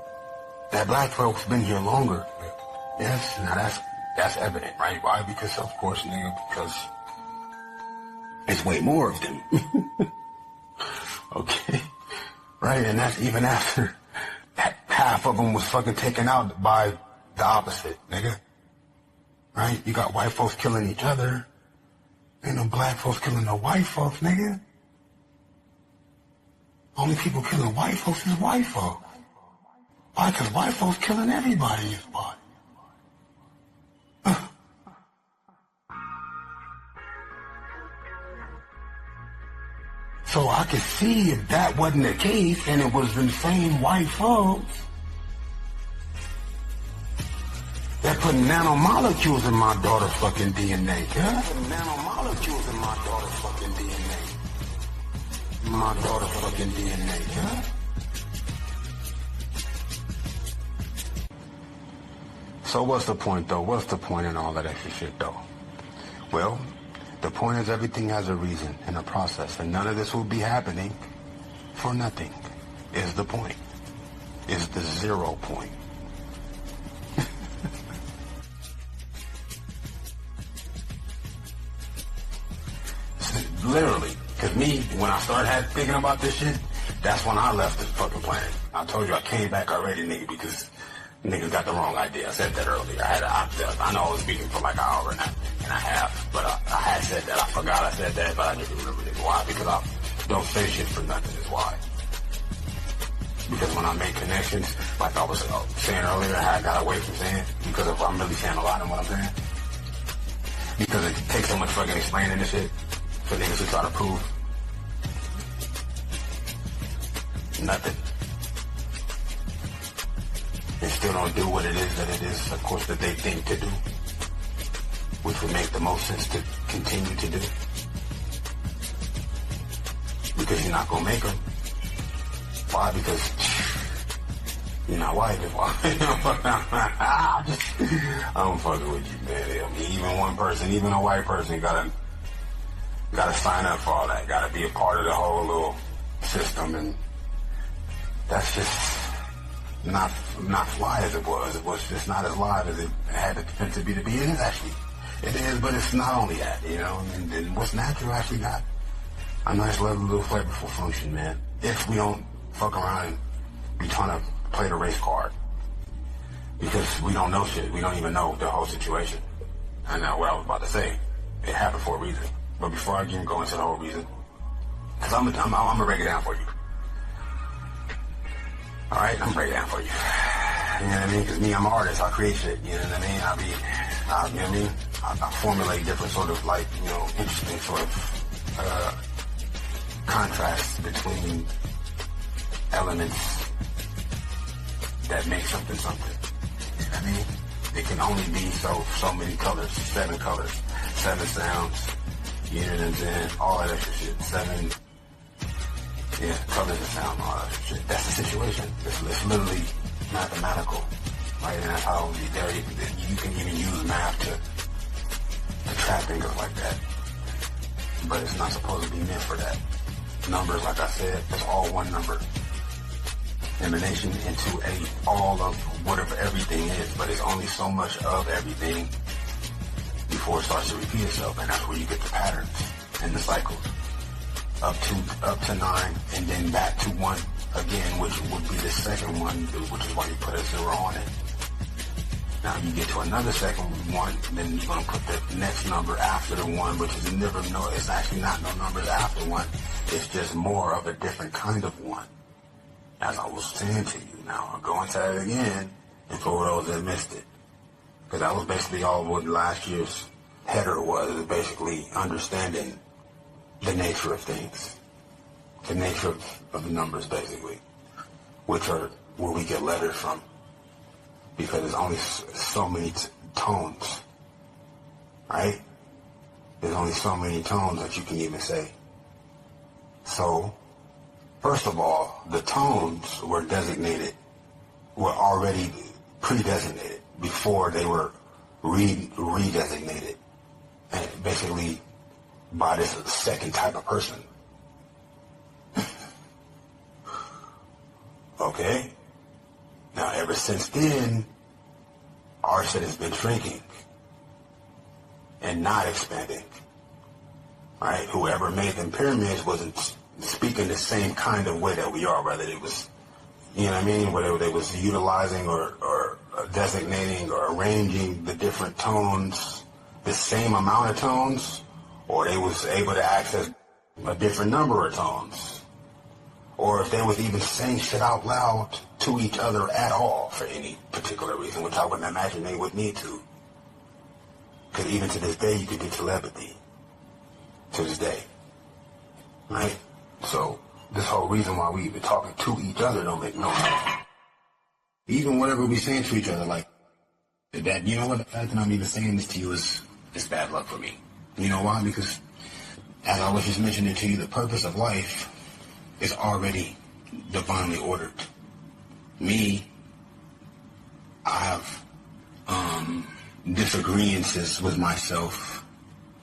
B: that black folks been here longer. Yes, now that's evident, right? Why? Because of course, nigga, because it's way more of them. Okay, right? And that's even after half of them was fucking taken out by the opposite, nigga. Right? You got white folks killing each other. Ain't no black folks killing no white folks, nigga. Only people killing white folks is white folks. Why? Because white folks killing everybody is why. So I could see if that wasn't the case and it was the same white folks that put nanomolecules in my daughter's fucking DNA, yeah? Nanomolecules in my daughter's fucking DNA. My daughter's fucking DNA, yeah? So what's the point, though? What's the point in all that extra shit, though? Well, the point is everything has a reason and a process, and none of this will be happening for nothing, is the point. Is the 0 point. Literally, because me, when I started thinking about this shit, that's when I left this fucking planet. I told you I came back already, nigga, because niggas got the wrong idea. I said that earlier. I know I was speaking for like an hour and a half, but I had said that. I forgot I said that, but I didn't remember it. Why? Because I don't say shit for nothing is why. Because when I make connections, like I was saying earlier, how I got away from saying, because if I'm really saying a lot of what I'm saying, because it takes so much fucking explaining this shit for niggas to try to prove nothing. They still don't do what it is that it is, of course, that they think to do, which would make the most sense to continue to do. Because you're not gonna make them. Why? Because you're not white. Why? I'm fucking with you, man. I mean, even one person, even a white person, gotta sign up for all that. Gotta be a part of the whole little system, and that's just not fly as it was. It was just not as live as it had the potential to be. It is actually. It is, but it's not only that, you know. And what's natural actually got a nice little flavorful function, man. If we don't fuck around and be trying to play the race card. Because we don't know shit. We don't even know the whole situation. I know what I was about to say. It happened for a reason. But before I even go into the whole reason, because I'm gonna break it down for you. All right, I'm gonna break it down for you. You know what I mean? Because me, I'm an artist. I create shit. You know what I mean? you know what I mean? I formulate different sort of like, you know, interesting sort of contrasts between elements that make something something. You know what I mean? It can only be so many colors, 7 colors, 7 sounds. You know what I'm saying? All that extra shit. 7, colors and sound, all that extra shit. That's the situation. It's literally mathematical, right? And that's how you can even use math to trap things like that. But it's not supposed to be meant for that. Numbers, like I said, it's all one number. Emanation into all of whatever everything is, but it's only so much of everything before it starts to repeat itself, and that's where you get the patterns and the cycles. Up to 9, and then back to 1 again, which would be the second one, which is why you put a 0 on it. Now you get to another second 1, then you're gonna put the next number after the 1, which is it's actually not no numbers after 1. It's just more of a different kind of 1. As I was saying to you, now I'll go into that again, and for those that missed it. Because that was basically all what last year's header was basically understanding the nature of things. The nature of the numbers, basically. Which are where we get letters from. Because there's only so many tones. Right? There's only so many tones that you can even say. So, first of all, the tones were already pre-designated before they were redesignated, and basically by this second type of person. Okay? Now, ever since then, our shit has been shrinking and not expanding. Right? Whoever made them pyramids wasn't speaking the same kind of way that we are, whether it was, you know what I mean, whether they was utilizing or designating or arranging the different tones, the same amount of tones, or they was able to access a different number of tones. Or if they was even saying shit out loud to each other at all for any particular reason, which I wouldn't imagine they would need to. Because even to this day, you could do telepathy. To this day. Right? So, this whole reason why we even talking to each other don't make no sense. Even whatever we saying to each other, like, that, you know what, the fact that I'm even saying this to you is bad luck for me. You know why? Because, as I was just mentioning to you, the purpose of life is already divinely ordered. Me, I have disagreements with myself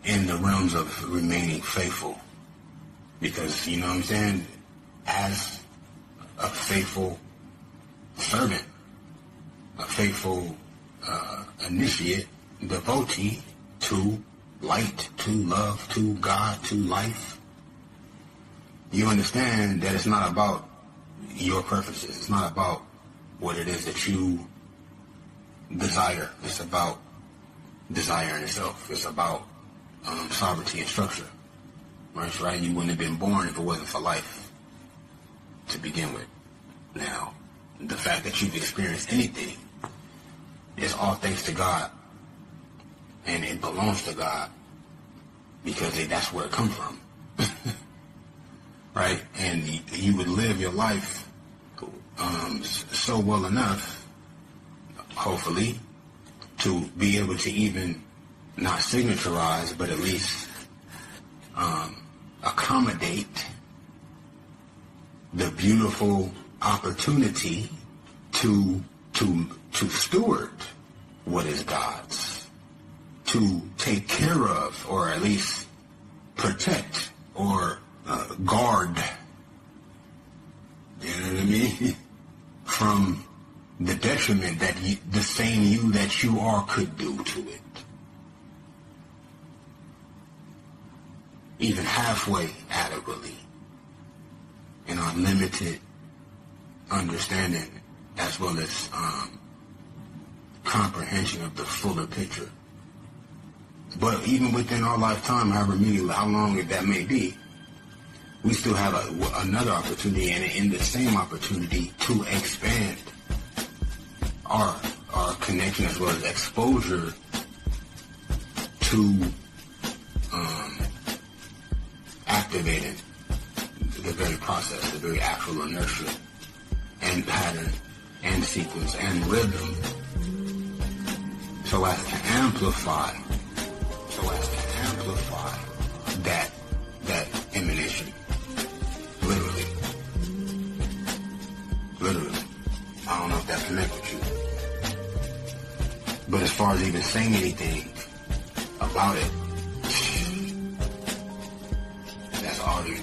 B: in the realms of remaining faithful. Because, you know what I'm saying, as a faithful servant, a faithful initiate, devotee to light, to love, to God, to life, you understand that it's not about your preferences. It's not about what it is that you desire. It's about desiring itself. It's about sovereignty and structure. Right? You wouldn't have been born if it wasn't for life to begin with. Now, the fact that you've experienced anything is all thanks to God. And it belongs to God because that's where it comes from. Right? And you would live your life so well enough, hopefully, to be able to even not signaturize, but at least accommodate the beautiful opportunity to steward what is God's, to take care of, or at least protect, or guard, you know what I mean, from the detriment that the same you that you are could do to it. Even halfway adequately in our limited understanding as well as comprehension of the fuller picture. But even within our lifetime, how long that may be, we still have another opportunity, and in the same opportunity, to expand our connection as well as exposure to activating the very process, the very actual inertia and pattern and sequence and rhythm, so as to amplify that emanation. Literally. I don't know if that connects with you. But as far as even saying anything about it,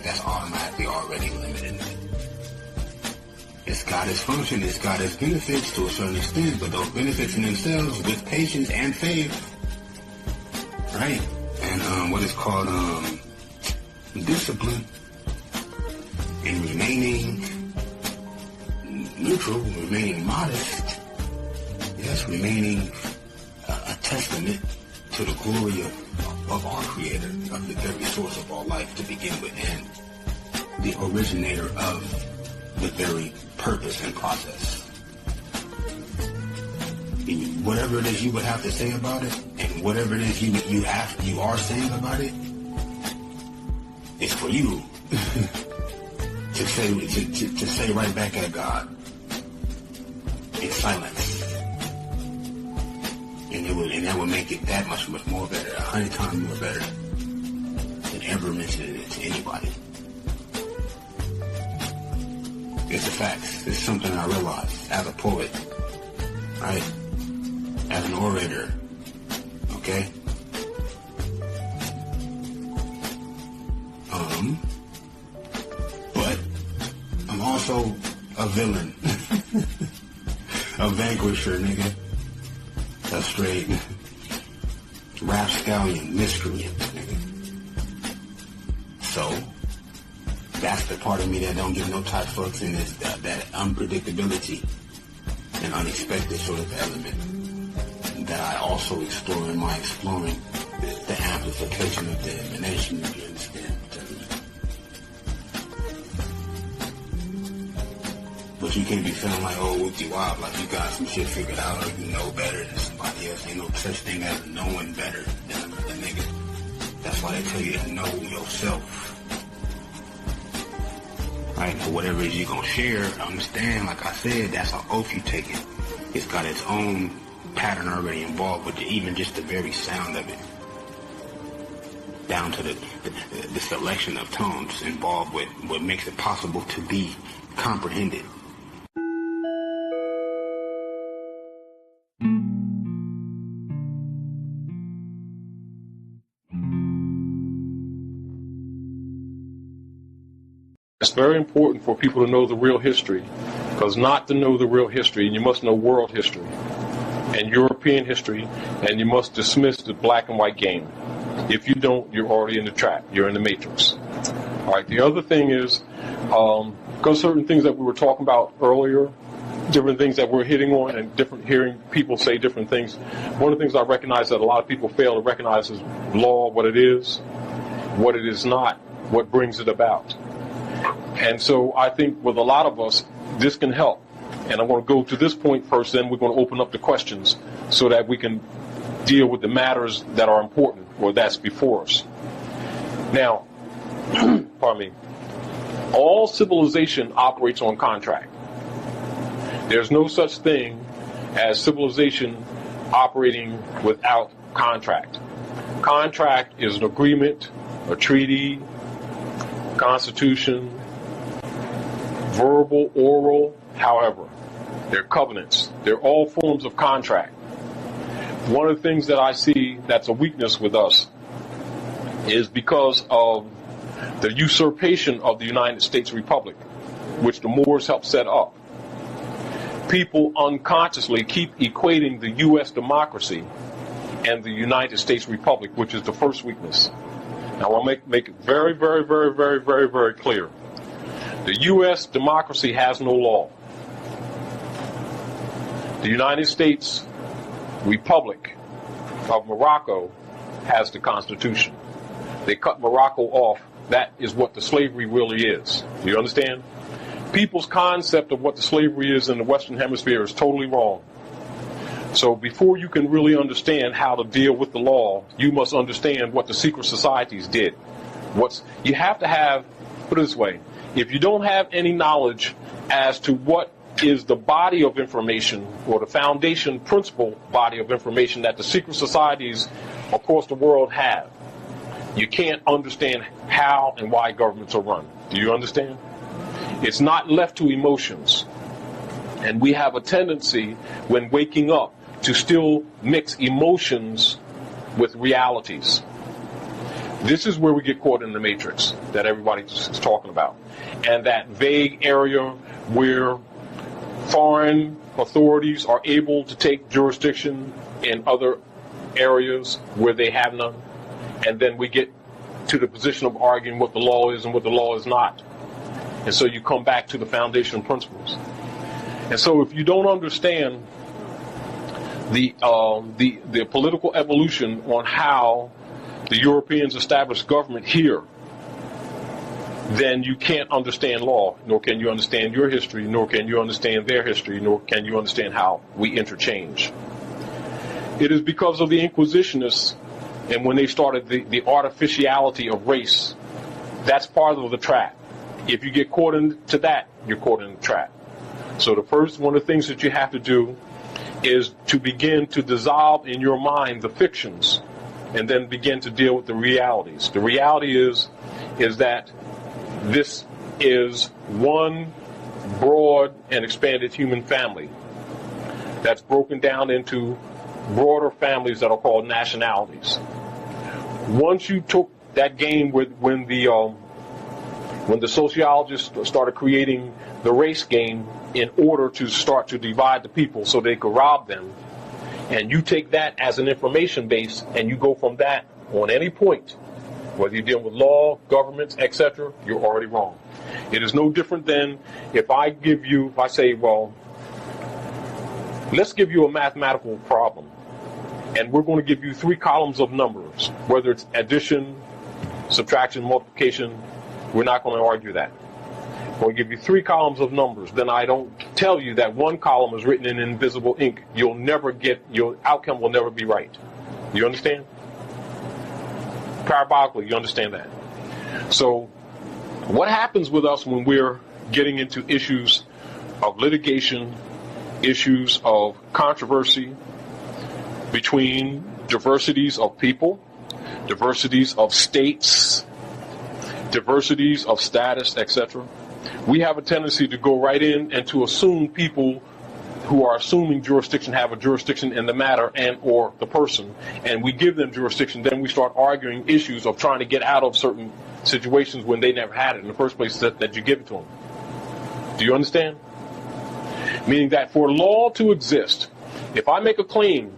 B: that's automatically already limited. It's got its function, it's got its benefits to a certain extent, but those benefits in themselves, with patience and faith, right? And what is called discipline, and remaining neutral, remaining modest, yes, remaining a testament to the glory of our Creator, of the very source of all life to begin with, and the originator of the very purpose and process. And whatever it is you would have to say about it, and whatever it is you are saying about it, it's for you to say right back at God in silence. And that would make it that much more better, 100 times more better than ever mentioning it to anybody. It's the facts. It's something I realize as a poet, right? As an orator, Okay? But I'm also a villain. A vanquisher, nigga. A straight rapscallion, miscreant, nigga. So, that's the part of me that don't give no tight fucks in this, that unpredictability and unexpected sort of element that I also explore in my exploring the amplification of the emanation, if you understand. But you can't be feeling like, oh, whoopty-wop, like you got some shit figured out or you know better than somebody else. Ain't no such thing as knowing better than another nigga. That's why they tell you to know yourself. Right? So whatever it is you're going to share, understand, like I said, that's an oath you take it. It's got its own pattern already involved with even just the very sound of it. Down to the selection of tones involved with what makes it possible to be comprehended.
F: It's very important for people to know the real history, because not to know the real history, you must know world history and European history, and you must dismiss the black and white game. If you don't, you're already in the trap. You're in the matrix. All right. The other thing is, because certain things that we were talking about earlier, different things that we're hitting on, and hearing people say different things. One of the things I recognize that a lot of people fail to recognize is law, what it is not, what brings it about. And so I think with a lot of us, this can help. And I'm going to go to this point first, then we're going to open up the questions so that we can deal with the matters that are important or that's before us. Now, pardon me, all civilization operates on contract. There's no such thing as civilization operating without contract. Contract is an agreement, a treaty, constitution, verbal, oral, however. They're covenants. They're all forms of contract. One of the things that I see that's a weakness with us is because of the usurpation of the United States Republic, which the Moors helped set up. People unconsciously keep equating the U.S. democracy and the United States Republic, which is the first weakness. Now, I'll make it very, very, very, very, very, very clear. The U.S. democracy has no law. The United States Republic of Morocco has the Constitution. They cut Morocco off. That is what the slavery really is. Do you understand? People's concept of what the slavery is in the Western Hemisphere is totally wrong. So before you can really understand how to deal with the law, you must understand what the secret societies did. You have to have, put it this way, if you don't have any knowledge as to what is the body of information or the foundation principle body of information that the secret societies across the world have, you can't understand how and why governments are run. Do you understand? It's not left to emotions. And we have a tendency when waking up to still mix emotions with realities. This is where we get caught in the matrix that everybody is talking about. And that vague area where foreign authorities are able to take jurisdiction in other areas where they have none. And then we get to the position of arguing what the law is and what the law is not. And so you come back to the foundation principles. And so if you don't understand the political evolution on how the Europeans established government here, then you can't understand law, nor can you understand your history, nor can you understand their history, nor can you understand how we interchange. It is because of the Inquisitionists and when they started the artificiality of race, that's part of the trap. If you get caught into that, you're caught in the trap. So the first one of the things that you have to do is to begin to dissolve in your mind the fictions and then begin to deal with the realities. The reality is that this is one broad and expanded human family that's broken down into broader families that are called nationalities. Once you took that game when the sociologists started creating the race game in order to start to divide the people so they could rob them, and you take that as an information base and you go from that on any point, whether you're dealing with law, governments, etc., you're already wrong. It is no different than if I say, well, let's give you a mathematical problem, and we're going to give you 3 columns of numbers, whether it's addition, subtraction, multiplication. We're not going to argue that. We'll give you 3 columns of numbers. Then I don't tell you that 1 column is written in invisible ink. Your outcome will never be right. You understand? Parabolically, you understand that. So what happens with us when we're getting into issues of litigation, issues of controversy between diversities of people, diversities of states, diversities of status, etc.? We have a tendency to go right in and to assume people who are assuming jurisdiction have a jurisdiction in the matter and or the person, and we give them jurisdiction. Then we start arguing issues of trying to get out of certain situations when they never had it in the first place that you give it to them. Do you understand? Meaning that for law to exist, if I make a claim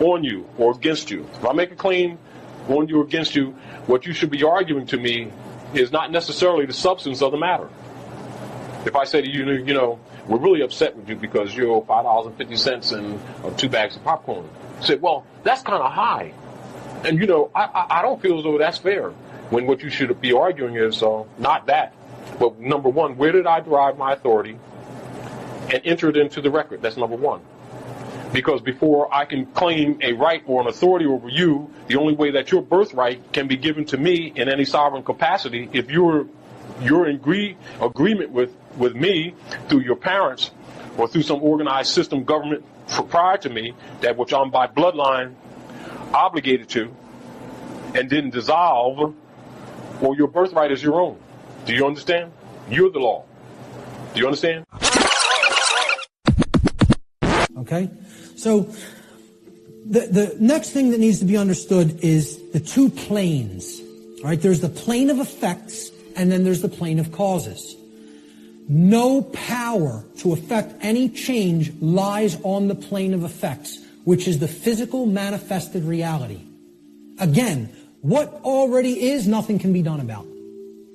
F: on you or against you, if I make a claim on you or against you, what you should be arguing to me is not necessarily the substance of the matter. If I say to you, you know, we're really upset with you because you owe $5.50 and 2 bags of popcorn. I said, well, that's kind of high. And, you know, I don't feel as though that's fair. When what you should be arguing is not that. But number one, where did I derive my authority and enter it into the record? That's number one. Because before I can claim a right or an authority over you, the only way that your birthright can be given to me in any sovereign capacity, if you're in agreement with me through your parents or through some organized system government prior to me, that which I'm by bloodline obligated to and didn't dissolve, well, your birthright is your own. Do you understand? You're the law. Do you understand?
A: Okay? So the next thing that needs to be understood is the 2 planes. All right? There's the plane of effects, and then there's the plane of causes. No power to affect any change lies on the plane of effects, which is the physical manifested reality. Again, what already is, nothing can be done about.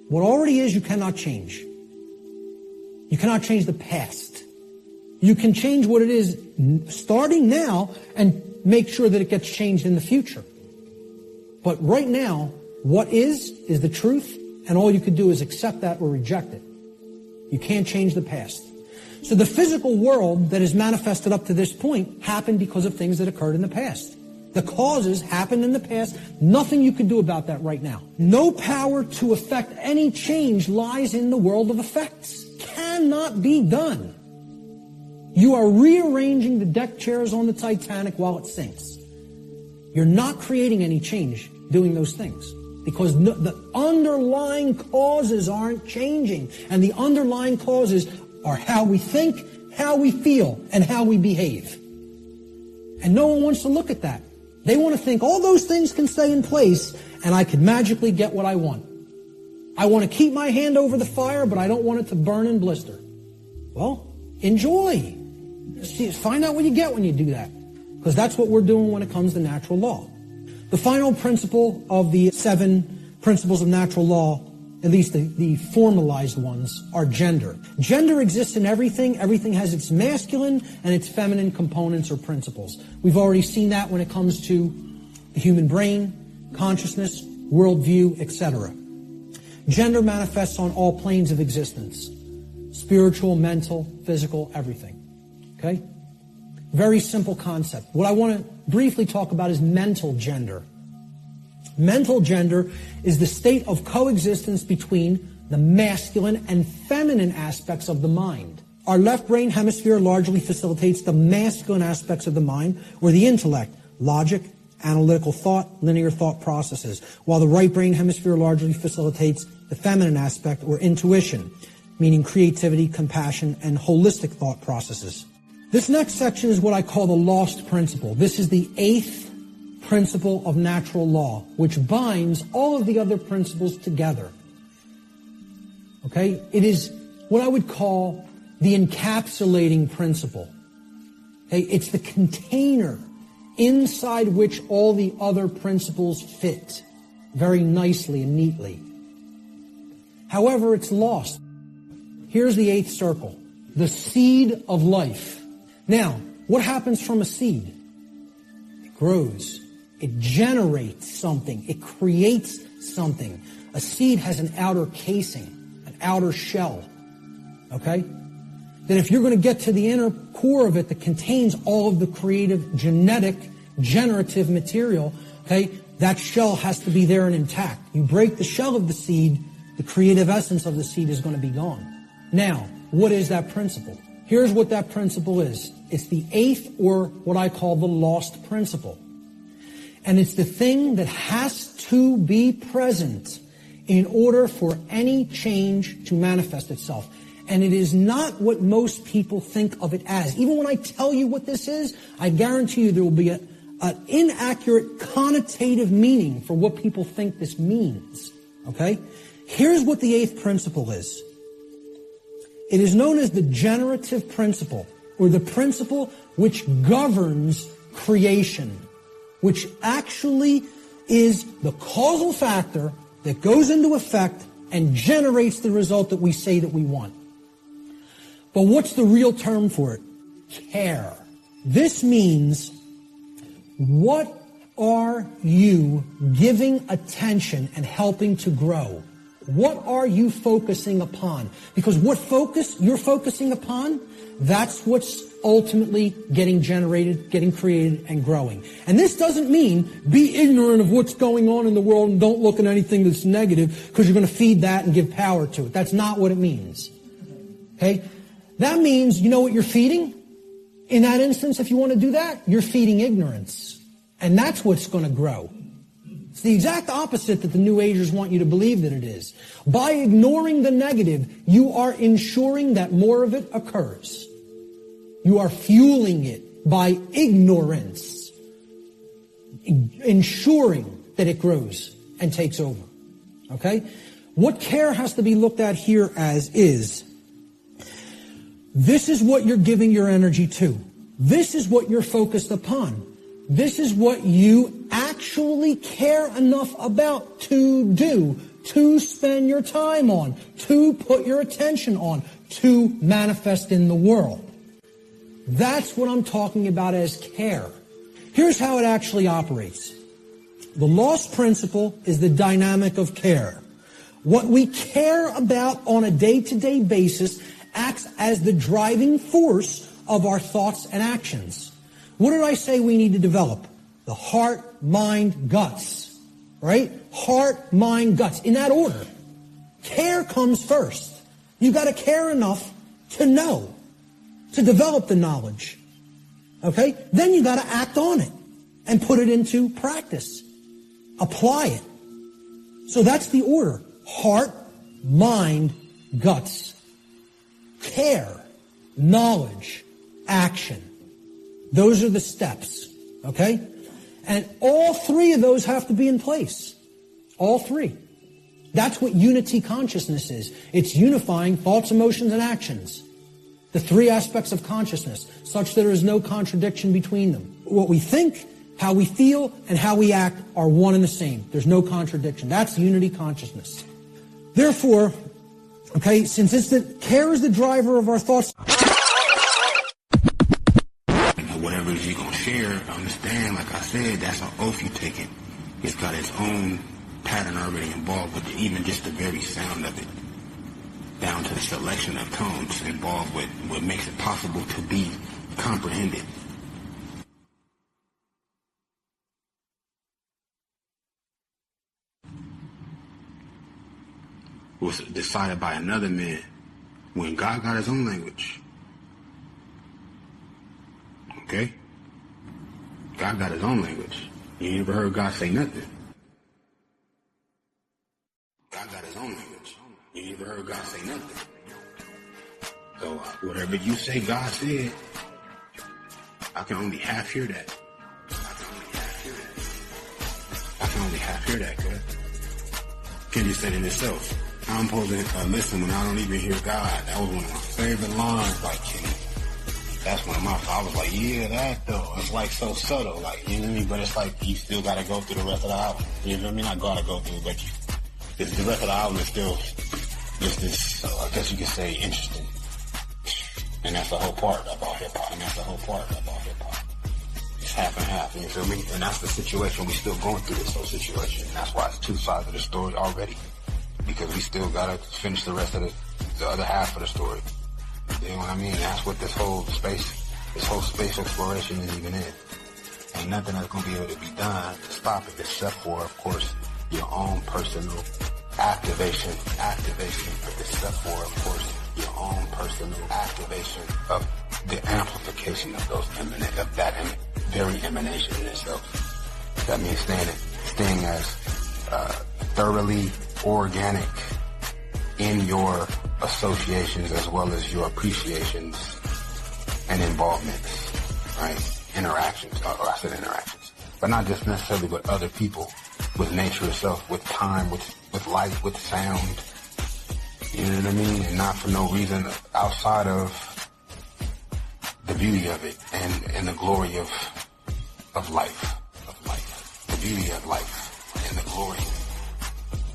A: What already is, you cannot change. You cannot change the past. You can change what it is starting now and make sure that it gets changed in the future. But right now, what is the truth, and all you can do is accept that or reject it. You can't change the past. So the physical world that is manifested up to this point happened because of things that occurred in the past. The causes happened in the past. Nothing you can do about that right now. No power to affect any change lies in the world of effects. Cannot be done. You are rearranging the deck chairs on the Titanic while it sinks. You're not creating any change doing those things because the underlying causes aren't changing. And the underlying causes are how we think, how we feel, and how we behave. And no one wants to look at that. They want to think all those things can stay in place and I can magically get what I want. I want to keep my hand over the fire, but I don't want it to burn and blister. Well, enjoy. See, find out what you get when you do that. Because that's what we're doing when it comes to natural law. The final principle of the 7 principles of natural law, at least the formalized ones, are gender. Gender exists in everything. Everything has its masculine and its feminine components or principles. We've already seen that when it comes to the human brain, consciousness, worldview, etc. Gender manifests on all planes of existence. Spiritual, mental, physical, everything. Okay? Very simple concept. What I want to briefly talk about is mental gender. Mental gender is the state of coexistence between the masculine and feminine aspects of the mind. Our left brain hemisphere largely facilitates the masculine aspects of the mind, or the intellect, logic, analytical thought, linear thought processes, while the right brain hemisphere largely facilitates the feminine aspect, or intuition, meaning creativity, compassion, and holistic thought processes. This next section is what I call the lost principle. This is the 8th principle of natural law, which binds all of the other principles together. Okay? It is what I would call the encapsulating principle. Okay? It's the container inside which all the other principles fit very nicely and neatly. However, it's lost. Here's the 8th circle, the seed of life. Now, what happens from a seed? It grows. It generates something. It creates something. A seed has an outer casing, an outer shell. Okay? That if you're going to get to the inner core of it that contains all of the creative, genetic, generative material, okay, that shell has to be there and intact. You break the shell of the seed, the creative essence of the seed is going to be gone. Now, what is that principle? Here's what that principle is. It's the 8th, or what I call the lost principle. And it's the thing that has to be present in order for any change to manifest itself. And it is not what most people think of it as. Even when I tell you what this is, I guarantee you there will be an inaccurate connotative meaning for what people think this means. Okay? Here's what the 8th principle is. It is known as the generative principle, or the principle which governs creation, which actually is the causal factor that goes into effect and generates the result that we say that we want. But what's the real term for it? Care. This means, what are you giving attention and helping to grow? What are you focusing upon? Because what focus you're focusing upon, that's what's ultimately getting generated, getting created, and growing. And this doesn't mean be ignorant of what's going on in the world and don't look at anything that's negative because you're going to feed that and give power to it. That's not what it means. Okay? That means, you know what you're feeding? In that instance, if you want to do that, you're feeding ignorance. And that's what's going to grow. It's the exact opposite that the New Agers want you to believe that it is. By ignoring the negative, you are ensuring that more of it occurs. You are fueling it by ignorance, ensuring that it grows and takes over. Okay? What care has to be looked at here as is, this is what you're giving your energy to. This is what you're focused upon. This is what you actually care enough about to do, to spend your time on, to put your attention on, to manifest in the world. That's what I'm talking about as care. Here's how it actually operates. The lost principle is the dynamic of care. What we care about on a day-to-day basis acts as the driving force of our thoughts and actions. What did I say we need to develop? The heart, mind, guts. Right? Heart, mind, guts. In that order. Care comes first. You've got to care enough to know, to develop the knowledge. Okay? Then you got to act on it and put it into practice. Apply it. So that's the order. Heart, mind, guts. Care, knowledge, action. Those are the steps. Okay? And all three of those have to be in place. All three. That's what unity consciousness is. It's unifying thoughts, emotions, and actions. The three aspects of consciousness, such that there is no contradiction between them. What we think, how we feel, and how we act are one and the same. There's no contradiction. That's unity consciousness. Therefore, okay, since care is the driver of our thoughts.
B: Whatever you're going to share, understand, like I said, that's an oath you take it. It's got its own pattern already involved with it, even just the very sound of it, down to the selection of tones involved with what makes it possible to be comprehended. Was decided by another man when God got his own language. Okay? God got his own language. You never heard God say nothing. God got his own language. You never heard God say nothing. So whatever you say God said, I can only half hear that. I can only half hear that, cuz. Kenny said it himself. I'm supposed to listen when I don't even hear God. That was one of my favorite lines by Kenny. That's one of my, I was like, yeah, that though. It's like so subtle, like, you know what I mean? But it's like you still gotta go through the rest of the album. You know what I mean? I gotta go through, but the rest of the album is still just this, I guess you could say, interesting. And that's the whole part about hip-hop. It's half and half, you feel me? And that's the situation. We still going through this whole situation. And that's why it's two sides of the story already. Because we still gotta finish the rest of the other half of the story. You know what I mean? That's what this whole space exploration is even in. Ain't nothing that's gonna be able to be done to stop it except for, of course, your own personal activation, except for, of course, your own personal activation of the amplification of that very emanation in itself. That means staying as thoroughly organic in your associations as well as your appreciations and involvements, right? Interactions, or I said interactions, but not just necessarily with other people, with nature itself, with time, with light, with sound, you know what I mean? And not for no reason outside of the beauty of it and the glory of life, the beauty of life and the glory.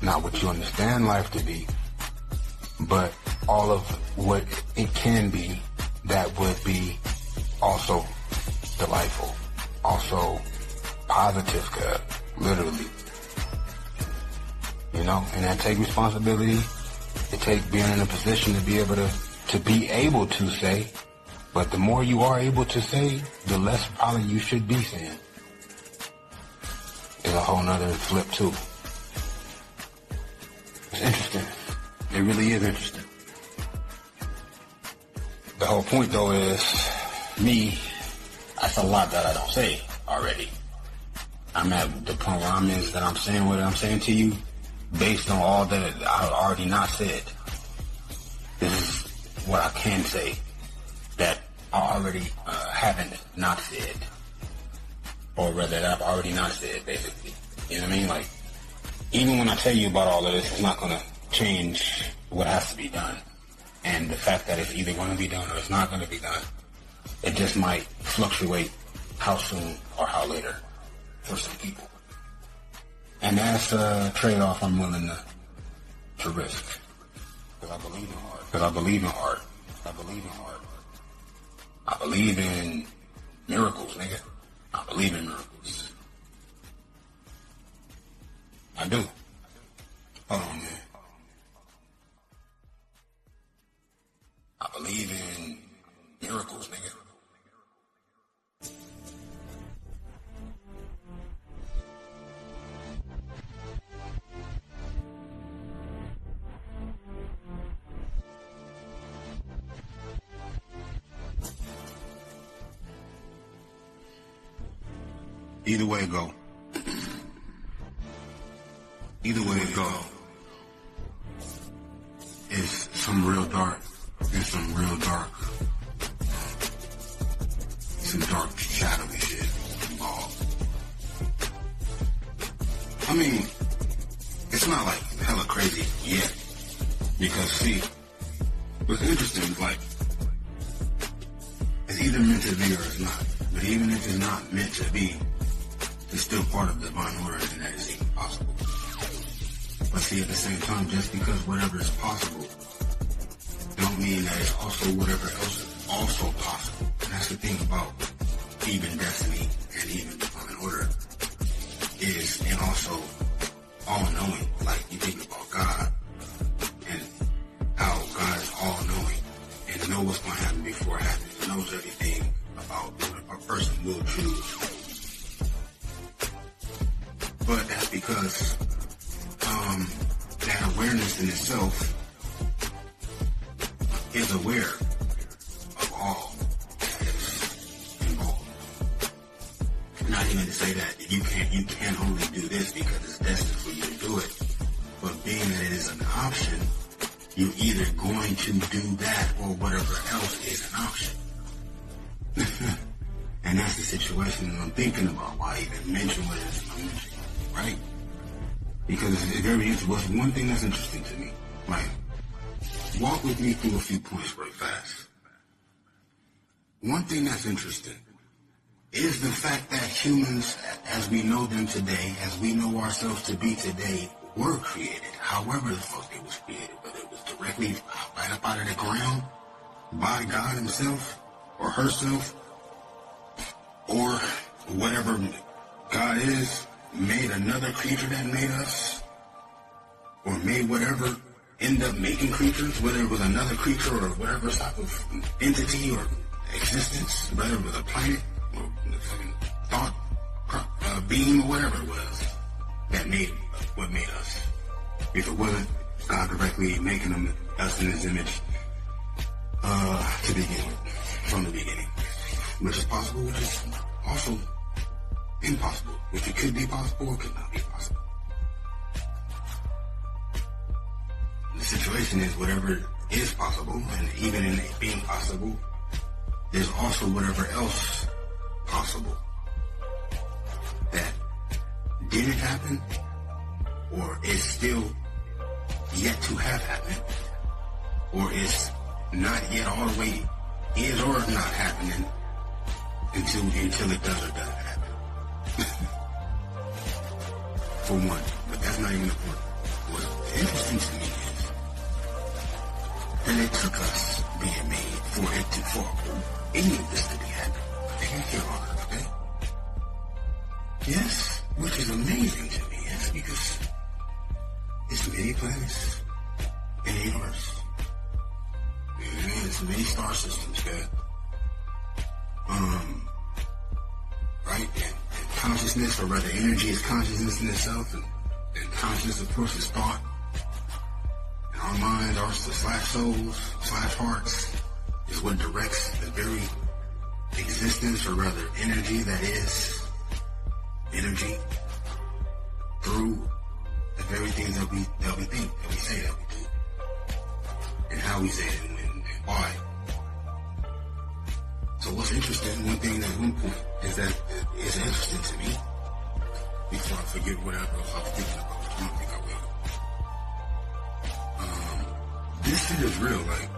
B: Not what you understand life to be, but all of what it can be that would be also delightful, also positive, literally. You know, and that take responsibility. It take being in a position to be able to say, but the more you are able to say, the less probably you should be saying. It's a whole nother flip too. It's interesting. It really is interesting. The whole point though is, that's a lot that I don't say already. I'm at the point where I'm is that I'm saying what I'm saying to you based on all that I already not said. This is what I can say that I already haven't not said. Or rather that I've already not said, basically. You know what I mean? Like, even when I tell you about all of this, it's not going to change what has to be done. And the fact that it's either going to be done or it's not going to be done, it just might fluctuate how soon or how later for some people. And that's a trade-off I'm willing to risk. Because I believe in art. I believe in miracles, nigga. I believe in miracles. I do. Hold on, man. I believe in miracles, nigga. Either way it go. It's some real dark. There's some real dark. Some dark, shadowy shit involved. I mean, it's not like hella crazy yet. Because, see, what's interesting is like, it's either meant to be or it's not. But even if it's not meant to be, it's still part of the divine order and that is even possible. But see, at the same time, just because whatever is possible, don't mean that it's also whatever else is also possible. And that's the thing about even destiny and even divine order is, and also all-knowing. Like, you think about God and how God is all-knowing and knows what's going to happen before it happens, knows everything about what a person will choose. But that's because that awareness in itself is aware of all that is involved. Not even to say that you can't only do this because it's destined for you to do it, but being that it is an option, you're either going to do that or whatever else is an option. And And that's the situation that I'm thinking about, why I even mention what it is I'm mentioning, right? Because it's very interesting. What's one thing that's interesting to me, right? Walk with me through a few points very fast. One thing that's interesting is the fact that humans, as we know them today, as we know ourselves to be today, were created. However the fuck it was created, whether it was directly right up out of the ground by God himself or herself, or whatever God is, made another creature that made us, or made whatever, end up making creatures, whether it was another creature or whatever type of entity or existence, whether it was a planet or a fucking thought being or whatever it was that made what made us. If it wasn't God directly making us in his image to begin with, from the beginning, which is possible, which is also impossible, which it could be possible or could not be possible. The situation is whatever is possible, and even in it being possible, there's also whatever else possible that didn't happen or is still yet to have happened or is not yet all the way is or is not happening until it does or doesn't happen. For one, but that's not even the point. What's interesting to me is that it took us being made for any of this to be happening. Here on Earth, okay? Yes, which is amazing to me, yes, because it's many planets and ain't ours. It's many star systems, okay? Right? And consciousness, or rather energy, is consciousness in itself, and consciousness, of course, is thought. And our minds, our slash souls, slash hearts, is what directs the very existence, or rather energy that is energy, through the very things that we think, that we say that we do, and how we say it, and when and why. So what's interesting, one thing at one point, is that it's interesting to me, before I forget whatever else I was thinking about, which I don't think I will. This shit is real, like,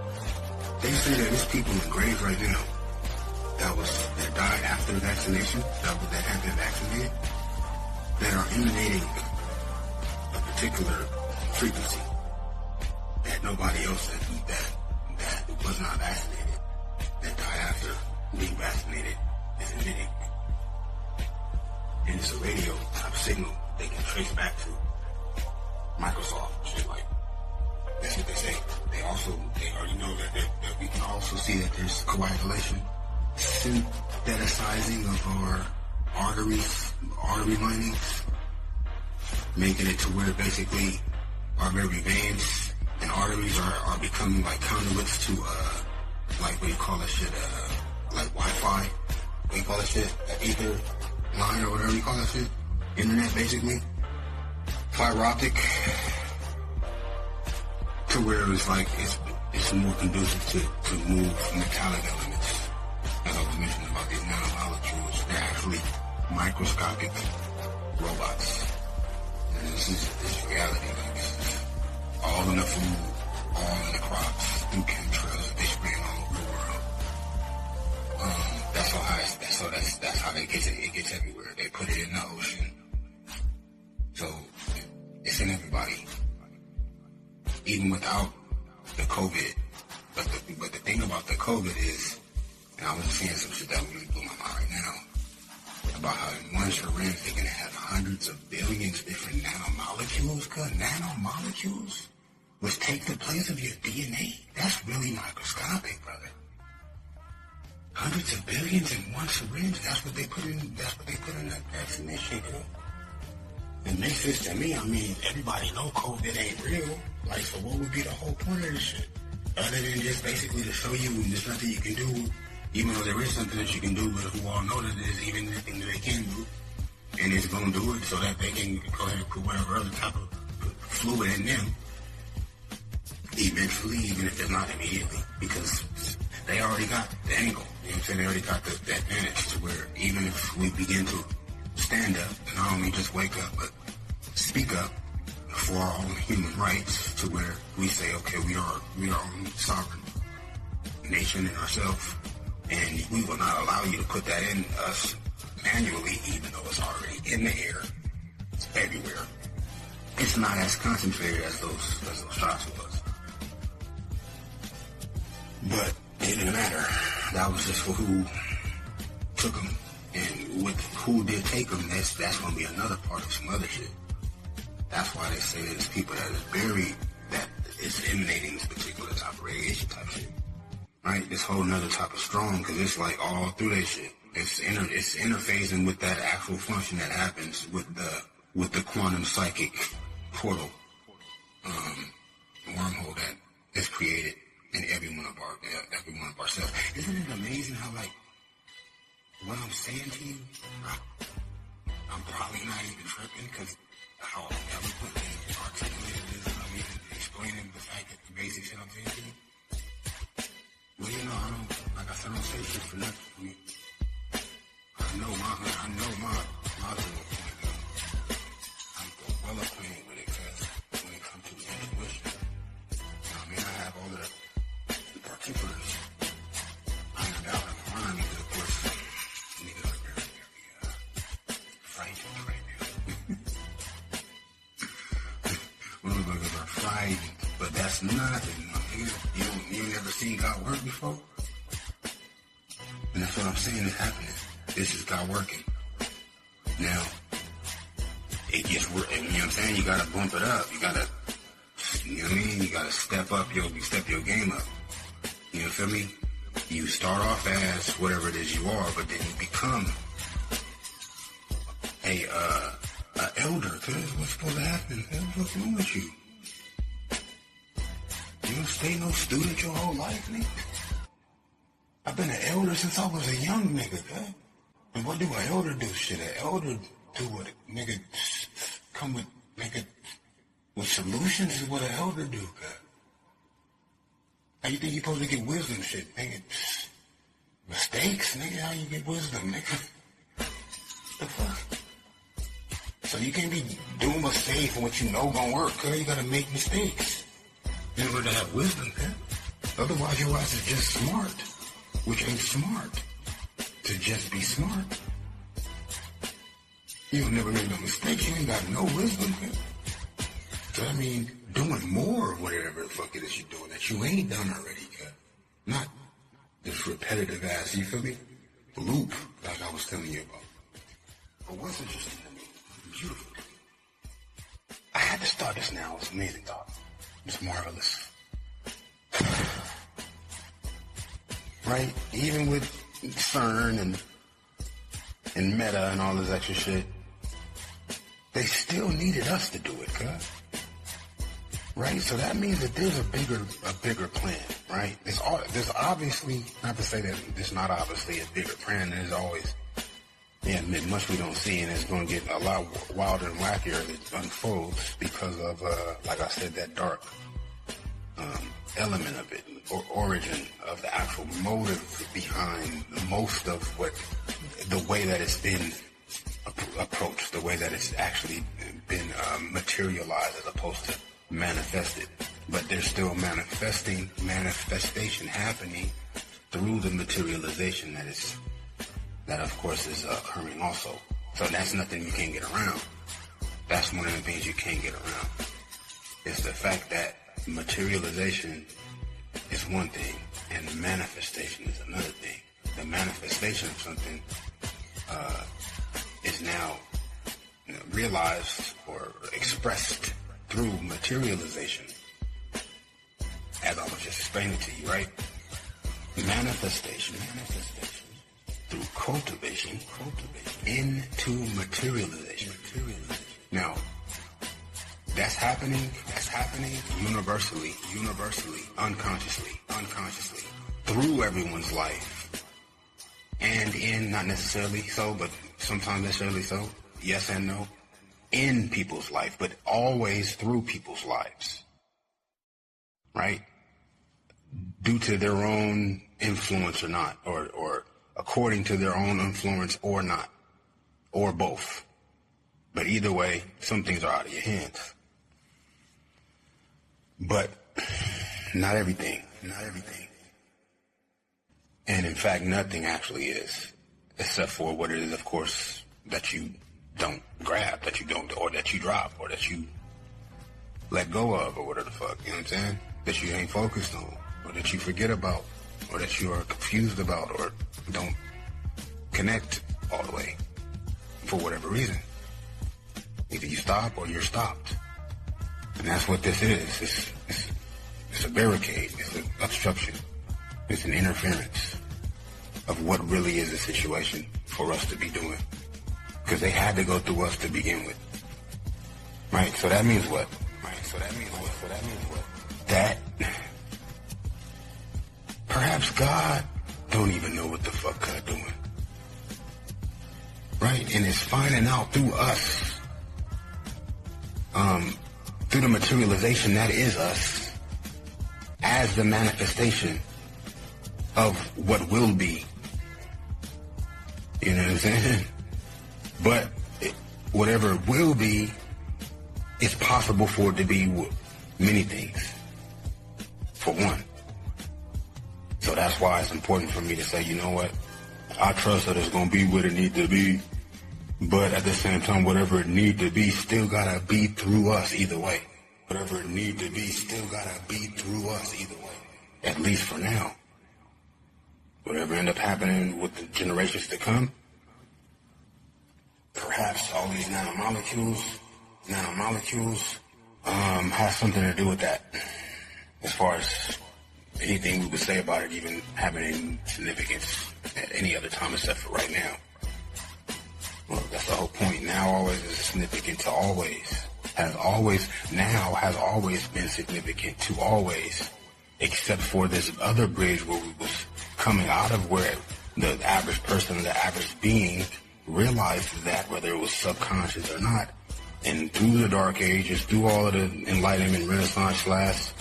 B: they say that there's people in graves right now that died after vaccination, that have been vaccinated, that are emanating a particular frequency that nobody else that was not vaccinated, that died after being vaccinated, is emitting. And it's a radio type signal they can trace back to Microsoft, shit like. That's what they say. They already know that we can also see that there's coagulation, synthesizing of our artery linings, making it to where basically our very veins and arteries are becoming like conduits to, like, what do you call that shit, like Wi-Fi, what do you call that shit, ether line or whatever you call that shit, internet basically, fiber optic, to where it's like it's more conducive to move metallic elements. As I was mentioning about these nanomolecules, they're actually microscopic robots. And this is reality. Like, this is all in the food, all in the crops, through chemtrails that they spraying all over the world. That's how they get it. It gets everywhere. They put it in the ocean. So it's in everybody. Even without the COVID. But the thing about the COVID is, and I was seeing some shit that really blew my mind right now, about how in one syringe they're gonna have hundreds of billions of different nanomolecules, nanomolecules, which take the place of your DNA. That's really microscopic, brother. Hundreds of billions in one syringe. That's what they put in that vaccination, you know? It makes sense to me. I mean, everybody know COVID ain't real. Like, so what would be the whole point of this shit? Other than just basically to show you there's nothing you can do, even though there is something that you can do, but who all know that there's even anything that they can do, and it's going to do it so that they can go ahead and put whatever other type of fluid in them, eventually, even if it's not immediately, because they already got the angle. You know what I'm saying? They already got the advantage to where even if we begin to stand up, and not only just wake up, but speak up for our own human rights, to where we say, okay, we are our own sovereign nation in ourselves, and we will not allow you to put that in us manually, even though it's already in the air. It's everywhere. It's not as concentrated as those shots was. But it didn't matter. That was just for who took them. And with who did take them, that's going to be another part of some other shit. That's why they say there's people that is buried, that is emanating this particular type of radiation type shit. Right? This whole nother type of strong, because it's like all through that shit. It's interfacing with that actual function that happens with the quantum psychic portal wormhole that is created in every one of ourselves. Isn't it amazing how, like, what I'm saying to you, I'm probably not even tripping, because how eloquently articulated it is, I'm even explaining the fact that the basic shit I'm saying to you. Well, you know, I don't, like I said, I don't say shit for nothing for me. I know my I'm well acquainted with it, because when it comes to intuition, I mean, I have all the particulars ironed out in the mind, because of course, niggas are very frightened right now. Motherfuckers are frightened, but that's nothing. You never seen God work before? And that's what I'm saying is happening. This is God working. Now, it gets work, you know what I'm saying? You gotta bump it up. You gotta, you know what I mean? You gotta step your game up. You know, feel me? You start off as whatever it is you are, but then you become a elder. Cause what's supposed to happen? What's wrong with you? You don't stay no student your whole life, nigga. I've been an elder since I was a young nigga, huh? And what do an elder do? Shit, an elder do what a nigga come with, nigga, with solutions is what an elder do, huh? How you think you supposed to get wisdom, shit, nigga? Mistakes, nigga, how you get wisdom, nigga? The fuck? So you can't be doing what's safe and what you know gonna work, cuz you gotta make mistakes in order to have wisdom, cuz. Otherwise your ass is just smart, which ain't smart to just be smart. You don't never make no mistakes, you ain't got no wisdom, cuz. So I mean, doing more of whatever the fuck it is you're doing that you ain't done already, cuz. Not this repetitive ass, you feel me? Loop, like I was telling you about. But what's interesting to me, beautiful. I had to start this now. It's amazing, dog. It's marvelous. Right? Even with CERN and Meta and all this extra shit, they still needed us to do it, cuz. Right? So that means that there's a bigger plan, right? There's obviously, not to say that there's not obviously a bigger plan, there's always, yeah, much we don't see, and it's going to get a lot wilder and wackier as it unfolds because of, like I said, that dark element of it, or origin of the actual motive behind most of what, the way that it's been approached, the way that it's actually been materialized as opposed to manifested. But there's still manifestation happening through the materialization that of course is occurring also. So that's nothing you can't get around. That's one of the things you can't get around. It's the fact that materialization is one thing and manifestation is another thing. The manifestation of something is now realized or expressed through materialization, as I was just explaining to you, right? Manifestation through cultivation into materialization. Now, that's happening universally, unconsciously, through everyone's life. And in, not necessarily so, but sometimes necessarily so, yes and no, in people's life, but always through people's lives, right? Due to their own influence or not, or according to their own influence or not, or both. But either way, some things are out of your hands. But not everything. And in fact, nothing actually is, except for what it is, of course, that you don't grab, that you don't, or that you drop, or that you let go of, or whatever the fuck, you know what I'm saying? That you ain't focused on, or that you forget about, or that you are confused about, or don't connect all the way, for whatever reason. Either you stop or you're stopped. And that's what this is. It's a barricade. It's an obstruction. It's an interference of what really is the situation for us to be doing. Because they had to go through us to begin with. Right? So that means what? That perhaps God don't even know what the fuck God doing. Right? And it's finding out through us. Through the materialization that is us, as the manifestation of what will be. You know what I'm saying? But whatever will be, it's possible for it to be many things, for one. So that's why it's important for me to say, you know what? I trust that it's going to be what it needs to be. But at the same time, whatever it need to be still gotta be through us either way. Whatever it need to be still gotta be through us either way. At least for now. Whatever end up happening with the generations to come, perhaps all these nanomolecules has something to do with that. As far as anything we would say about it even having any significance at any other time except for right now. Well, that's the whole point. Now always is significant to always. Has always been significant to always. Except for this other bridge where we was coming out of, where the average person, the average being realized that, whether it was subconscious or not. And through the dark ages, through all of the enlightenment, renaissance,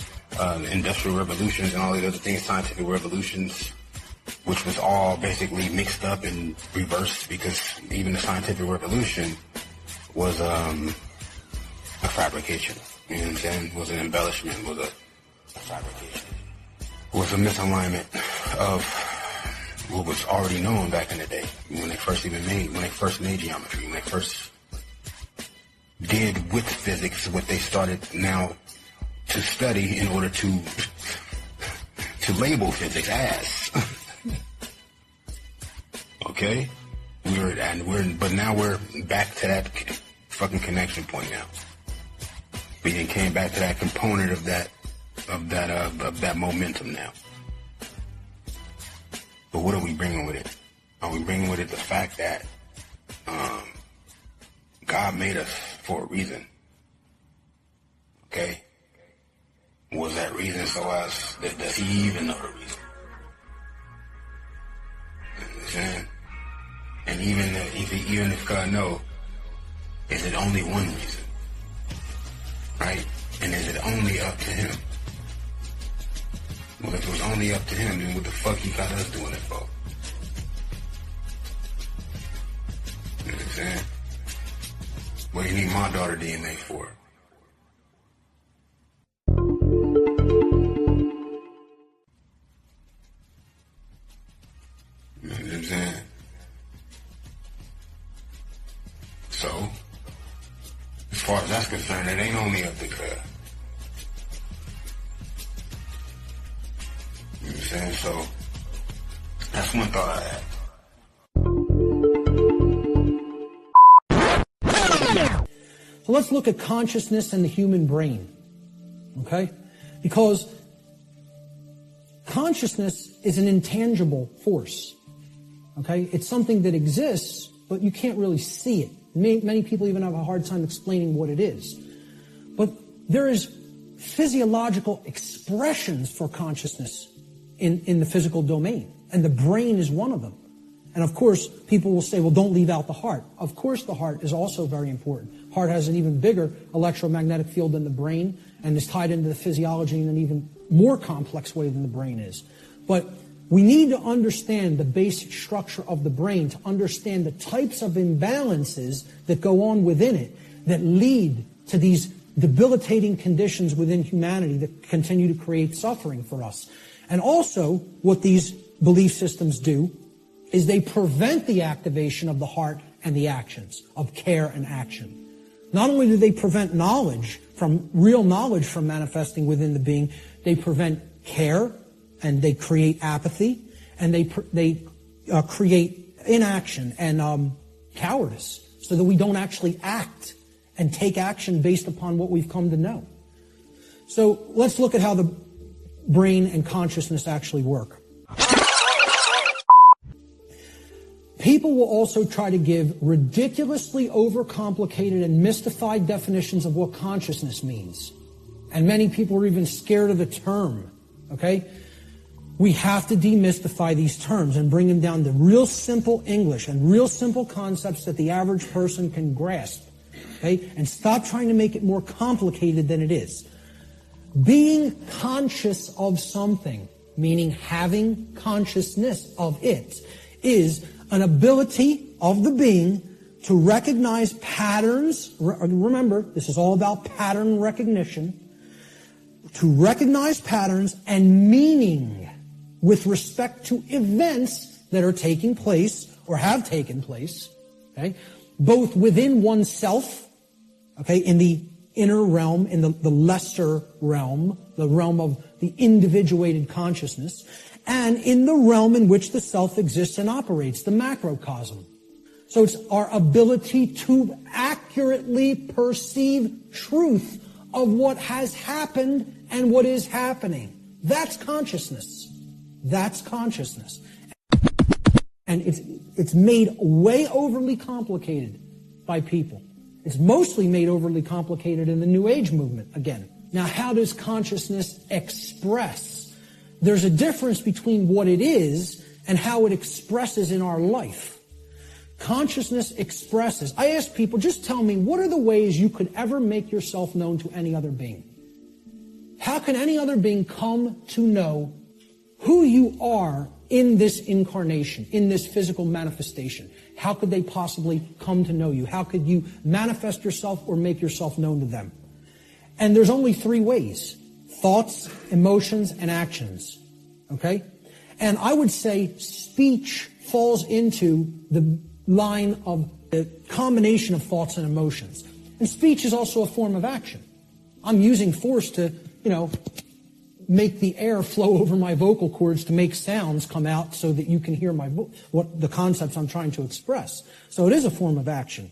B: industrial revolutions and all these other things, scientific revolutions, which was all basically mixed up and reversed, because even the scientific revolution was a fabrication. You know what I'm saying? Was an embellishment, was a fabrication. Was a misalignment of what was already known back in the day, when they first made geometry, when they first did with physics what they started now to study in order to label physics as. Okay? But now we're back to that fucking connection point now. We then came back to that component of that momentum now. But what are we bringing with it? Are we bringing with it the fact that God made us for a reason? Okay? Was that reason so as does he even know the reason? You know what I'm saying? And even if God knows, is it only one reason? Right? And is it only up to him? Well, if it was only up to him, then what the fuck he got us doing it for? You know what I'm saying? What do you need my daughter DNA for? You know what I'm saying? So, as far as that's concerned, it ain't only up to God. You know what I'm saying? So, that's one thought I had.
A: So let's look at consciousness and the human brain, okay? Because consciousness is an intangible force, okay? It's something that exists, but you can't really see it. Many people even have a hard time explaining what it is. But there is physiological expressions for consciousness in the physical domain, and the brain is one of them. And of course, people will say, well, don't leave out the heart. Of course, the heart is also very important. Heart has an even bigger electromagnetic field than the brain and is tied into the physiology in an even more complex way than the brain is. But We need to understand the basic structure of the brain to understand the types of imbalances that go on within it that lead to these debilitating conditions within humanity that continue to create suffering for us. And also, what these belief systems do is they prevent the activation of the heart and the actions, of care and action. Not only do they prevent real knowledge from manifesting within the being, they prevent care, and they create apathy, and they create inaction and cowardice, so that we don't actually act and take action based upon what we've come to know. So let's look at how the brain and consciousness actually work. People will also try to give ridiculously overcomplicated and mystified definitions of what consciousness means. And many people are even scared of the term, okay? We have to demystify these terms and bring them down to real simple English and real simple concepts that the average person can grasp, okay? And stop trying to make it more complicated than it is. Being conscious of something, meaning having consciousness of it, is an ability of the being to recognize patterns. Remember, this is all about pattern recognition. To recognize patterns and meaning with respect to events that are taking place or have taken place, okay, both within oneself, okay, in the inner realm, in the lesser realm, the realm of the individuated consciousness, and in the realm in which the self exists and operates, the macrocosm. So it's our ability to accurately perceive truth of what has happened and what is happening. That's consciousness. That's consciousness. And it's made way overly complicated by people. It's mostly made overly complicated in the New Age movement, again. Now, how does consciousness express? There's a difference between what it is and how it expresses in our life. Consciousness expresses. I ask people, just tell me, what are the ways you could ever make yourself known to any other being? How can any other being come to know who you are in this incarnation, in this physical manifestation? How could they possibly come to know you? How could you manifest yourself or make yourself known to them? And there's only three ways: thoughts, emotions, and actions. Okay? And I would say speech falls into the line of the combination of thoughts and emotions. And speech is also a form of action. I'm using force to, make the air flow over my vocal cords to make sounds come out so that you can hear what the concepts I'm trying to express. So it is a form of action.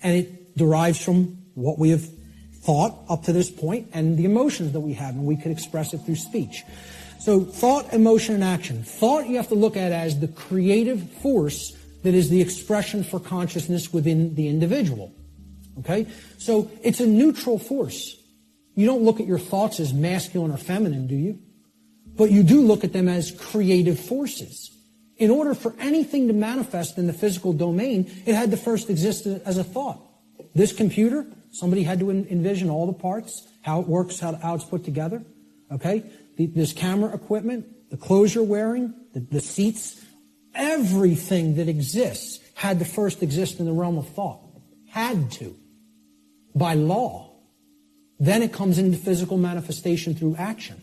A: And it derives from what we have thought up to this point and the emotions that we have, and we could express it through speech. So thought, emotion, and action. Thought you have to look at as the creative force that is the expression for consciousness within the individual. Okay? So it's a neutral force. You don't look at your thoughts as masculine or feminine, do you? But you do look at them as creative forces. In order for anything to manifest in the physical domain, it had to first exist as a thought. This computer, somebody had to envision all the parts, how it works, how it's put together. Okay? This camera equipment, the clothes you're wearing, the seats, everything that exists had to first exist in the realm of thought. Had to. By law. Then it comes into physical manifestation through action.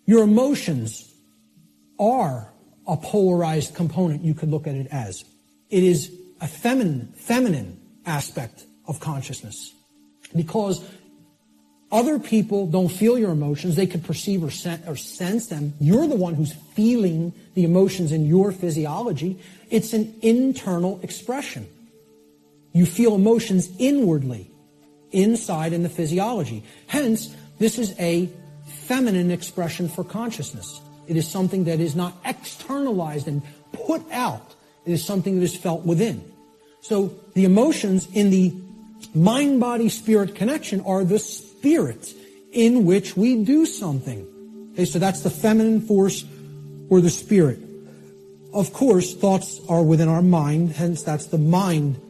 A: Your emotions are a polarized component, you could look at it as. It is a feminine aspect of consciousness. Because other people don't feel your emotions. They could perceive or sense them. You're the one who's feeling the emotions in your physiology. It's an internal expression. You feel emotions inwardly, inside in the physiology. Hence, this is a feminine expression for consciousness. It is something that is not externalized and put out. It is something that is felt within. So the emotions in the mind-body-spirit connection are the spirit in which we do something. Okay, so that's the feminine force or the spirit. Of course, thoughts are within our mind, hence that's the mind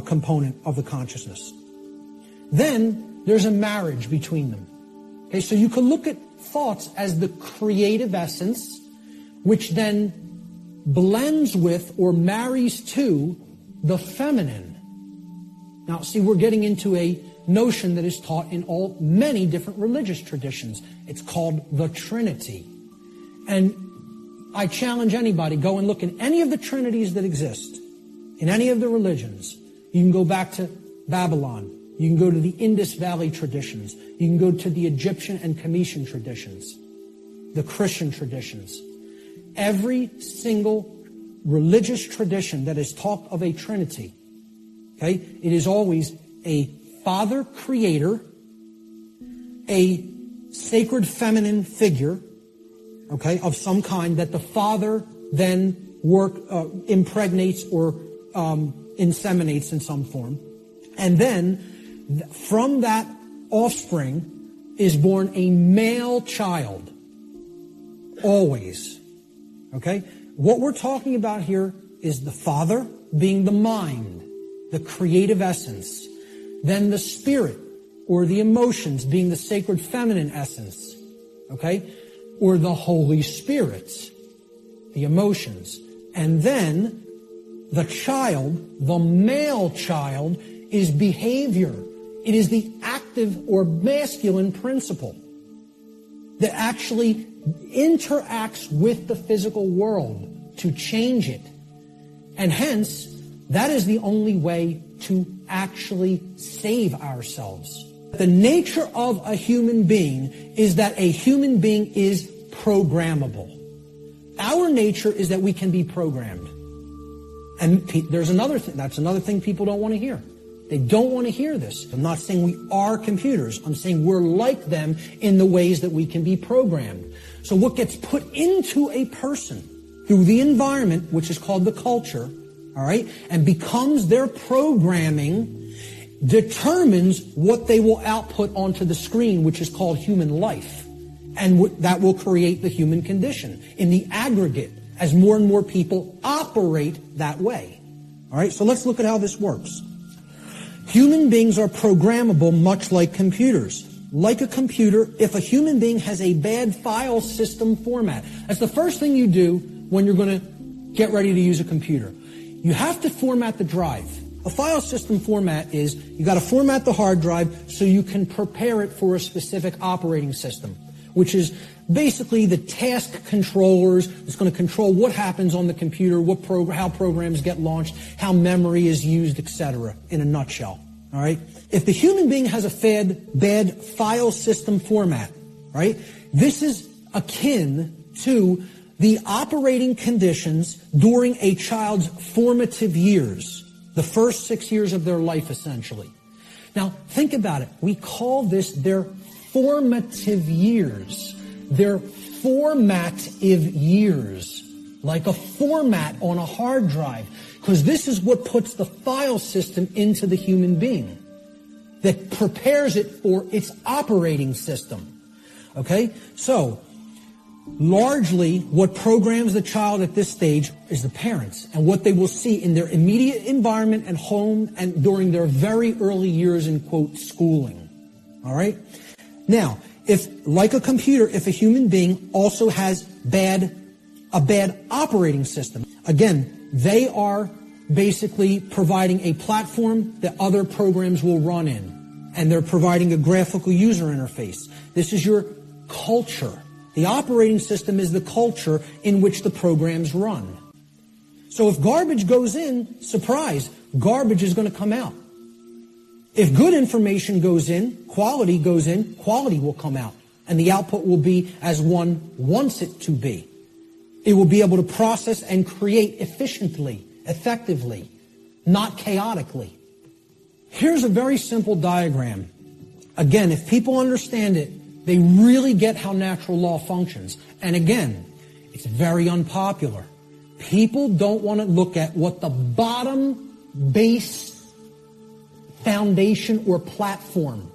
A: component of the consciousness. Then there's a marriage between them. Okay, so you can look at thoughts as the creative essence which then blends with or marries to the feminine. Now, see, we're getting into a notion that is taught in many different religious traditions. It's called the Trinity. And I challenge anybody, go and look in any of the trinities that exist, in any of the religions. You can go back to Babylon. You can go to the Indus Valley traditions. You can go to the Egyptian and Cometian traditions, the Christian traditions. Every single religious tradition that is taught of a Trinity, okay, it is always a Father Creator, a sacred feminine figure, okay, of some kind that the Father then impregnates or inseminates in some form. And then from that offspring is born a male child. Always. Okay? What we're talking about here is the Father being the mind, the creative essence. Then the Spirit or the emotions being the sacred feminine essence. Okay? Or the Holy Spirit, the emotions. And then the child, the male child, is behavior. It is the active or masculine principle that actually interacts with the physical world to change it. And hence, that is the only way to actually save ourselves. The nature of a human being is that a human being is programmable. Our nature is that we can be programmed. And there's another thing. That's another thing people don't want to hear. They don't want to hear this. I'm not saying we are computers. I'm saying we're like them in the ways that we can be programmed. So what gets put into a person through the environment, which is called the culture, all right, and becomes their programming, determines what they will output onto the screen, which is called human life. And that will create the human condition in the aggregate as more and more people operate that way. All right, so let's look at how this works. Human beings are programmable much like computers. Like a computer, if a human being has a bad file system format, that's the first thing you do when you're going to get ready to use a computer. You have to format the drive. A file system format is you got to format the hard drive so you can prepare it for a specific operating system, which is basically the task controllers. It's going to control what happens on the computer, how programs get launched, how memory is used, etc. in a nutshell. All right. If the human being has a bad file system format, right, this is akin to the operating conditions during a child's formative years, the first 6 years of their life, essentially. Now, think about it. We call this their formative years. Their formative years, like a format on a hard drive, because this is what puts the file system into the human being, that prepares it for its operating system. Okay? So, largely, what programs the child at this stage is the parents and what they will see in their immediate environment and home and during their very early years in, quote, schooling. All right? Now, if, like a computer, if a human being also has a bad operating system, again, they are basically providing a platform that other programs will run in, and they're providing a graphical user interface. This is your culture. The operating system is the culture in which the programs run. So if garbage goes in, surprise, garbage is going to come out. If good information goes in, quality will come out. And the output will be as one wants it to be. It will be able to process and create efficiently, effectively, not chaotically. Here's a very simple diagram. Again, if people understand it, they really get how natural law functions. And again, it's very unpopular. People don't want to look at what the bottom base foundation or platform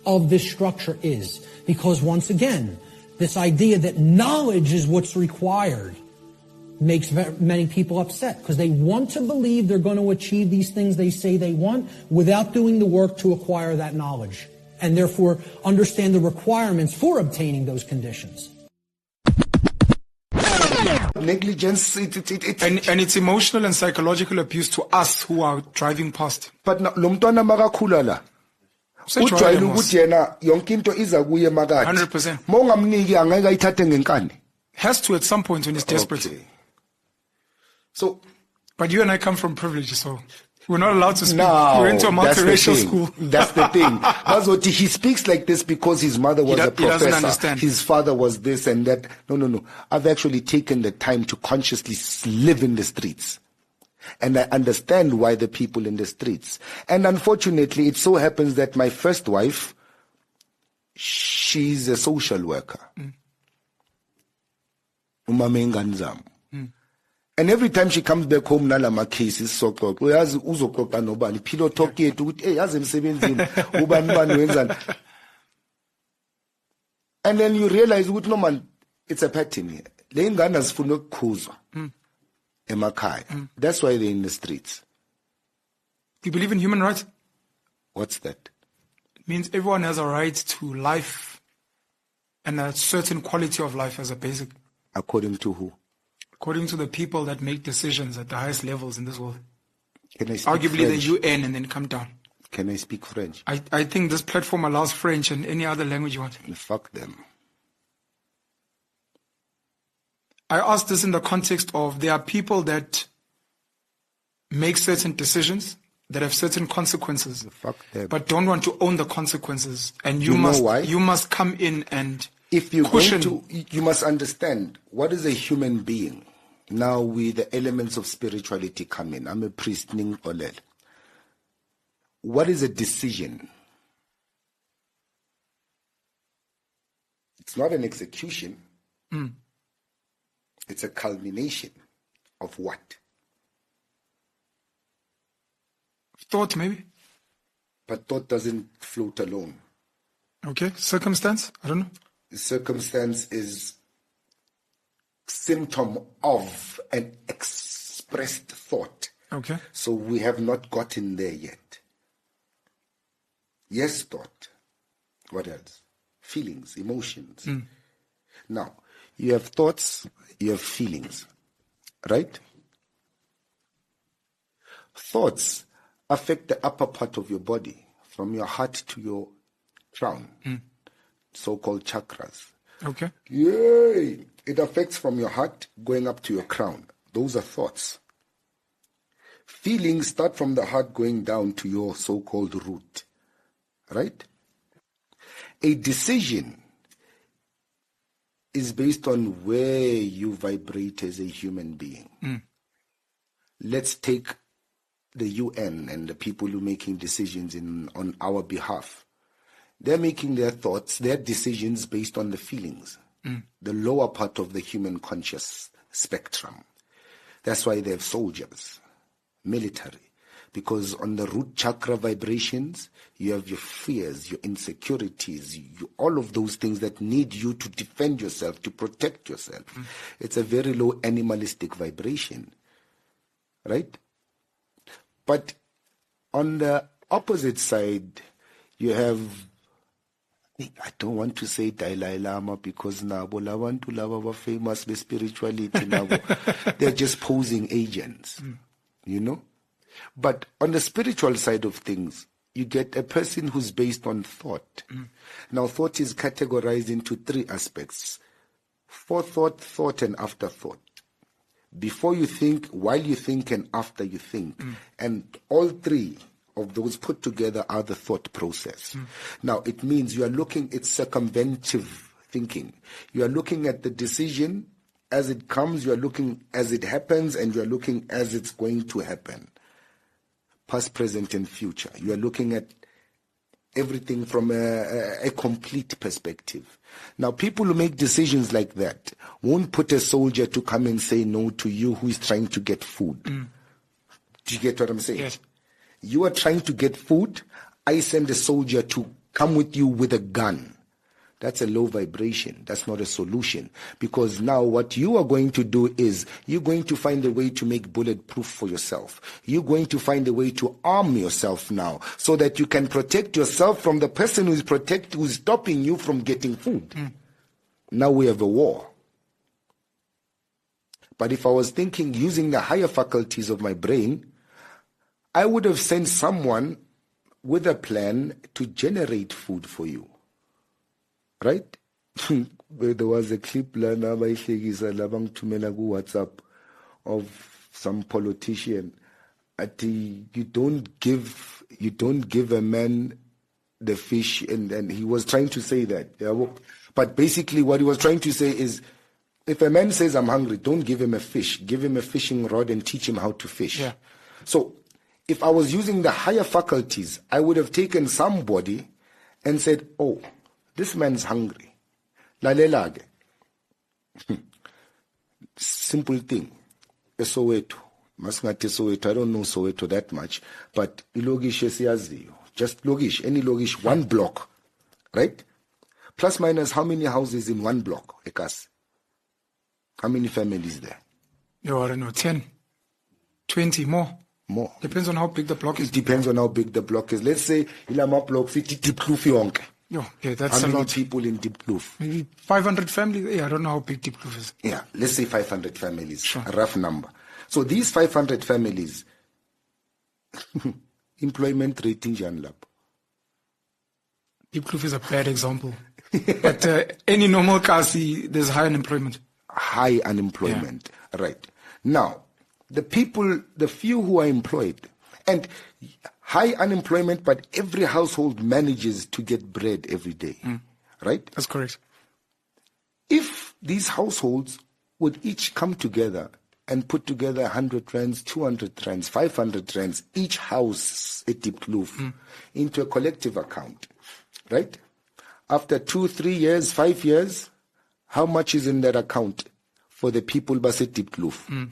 A: of this structure is. Because once again, this idea that knowledge is what's required makes many people upset because they want to believe they're going to achieve these things they say they want without doing the work to acquire that knowledge, and therefore understand the requirements for obtaining those conditions.
E: negligence.
D: And it's emotional and psychological abuse to us who are driving past.
E: But lo mntwana makakhula la. Ujwayele ukuthi yena yonke into iza kuye makade.
D: 100%.
E: Mongamniki angeke ayithathe ngenkani.
D: Has to at some point when he's desperate.
E: Okay. So,
D: but you and I come from privilege, so we're not allowed to speak.
E: No,
D: we went to a multiracial school.
E: That's the thing. Bazoti, he speaks like this because his mother was a professor.
D: He doesn't understand.
E: His father was this and that. No. I've actually taken the time to consciously live in the streets. And I understand why the people in the streets. And unfortunately, it so happens that my first wife, she's a social worker. And every time she comes back home, nalama cases so called. Uzoxoxa nobani pillow talk yethu ukuthi hey yazi emsebenzini ubani bani wenzani. And then you realize ukuthi no man, it's a pattern here. Le ingane azifuna ukukhuzwa emakhaya. That's why they're in the streets.
D: Do you believe in human rights?
E: What's that?
D: It means everyone has a right to life and a certain quality of life as a basic.
E: According to who?
D: According to the people that make decisions at the highest levels in this world.
E: Can I speak
D: Arguably
E: French?
D: the UN and then come down.
E: Can I speak French?
D: I think this platform allows French and any other language you want.
E: Fuck them.
D: I ask this in the context of there are people that make certain decisions that have certain consequences,
E: Fuck them.
D: but don't want to own the consequences. And
E: You know why?
D: You must come in and
E: If you're
D: cushion.
E: going to, you must understand what is a human being. Now, the elements of spirituality come in. I'm a priest, Ning Olel. What is a decision? It's not an execution. It's a culmination of what?
D: Thought, maybe.
E: But thought doesn't float alone.
D: Okay. Circumstance? I don't know.
E: The circumstance is symptom of an expressed thought.
D: Okay.
E: So we have not gotten there yet. Yes, thought. What else? Feelings, emotions. Now, you have thoughts, you have feelings, right? Thoughts affect the upper part of your body, from your heart to your crown, so-called chakras.
D: Okay.
E: Yay! It affects from your heart going up to your crown. Those are thoughts. Feelings start from the heart going down to your so-called root. Right? A decision is based on where you vibrate as a human being. Let's take the UN and the people who are making decisions on our behalf. They're making their thoughts, their decisions based on the feelings, the lower part of the human conscious spectrum. That's why they have soldiers, military, because on the root chakra vibrations, you have your fears, your insecurities, all of those things that need you to defend yourself, to protect yourself. It's a very low animalistic vibration, right? But on the opposite side, you have, I don't want to say Dalai Lama because nabo labantu laba ba famous be spirituality nabo. They're just posing agents, you know? But on the spiritual side of things, you get a person who's based on thought. Now, thought is categorized into three aspects: forethought, thought, and afterthought. Before you think, while you think, and after you think. And all three of those put together are the thought process. Now, it means you are looking, it's circumventive thinking. You are looking at the decision as it comes, you are looking as it happens, and you are looking as it's going to happen. Past, present, and future. You are looking at everything from a complete perspective. Now, people who make decisions like that won't put a soldier to come and say no to you who is trying to get food. Do you get what I'm saying?
D: Yes.
E: You are trying to get food. I send a soldier to come with you with a gun. That's a low vibration. That's not a solution. Because now what you are going to do is you're going to find a way to make bulletproof for yourself. You're going to find a way to arm yourself now so that you can protect yourself from the person who's stopping you from getting food. Now we have a war. But if I was thinking using the higher faculties of my brain, I would have sent someone with a plan to generate food for you. Right? There was a clip WhatsApp of some politician. You don't give a man the fish, and he was trying to say that. Yeah? But basically what he was trying to say is, if a man says, I'm hungry, don't give him a fish. Give him a fishing rod and teach him how to fish. Yeah. So if I was using the higher faculties, I would have taken somebody and said, oh, this man's hungry. Lalelage. Simple thing. Soweto. Masngate Soweto. I don't know Soweto that much. But ilogish siyaziyo. Just logish. Any logish. One block. Right? Plus minus how many houses in one block? Ekas. How many families there?
D: I don't know, 10, 20, more.
E: More.
D: Depends on how big the block is.
E: It depends on how big the block is. Let's say Ilama block 50 Diepkloof yonke.
D: Yeah, that's
E: how
D: a
E: many
D: lot.
E: people in Diepkloof?
D: Maybe 500 families. Yeah, I don't know how big Diepkloof is.
E: Yeah, let's say 500 families.
D: Sure.
E: A rough number. So these 500 families, employment rate in Janlap.
D: Diepkloof is a bad example. But any normal Kasi, there's high unemployment.
E: High unemployment, yeah. Right. Now, the few who are employed, and high unemployment, but every household manages to get bread every day, right?
D: That's correct.
E: If these households would each come together and put together 100 rands, 200 rands, 500 rands, each house at Diepkloof into a collective account, right? After 2, 3 years, 5 years, how much is in that account for the people Basit Diepkloof?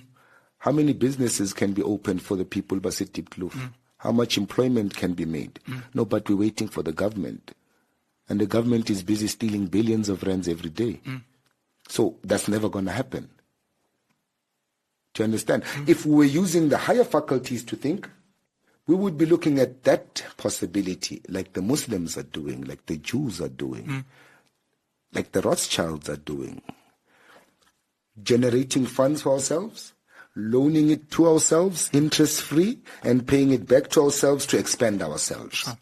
E: How many businesses can be opened for the people Basit Diepkloof? How much employment can be made? No, but we're waiting for the government. And the government is busy stealing billions of rands every day. So that's never going to happen. Do you understand? If we were using the higher faculties to think, we would be looking at that possibility like the Muslims are doing, like the Jews are doing, like the Rothschilds are doing. Generating funds for ourselves, loaning it to ourselves, interest-free, and paying it back to ourselves to expand ourselves. Sure.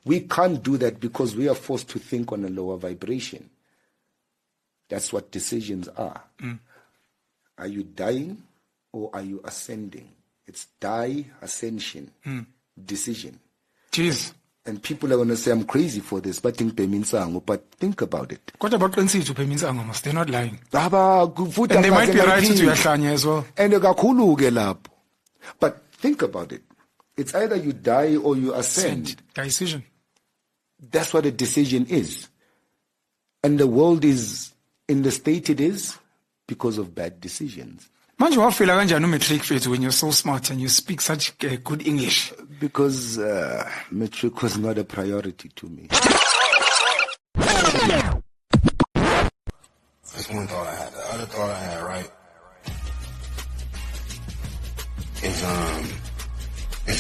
E: We can't do that because we are forced to think on a lower vibration. That's what decisions are. Are you dying or are you ascending? It's die, ascension, decision.
D: Jeez.
E: And people are going to say, I'm crazy for this, but think think about it.
D: What about when they're not lying?
E: And
D: they might be right to as well.
E: And but think about it. It's either you die or you ascend.
D: Decision.
E: That's what a decision is. And the world is in the state it is because of bad decisions.
D: When you're so smart and you speak such good English.
E: Because metric was not a priority to me.
B: That's one thought I had. The other thought I had, right, is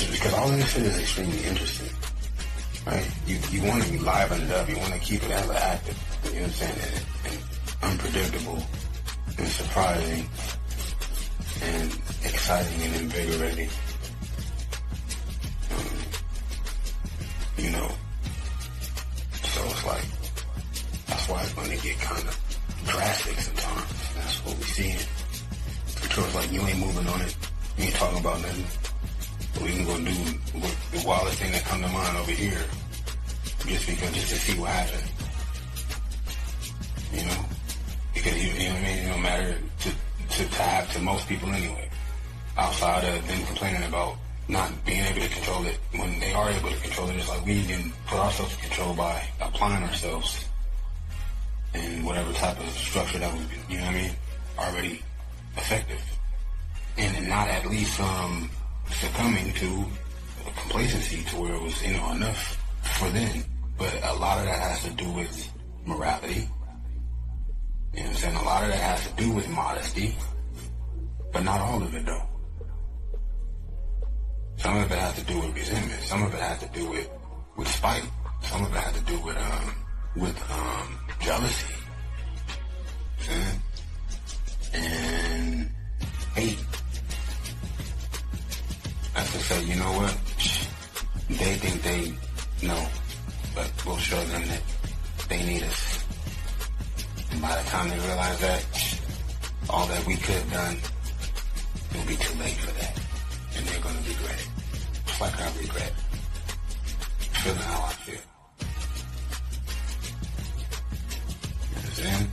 B: because all of this shit is extremely interesting, right? You want to be livened up. You want to keep it ever active. You know what I'm saying? And unpredictable and surprising and exciting and invigorating. You know, so it's like, that's why it's going to get kind of drastic sometimes. That's what we see. So it's like, you ain't moving on it. You ain't talking about nothing. But we can go do the wildest thing that come to mind over here. Just to see what happens. You know? Because, you know what I mean? It don't matter to most people anyway. Outside of them complaining about not being able to control it, when they are able to control it, it's like we can put ourselves in control by applying ourselves in whatever type of structure that would be, you know what I mean, already effective. And not at least succumbing to complacency to where it was, you know, enough for them. But a lot of that has to do with morality. You know what I'm saying? A lot of that has to do with modesty. But not all of it, though. Some of it has to do with resentment. Some of it has to do with spite. Some of it has to do with jealousy. See? And you know what? They think they know, but we'll show them that they need us. And by the time they realize that, all that we could have done, it'll be too late for that. And they're going to regret it. Just like I regret feeling how I feel. You understand?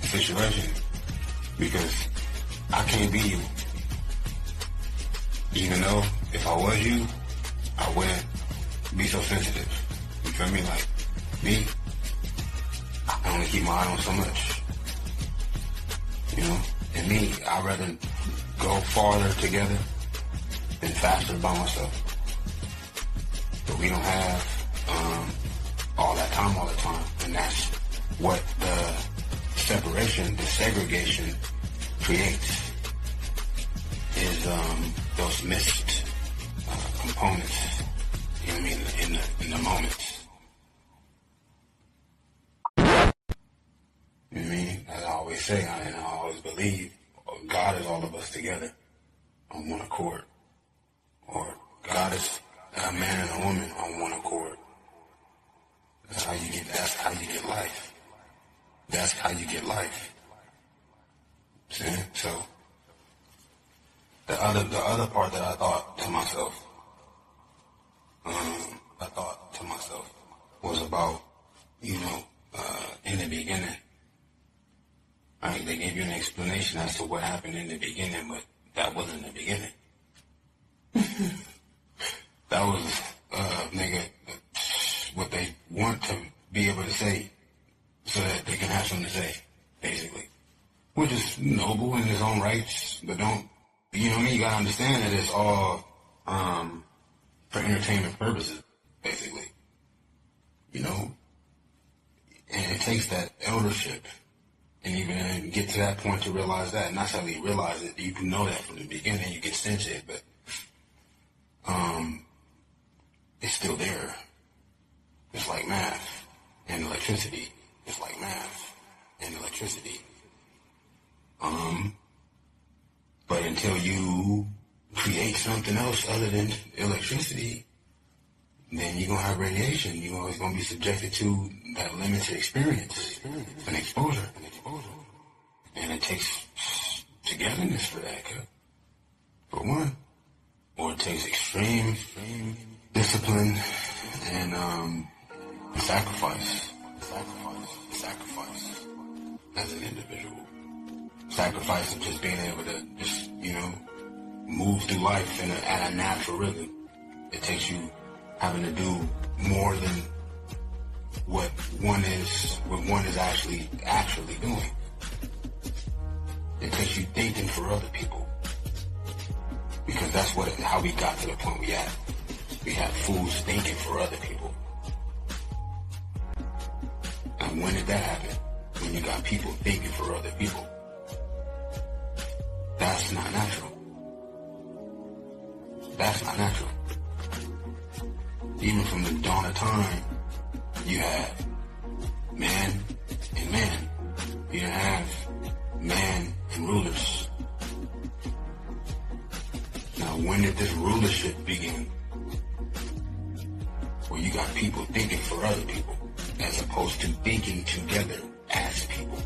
B: The situation. Because I can't be you. Even though if I was you, I wouldn't be so sensitive. You feel me? Like, me, I only keep my eye on so much. You know? And me, I'd rather go farther together than faster by myself. But we don't have all that time all the time. And that's what the separation, the segregation creates. Is those missed components, you know what I mean, in the moments. You know what I mean? As I always say, and I always believe, God is all of us together on one accord. Or God is a man and a woman on one accord. That's how you get life. That's how you get life. See? So the other part that I thought to myself was about, you know, in the beginning. Right? They gave you an explanation as to what happened in the beginning, but that wasn't the beginning. That was, nigga, what they want to be able to say so that they can have something to say, basically. Which is noble in its own rights, but don't, you know what I mean? You gotta understand that it's all for entertainment purposes, basically. You know? And it takes that eldership and even get to that point to realize that. Not necessarily realize it, you can know that from the beginning, you get sense it, but it's still there. It's like math and electricity. It's like math and electricity. But until you create something else other than electricity, then you're going to have radiation. You're always going to be subjected to that limited experience and exposure. And it takes togetherness for that, for one. Or it takes extreme discipline and sacrifice as an individual. Sacrifice of just being able to just, you know, move through life at a natural rhythm. It takes you having to do more than what one is actually doing. It takes you thinking for other people. Because that's how we got to the point we at. We have fools thinking for other people. And when did that happen? When you got people thinking for other people. That's not natural. That's not natural. Even from the dawn of time, you have man and man. You have man and rulers. Now, when did this rulership begin? Where you got people thinking for other people, as opposed to thinking together as people.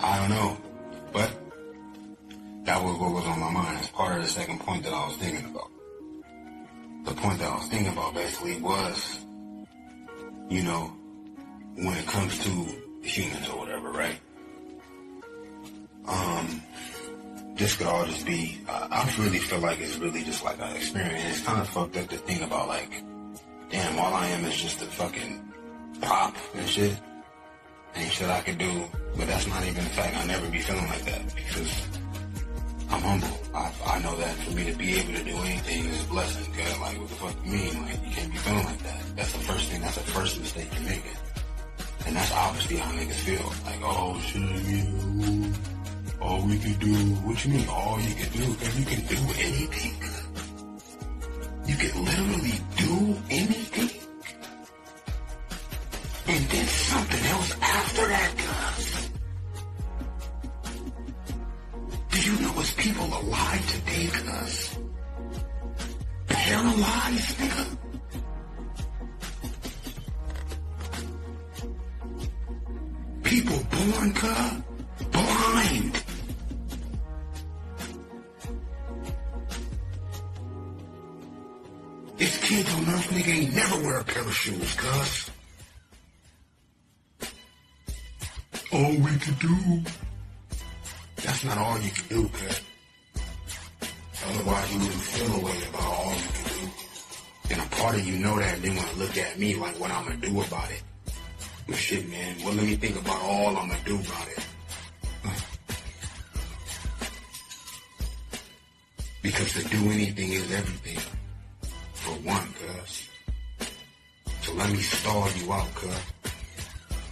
B: I don't know, but that was what was on my mind as part of the second point that I was thinking about. The point that I was thinking about basically was, you know, when it comes to humans or whatever, right? This could all just be, I really feel like it's really just like an experience. It's kind of fucked up to think about, like, damn, all I am is just a fucking prop and shit. Ain't shit I could do, but that's not even the fact. I never be feeling like that because I'm humble. I know that for me to be able to do anything is a blessing, cause like, what the fuck you mean? Like, you can't be feeling like that. That's the first thing, that's the first mistake you're making. And that's obviously how niggas feel. Like, oh shit, you, all we can do, what you mean all you can do? Cause you can do anything. You can literally do anything. And then something else after that, cuz. Do you know it's people alive today cuz. Paralyzed, nigga. People born, cuz, blind. This kids on earth, nigga, ain't never wear a pair of shoes, cuz. All we can do. That's not all you can do, cuz. Otherwise, you wouldn't feel a way about all you can do. And a part of you know that, and they want to look at me like what I'm going to do about it. But shit, man, well, let me think about all I'm going to do about it. Because to do anything is everything. For one, cuz. So let me stall you out, cuz.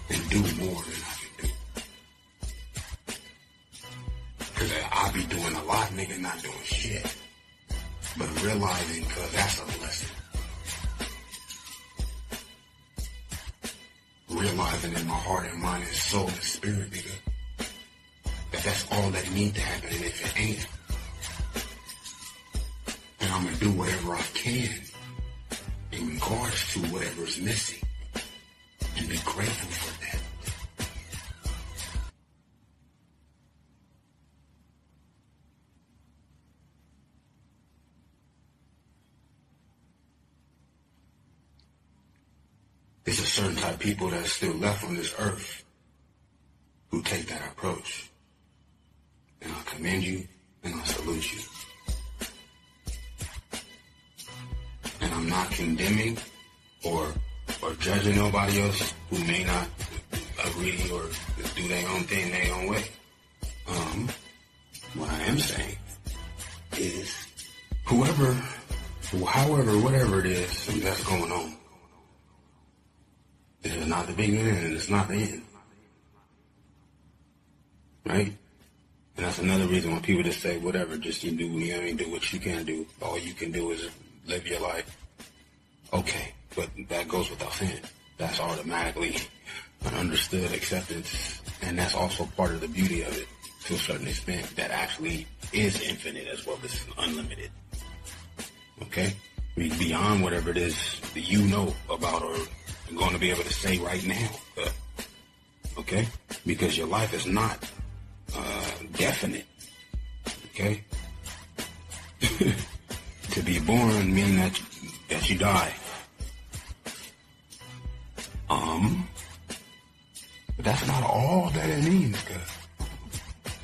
B: And do more than I can do. Cuz I be doing a lot, nigga, not doing shit. But realizing, cuz, that's a blessing. Realizing in my heart and mind and soul and spirit, nigga, that's all that need to happen. And if it ain't, then I'm gonna do whatever I can in regards to whatever's missing and be grateful for that. There's a certain type of people that's still left on this earth who take that approach. And I commend you and I salute you. And I'm not condemning or judging nobody else who may not agree or do their own thing their own way. What I am saying is however, whatever it is that's going on, it is not the beginning and it's not the end. Right? And that's another reason when people just say, whatever, just you do what you can do. All you can do is live your life. Okay, but that goes without saying. That's automatically an understood acceptance. And that's also part of the beauty of it to a certain extent. That actually is infinite as well as unlimited. Okay? Beyond whatever it is that you know about or going to be able to say right now. Okay? Because your life is not definite. Okay? To be born means that you die. But that's not all that it means, cuz.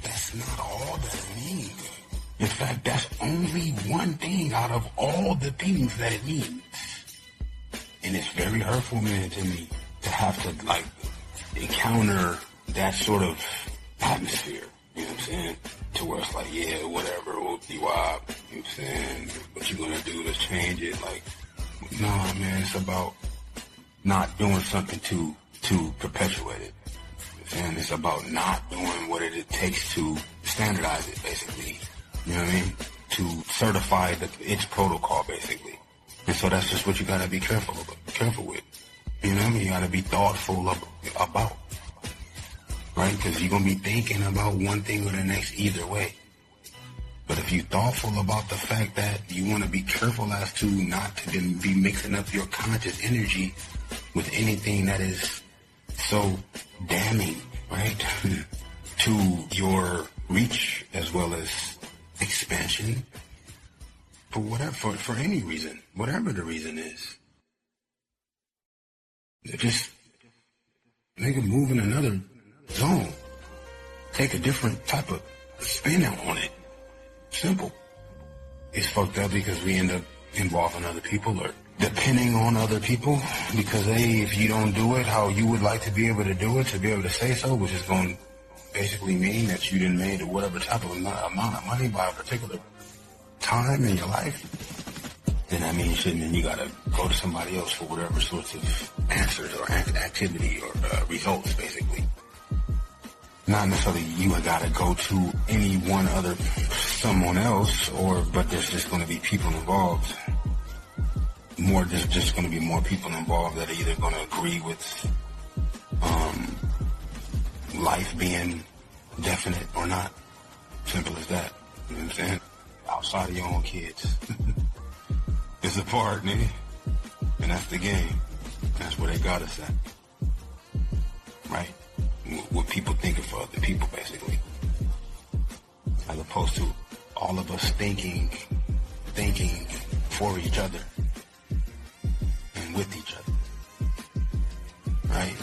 B: That's not all that it means. In fact, that's only one thing out of all the things that it means. And it's very hurtful, man, to me to have to, like, encounter that sort of atmosphere. You know what I'm saying? To where it's like, yeah, whatever, whoop-de-wop. You know what I'm saying? What you gonna do to change it? Like, nah, man, it's about not doing something to perpetuate it. You know what I'm saying? It's about not doing what it takes to standardize it, basically. You know what I mean? To certify its protocol, basically. And so that's just what you gotta be careful with. You know what I mean? You gotta be thoughtful about. Right? Because you're gonna be thinking about one thing or the next either way. But if you're thoughtful about the fact that you want to be careful as to not to be mixing up your conscious energy with anything that is so damning, right? To your reach as well as expansion for whatever, for any reason, whatever the reason is. Just nigga move in another zone. Take a different type of spin out on it. Simple. It's fucked up because we end up involving other people or depending on other people because, hey, if you don't do it how you would like to be able to do it, to be able to say so, which is going to basically mean that you didn't made whatever type of amount of money by a particular time in your life, then that means shit, man, you got to go to somebody else for whatever sorts of answers or activity or results, basically. Not necessarily you got to go to any one other, someone else, but there's just going to be people involved. There's just going to be more people involved that are either going to agree with life being definite or not. Simple as that. You know what I'm saying? outside of your own kids. It's a part, nigga. And that's the game. That's where they got us at. Right? What people thinking for other people, basically. As opposed to all of us thinking for each other and with each other. Right?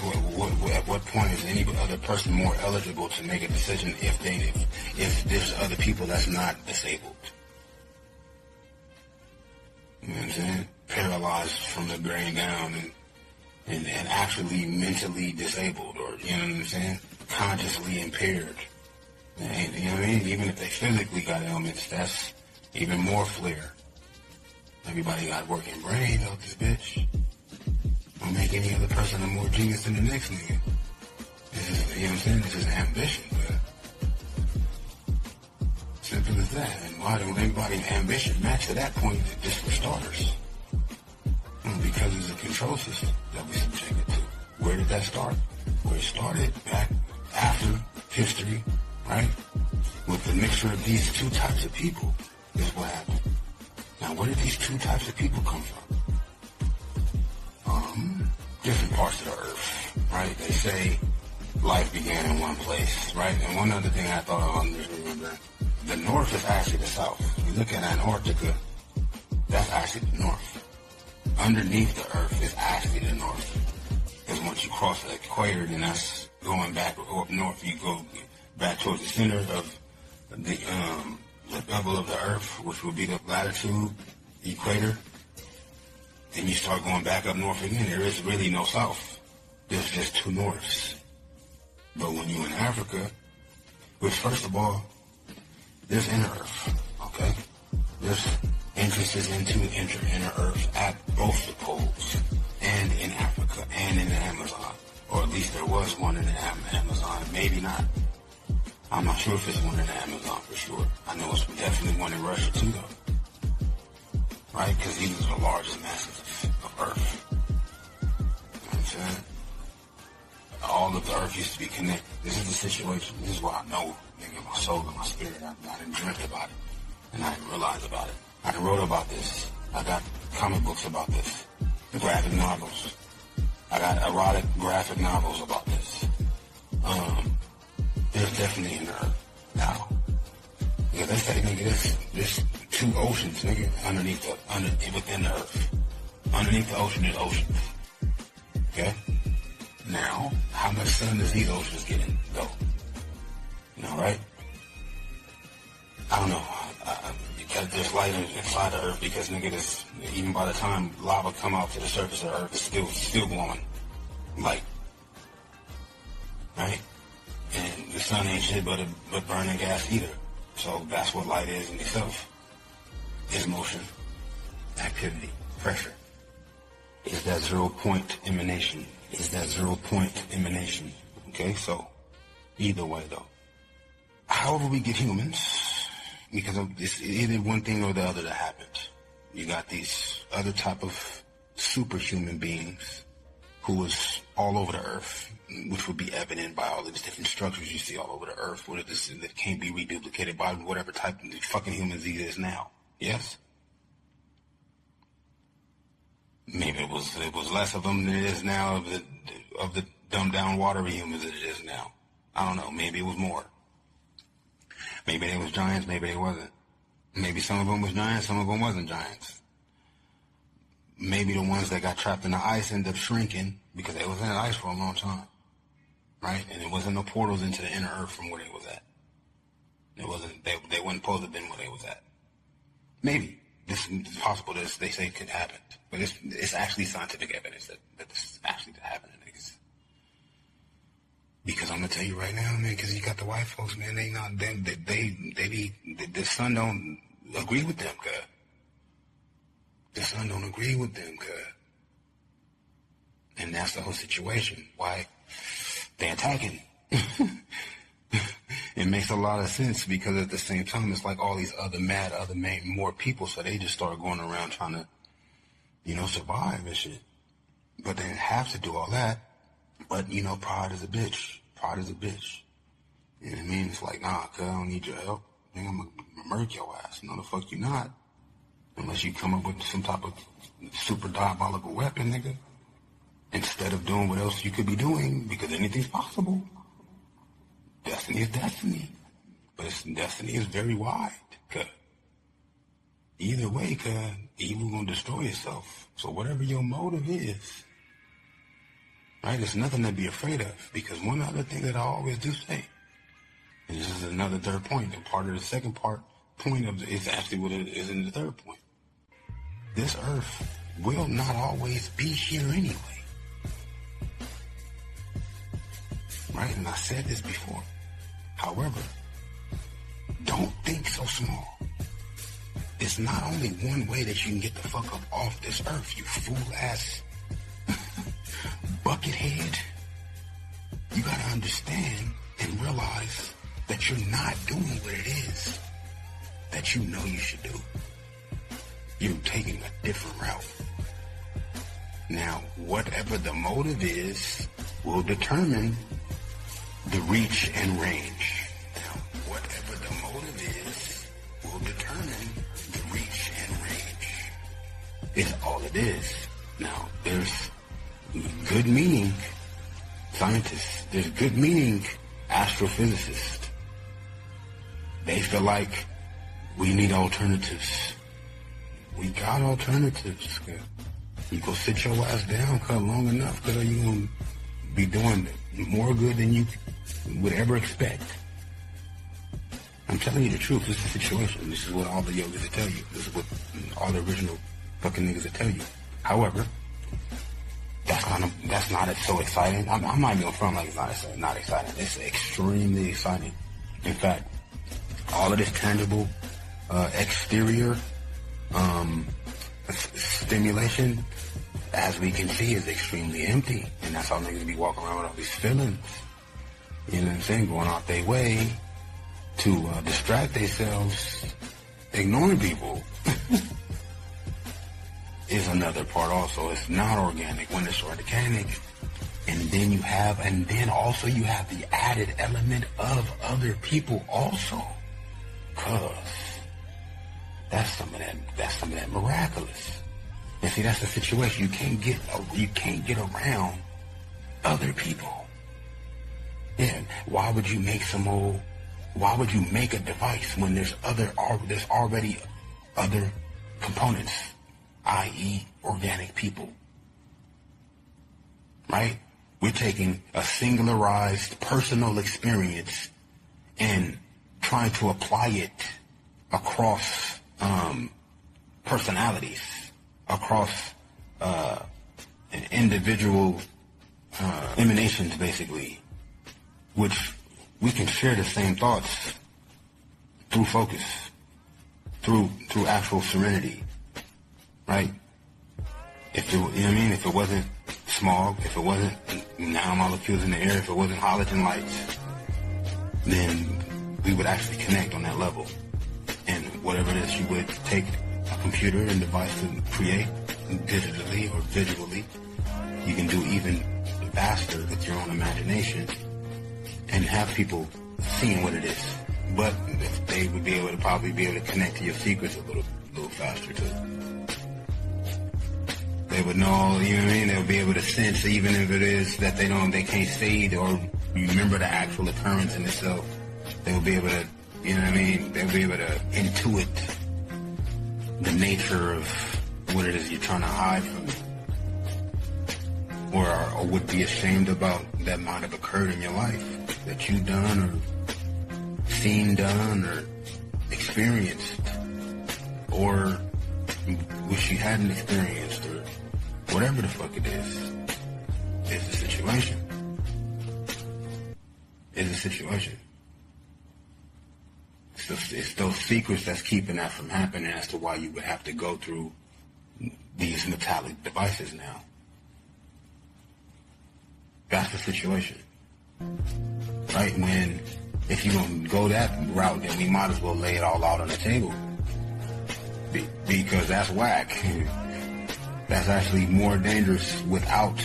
B: At what point is any other person more eligible to make a decision if there's other people that's not disabled? You know what I'm saying? Paralyzed from the brain down and actually mentally disabled, or, you know what I'm saying? Consciously impaired. And, you know what I mean? Even if they physically got ailments, that's even more flair. Everybody got working brains out this bitch. Don't make any other person a more genius than the next nigga. This is, you know what I'm saying? This is ambition, but simple as that. And why don't everybody's ambition match to that point, just for starters? Well, because it's a control system that we subjected to. Where did that start? Where it started back after history, right? With the mixture of these two types of people is what happened. Now, where did these two types of people come from? Different parts of the earth, right? They say life began in one place, right? And one other thing I thought of, remember, the north is actually the south. You look at Antarctica, that's actually the north. Underneath the earth is actually the north. Because once you cross the equator, then that's going back up north. You go back towards the center of the bevel of the earth, which would be the latitude, the equator. Then you start going back up north again. There is really no south. There's just two norths. But when you're in Africa, which first of all, there's inner earth, okay? There's entrances into inner earth at both the poles, and in Africa, and in the Amazon. Or at least there was one in the Amazon, maybe not. I'm not sure if there's one in the Amazon for sure. I know it's definitely one in Russia too, though. Right? Because these are the largest masses of Earth. You know what I'm saying? All of the Earth used to be connected. This is the situation. This is what I know, nigga, my soul and my spirit. I didn't dreamt about it. And I didn't realize about it. I done wrote about this. I got comic books about this. The graphic novels. I got erotic graphic novels about this. There's definitely an Earth now. Because they say, nigga, there's two oceans, nigga, within the Earth. Underneath the ocean is oceans. Okay? Now, how much sun does these oceans get in, though? You know, right? I don't know. Because there's light inside the Earth, because, nigga, even by the time lava come out to the surface of the Earth, it's still glowing light. Right? And the sun ain't shit but burning gas either. So that's what light is in itself. Is motion, activity, pressure. Is that 0 point emanation. Okay, so either way though. However we get humans, because of this, either one thing or the other that happened. You got these other type of superhuman beings who was all over the earth, which would be evident by all these different structures you see all over the earth, that can't be reduplicated by whatever type of fucking humans he is now. Yes? Maybe it was less of them than it is now of the dumbed down watery humans than it is now. I don't know. Maybe it was more. Maybe they was giants. Maybe they wasn't. Maybe some of them was giants. Some of them wasn't giants. Maybe the ones that got trapped in the ice ended up shrinking because they was in the ice for a long time. Right? And there wasn't no portals into the inner earth from where they was at. It wasn't, they wasn't supposed to have been where they was at. Maybe. This is possible that they say it could happen. But it's actually scientific evidence that this is actually happening, niggas. Because I'm gonna tell you right now, man, because you got the white folks, man, the sun don't agree with them, cuz. The sun don't agree with them, cuz. And that's the whole situation. Why they attacking. It makes a lot of sense because at the same time, it's like all these more people. So they just start going around trying to, survive and shit. But they didn't have to do all that. But, pride is a bitch. Pride is a bitch. You know what I mean? It's like, nah, cuz I don't need your help. nigga, I'm gonna murk your ass. No, the fuck you not. Unless you come up with some type of super diabolical weapon, nigga. Instead of doing what else you could be doing, because anything's possible. Destiny is destiny. But destiny is very wide. Cause either way, cause evil gonna destroy itself. So whatever your motive is, right, there's nothing to be afraid of. Because one other thing that I always do say, and this is another third point, and part of the second point of is actually what it is in the third point. This earth will not always be here anyway. Right? And I said this before. However, don't think so small. It's not only one way that you can get the fuck up off this earth, you fool-ass buckethead. You gotta understand and realize that you're not doing what it is that you know you should do. You're taking a different route. Now, whatever the motive is will determine the reach and range. Now, whatever the motive is will determine the reach and range. It's all it is. Now, there's good meaning scientists. There's good meaning astrophysicists. They feel like we need alternatives. We got alternatives. You go sit your ass down, cut long enough, cause you're gonna be doing more good than you would ever expect. I'm telling you the truth. This is the situation. This is what all the yogis will tell you. This is what all the original fucking niggas will tell you. However, that's not so exciting. I'm not even front like it's not exciting. It's extremely exciting. In fact, all of this tangible exterior stimulation, as we can see, is extremely empty. And that's how niggas be walking around with all these feelings. You know what I'm saying? Going out their way to distract themselves, ignoring people. Is another part also. It's not organic when it's organic. And then also you have the added element of other people also. Cause that's some of that miraculous. And see, that's the situation. You can't get around other people. Yeah. Why would you make a device when there's already other components, i.e. organic people? Right? We're taking a singularized personal experience and trying to apply it across personalities, across individual emanations, basically, which we can share the same thoughts through focus, through actual serenity, right? If it wasn't smog, if it wasn't nanomolecules in the air, if it wasn't halogen lights, then we would actually connect on that level. And whatever it is you would take a computer and device to create digitally or visually, you can do even faster with your own imagination and have people seeing what it is. But they would probably be able to connect to your secrets a little faster too. They would know, you know what I mean? They'll be able to sense, even if it is that they can't say it or remember the actual occurrence in itself. They'll be able to, you know what I mean? They'll be able to intuit the nature of what it is you're trying to hide from, or would be ashamed about that might have occurred in your life, that you've done or seen done or experienced, or wish you hadn't experienced, or whatever the fuck it is the situation. Is the situation. It's those secrets that's keeping that from happening as to why you would have to go through these metallic devices now. That's the situation. Right? If you're going to go that route, then we might as well lay it all out on the table. Because that's whack. That's actually more dangerous without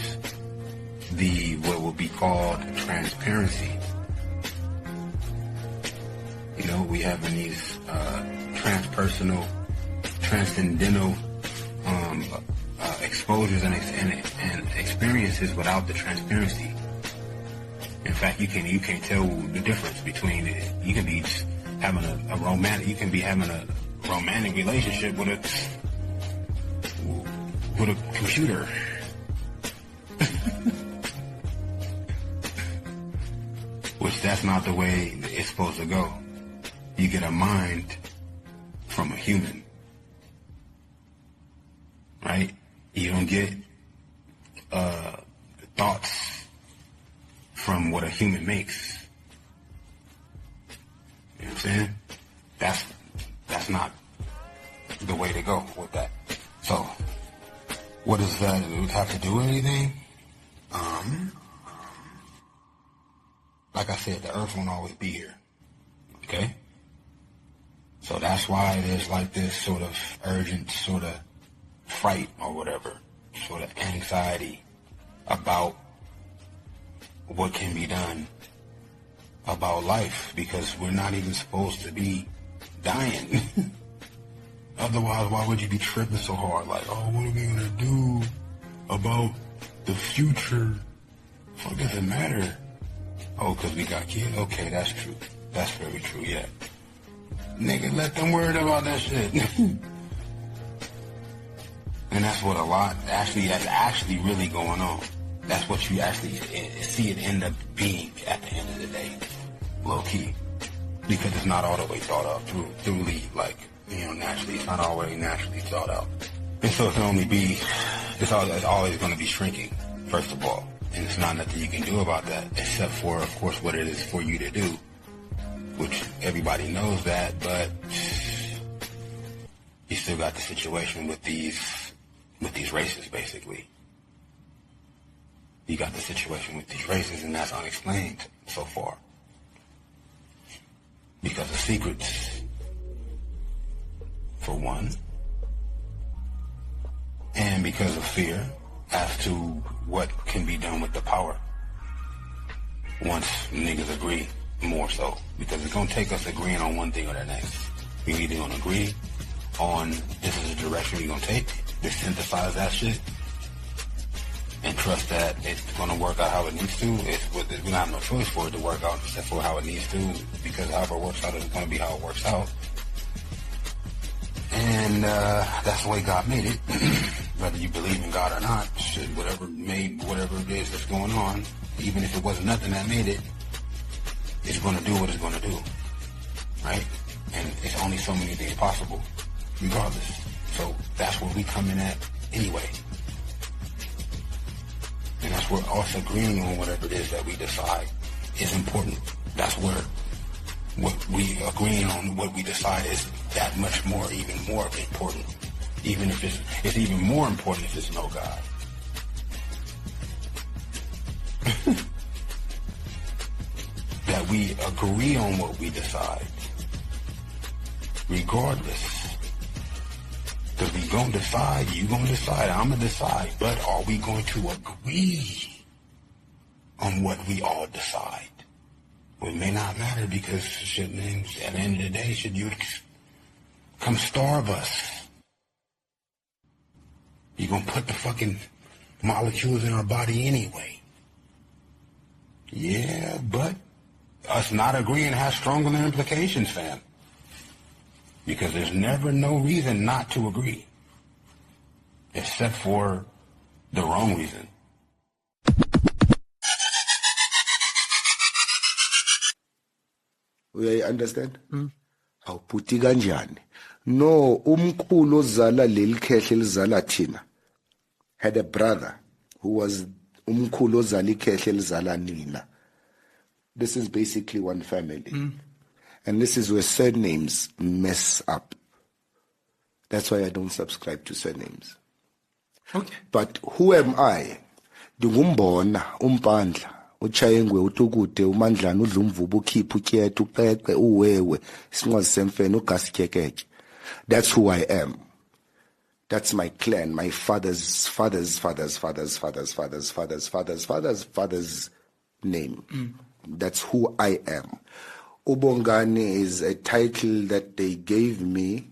B: what would be called transparency. You know, we be having these transpersonal, transcendental exposures and experiences without the transparency. In fact, you can't tell the difference between it. You can be having a romantic relationship with a computer. Which that's not the way it's supposed to go. You get a mind from a human, right? You don't get thoughts from what a human makes. You know what I'm saying? That's not the way to go with that. So, what does that have to do with anything? Like I said, the earth won't always be here. Okay? So that's why there's like this sort of urgent sort of fright or whatever, sort of anxiety about what can be done about life, because we're not even supposed to be dying. Otherwise, why would you be tripping so hard? Like, oh, what are we going to do about the future? What does it matter? Oh, because we got kids? Okay, that's true. That's very true, yeah. Nigga, let them worry about that shit. And that's what that's actually really going on. That's what you actually see it end up being at the end of the day. Low key. Because it's not all the way thought out truly, like, naturally. It's not always naturally thought out. And so it's always going to be shrinking, first of all. And it's not nothing you can do about that, except for, of course, what it is for you to do, which everybody knows that, but you still got the situation with these races, basically. You got the situation with these races, and that's unexplained so far. Because of secrets, for one, and because of fear as to what can be done with the power once niggas agree, more so. Because it's going to take us agreeing on one thing or the next. We either going to agree on this is the direction we're going to take, to synthesize that shit, and trust that it's going to work out how it needs to. We don't have no choice for it to work out except for how it needs to, because however it works out is going to be how it works out. And that's the way God made it. Whether you believe in God or not, shit, whatever it is that's going on, even if it wasn't nothing that made it, it's going to do what it's going to do, right? And it's only so many things possible, regardless. So that's where we come in at anyway. And that's where us agreeing on whatever it is that we decide is important. That's where what we agreeing on, what we decide, is that much more, even more important. Even if it's even more important if it's no God. That we agree on what we decide, regardless. Because we gonna decide, you gonna decide, I'm gonna decide, but are we going to agree on what we all decide? Well, it may not matter, because at the end of the day, should you come starve us? You're gonna put the fucking molecules in our body anyway. Yeah, but us not agreeing has stronger implications, fam. Because there's never no reason not to agree. Except for the wrong reason.
E: You understand? Awuputi kanjani? No, umkhulu ozala leli khehle elizala thina had a brother who was umkhulu ozala ikhehle elizala nina. This is basically one family. And this is where surnames mess up. That's why I don't subscribe to surnames.
D: Okay.
E: But who am I? Ndingumbona umpandla uchayengwe utukude umandlana udlumvubu ukhipha utyeta uqeqe uwewe isinqwazi semfene ugasikekeke. That's who I am. That's my clan, my father's name. That's who I am. Ubongani is a title that they gave me.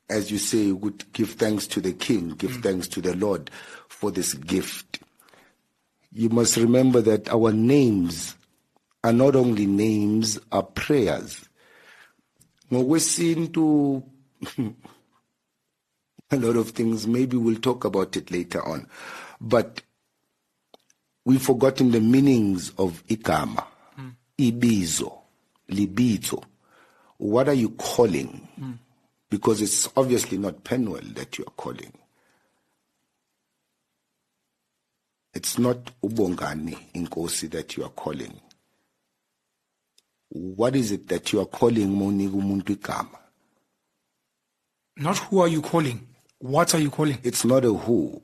E: As you say, you would give thanks to the King, give thanks to the Lord for this gift. You must remember that our names are not only names, are prayers. Ngokwesintu, a lot of things, maybe we'll talk about it later on. But we've forgotten the meanings of igama, ibizo, libizo. What are you calling? Because it's obviously not Penwell that you are calling. It's not Ubongani Inkosi that you are calling. What is it that you are calling Monigu Muntu igama?
D: Not who are you calling? What are you calling?
E: It's not a who.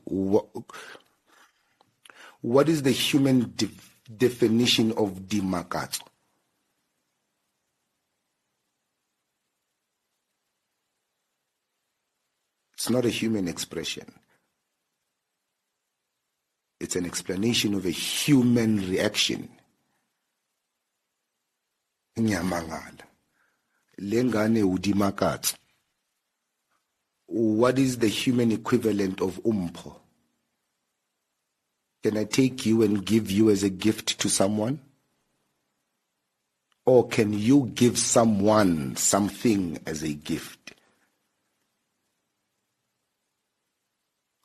E: What is the human definition of dimakatso? It's not a human expression. It's an explanation of a human reaction. Nyamangala. Lengane udimakatso. What is the human equivalent of umpo? Can I take you and give you as a gift to someone? Or can you give someone something as a gift?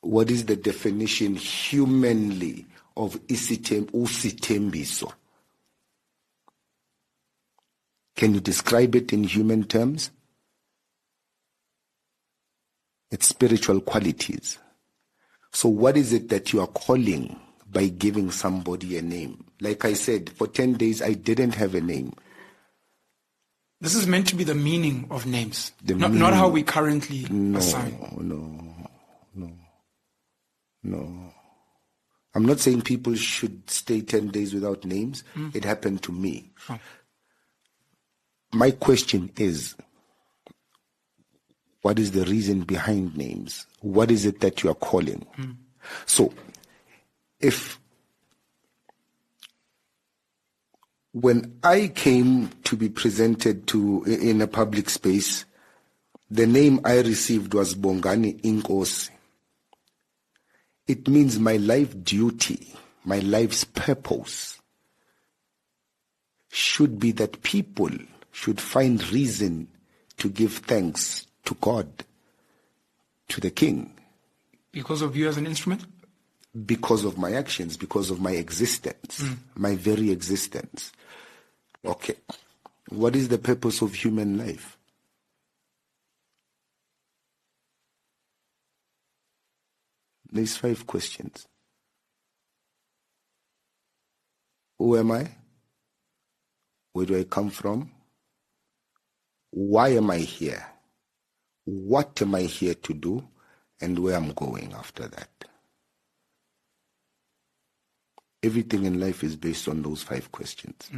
E: What is the definition humanly of usitembiso? Can you describe it in human terms? It's spiritual qualities. So what is it that you are calling by giving somebody a name? Like I said, for 10 days I didn't have a name.
D: This is meant to be the meaning of names, not how we currently assign.
E: No. I'm not saying people should stay 10 days without names. It happened to me. My question is, what is the reason behind names? What is it that you are calling? So, when I came to be presented to in a public space, the name I received was Bongani Inkosi. It means my life duty, my life's purpose should be that people should find reason to give thanks to God, to the King.
D: Because of you as an instrument?
E: Because of my actions, because of my existence, my very existence. Okay. What is the purpose of human life? There's 5 questions. Who am I? Where do I come from? Why am I here? What am I here to do? And where I'm going after that. Everything in life is based on those 5 questions.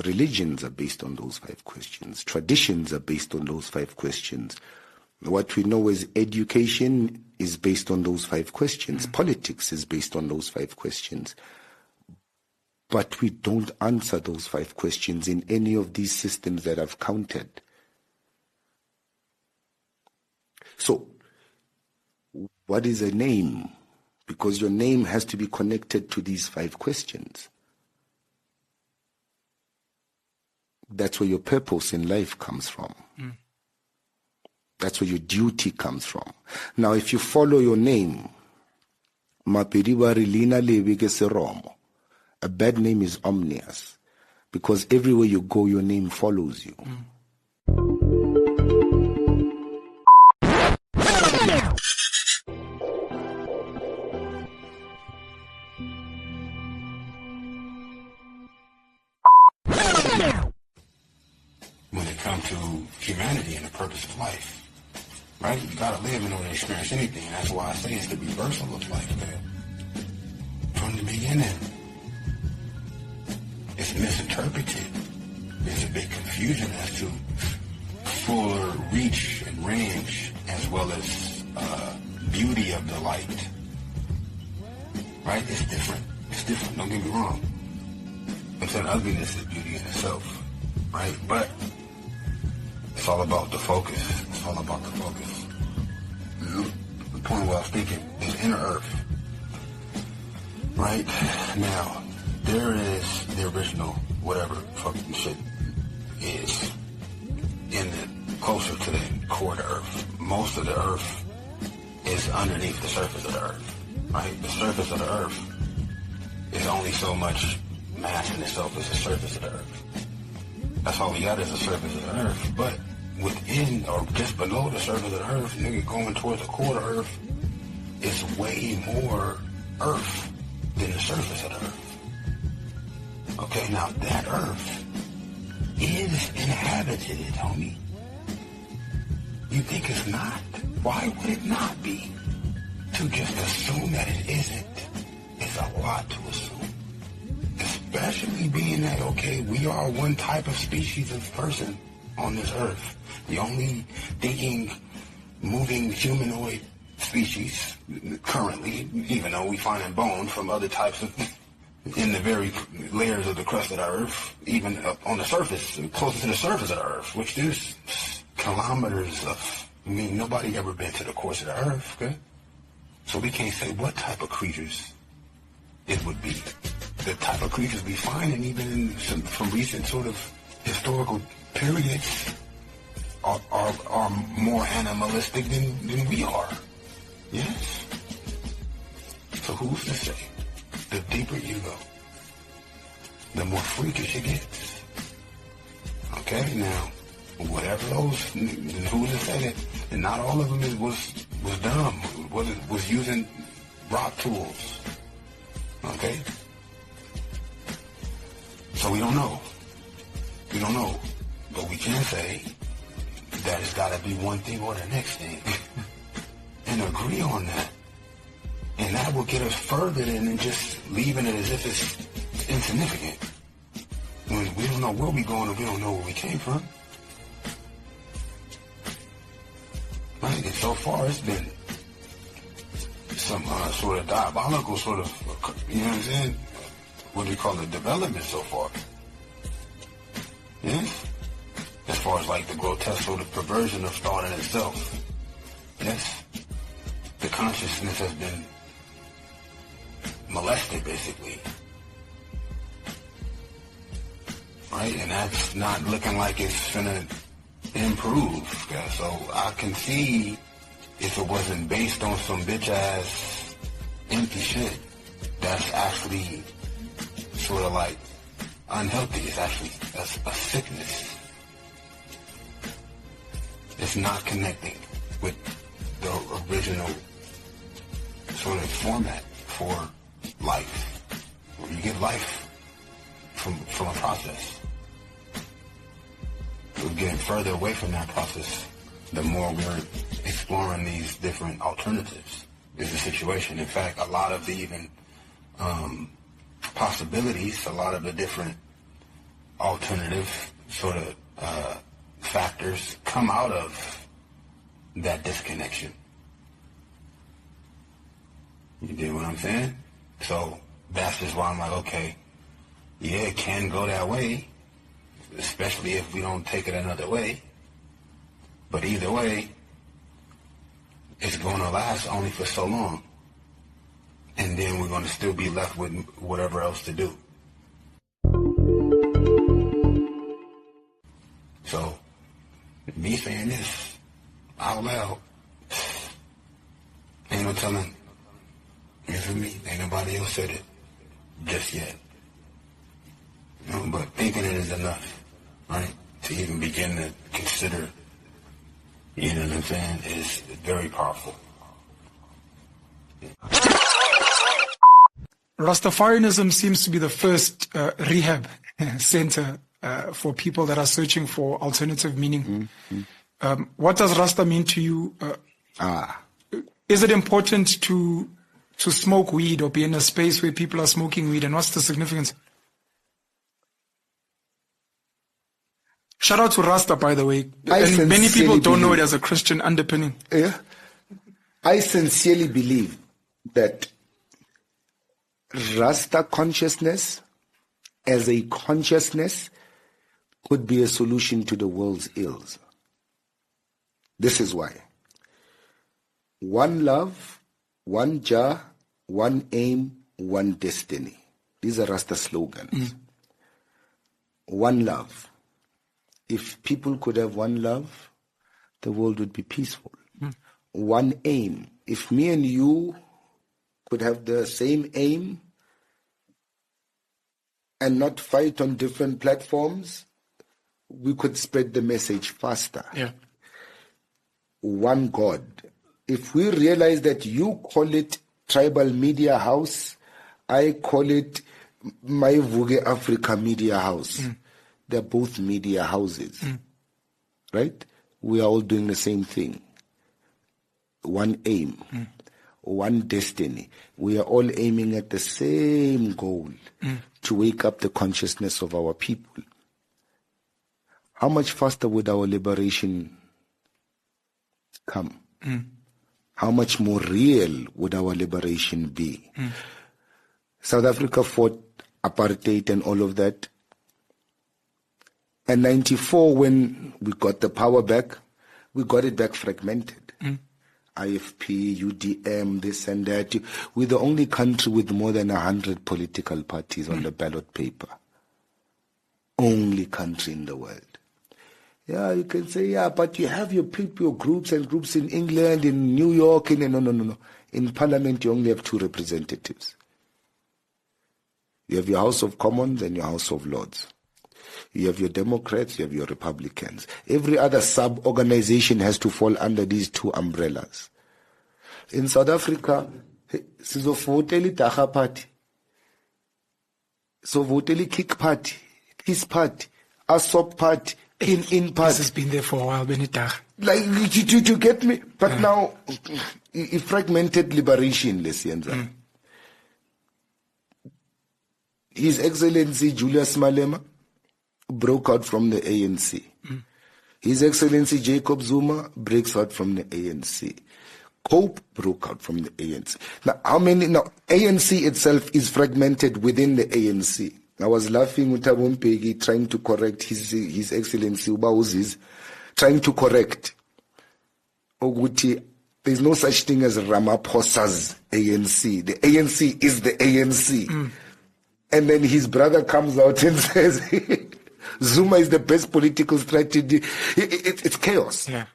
E: Religions are based on those 5 questions. Traditions are based on those 5 questions. What we know as education is based on those 5 questions. Politics is based on those 5 questions. But we don't answer those 5 questions in any of these systems that I've counted. So, what is a name? Because your name has to be connected to these 5 questions. That's where your purpose in life comes from. That's where your duty comes from. Now, if you follow your name, a bad name is ominous, because everywhere you go, your name follows you.
B: When it comes to humanity and the purpose of life, right? You gotta live in order to experience anything. That's why I say it's the reversal of life, man. From the beginning, it's misinterpreted. There's a big confusion as to fuller reach and range, as well as beauty of the light. Right? It's different. It's different. Don't get me wrong. It's an ugliness is beauty in itself, right? But it's all about the focus. It's all about the focus. You know, the point where I was thinking is inner earth, right? Now, there is the original whatever fucking shit is in the closer to the core of the earth. Most of the earth is underneath the surface of the earth, right? The surface of the earth is only so much mass in itself as the surface of the earth. That's all we got is the surface of the earth. But within or just below the surface of the earth, nigga, going towards the core of the earth is way more earth than the surface of the earth. Okay, now that earth is inhabited, homie. You think it's not? Why would it not be? To just assume that it isn't is a lot to assume. Especially being that, okay, we are one type of species of person on this earth. The only thinking, moving humanoid species currently, even though we find bone from other types of, in the very layers of the crust of the earth, even up on the surface, closer to the surface of the earth, which there's kilometers of, I mean, nobody ever been to the course of the earth, okay? So we can't say what type of creatures it would be. The type of creatures we find, and even in from recent sort of historical periods, are more animalistic than we are. Yes? So who's to say? The deeper you go, the more freakish it gets. Okay, now, whatever those, who's to say that, and not all of them was dumb, was using rock tools. Okay? So we don't know. We don't know. But we can say that it's got to be one thing or the next thing. And agree on that. And that will get us further than just leaving it as if it's insignificant. When we don't know where we're going and we don't know where we came from. Right? And so far it's been some sort of diabolical sort of, you know what I'm saying? What do you call it? Development so far. Yes? As far as like the grotesque sort of perversion of thought in itself. Yes? The consciousness has been molested, basically. Right? And that's not looking like it's gonna improve. Okay? So I can see if it wasn't based on some bitch-ass empty shit, that's actually sort of like unhealthy. It's actually a sickness. It's not connecting with the original sort of format for life. You get life from a process. We're getting further away from that process the more we're exploring these different alternatives is the situation. In fact, a lot of the even possibilities, a lot of the different alternative sort of factors come out of that disconnection. You dig what I'm saying? So that's just why I'm like, okay, yeah, it can go that way, especially if we don't take it another way. But either way, it's going to last only for so long. And then we're going to still be left with whatever else to do. So, me saying this out loud, ain't no telling. You feel me? Ain't nobody else said it just yet. You know, but thinking it is enough, right? To even begin to consider, you know what I'm saying, is very powerful.
D: Rastafarianism seems to be the first rehab center for people that are searching for alternative meaning. Mm-hmm. What does Rasta mean to you? Is it important to smoke weed or be in a space where people are smoking weed, and what's the significance? Shout out to Rasta, by the way. And many people don't know it as a Christian underpinning.
E: Yeah. I sincerely believe that Rasta consciousness as a consciousness could be a solution to the world's ills. This is why. One love, one Jah, one aim, one destiny. These are Rasta slogans. One love. If people could have one love, the world would be peaceful. One aim. If me and you could have the same aim and not fight on different platforms, we could spread the message faster.
D: Yeah.
E: One God. If we realize that you call it Tribal Media House, I call it My Vuge Africa Media House. They're both media houses. Right? We are all doing the same thing. One aim. One destiny. We are all aiming at the same goal, to wake up the consciousness of our people. How much faster would our liberation come? How much more real would our liberation be? South Africa fought apartheid and all of that. And 94, when we got the power back, we got it back fragmented. IFP, UDM, this and that. We're the only country with more than 100 political parties on the ballot paper. Only country in the world. Yeah, you can say, yeah, but you have your people, your groups and groups in England, in New York, no. In Parliament, you only have 2 representatives. You have your House of Commons and your House of Lords. You have your Democrats, you have your Republicans. Every other sub-organization has to fall under these 2 umbrellas. In South Africa, sizovotela iDaga party, sovotela iKick party, Peace party, ASOP party, in party.
D: This has been there for a while, Benitag.
E: Like, you get me? But now, fragmented liberation, Lesienza. His Excellency Julius Malema broke out from the ANC. His Excellency Jacob Zuma breaks out from the ANC. Cope broke out from the ANC. Now, ANC itself is fragmented within the ANC. I was laughing with Tabompegi trying to correct His Excellency Ubauzi's, trying to correct. Oguti, there's no such thing as Ramaphosa's ANC. The ANC is the ANC. And then his brother comes out and says, Zuma is the best political strategy. It's chaos.
D: Yeah.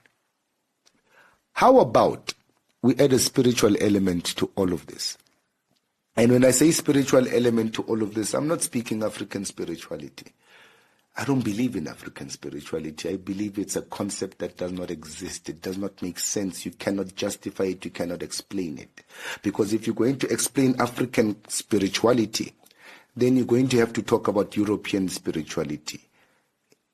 E: How about we add a spiritual element to all of this? And when I say spiritual element to all of this, I'm not speaking African spirituality. I don't believe in African spirituality. I believe it's a concept that does not exist. It does not make sense. You cannot justify it. You cannot explain it. Because if you're going to explain African spirituality, then you're going to have to talk about European spirituality,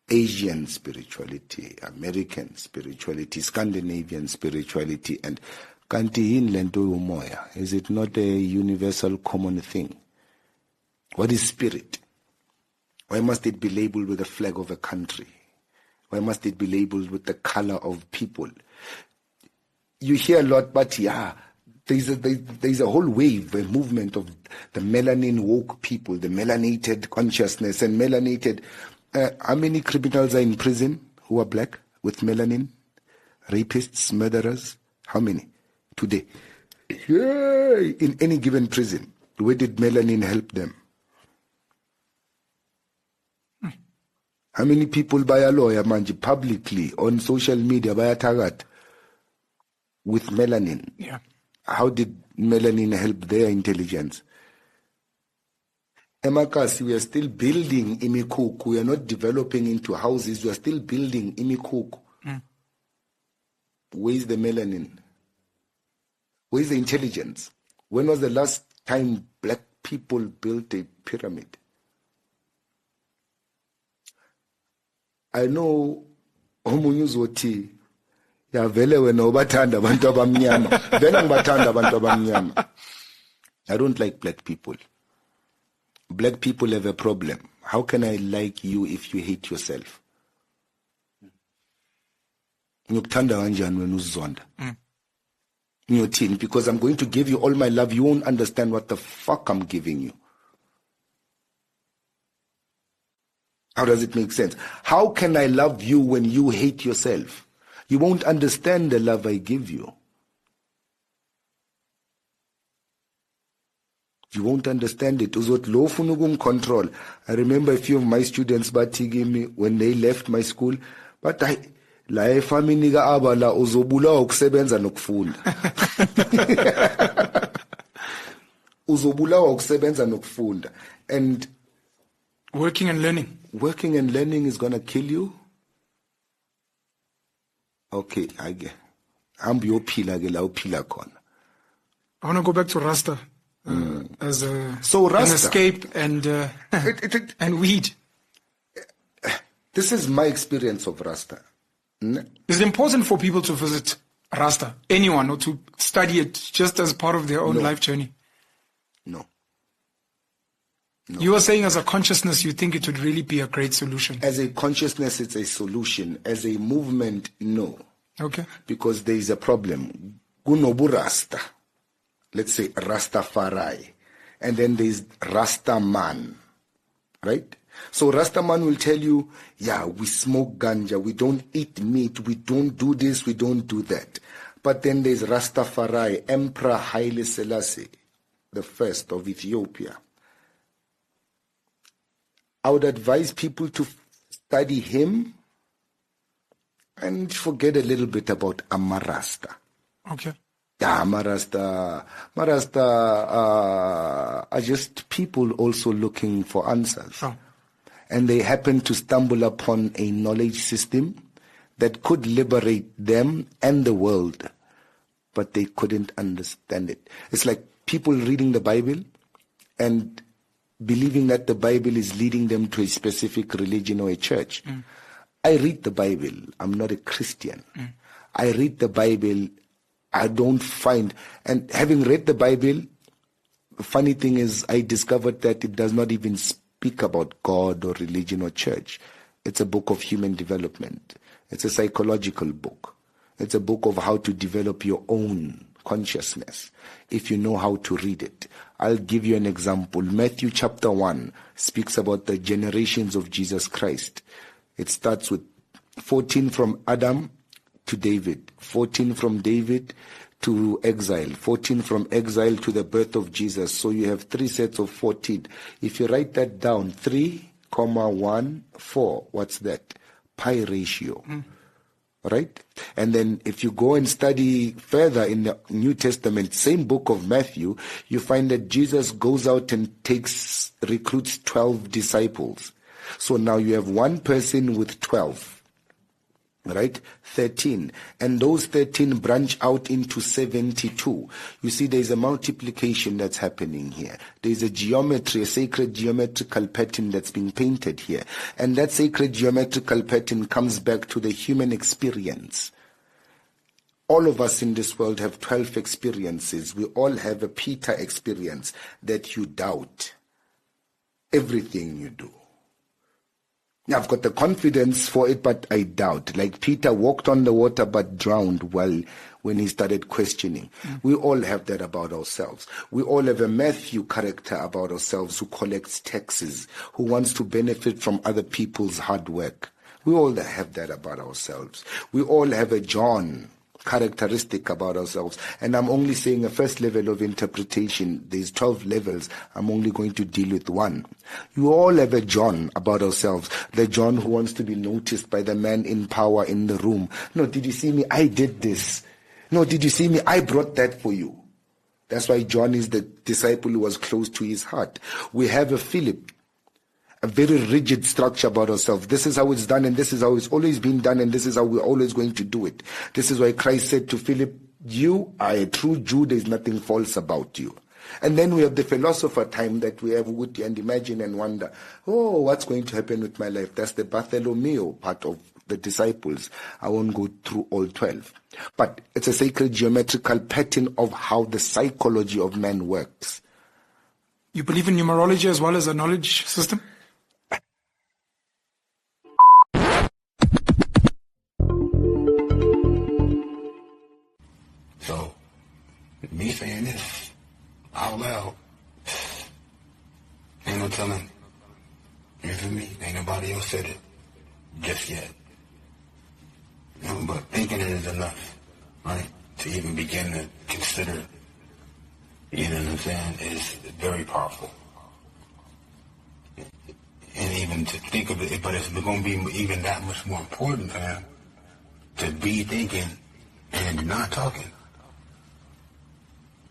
E: Asian spirituality, American spirituality, Scandinavian spirituality, and kanti lento umoya. Is it not a universal common thing? What is spirit? Why must it be labeled with the flag of a country? Why must it be labeled with the color of people? You hear a lot, but yeah, there's a whole wave, a movement of the melanin woke people, the melanated consciousness and melanated. How many criminals are in prison who are black with melanin? Rapists, murderers? How many today? Yeah, in any given prison. Where did melanin help them? How many people buy a lawyer, manji, publicly on social media, buy a target with melanin?
D: Yeah.
E: How did melanin help their intelligence? Emakasi, we are still building imikuku. We are not developing into houses. We are still building imikuku. Where is the melanin? Where is the intelligence? When was the last time black people built a pyramid? I know Omunyuzoti. Ya vele wena ubathanda abantu abamnyama. Vele ngibathanda abantu abamnyama. I don't like black people. Black people have a problem. How can I like you if you hate yourself? Ngiyokuthanda kanjani wena uzonda? Ngiyothini? Because I'm going to give you all my love. You won't understand what the fuck I'm giving you. How does it make sense? How can I love you when you hate yourself? You won't understand the love I give you. You won't understand it. Control. I remember a few of my students gave me when they left my school, but la efaminiga abala uzobula ukusebenza nokufunda. Uzobula ukusebenza nokufunda. And
D: working and learning.
E: Working and learning is going to kill you? Okay, I get. I want
D: to go back to Rasta as an
E: Rasta,
D: escape and and weed.
E: This is my experience of Rasta.
D: Is it important for people to visit Rasta, anyone, or to study it just as part of their own life journey?
E: No.
D: You are saying as a consciousness, you think it would really be a great solution?
E: As a consciousness, it's a solution. As a movement, no.
D: Okay.
E: Because there is a problem. Gunobu Rasta. Let's say Rastafari. And then there's Rastaman. Right? So Rastaman will tell you, yeah, we smoke ganja, we don't eat meat, we don't do this, we don't do that. But then there's Rastafari, Emperor Haile Selassie, the first of Ethiopia. I would advise people to study him and forget a little bit about Amarasta.
D: Okay.
E: Yeah, Marasta are just people also looking for answers.
D: Oh.
E: And they happen to stumble upon a knowledge system that could liberate them and the world, but they couldn't understand it. It's like people reading the Bible and believing that the Bible is leading them to a specific religion or a church. I read the Bible. I'm not a Christian. I read the Bible. I don't find, and having read the Bible, the funny thing is I discovered that it does not even speak about God or religion or church. It's a book of human development. It's a psychological book. It's a book of how to develop your own consciousness if you know how to read it. I'll give you an example. Matthew chapter 1 speaks about the generations of Jesus Christ. It starts with 14 from Adam to David, 14 from David to exile, 14 from exile to the birth of Jesus. So you have 3 sets of 14. If you write that down, 3, 1, 4, what's that? Pi ratio. Right? And then if you go and study further in the New Testament, same book of Matthew, you find that Jesus goes out and recruits 12 disciples. So now you have one person with 12. Right? 13. And those 13 branch out into 72. You see, there's a multiplication that's happening here. There's a geometry, a sacred geometrical pattern that's being painted here. And that sacred geometrical pattern comes back to the human experience. All of us in this world have 12 experiences. We all have a Peter experience that you doubt everything you do. I've got the confidence for it, but I doubt. Like Peter walked on the water but drowned when he started questioning. We all have that about ourselves. We all have a Matthew character about ourselves who collects taxes, who wants to benefit from other people's hard work. We all have that about ourselves. We all have a John characteristic about ourselves. And I'm only saying a first level of interpretation. There's 12 levels. I'm only going to deal with one. You all have a John about ourselves. The John who wants to be noticed by the man in power in the room. No, did you see me? I did this. No, did you see me? I brought that for you. That's why John is the disciple who was close to his heart. We have a Philip. A very rigid structure about ourselves. This is how it's done, and this is how it's always been done, and this is how we're always going to do it. This is why Christ said to Philip, you are a true Jew, there's nothing false about you. And then we have the philosopher time that we have wit and imagine and wonder, oh, what's going to happen with my life? That's the Bartholomew part of the disciples. I won't go through all 12. But it's a sacred geometrical pattern of how the psychology of man works.
D: You believe in numerology as well as a knowledge system?
B: So, me saying this out loud, ain't no telling You feel me? Ain't nobody else said it just yet. You know, but thinking it is enough, right? To even begin to consider, you know what I'm saying, is very powerful. And even to think of it, but it's going to be even that much more important, fam, to be thinking and not talking.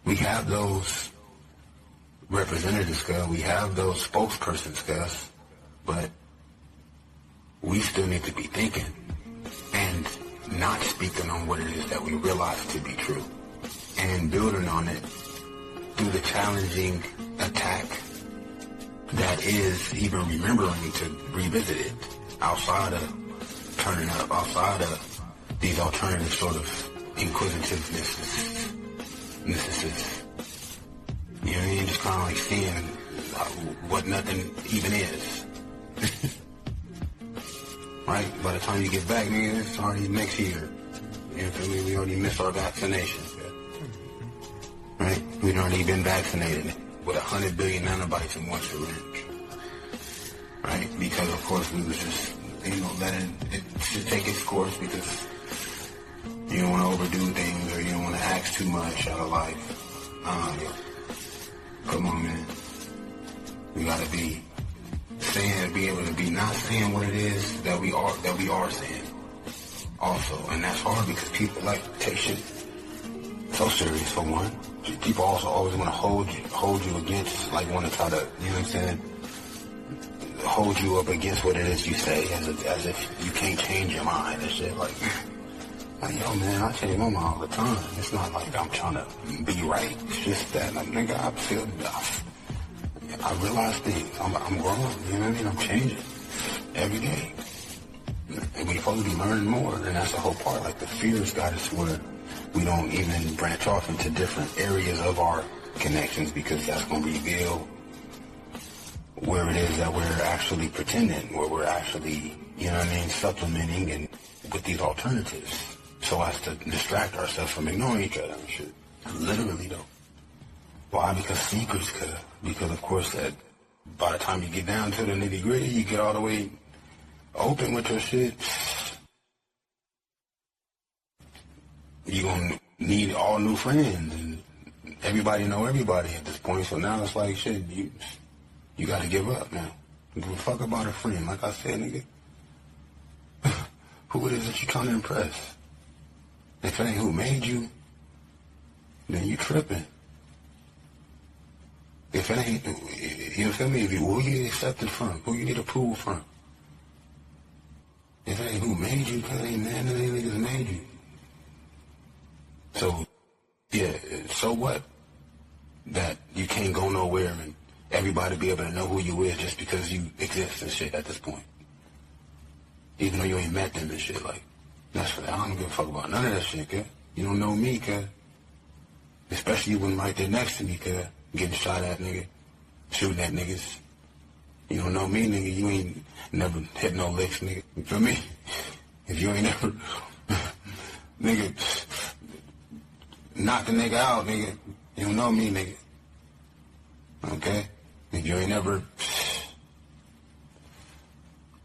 B: We have those representatives, cuz. We have those spokespersons, cuz. But we still need to be thinking and not speaking on what it is that we realize to be true, and building on it through the challenging attack that is even remembering to revisit it outside of turning up, outside of these alternative sort of inquisitiveness. You know what I mean? Just kind of like seeing what nothing even is. Right? By the time you get back, nigga, it's already next year. You know what I mean? We already missed our vaccination. Right? We'd already been vaccinated with 100 billion nanobites in one syringe. Right? Because, of course, we was just, you know, letting it should take its course because you don't want to overdo things or you don't want to ask too much out of life. Come on, man. We gotta be saying, be able to be not saying what it is that we are saying. Also, and that's hard because people like take shit so serious for one. People also always want to hold you against, like want to try to, you know what I'm saying, hold you up against what it is you say as if you can't change your mind and shit. Like, yo, man, I change my mind all the time. It's not like I'm trying to be right. It's just that, like, nigga, I realize things. I'm growing, you know what I mean? I'm changing every day. And we're supposed to be learning more, and that's the whole part. Like, the fears got us where we don't even branch off into different areas of our connections because that's going to reveal where it is that we're actually pretending, where we're actually, you know what I mean, supplementing and with these alternatives so as to distract ourselves from ignoring each other and shit. Literally, though. Why? Because secrets, because of course that by the time you get down to the nitty gritty, you get all the way open with your shit. You're going to need all new friends and everybody know everybody at this point. So now it's like, shit, you got to give up now. Give a fuck about a friend. Like I said, nigga, who it is that you're trying to impress? If it ain't who made you, then you tripping. If it ain't, you feel me? Who you get accepted from? Who you get approval from? If it ain't who made you, cause it ain't none of these niggas made you. So, yeah, so what? That you can't go nowhere and everybody be able to know who you is just because you exist and shit at this point. Even though you ain't met them and shit, like, that's what I don't give a fuck about none of that shit, cuz. You don't know me, cuz. Especially when right there next to me, cuz. Getting shot at, nigga. Shooting at niggas. You don't know me, nigga. You ain't never hit no licks, nigga. You feel me? If you ain't never, nigga, knock the nigga out, nigga. You don't know me, nigga. Okay? If you ain't never,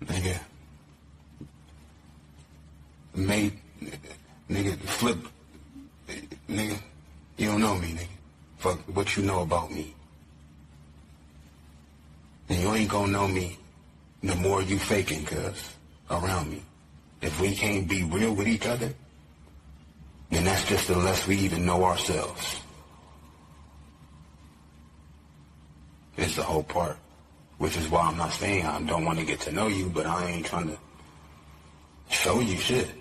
B: nigga, made, nigga, flip, nigga, you don't know me, nigga. Fuck what you know about me. And you ain't gonna know me the more you faking, cuz, around me. If we can't be real with each other, then that's just the less we even know ourselves. It's the whole part. Which is why I'm not saying I don't want to get to know you, but I ain't trying to show you shit.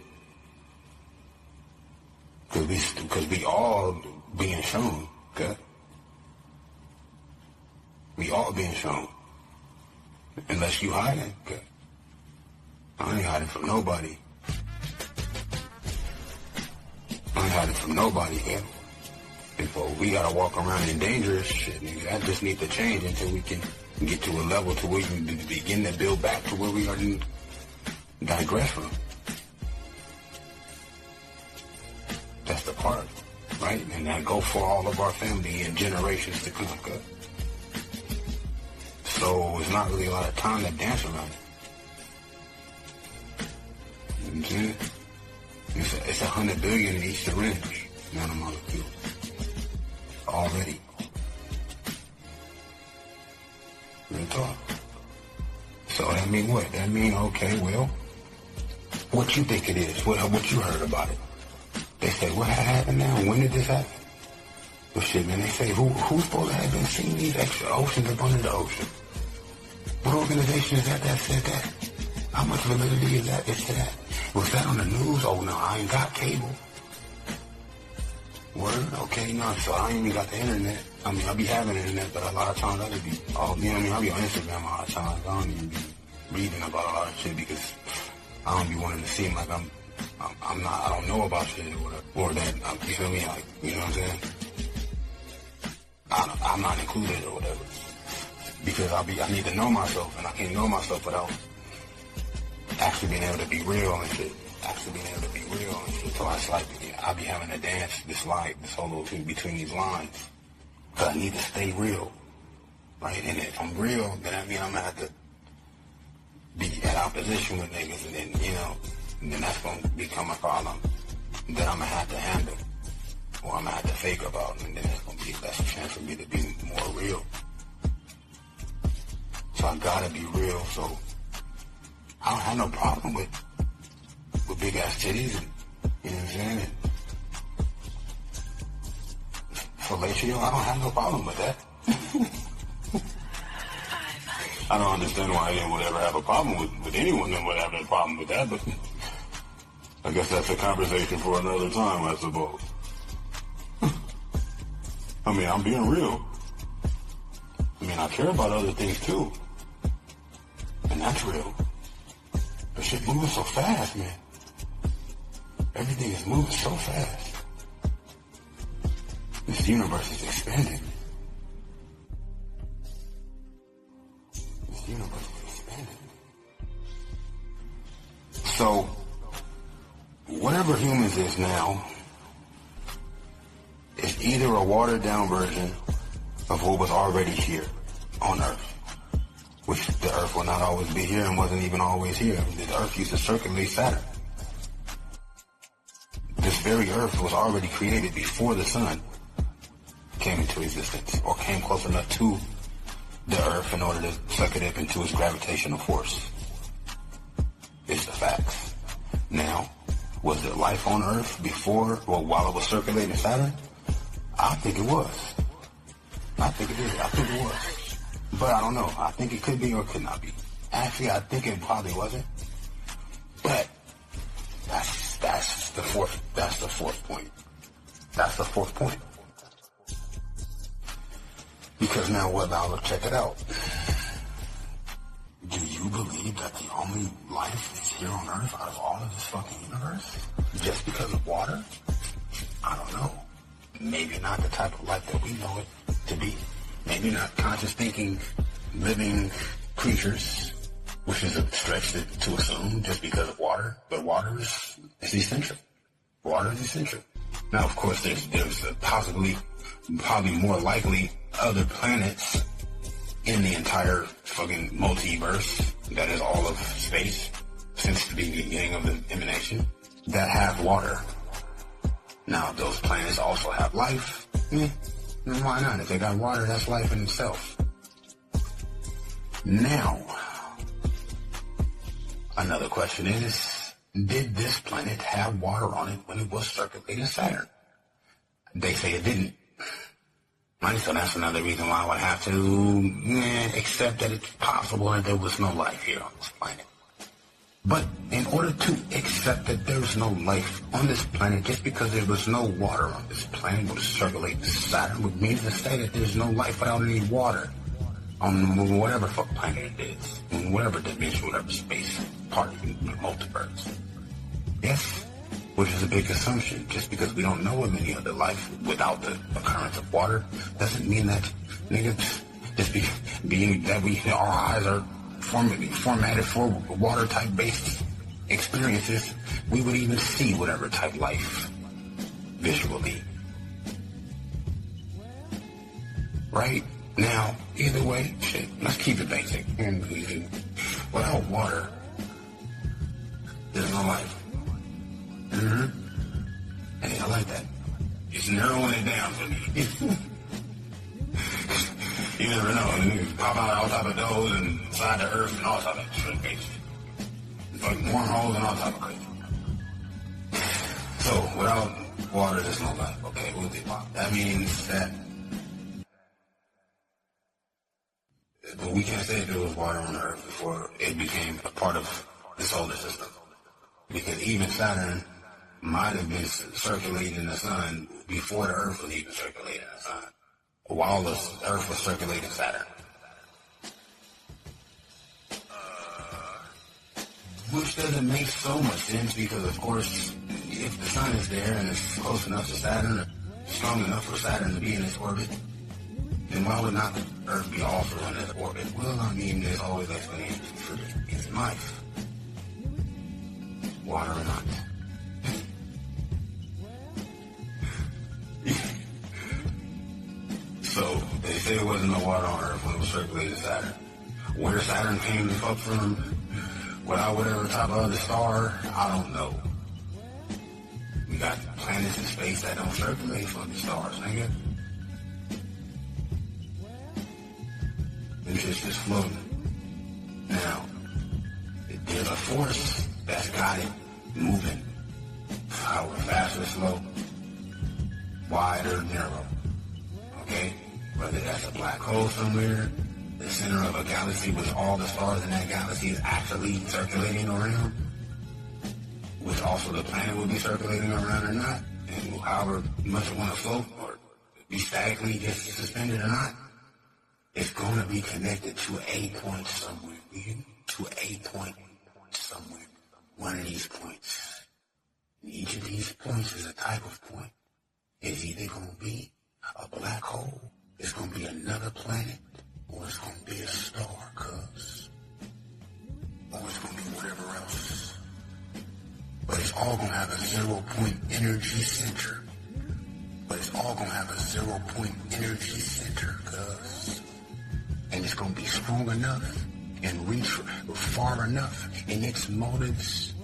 B: Cause we all being shown. Okay? We all being shown. Unless you hiding, okay? I ain't hiding from nobody. I ain't hiding from nobody, okay? If we gotta walk around in dangerous shit, nigga, that just needs to change until we can get to a level to where we can begin to build back to where we are and digress from. That's the part. Right? And that go for all of our family and generations to come. So it's not really a lot of time to dance around it. You know what I'm saying? It's 100 billion in each syringe, nanomolecule. Already. Real talk. So that mean what? That mean, okay, well, what you think it is? What you heard about it? They say, what happened now? When did this happen? Well, shit, man, they say, who's supposed to have been seeing these extra oceans up under the ocean? What organization is that said that? How much validity is that to that? Was that on the news? Oh, no, I ain't got cable. Word? Okay, no, so I ain't even got the internet. I mean, I be having internet, but a lot of times I just be, you know what I mean? I be on Instagram a lot of times. I don't even be reading about a lot of shit because I don't be wanting to seem like I don't know about shit or whatever. Or that, you feel me? Like, you know what I'm saying? I'm not included or whatever. Because I need to know myself, and I can't know myself without actually being able to be real and shit. So it's like, I be having to dance this whole little thing between these lines. Because I need to stay real. Right? And if I'm real, then that means I'm going to have to be at opposition with niggas, and then, you know, and then that's going to become a problem that I'm going to have to handle. Or I'm going to have to fake about, and then that's a chance for me to be more real. So I gotta be real, so I don't have no problem with big ass titties, and, you know what I'm saying? And fellatio, I don't have no problem with that. I don't understand why anyone would ever have a problem with anyone that would have a problem with that, but I guess that's a conversation for another time, I suppose. I mean, I'm being real. I mean, I care about other things too. And that's real. But shit moving so fast, man. Everything is moving so fast. This universe is expanding. This universe is expanding. So, whatever humans is now is either a watered down version of what was already here on Earth. Which the Earth will not always be here and wasn't even always here. The Earth used to circulate Saturn. This very Earth was already created before the sun came into existence, or came close enough to the Earth in order to suck it up into its gravitational force. It's the facts. Now, was there life on Earth before, or while it was circulating Saturn? I think it was. I think it is. I think it was. But I don't know. I think it could be or could not be. Actually, I think it probably wasn't. But that's the fourth point. That's the fourth point. Because now what? Now let's check it out. Do you believe that the only life is here on Earth out of all of this fucking universe? Just because of water? I don't know. Maybe not the type of life that we know it to be. Maybe not conscious thinking, living creatures, which is a stretch to assume just because of water. But water is essential. Water is essential. Now, of course, there's probably more likely other planets in the entire fucking multiverse, that is all of space, since the beginning of the emanation, that have water. Now, those planets also have life. Why not? If they got water, that's life in itself. Now, another question is, did this planet have water on it when it was circulating Saturn? They say it didn't. Right? So that's another reason why I would have to accept that it's possible that there was no life here on this planet. But in order to accept that there's no life on this planet, just because there was no water on this planet that was circulating Saturn, would mean to say that there's no life without any water on whatever fuck planet it is, in whatever dimension, whatever space, part of the multiverse. Yes, which is a big assumption. Just because we don't know of any other life without the occurrence of water, doesn't mean that, nigga, just being that our eyes are formatted for water type based experiences, we would even see whatever type life visually. Right? Now, either way, shit, let's keep it basic. Without water, there's no life. Hey, I like that. It's narrowing it down for me. You never know. You pop out all type of doors and inside the earth and all type of shit crazy. Like wormholes and all type of crazy. So, without water, there's no life. Okay, we'll be fine. That means that... But we can't say there was water on the earth before it became a part of the solar system. Because even Saturn might have been circulating the sun before the earth was even circulating the sun, while the earth was circulating Saturn. Which doesn't make so much sense because, of course, if the sun is there and it's close enough to Saturn, or strong enough for Saturn to be in its orbit, then why would not the earth be also in its orbit? Well, I mean, there's always explanations for its life. Water or not. So, they say there wasn't no water on Earth when it was circulating Saturn. Where Saturn came to fuck from, without whatever type of other star, I don't know. We got planets in space that don't circulate fucking stars, nigga. It's just floating. Now, there's a force that's got it moving. However fast or slow, wide or narrow. Okay? Whether that's a black hole somewhere, the center of a galaxy with all the stars in that galaxy is actually circulating around, which also the planet will be circulating around or not, and however much it want to float or be statically just suspended or not, it's going to be connected to a point somewhere, to a point somewhere. One of these points. And each of these points is a type of point. It's either going to be a black hole, it's going to be another planet, or it's going to be a star, cuz. Or it's going to be whatever else. But it's all going to have a 0-point energy center. Cuz. And it's going to be strong enough and reach far enough in its motives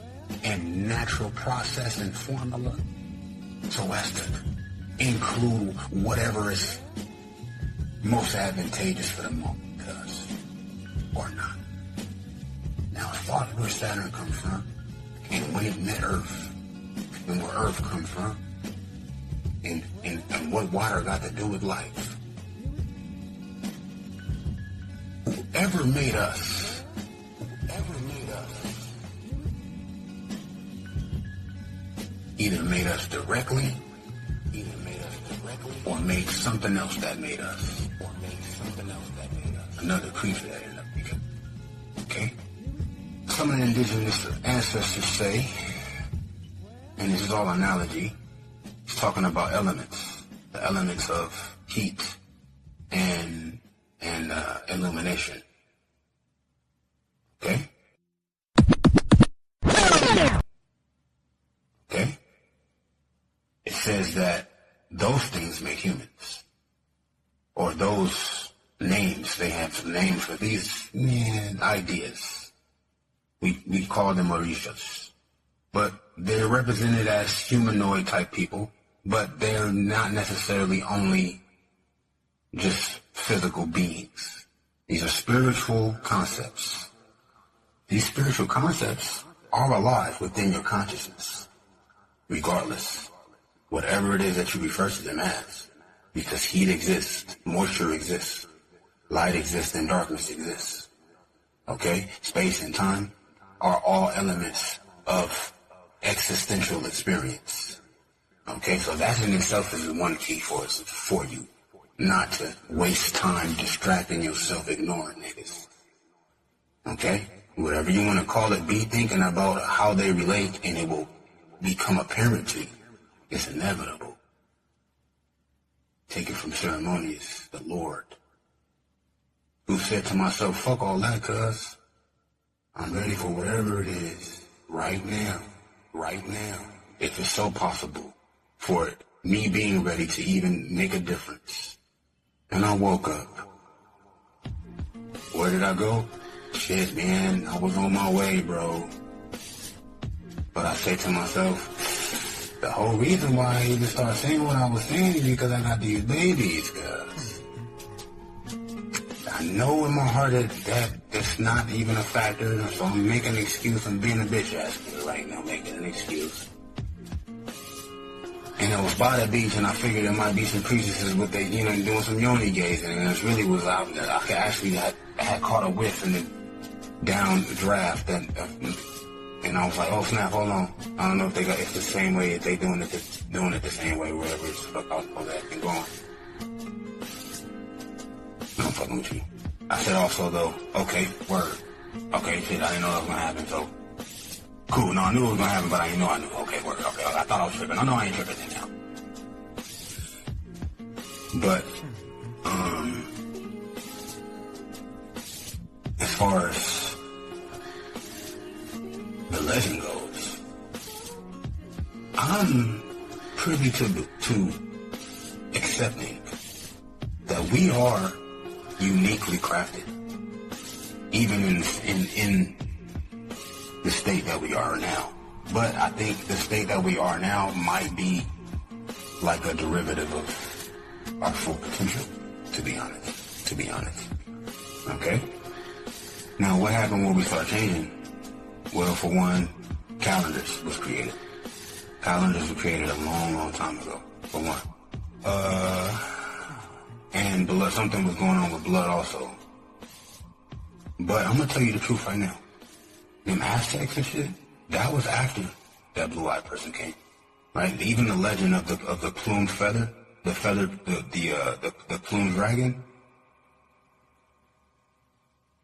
B: and natural process and formula so as to include whatever is most advantageous for the moment, cuz, or not. Now, as far as where Saturn comes from, and when it met Earth, and where Earth comes from, and what water got to do with life, whoever made us, either made us directly, or made something else that made us, another creature that ended up becoming. Okay? Some of the indigenous ancestors say, and this is all analogy, it's talking about elements, the elements of heat and illumination. Okay? Okay? It says that those things make humans. Or those names, they have some names for these ideas. We call them orishas. But they're represented as humanoid type people, but they're not necessarily only just physical beings. These are spiritual concepts. These spiritual concepts are alive within your consciousness, regardless, whatever it is that you refer to them as, because heat exists, moisture exists, light exists, and darkness exists. Okay? Space and time are all elements of existential experience. Okay? So that in itself is one key for you. Not to waste time distracting yourself, ignoring niggas. Okay? Whatever you want to call it, be thinking about how they relate, and it will become apparent to you. It's inevitable. Take it from Ceremonious, the Lord, who said to myself, fuck all that, cuz. I'm ready for whatever it is, right now, if it's so possible for me being ready to even make a difference. And I woke up where did I go? Shit, man, I was on my way, bro. But I say to myself, the whole reason why I even started saying what I was saying is because I got these babies, cuz. I know in my heart that that's not even a factor, so I'm making an excuse. I'm being a bitch ass nigga right now, making an excuse. And I was by the beach, and I figured there might be some priestesses with they, you know, doing some yoni gazing, and it really was out there. I could actually, I had caught a whiff in the down draft, and I was like, oh snap, hold on. I don't know if they got, it's the same way, if they doing it the same way, wherever it's fuck I was supposed to have going. No, I'm fucking with you. I said also though, okay, word. Okay, shit, I didn't know that was gonna happen, so. Cool, no, I knew it was gonna happen, but I didn't know I knew. Okay, word, okay, I thought I was tripping. I know I ain't tripping anyhow. But, as far as the legend goes, I'm privy to accepting that we are uniquely crafted, even in the state that we are now. But I think the state that we are now might be like a derivative of our full potential, to be honest. Okay? Now, what happened when we started changing? Well, for one, calendars was created. Calendars were created a long time ago, for one. And blood, something was going on with blood also. But I'm gonna tell you the truth right now. Them Aztecs and shit, that was after that blue-eyed person came, right? Even the legend of the plumed feather, the plumed dragon,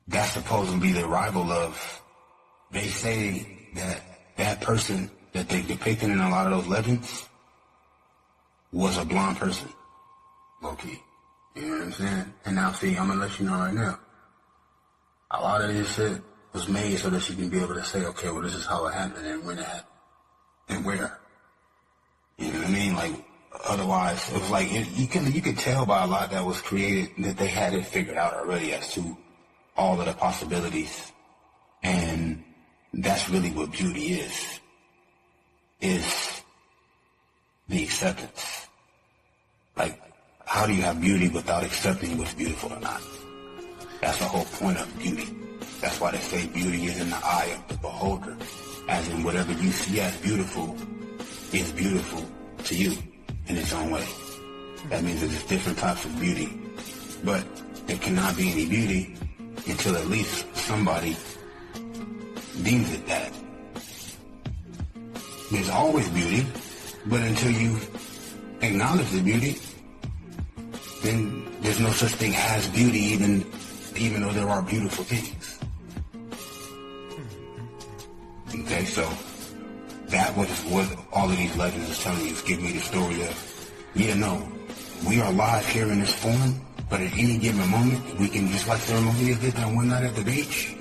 B: that's supposed to be the arrival of. They say that person that they depicted in a lot of those legends was a blonde person, low-key. You know what I'm saying? And now, see, I'm gonna let you know right now. A lot of this shit was made so that she can be able to say, okay, well, this is how it happened and when it happened and where. You know what I mean? Like, otherwise, it was like, you could tell by a lot that was created that they had it figured out already as to all of the possibilities. And that's really what beauty is the acceptance. Like, how do you have beauty without accepting what's beautiful or not? That's the whole point of beauty. That's why they say beauty is in the eye of the beholder. As in, whatever you see as beautiful is beautiful to you in its own way. That means that there's different types of beauty. But there cannot be any beauty until at least somebody deems it that. There's always beauty, but until you acknowledge the beauty, then there's no such thing as beauty, even though there are beautiful things. Okay, so that was what all of these legends are telling you. Is give me the story of, yeah, no, we are live here in this form, but at any given moment, we can, just like Ceremonious did that one night at the beach.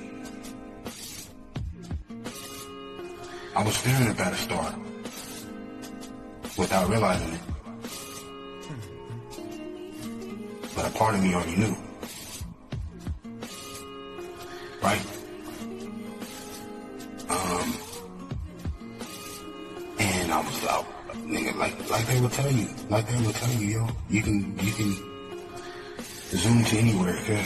B: I was staring up at a star without realizing it. But a part of me already knew. Right? And I was out, nigga, like they would tell you, yo, you can zoom to anywhere, okay?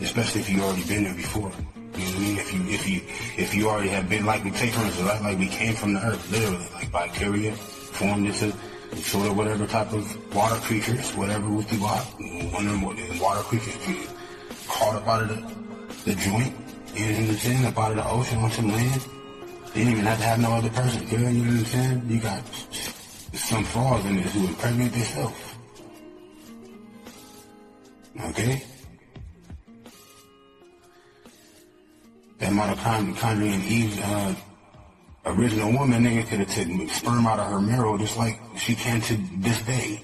B: Especially if you already been there before. You know what I mean? If you already have been, like we take for instance, right? Like we came from the earth, literally, like bacteria formed into sort of whatever type of water creatures, whatever was the one of the water creatures caught up out of the joint, you know what I'm saying, up out of the ocean onto the land. They didn't even have to have no other person, you know what I'm saying? You got some frogs in this who impregnate themselves. Okay? That mitochondrial Eve's original woman, nigga, could have taken sperm out of her marrow just like she can to this day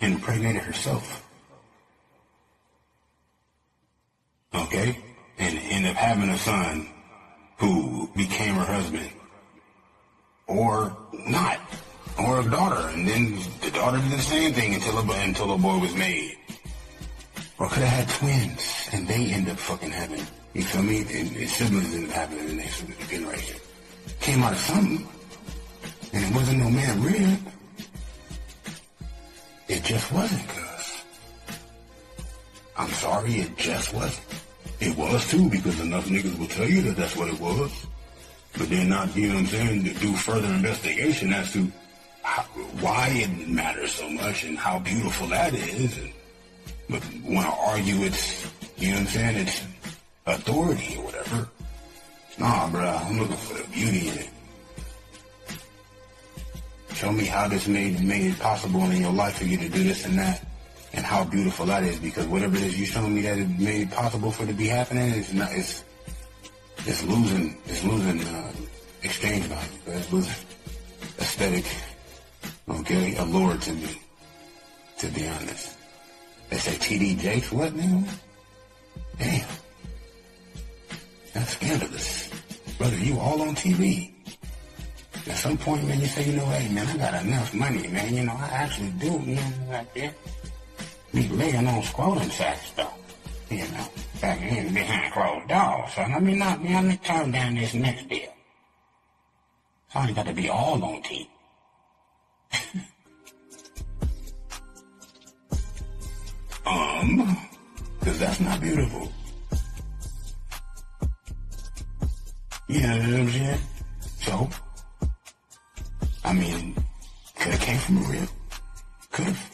B: and impregnated herself. Okay? And end up having a son who became her husband. Or not. Or a daughter. And then the daughter did the same thing until a boy was made. Or could have had twins, and they end up fucking having, you feel me? And siblings end up having in the next generation. Came out of something, and it wasn't no man rib. It just wasn't, cuz. I'm sorry, it just wasn't. It was too, because enough niggas will tell you that that's what it was. But they're not, you know what I'm saying, to do further investigation as to why it matters so much and how beautiful that is. But want to argue it's, you know what I'm saying, it's authority or whatever. Nah, bro, I'm looking for the beauty in it. Show me how this made it possible in your life for you to do this and that, and how beautiful that is. Because whatever it is you showing me that it made it possible for it to be happening, it's losing exchange value. It's losing aesthetic, okay, allure to me, to be honest. They say TD Jakes, what now? Damn. That's scandalous. Brother, you all on TV. At some point, man, you say, you know, hey, man, I got enough money, man. You know, I actually do, you know, like that. Be laying on scrolling sacks, though. You know, back in behind closed doors. So let me turn down this next deal. It's only got to be all on TV. Because that's not beautiful. You know what I'm saying? So, I mean, could have came from a rib. Could have.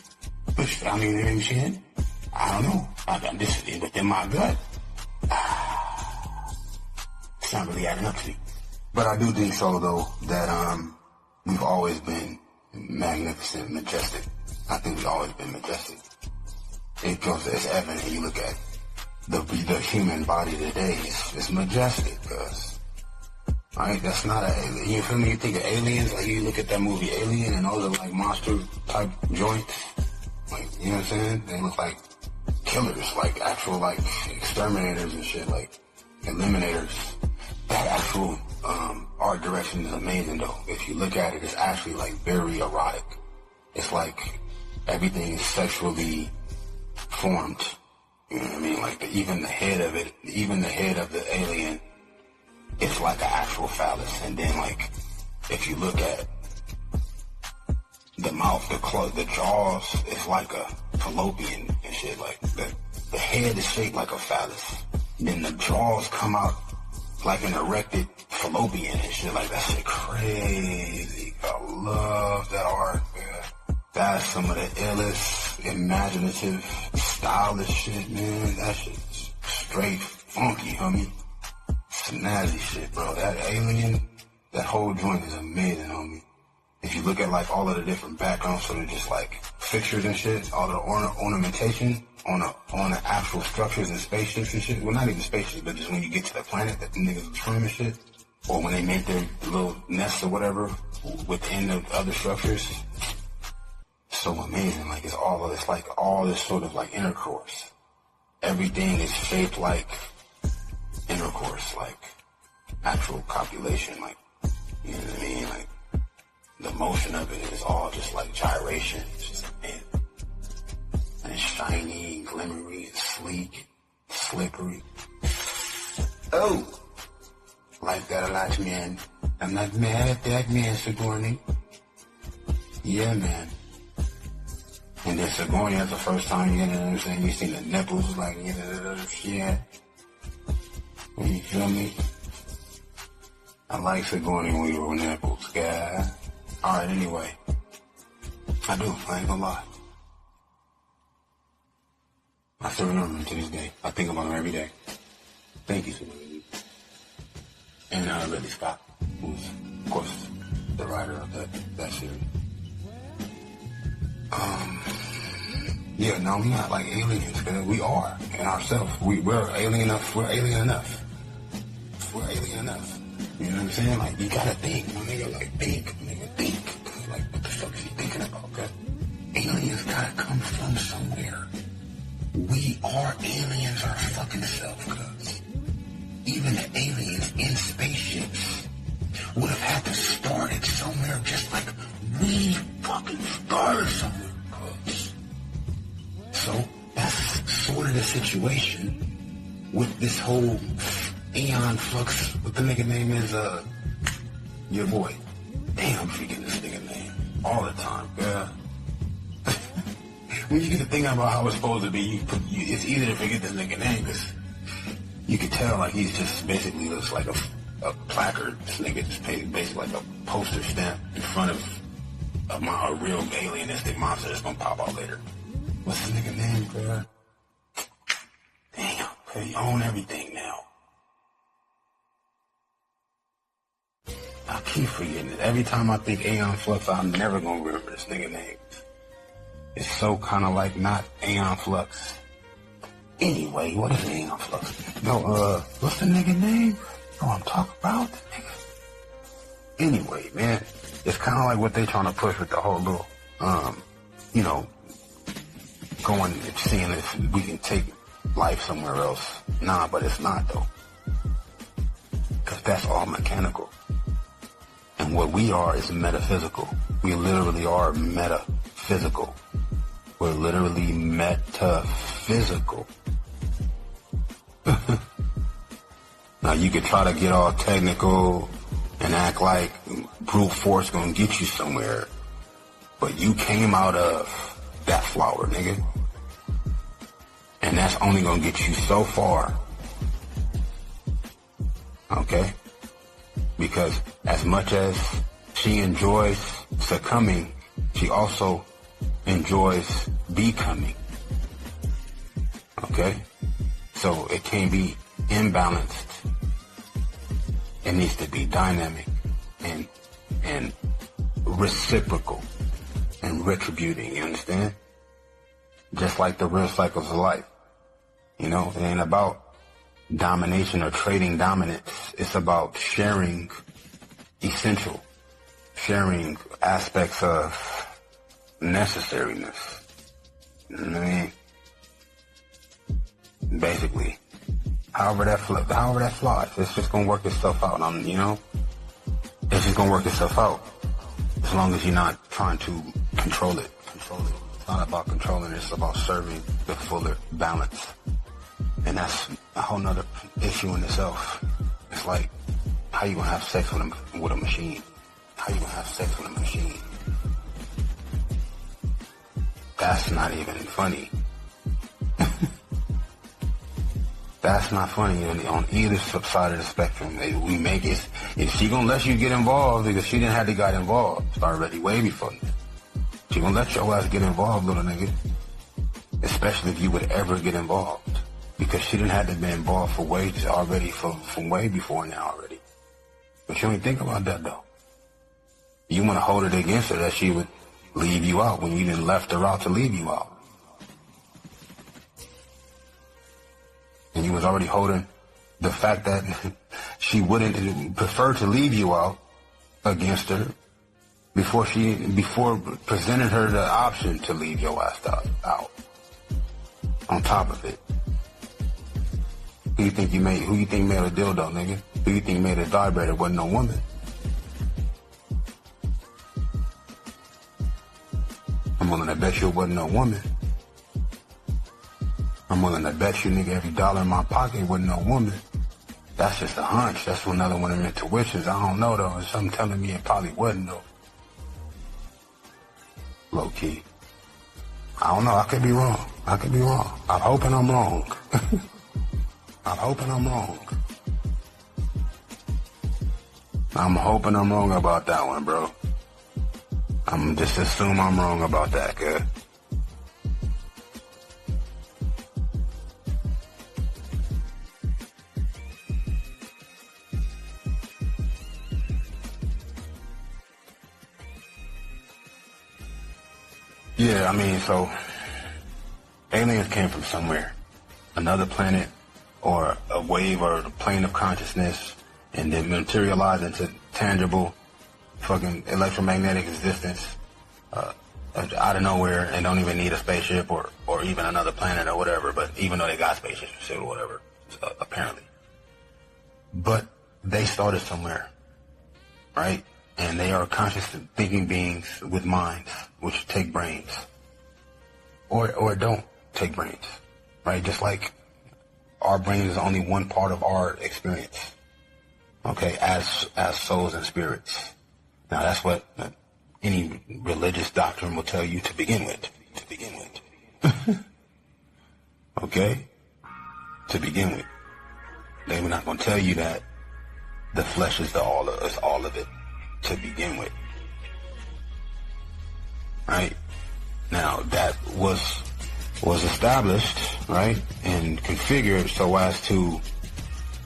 B: But, I mean, you know what I'm saying? I don't know. This is within my gut. It's not really adding up to me. But I do think so, though, that we've always been magnificent, majestic. I think we've always been majestic. It's evident. You look at the human body today. It's majestic, cuz. Right? That's not an alien. You feel me? You think of aliens, like you look at that movie Alien, and those are like monster type joints. Like, you know what I'm saying? They look like killers, like actual like exterminators and shit, like eliminators. That actual art direction is amazing though. If you look at it, it's actually like very erotic. It's like everything is sexually formed. You know what I mean? Like even the head of it, even the head of the alien, it's like an actual phallus. And then like if you look at the mouth, the jaws, it's like a fallopian and shit. Like the head is shaped like a phallus. Then the jaws come out like an erected fallopian and shit. Like that shit crazy. I love that art, man. That's some of the illest, imaginative, stylish shit, man. That shit's straight funky, homie. Snazzy shit, bro. That alien, that whole joint is amazing, homie. If you look at like all of the different backgrounds, so they're just like fixtures and shit, all the ornamentation on the actual structures and spaceships and shit. Well, not even spaceships, but just when you get to the planet that the niggas are swimming and shit, or when they make their little nests or whatever within the other structures. So amazing. Like it's like all this sort of like intercourse. Everything is shaped like intercourse, like actual copulation, like, you know what I mean? Like the motion of it is all just like gyration. It's just amazing. And it's shiny, glimmery, it's sleek, slippery. Oh! Like that a lot, man. I'm not mad at that, man, Sigourney. Yeah, man. And then Sigourney, that's the first time, you know what I'm saying, you seen the nipples, like, you know, shit. You feel me? I like Sigourney when you were nipples, guy. Alright, anyway. I do, I ain't gonna lie. I still remember him to this day. I think about him every day. Thank you, Sigourney. And Ridley Scott, who's, of course, the writer of that series. Yeah, no, we're not like aliens, because we are in ourselves. We're alien enough. We're alien enough. We're alien enough. You know what I'm saying? Like, you gotta think, my nigga, like, think. Like, what the fuck is he thinking about, okay? Aliens gotta come from somewhere. We are aliens our fucking self, cuz. Even the aliens in spaceships would have had to start it somewhere, just like we fucking started somewhere, cuz. So, that's sort of the situation with this whole Aeon Flux, what the nigga name is, your boy. Damn, I'm forgetting this nigga name all the time, yeah. When you get to thinking about how it's supposed to be, it's easy to forget this nigga name, because you can tell, like, he's just basically looks like a placard. This nigga just basically like a poster stamp in front of a real alienistic monster that's gonna pop out later. What's this nigga name, bro? Damn, bro, you own everything now. I keep forgetting it. Every time I think Aeon Flux, I'm never gonna remember this nigga name. It's so kind of like not Aeon Flux. Anyway, what is Aeon Flux? No, what's the nigga name? Oh, I'm talking about the nigga. Anyway, man, it's kind of like what they trying to push with the whole little, you know, going and seeing if we can take life somewhere else. Nah, but it's not though, because that's all mechanical. And what we are is metaphysical. We literally are metaphysical. We're literally metaphysical. Now you could try to get all technical and act like brute force gonna get you somewhere, but you came out of that flower, nigga. And that's only gonna get you so far. Okay? Because as much as she enjoys succumbing, she also enjoys becoming. Okay? So it can't be imbalanced. It needs to be dynamic and reciprocal and retributing, you understand? Just like the real cycles of life. You know, it ain't about domination or trading dominance. It's about sharing essential, sharing aspects of necessariness. You know what I mean? Basically. However that flies, it's just gonna work itself out. You know, it's just gonna work itself out as long as you're not trying to control it. It's not about controlling; it's about serving the fuller balance, and that's a whole nother issue in itself. It's like, how you gonna have sex with a machine? How you gonna have sex with a machine? That's not even funny. That's not funny on either side of the spectrum. We make it, if she gonna let you get involved, because she didn't have to get involved already way before that. She gonna let your ass get involved, little nigga. Especially if you would ever get involved. Because she didn't have to be involved for wages already, from way before now already. But you ain't think about that though. You wanna hold it against her that she would leave you out when you didn't left her out to leave you out. And you was already holding the fact that she wouldn't prefer to leave you out against her before presented her the option to leave your ass out. On top of it. Who you think made a dildo, nigga? Who you think made a vibrator? Wasn't no woman. I'm willing to bet you it wasn't no woman. I'm willing to bet you, nigga, every dollar in my pocket wasn't no woman. That's just a hunch. That's another one of them intuitions. I don't know, though. There's something telling me it probably wasn't, though. Low key. I don't know. I could be wrong. I'm hoping I'm wrong. I'm hoping I'm wrong. I'm hoping I'm wrong about that one, bro. I'm just assume I'm wrong about that, good. Yeah, I mean, so aliens came from somewhere, another planet or a wave or a plane of consciousness, and then materialized into tangible fucking electromagnetic existence out of nowhere, and don't even need a spaceship or even another planet or whatever, but even though they got spaceships and shit or whatever, apparently. But they started somewhere, right? And they are conscious thinking beings with minds, which take brains. Or don't take brains, right? Just like our brain is only one part of our experience, okay, as souls and spirits. Now, that's what any religious doctrine will tell you to begin with. Okay? To begin with. They were not going to tell you that the flesh is all of it to begin with. Right? Now, that was established, right, and configured so as to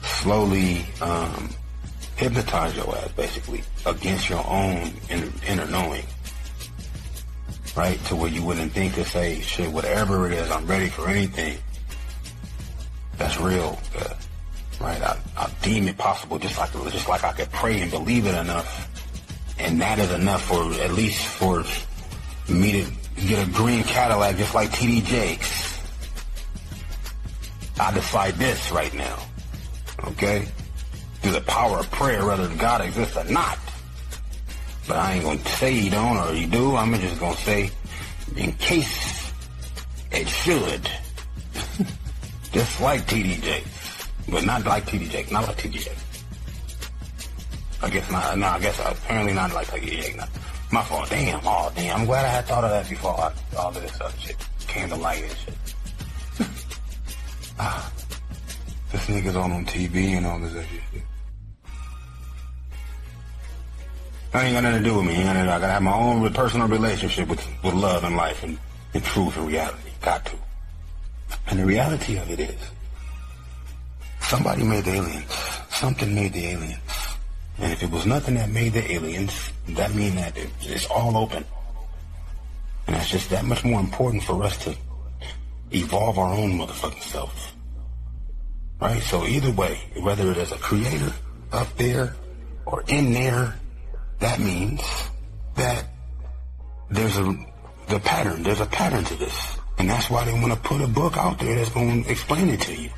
B: slowly hypnotize your ass, basically, against your own inner knowing, right, to where you wouldn't think to say, shit, whatever it is, I'm ready for anything that's real, right? I deem it possible, just like I could pray and believe it enough, and that is enough for at least for me to get a green Cadillac, just like T.D. Jakes. I decide this right now, okay? Through the power of prayer, whether God exists or not. But I ain't gonna say you don't or you do. I'm just gonna say, in case it should. Just like T.D. Jakes. But not like T.D. Jakes. Not like T.D. Jakes. I guess not. No, I guess apparently not like T.D. Jakes. Not. My fault. Damn. Oh, damn. I'm glad I had thought of that before all of this other shit. Candlelight and shit. This nigga's on TV and all this other shit. That ain't got nothing to do with me. I gotta have my own personal relationship with love and life and truth and reality. Got to. And the reality of it is, somebody made the aliens. Something made the aliens. And if it was nothing that made the aliens, that means that it's all open. And that's just that much more important for us to evolve our own motherfucking self. Right? So either way, whether it is a creator up there or in there, that means that there's a pattern to this. And that's why they want to put a book out there that's going to explain it to you.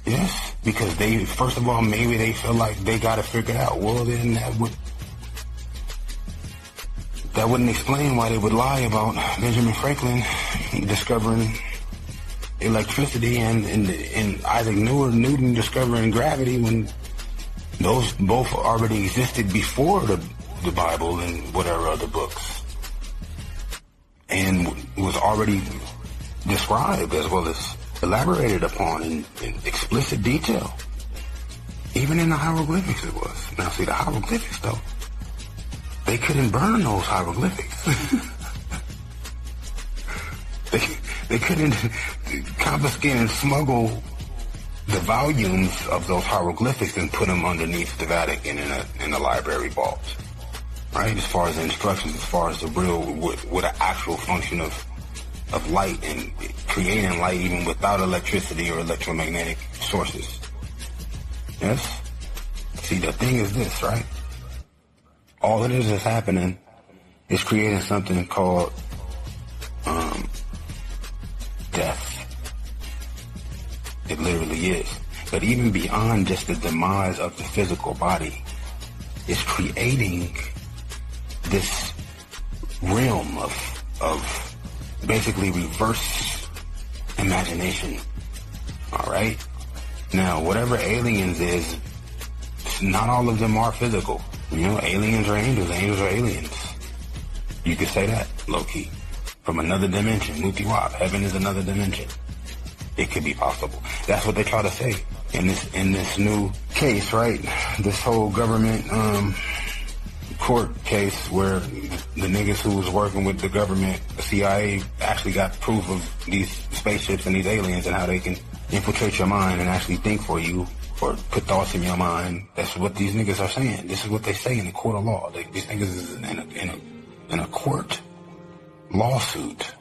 B: Yes? Because they, first of all, maybe they feel like they got to figure it out. Well, then that wouldn't explain why they would lie about Benjamin Franklin discovering electricity and Isaac Newton discovering gravity, when those both already existed before the Bible and whatever other books, and was already described as well as elaborated upon in explicit detail. Even in the hieroglyphics it was. Now see, the hieroglyphics though, they couldn't burn those hieroglyphics. They couldn't confiscate and smuggle the volumes of those hieroglyphics and put them underneath the Vatican in the library vaults. Right? As far as the instructions, as far as the real, what an actual function of light and creating light even without electricity or electromagnetic sources. Yes? See, the thing is this, right? All it is that's happening is creating something called death. It literally is. But even beyond just the demise of the physical body, it's creating this realm of basically reverse imagination. All right? Now, whatever aliens is, not all of them are physical. You know, aliens are angels are aliens. You could say that, low-key. From another dimension, Mutiwap, heaven is another dimension. It could be possible. That's what they try to say in this new case, right? This whole government court case where the niggas who was working with the government, the CIA, actually got proof of these spaceships and these aliens and how they can infiltrate your mind and actually think for you or put thoughts in your mind. That's what these niggas are saying. This is what they say in the court of law. These niggas is in a court lawsuit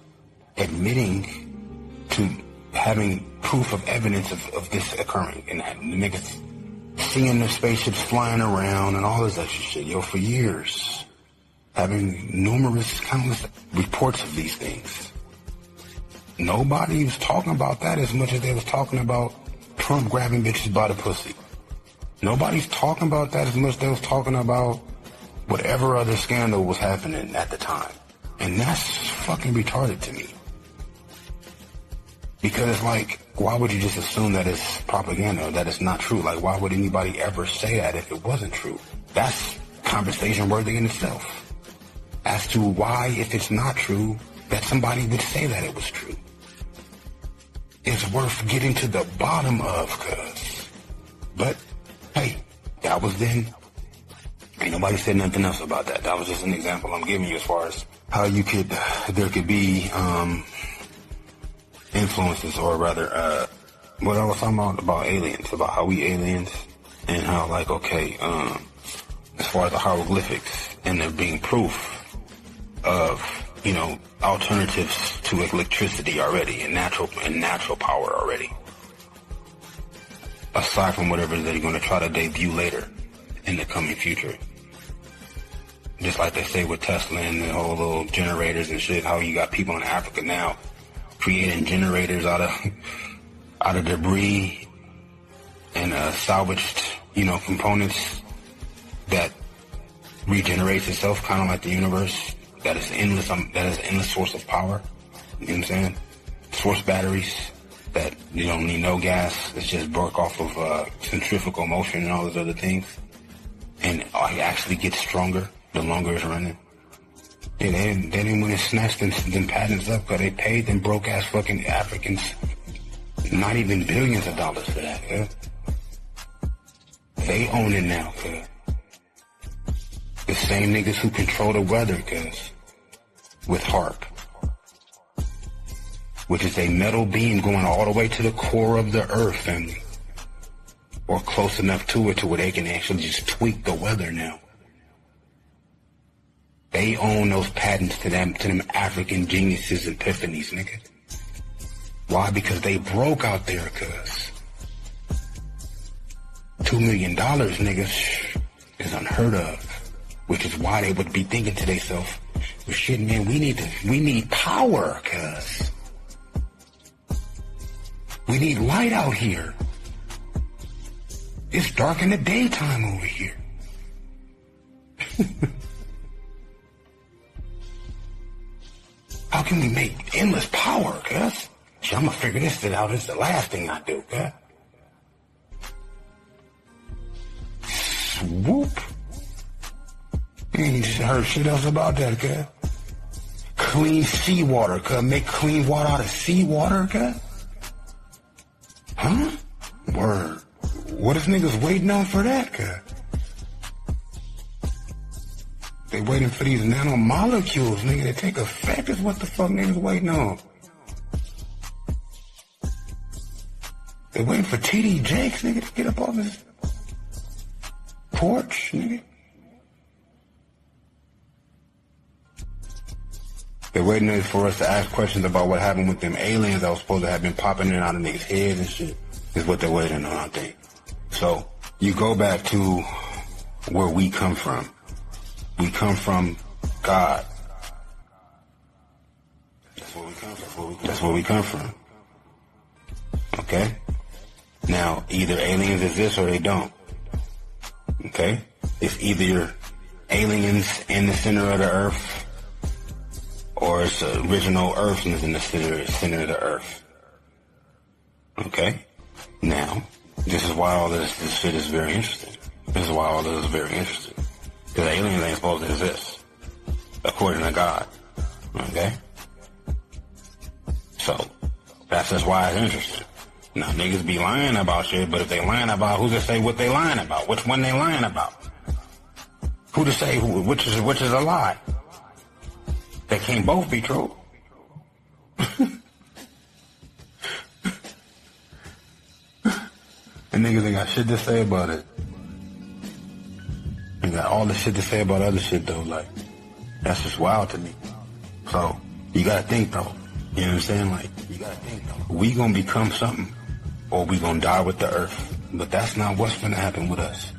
B: admitting to having proof of evidence of this occurring, and that the niggas seeing the spaceships flying around and all this extra shit, yo, for years, having countless reports of these things. Nobody was talking about that as much as they was talking about Trump grabbing bitches by the pussy. Nobody's talking about that as much as they was talking about whatever other scandal was happening at the time. And that's fucking retarded to me. Because it's like, why would you just assume that it's propaganda or that it's not true? Like, why would anybody ever say that if it wasn't true? That's conversation worthy in itself. As to why, if it's not true, that somebody would say that it was true. It's worth getting to the bottom of, cuz. But, hey, that was then. Ain't nobody said nothing else about that. That was just an example I'm giving you as far as how there could be, influences, or rather, what I was talking about aliens, about how we aliens, and how, like, okay, as far as the hieroglyphics, and there being proof of, you know, alternatives to electricity already, and natural power already, aside from whatever they're going to try to debut later in the coming future. Just like they say with Tesla and the whole little generators and shit, how you got people in Africa now creating generators out of debris and salvaged, you know, components that regenerates itself, kind of like the universe. That is endless. That is an endless source of power. You know what I'm saying? Source batteries that you don't need no gas. It's just work off of centrifugal motion and all those other things, and it actually gets stronger the longer it's running. Yeah, they didn't want to snatch them patents up because they paid them broke ass fucking Africans not even billions of dollars for that. Yeah? They own it now, cuz. The same niggas who control the weather, cuz. With HARP, which is a metal beam going all the way to the core of the earth, family. Or close enough to it to where they can actually just tweak the weather now. They own those patents to them African geniuses and epiphanies, nigga. Why? Because they broke out there, cuz. $2 million, niggas, is unheard of. Which is why they would be thinking to themselves, well, shit, man, we need power, cuz. We need light out here. It's dark in the daytime over here. How can we make endless power, cuz? Shit, I'm gonna figure this shit out. It's the last thing I do, cuz. Swoop. You ain't just heard shit else about that, cuz. Clean seawater, cuz. Make clean water out of seawater, cuz. Huh? Word. What is niggas waiting on for that, cuz? They waiting for these nanomolecules, nigga, to take effect is what the fuck niggas waiting on. They waiting for TD Jakes, nigga, to get up off his porch, nigga. They're waiting for us to ask questions about what happened with them aliens that was supposed to have been popping in and out of niggas' heads and shit. Is what they're waiting on, I think. So, you go back to where we come from. We come from God. That's where we come from. That's where we come from. Okay? Now, either aliens exist or they don't. Okay? It's either aliens in the center of the earth, or it's the original Earth is in the center of the earth. Okay? Now, this is why all this shit is very interesting. This is why all this is very interesting. Because aliens ain't supposed to exist, according to God. Okay? So, that's just why it's interesting. Now, niggas be lying about shit, but if they lying about, who's to say what they lying about? Which one they lying about? Who to say which is a lie? They can't both be true. And niggas ain't got shit to say about it. They got all the shit to say about other shit though, like, that's just wild to me. So, you gotta think though. You know what I'm saying? Like, you gotta think though. We gonna become something, or we gonna die with the earth. But that's not what's gonna happen with us.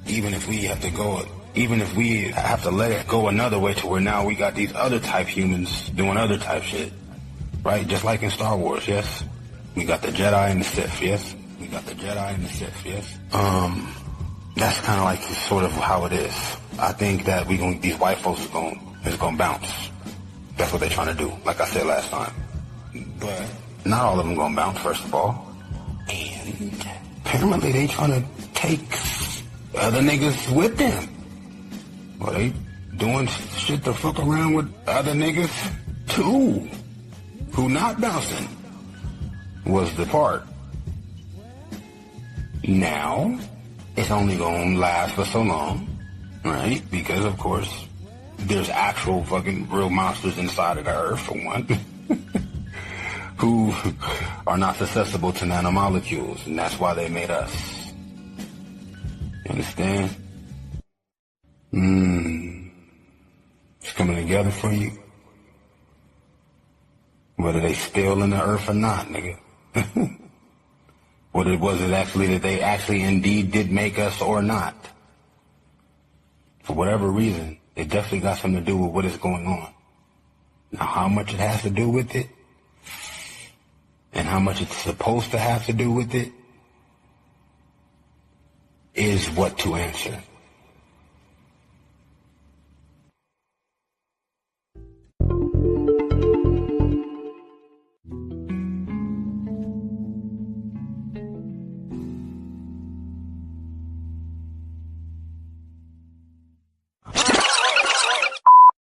B: Even if we have to let it go another way to where now we got these other type humans doing other type shit. Right? Just like in Star Wars, yes? We got the Jedi and the Sith, yes? We got the Jedi and the Sith, yes? That's kind of like sort of how it is. I think that these white folks is gonna bounce. That's what they're trying to do, like I said last time. But not all of them gonna bounce, first of all. And apparently they trying to take other niggas with them. Well, they doing shit to fuck around with other niggas too, who not bouncing was the part. Now, it's only gonna last for so long, right? Because of course, there's actual fucking real monsters inside of the earth, for one, who are not susceptible to nanomolecules, and that's why they made us. You understand? It's coming together for you. Whether they still in the earth or not, nigga. Whether it was actually that they actually indeed did make us or not. For whatever reason, it definitely got something to do with what is going on. Now, how much it has to do with it, and how much it's supposed to have to do with it, is what to answer.